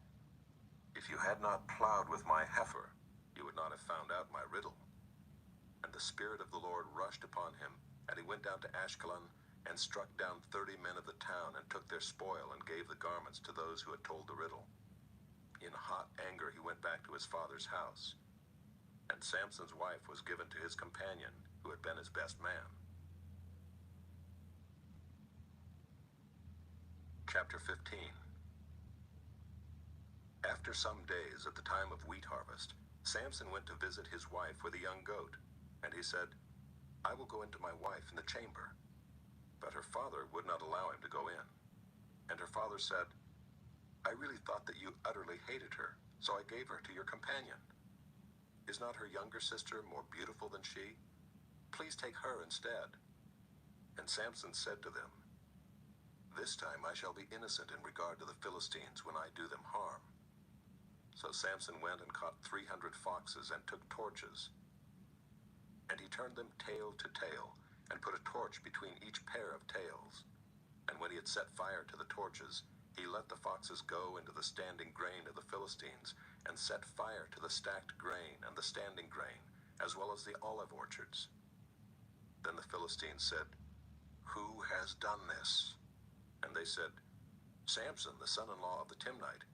"If you had not plowed with my heifer, you would not have found out my riddle." And the Spirit of the Lord rushed upon him, and he went down to Ashkelon, and struck down 30 men of the town, and took their spoil, and gave the garments to those who had told the riddle. In hot anger he went back to his father's house. And Samson's wife was given to his companion, who had been his best man. Chapter 15. After some days, at the time of wheat harvest, Samson went to visit his wife with a young goat. And he said, "I will go into my wife in the chamber." But her father would not allow him to go in. And her father said, "I really thought that you utterly hated her, so I gave her to your companion. Is not her younger sister more beautiful than she? Please take her instead." And Samson said to them, "This time I shall be innocent in regard to the Philistines when I do them harm." So Samson went and caught 300 foxes and took torches. And he turned them tail to tail, and put a torch between each pair of tails. And when he had set fire to the torches, he let the foxes go into the standing grain of the Philistines, and set fire to the stacked grain and the standing grain, as well as the olive orchards. Then the Philistines said, "Who has done this?" And they said, "Samson, the son-in-law of the Timnite,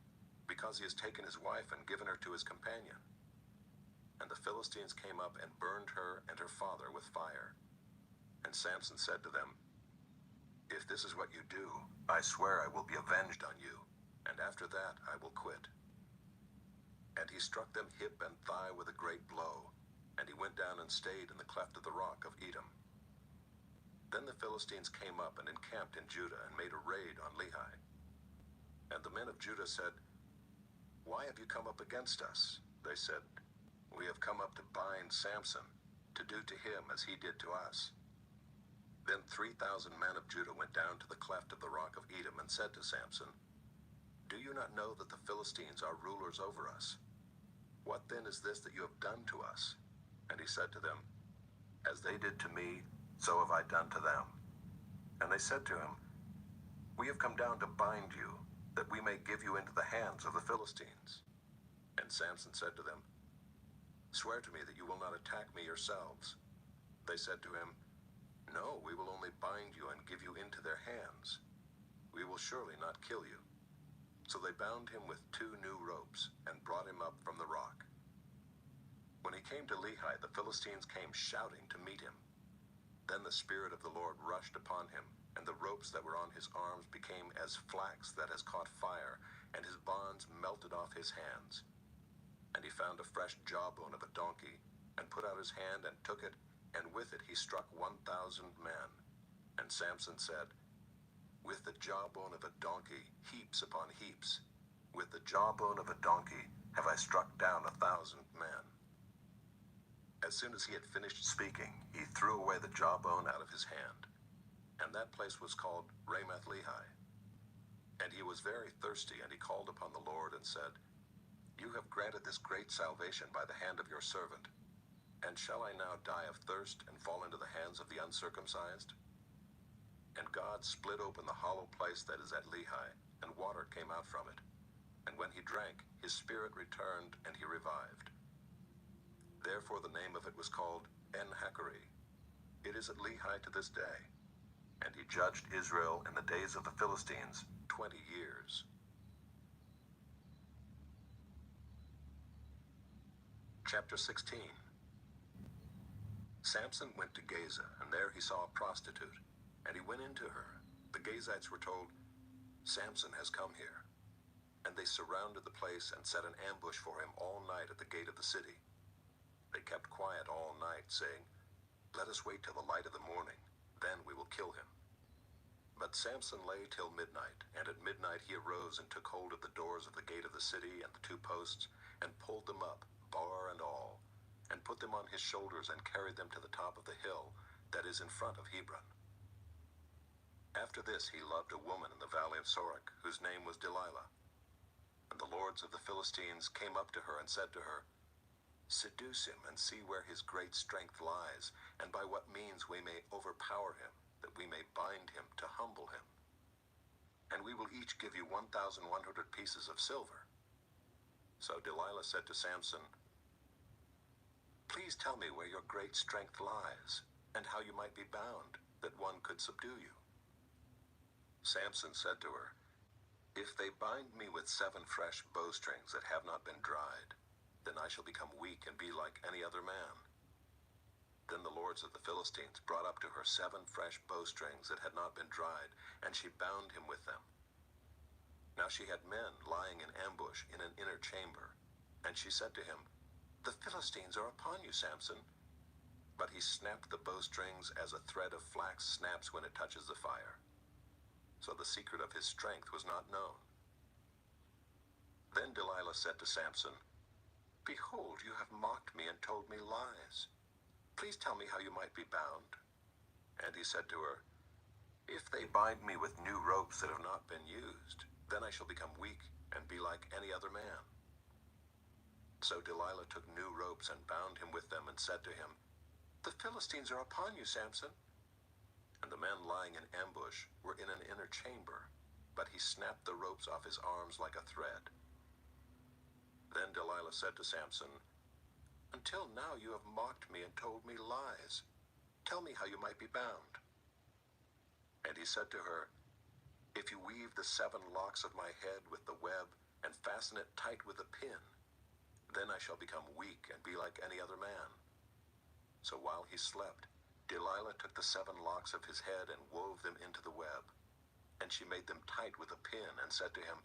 because he has taken his wife and given her to his companion." And the Philistines came up and burned her and her father with fire. And Samson said to them, "If this is what you do, I swear I will be avenged on you, and after that I will quit." And he struck them hip and thigh with a great blow, and he went down and stayed in the cleft of the rock of Edom. Then the Philistines came up and encamped in Judah and made a raid on Lehi. And the men of Judah said, "Why have you come up against us?" They said, "We have come up to bind Samson, to do to him as he did to us." Then 3,000 men of Judah went down to the cleft of the rock of Edom and said to Samson, "Do you not know that the Philistines are rulers over us? What then is this that you have done to us?" And he said to them, "As they did to me, so have I done to them." And they said to him, "We have come down to bind you, that we may give you into the hands of the Philistines." And Samson said to them, "Swear to me that you will not attack me yourselves." They said to him, "No, we will only bind you and give you into their hands. We will surely not kill you." So they bound him with 2 new ropes and brought him up from the rock. When he came to Lehi, the Philistines came shouting to meet him. Then the Spirit of the Lord rushed upon him, and the ropes that were on his arms became as flax that has caught fire, and his bonds melted off his hands. And he found a fresh jawbone of a donkey, and put out his hand and took it, and with it he struck 1,000 men. And Samson said, "With the jawbone of a donkey, heaps upon heaps. With the jawbone of a donkey have I struck down 1,000 men." As soon as he had finished speaking, he threw away the jawbone out of his hand. And that place was called Ramath Lehi. And he was very thirsty, and he called upon the Lord and said, You have granted this great salvation by the hand of your servant. And shall I now die of thirst and fall into the hands of the uncircumcised? And God split open the hollow place that is at Lehi, and water came out from it. And when he drank, his spirit returned, and he revived. Therefore the name of it was called En-Hakkore. It is at Lehi to this day. And he judged Israel in the days of the Philistines 20 years. Chapter 16. Samson went to Gaza, and there he saw a prostitute, and he went into her. The Gazites were told, Samson has come here. And they surrounded the place and set an ambush for him all night at the gate of the city. They kept quiet all night, saying, Let us wait till the light of the morning, then we will kill him. But Samson lay till midnight, and at midnight he arose and took hold of the doors of the gate of the city and the 2 posts, and pulled them up, bar and all, and put them on his shoulders and carried them to the top of the hill that is in front of Hebron. After this he loved a woman in the valley of Sorek, whose name was Delilah. And the lords of the Philistines came up to her and said to her, Seduce him and see where his great strength lies, and by what means we may overpower him, that we may bind him to humble him. And we will each give you 1,100 pieces of silver. So Delilah said to Samson, Please tell me where your great strength lies, and how you might be bound, that one could subdue you. Samson said to her, If they bind me with 7 fresh bowstrings that have not been dried, then I shall become weak and be like any other man. Then the lords of the Philistines brought up to her 7 fresh bowstrings that had not been dried, and she bound him with them. Now she had men lying in ambush in an inner chamber, and she said to him, The Philistines are upon you, Samson. But he snapped the bowstrings as a thread of flax snaps when it touches the fire. So the secret of his strength was not known. Then Delilah said to Samson, Behold, you have mocked me and told me lies. Please tell me how you might be bound. And he said to her, If they bind me with new ropes that have not been used, then I shall become weak and be like any other man. So Delilah took new ropes and bound him with them and said to him, The Philistines are upon you, Samson. And the men lying in ambush were in an inner chamber, but he snapped the ropes off his arms like a thread. Then Delilah said to Samson, Until now you have mocked me and told me lies. Tell me how you might be bound. And he said to her, If you weave the 7 locks of my head with the web and fasten it tight with a pin, then I shall become weak and be like any other man. So while he slept, Delilah took the 7 locks of his head and wove them into the web. And she made them tight with a pin and said to him,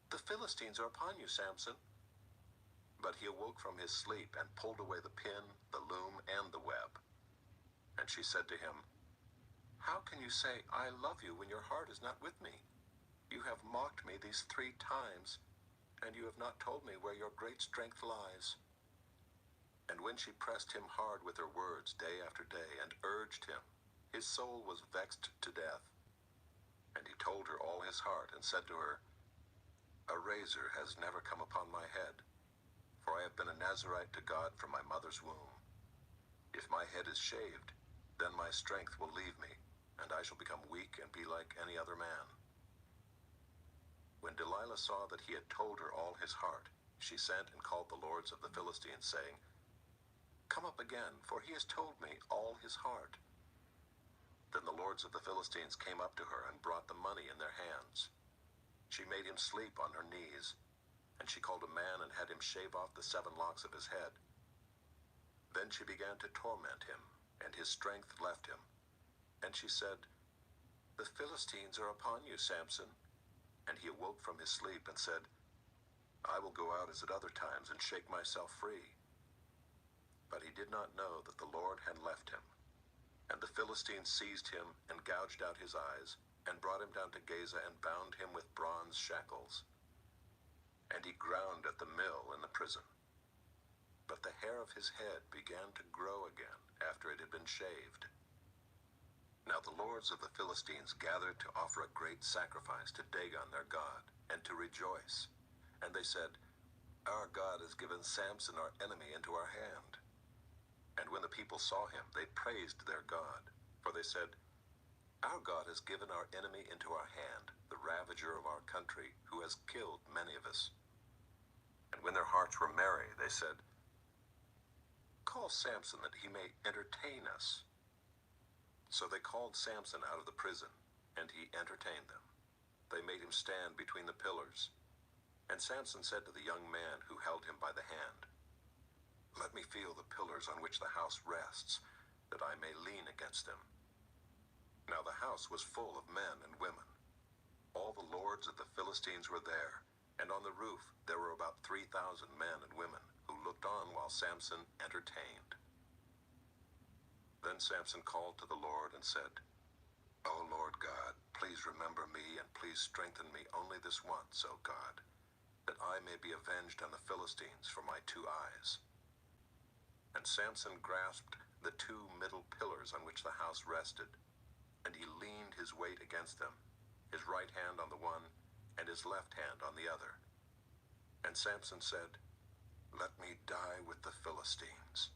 The Philistines are upon you, Samson. But he awoke from his sleep and pulled away the pin, the loom, and the web. And she said to him, How can you say, I love you, when your heart is not with me? You have mocked me these 3 times, and you have not told me where your great strength lies. And when she pressed him hard with her words day after day and urged him, his soul was vexed to death. And he told her all his heart and said to her, A razor has never come upon my head, for I have been a Nazirite to God from my mother's womb. If my head is shaved, then my strength will leave me, and I shall become weak and be like any other man. When Delilah saw that he had told her all his heart, she sent and called the lords of the Philistines, saying, Come up again, for he has told me all his heart. Then the lords of the Philistines came up to her and brought the money in their hands. She made him sleep on her knees, and she called a man and had him shave off the 7 locks of his head. Then she began to torment him, and his strength left him. And she said, The Philistines are upon you, Samson. And he awoke from his sleep and said, I will go out as at other times and shake myself free. But he did not know that the Lord had left him. And the Philistines seized him and gouged out his eyes, and brought him down to Gaza and bound him with bronze shackles. And he ground at the mill in the prison. But the hair of his head began to grow again after it had been shaved. Now the lords of the Philistines gathered to offer a great sacrifice to Dagon their god, and to rejoice. And they said, Our God has given Samson our enemy into our hand. And when the people saw him, they praised their God. For they said, Our God has given our enemy into our hand, the ravager of our country, who has killed many of us. And when their hearts were merry, they said, Call Samson that he may entertain us. So they called Samson out of the prison, and he entertained them. They made him stand between the pillars. And Samson said to the young man who held him by the hand, Let me feel the pillars on which the house rests, that I may lean against them. Now the house was full of men and women. All the lords of the Philistines were there, and on the roof there were about 3,000 men and women who looked on while Samson entertained. Then Samson called to the Lord and said, O Lord God, please remember me and please strengthen me only this once, O God, that I may be avenged on the Philistines for my 2 eyes. And Samson grasped the 2 middle pillars on which the house rested, and he leaned his weight against them, his right hand on the one and his left hand on the other. And Samson said, Let me die with the Philistines.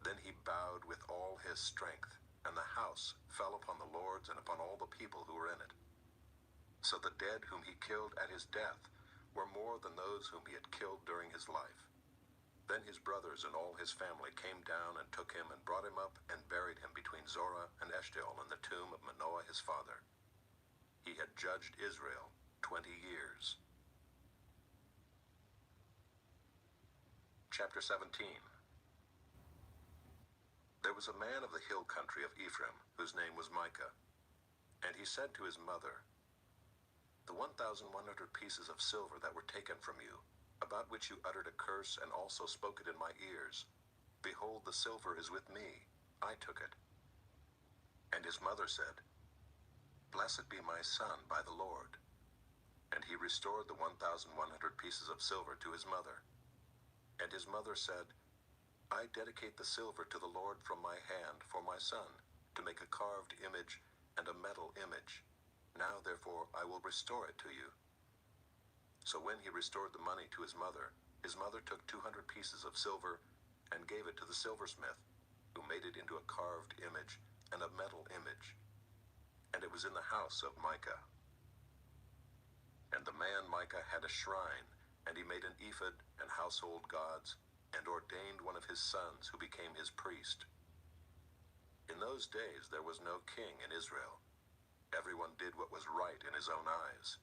Then he bowed with all his strength, and the house fell upon the lords and upon all the people who were in it. So the dead whom he killed at his death were more than those whom he had killed during his life. Then his brothers and all his family came down and took him and brought him up and buried him between Zorah and Eshtaol in the tomb of Manoah his father. He had judged Israel 20 years. Chapter 17. There was a man of the hill country of Ephraim, whose name was Micah. And he said to his mother, The 1,100 pieces of silver that were taken from you, about which you uttered a curse and also spoke it in my ears, behold, the silver is with me. I took it. And his mother said, Blessed be my son by the Lord. And he restored the 1,100 pieces of silver to his mother. And his mother said, I dedicate the silver to the Lord from my hand for my son, to make a carved image and a metal image. Now, therefore, I will restore it to you. So when he restored the money to his mother took 200 pieces of silver and gave it to the silversmith, who made it into a carved image and a metal image. And it was in the house of Micah. And the man Micah had a shrine, and he made an ephod and household gods, and ordained one of his sons who became his priest. In those days there was no king in Israel. Everyone did what was right in his own eyes.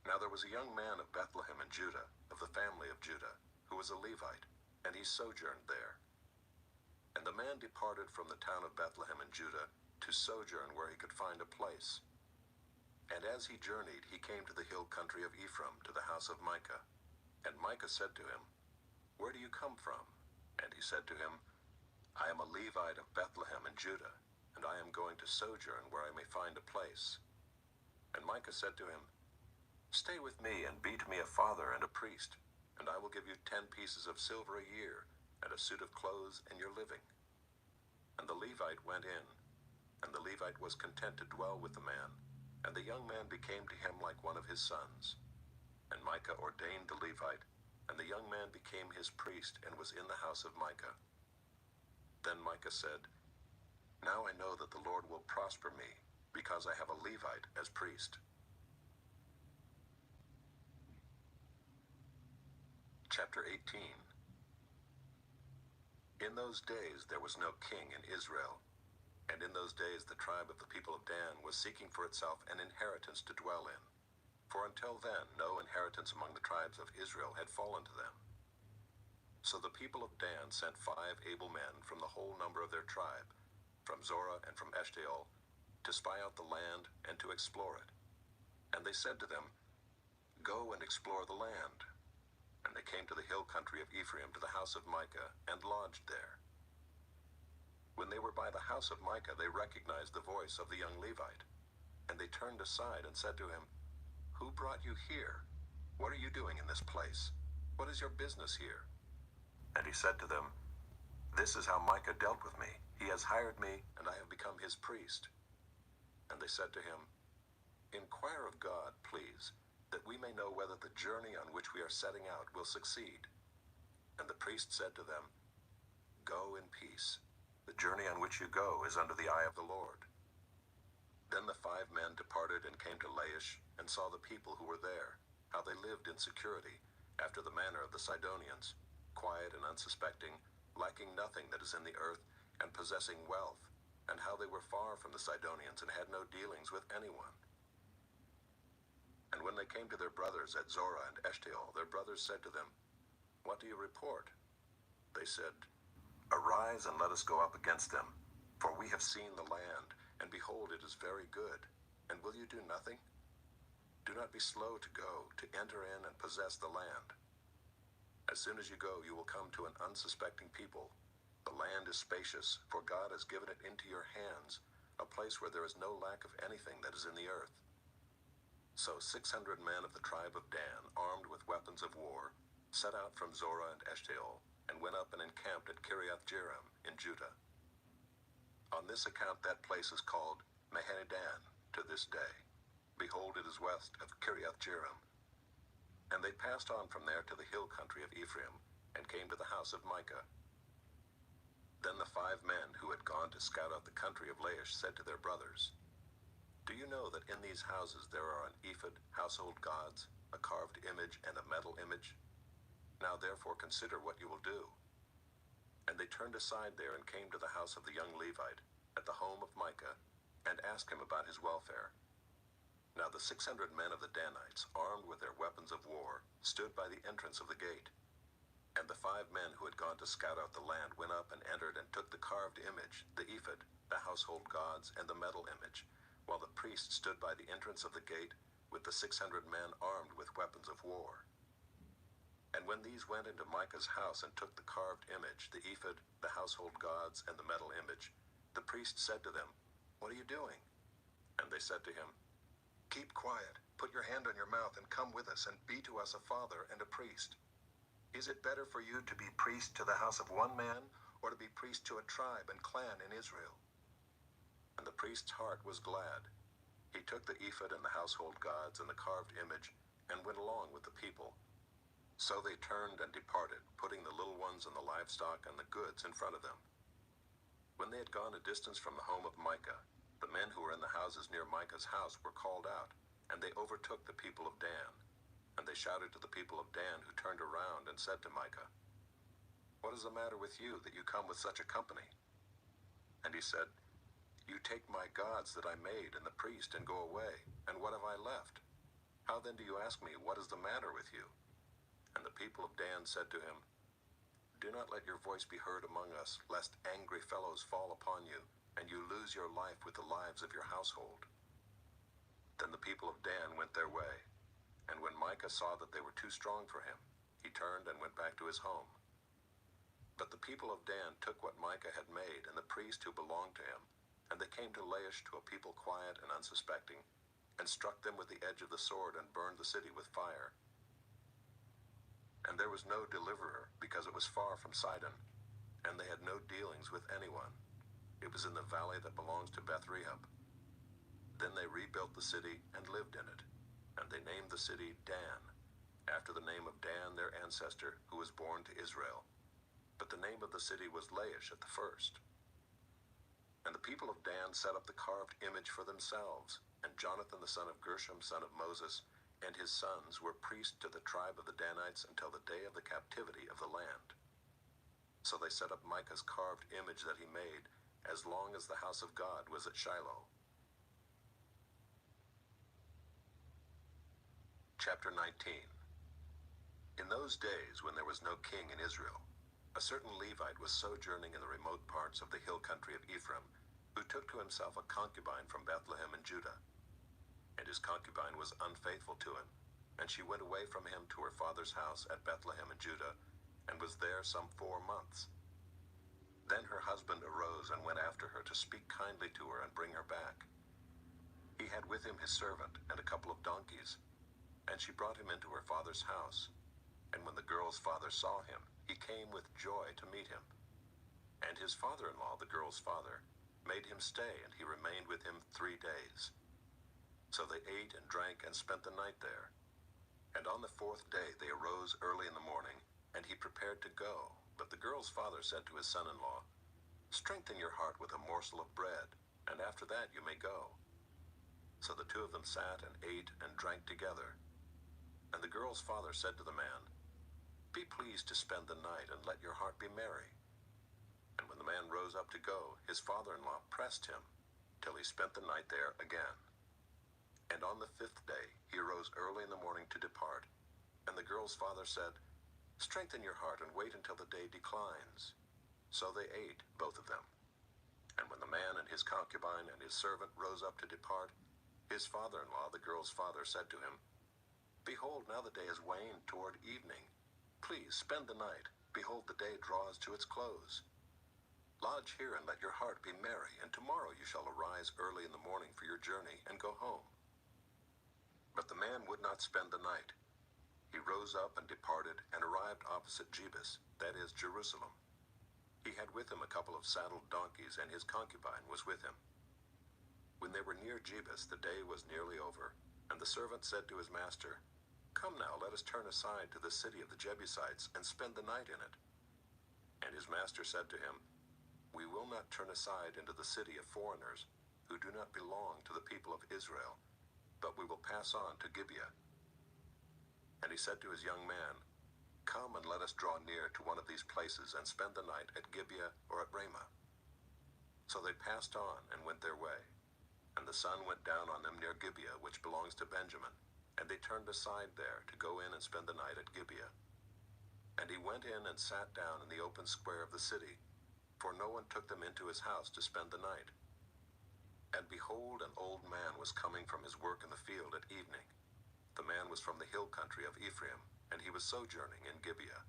Now there was a young man of Bethlehem in Judah, of the family of Judah, who was a Levite, and he sojourned there. And the man departed from the town of Bethlehem in Judah to sojourn where he could find a place. And as he journeyed, he came to the hill country of Ephraim, to the house of Micah. And Micah said to him, Where do you come from? And he said to him, I am a Levite of Bethlehem in Judah, and I am going to sojourn where I may find a place. And Micah said to him, Stay with me and be to me a father and a priest, and I will give you 10 pieces of silver a year, and a suit of clothes and your living. And the Levite went in, and the Levite was content to dwell with the man, and the young man became to him like one of his sons. And Micah ordained the Levite, and the young man became his priest and was in the house of Micah. Then Micah said, Now I know that the Lord will prosper me, because I have a Levite as priest. Chapter 18. In those days there was no king in Israel, and in those days the tribe of the people of Dan was seeking for itself an inheritance to dwell in. For until then, no inheritance among the tribes of Israel had fallen to them. So the people of Dan sent 5 able men from the whole number of their tribe, from Zorah and from Eshtaol, to spy out the land and to explore it. And they said to them, Go and explore the land. And they came to the hill country of Ephraim, to the house of Micah, and lodged there. When they were by the house of Micah, they recognized the voice of the young Levite. And they turned aside and said to him, Who brought you here? What are you doing in this place? What is your business here? And he said to them, This is how Micah dealt with me, He has hired me, and I have become his priest. And they said to him, Inquire of God, please, that we may know whether the journey on which we are setting out will succeed. And the priest said to them, Go in peace. The journey on which you go is under the eye of the Lord. Then the 5 men departed and came to Laish, and saw the people who were there, how they lived in security, after the manner of the Sidonians, quiet and unsuspecting, lacking nothing that is in the earth, and possessing wealth, and how they were far from the Sidonians and had no dealings with anyone. And when they came to their brothers at Zorah and Eshtaol, their brothers said to them, What do you report? They said, Arise and let us go up against them, for we have seen the land, and behold, it is very good. And will you do nothing? Do not be slow to go, to enter in and possess the land. As soon as you go, you will come to an unsuspecting people. The land is spacious, for God has given it into your hands, a place where there is no lack of anything that is in the earth. So 600 men of the tribe of Dan, armed with weapons of war, set out from Zorah and Eshtaol, and went up and encamped at Kiriath-Jearim in Judah. On this account that place is called Mahaneh-dan to this day. Behold, it is west of Kiriath-Jearim. And they passed on from there to the hill country of Ephraim, and came to the house of Micah. Then the 5 men who had gone to scout out the country of Laish said to their brothers, Do you know that in these houses there are an ephod, household gods, a carved image, and a metal image? Now therefore consider what you will do. And they turned aside there and came to the house of the young Levite, at the home of Micah, and asked him about his welfare. Now the 600 men of the Danites, armed with their weapons of war, stood by the entrance of the gate. And the 5 men who had gone to scout out the land went up and entered and took the carved image, the ephod, the household gods, and the metal image, while the priest stood by the entrance of the gate with the 600 men armed with weapons of war. And when these went into Micah's house and took the carved image, the ephod, the household gods, and the metal image, the priest said to them, What are you doing? And they said to him, Keep quiet, put your hand on your mouth, and come with us, and be to us a father and a priest. Is it better for you to be priest to the house of one man, or to be priest to a tribe and clan in Israel? And the priest's heart was glad. He took the ephod and the household gods and the carved image, and went along with the people. So they turned and departed, putting the little ones and the livestock and the goods in front of them. When they had gone a distance from the home of Micah, the men who were in the houses near Micah's house were called out, and they overtook the people of Dan. And they shouted to the people of Dan, who turned around and said to Micah, What is the matter with you that you come with such a company? And he said, You take my gods that I made and the priest and go away, and what have I left? How then do you ask me, What is the matter with you? And the people of Dan said to him, Do not let your voice be heard among us, lest angry fellows fall upon you, and you lose your life with the lives of your household. Then the people of Dan went their way. And when Micah saw that they were too strong for him, he turned and went back to his home. But the people of Dan took what Micah had made and the priest who belonged to him, and they came to Laish to a people quiet and unsuspecting, and struck them with the edge of the sword and burned the city with fire. And there was no deliverer, because it was far from Sidon, and they had no dealings with anyone. It was in the valley that belongs to Beth-rehob. Then they rebuilt the city and lived in it. And they named the city Dan, after the name of Dan their ancestor, who was born to Israel. But the name of the city was Laish at the first. And the people of Dan set up the carved image for themselves, and Jonathan the son of Gershom, son of Moses, and his sons were priests to the tribe of the Danites until the day of the captivity of the land. So they set up Micah's carved image that he made, as long as the house of God was at Shiloh. Chapter 19. In those days, when there was no king in Israel, a certain Levite was sojourning in the remote parts of the hill country of Ephraim, who took to himself a concubine from Bethlehem in Judah. And his concubine was unfaithful to him, and she went away from him to her father's house at Bethlehem in Judah, and was there some 4 months. Then her husband arose and went after her to speak kindly to her and bring her back. He had with him his servant and a couple of donkeys, and she brought him into her father's house. And when the girl's father saw him, he came with joy to meet him. And his father-in-law, the girl's father, made him stay, and he remained with him 3 days. So they ate and drank and spent the night there. And on the 4th day they arose early in the morning, and he prepared to go. But the girl's father said to his son-in-law, "Strengthen your heart with a morsel of bread, and after that you may go." So the two of them sat and ate and drank together. And the girl's father said to the man, "Be pleased to spend the night, and let your heart be merry." And when the man rose up to go, his father-in-law pressed him till he spent the night there again. And on the 5th day he arose early in the morning to depart. And the girl's father said, "Strengthen your heart and wait until the day declines." So they ate, both of them. And when the man and his concubine and his servant rose up to depart, his father-in-law, the girl's father, said to him, "Behold, now the day is waned toward evening. Please spend the night. Behold, the day draws to its close. Lodge here and let your heart be merry, and tomorrow you shall arise early in the morning for your journey and go home." But the man would not spend the night. He rose up and departed and arrived opposite Jebus, that is, Jerusalem. He had with him a couple of saddled donkeys, and his concubine was with him. When they were near Jebus, the day was nearly over, and the servant said to his master, "Come now, let us turn aside to the city of the Jebusites and spend the night in it." And his master said to him, "We will not turn aside into the city of foreigners who do not belong to the people of Israel, but we will pass on to Gibeah." And he said to his young man, "Come and let us draw near to one of these places and spend the night at Gibeah or at Ramah." So they passed on and went their way. And the sun went down on them near Gibeah, which belongs to Benjamin, and they turned aside there to go in and spend the night at Gibeah. And he went in and sat down in the open square of the city, for no one took them into his house to spend the night. And behold, an old man was coming from his work in the field at evening. The man was from the hill country of Ephraim, and he was sojourning in Gibeah.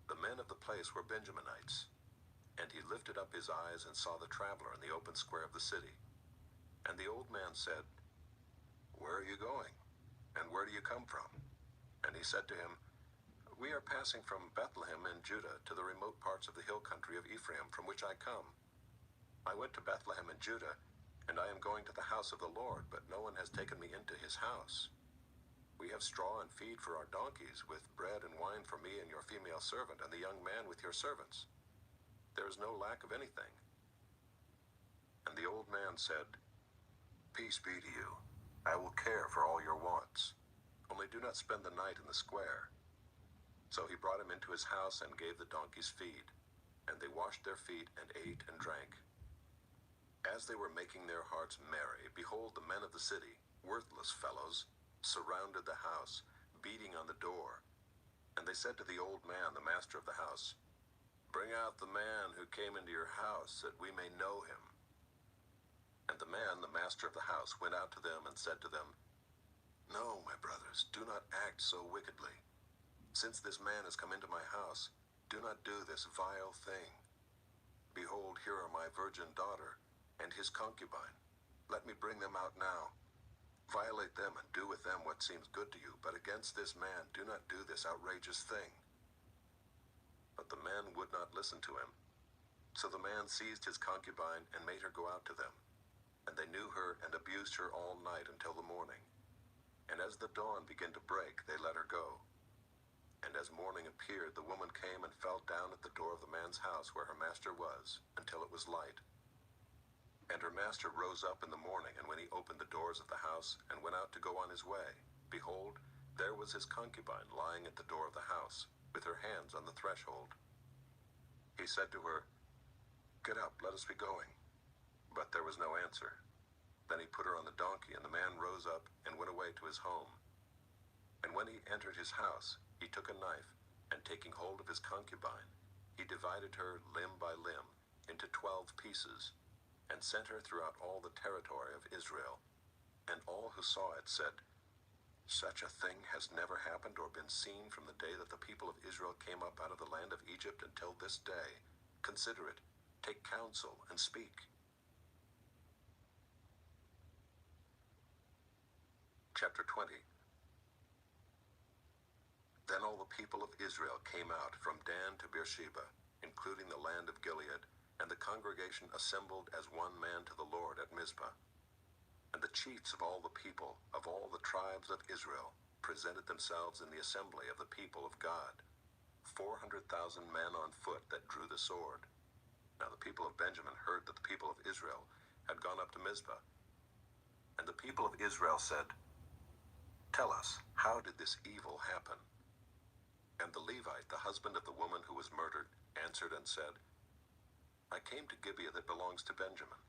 The men of the place were Benjaminites. And he lifted up his eyes and saw the traveler in the open square of the city. And the old man said, "Where are you going? And where do you come from?" And he said to him, "We are passing from Bethlehem in Judah to the remote parts of the hill country of Ephraim, from which I come. I went to Bethlehem in Judah, and I am going to the house of the Lord, but no one has taken me into his house. We have straw and feed for our donkeys, with bread and wine for me and your female servant, and the young man with your servants. There is no lack of anything." And the old man said, "Peace be to you. I will care for all your wants. Only do not spend the night in the square." So he brought him into his house and gave the donkeys feed. And they washed their feet and ate and drank. As they were making their hearts merry, behold, the men of the city, worthless fellows, surrounded the house, beating on the door. And they said to the old man, the master of the house, "Bring out the man who came into your house, that we may know him." And the man, the master of the house, went out to them and said to them, "No, my brothers, do not act so wickedly. Since this man has come into my house, do not do this vile thing. Behold, here are my virgin daughter and his concubine. Let me bring them out now. Violate them and do with them what seems good to you, but against this man do not do this outrageous thing." But the man would not listen to him. So the man seized his concubine and made her go out to them. And they knew her and abused her all night until the morning. And as the dawn began to break, they let her go. And as morning appeared, the woman came and fell down at the door of the man's house where her master was, until it was light. And her master rose up in the morning, and when he opened the doors of the house and went out to go on his way, behold, there was his concubine lying at the door of the house, with her hands on the threshold. He said to her, "Get up, let us be going." But there was no answer. Then he put her on the donkey, and the man rose up and went away to his home. And when he entered his house, he took a knife, and taking hold of his concubine, he divided her limb by limb into 12 pieces, and sent her throughout all the territory of Israel. And all who saw it said, "Such a thing has never happened or been seen from the day that the people of Israel came up out of the land of Egypt until this day. Consider it, take counsel, and speak." Chapter 20. Then all the people of Israel came out from Dan to Beersheba, including the land of Gilead, and the congregation assembled as one man to the Lord at Mizpah. And the chiefs of all the people, of all the tribes of Israel, presented themselves in the assembly of the people of God, 400,000 men on foot that drew the sword. Now the people of Benjamin heard that the people of Israel had gone up to Mizpah. And the people of Israel said, "Tell us, how did this evil happen?" And the Levite, the husband of the woman who was murdered, answered and said, "I came to Gibeah that belongs to Benjamin,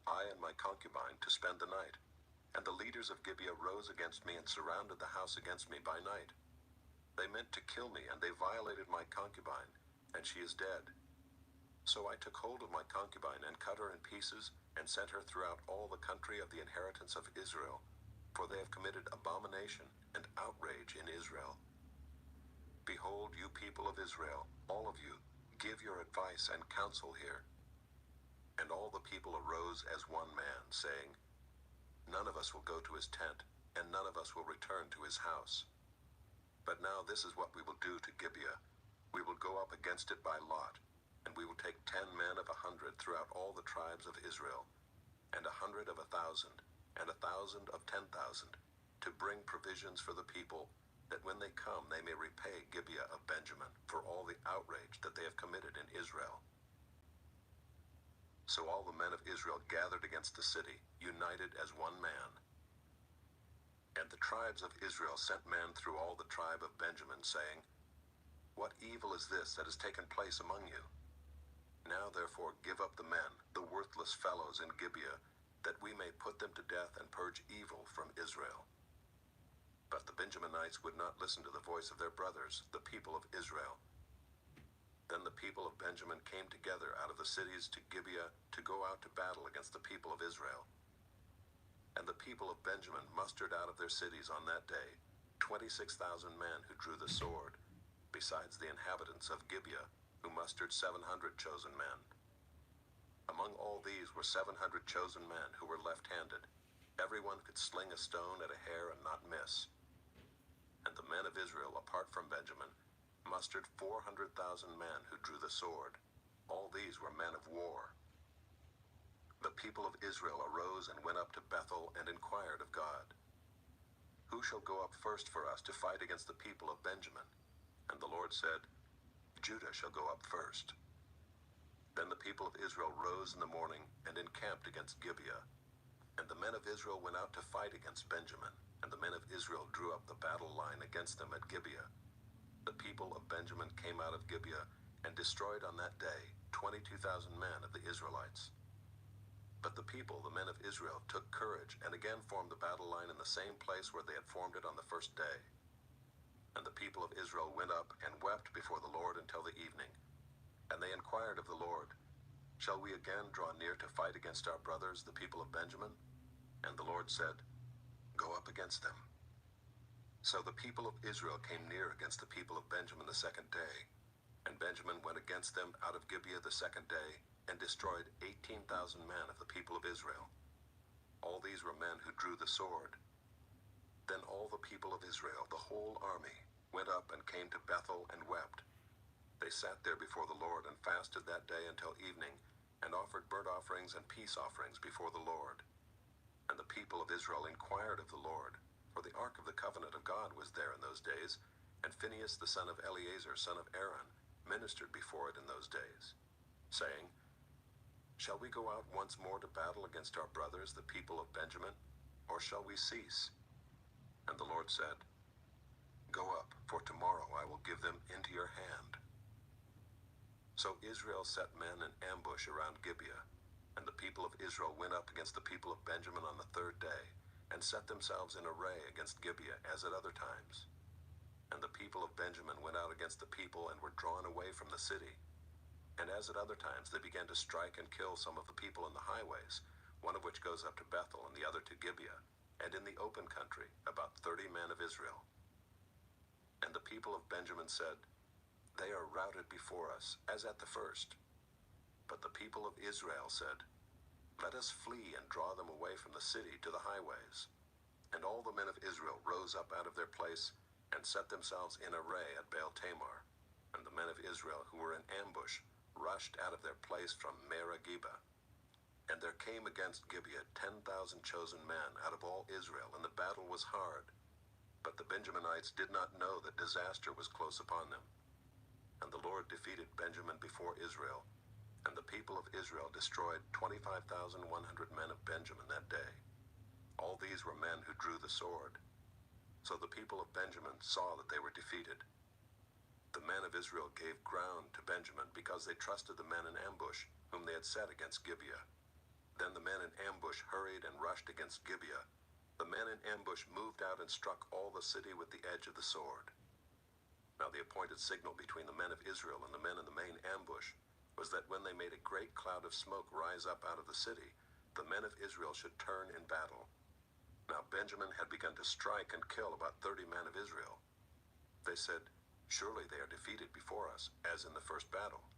I and my concubine, to spend the night. And the leaders of Gibeah rose against me and surrounded the house against me by night. They meant to kill me, and they violated my concubine, and she is dead. So I took hold of my concubine and cut her in pieces and sent her throughout all the country of the inheritance of Israel, for they have committed abomination and outrage in Israel. Behold, you people of Israel, all of you, give your advice and counsel here." And all the people arose as one man, saying, "None of us will go to his tent, and none of us will return to his house. But now this is what we will do to Gibeah. We will go up against it by lot, and we will take 10 men of 100 throughout all the tribes of Israel, and 100 of 1,000, and 1,000 of 10,000, to bring provisions for the people, that when they come they may repay Gibeah of Benjamin for all the outrage that they have committed in Israel." So all the men of Israel gathered against the city, united as one man. And the tribes of Israel sent men through all the tribe of Benjamin, saying, "What evil is this that has taken place among you? Now therefore give up the men, the worthless fellows in Gibeah, that we may put them to death and purge evil from Israel." But the Benjaminites would not listen to the voice of their brothers, the people of Israel. Then the people of Benjamin came together out of the cities to Gibeah to go out to battle against the people of Israel. And the people of Benjamin mustered out of their cities on that day 26,000 men who drew the sword, besides the inhabitants of Gibeah, who mustered 700 chosen men. Among all these were 700 chosen men who were left-handed. Everyone could sling a stone at a hair and not miss. And the men of Israel, apart from Benjamin, mustered 400,000 men who drew the sword. All these were men of war. The people of Israel arose and went up to Bethel and inquired of God, "Who shall go up first for us to fight against the people of Benjamin?" And the Lord said, "Judah shall go up first." Then the people of Israel rose in the morning and encamped against Gibeah. And the men of Israel went out to fight against Benjamin, and the men of Israel drew up the battle line against them at Gibeah. The people of Benjamin came out of Gibeah and destroyed on that day 22,000 men of the Israelites. But the people, the men of Israel, took courage and again formed the battle line in the same place where they had formed it on the first day. And the people of Israel went up and wept before the Lord until the evening. And they inquired of the Lord, "Shall we again draw near to fight against our brothers, the people of Benjamin?" And the Lord said, "Go up against them." So the people of Israel came near against the people of Benjamin the second day. And Benjamin went against them out of Gibeah the second day, and destroyed 18,000 men of the people of Israel. All these were men who drew the sword. Then all the people of Israel, the whole army, went up and came to Bethel and wept. They sat there before the Lord and fasted that day until evening, and offered burnt offerings and peace offerings before the Lord. And the people of Israel inquired of the Lord, for the ark of the covenant of God was there in those days, and Phinehas the son of Eleazar, son of Aaron, ministered before it in those days, saying, "Shall we go out once more to battle against our brothers, the people of Benjamin, or shall we cease?" And the Lord said, "Go up, for tomorrow I will give them into your hand." So Israel set men in ambush around Gibeah, and the people of Israel went up against the people of Benjamin on the third day, and set themselves in array against Gibeah as at other times. And the people of Benjamin went out against the people and were drawn away from the city. And as at other times they began to strike and kill some of the people in the highways, one of which goes up to Bethel and the other to Gibeah, and in the open country about 30 men of Israel. And the people of Benjamin said, "They are routed before us, as at the first." But the people of Israel said, "Let us flee and draw them away from the city to the highways." And all the men of Israel rose up out of their place and set themselves in array at Baal Tamar. And the men of Israel who were in ambush rushed out of their place from Merageba. And there came against Gibeah 10,000 chosen men out of all Israel, and the battle was hard. But the Benjaminites did not know that disaster was close upon them. And the Lord defeated Benjamin before Israel, and the people of Israel destroyed 25,100 men of Benjamin that day. All these were men who drew the sword. So the people of Benjamin saw that they were defeated. The men of Israel gave ground to Benjamin because they trusted the men in ambush, whom they had set against Gibeah. Then the men in ambush hurried and rushed against Gibeah. The men in ambush moved out and struck all the city with the edge of the sword. Now the appointed signal between the men of Israel and the men in the main ambush was that when they made a great cloud of smoke rise up out of the city, the men of Israel should turn in battle. Now Benjamin had begun to strike and kill about 30 men of Israel. They said, "Surely they are defeated before us, as in the first battle."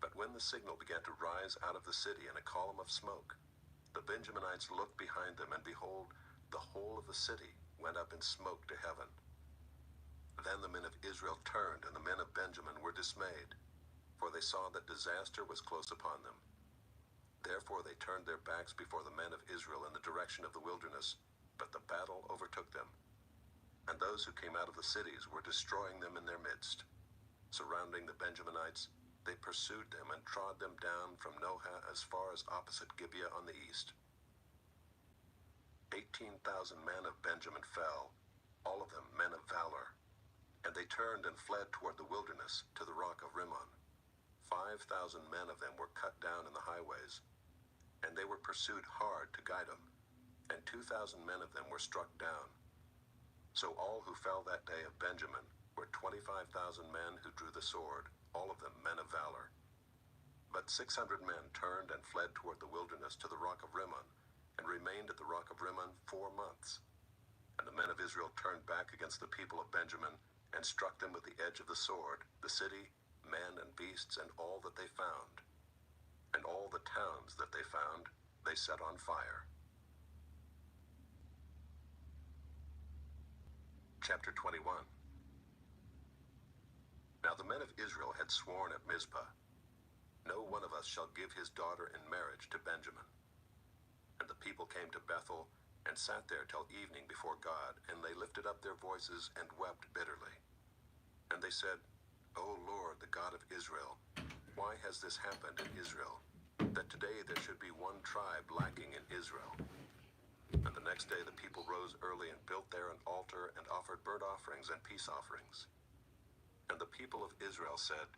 But when the signal began to rise out of the city in a column of smoke, the Benjaminites looked behind them, and behold, the whole of the city went up in smoke to heaven. Then the men of Israel turned, and the men of Benjamin were dismayed, for they saw that disaster was close upon them. Therefore they turned their backs before the men of Israel in the direction of the wilderness, but the battle overtook them. And those who came out of the cities were destroying them in their midst. Surrounding the Benjaminites, they pursued them and trod them down from Nohah as far as opposite Gibeah on the east. 18,000 men of Benjamin fell, all of them men of valor. And they turned and fled toward the wilderness to the rock of Rimmon. 5,000 men of them were cut down in the highways, and they were pursued hard to Gidom, and 2,000 men of them were struck down. So all who fell that day of Benjamin were 25,000 men who drew the sword, all of them men of valor. But 600 men turned and fled toward the wilderness to the rock of Rimmon, and remained at the rock of Rimmon 4 months. And the men of Israel turned back against the people of Benjamin, and struck them with the edge of the sword, the city, men and beasts, and all that they found. And all the towns that they found, they set on fire. Chapter 21. Now the men of Israel had sworn at Mizpah, "No one of us shall give his daughter in marriage to Benjamin." And the people came to Bethel, and sat there till evening before God, and they lifted up their voices and wept bitterly. And they said, "O Lord, the God of Israel, why has this happened in Israel, that today there should be one tribe lacking in Israel?" And the next day the people rose early and built there an altar and offered burnt offerings and peace offerings. And the people of Israel said,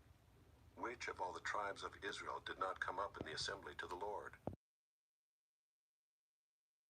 "Which of all the tribes of Israel did not come up in the assembly to the Lord?"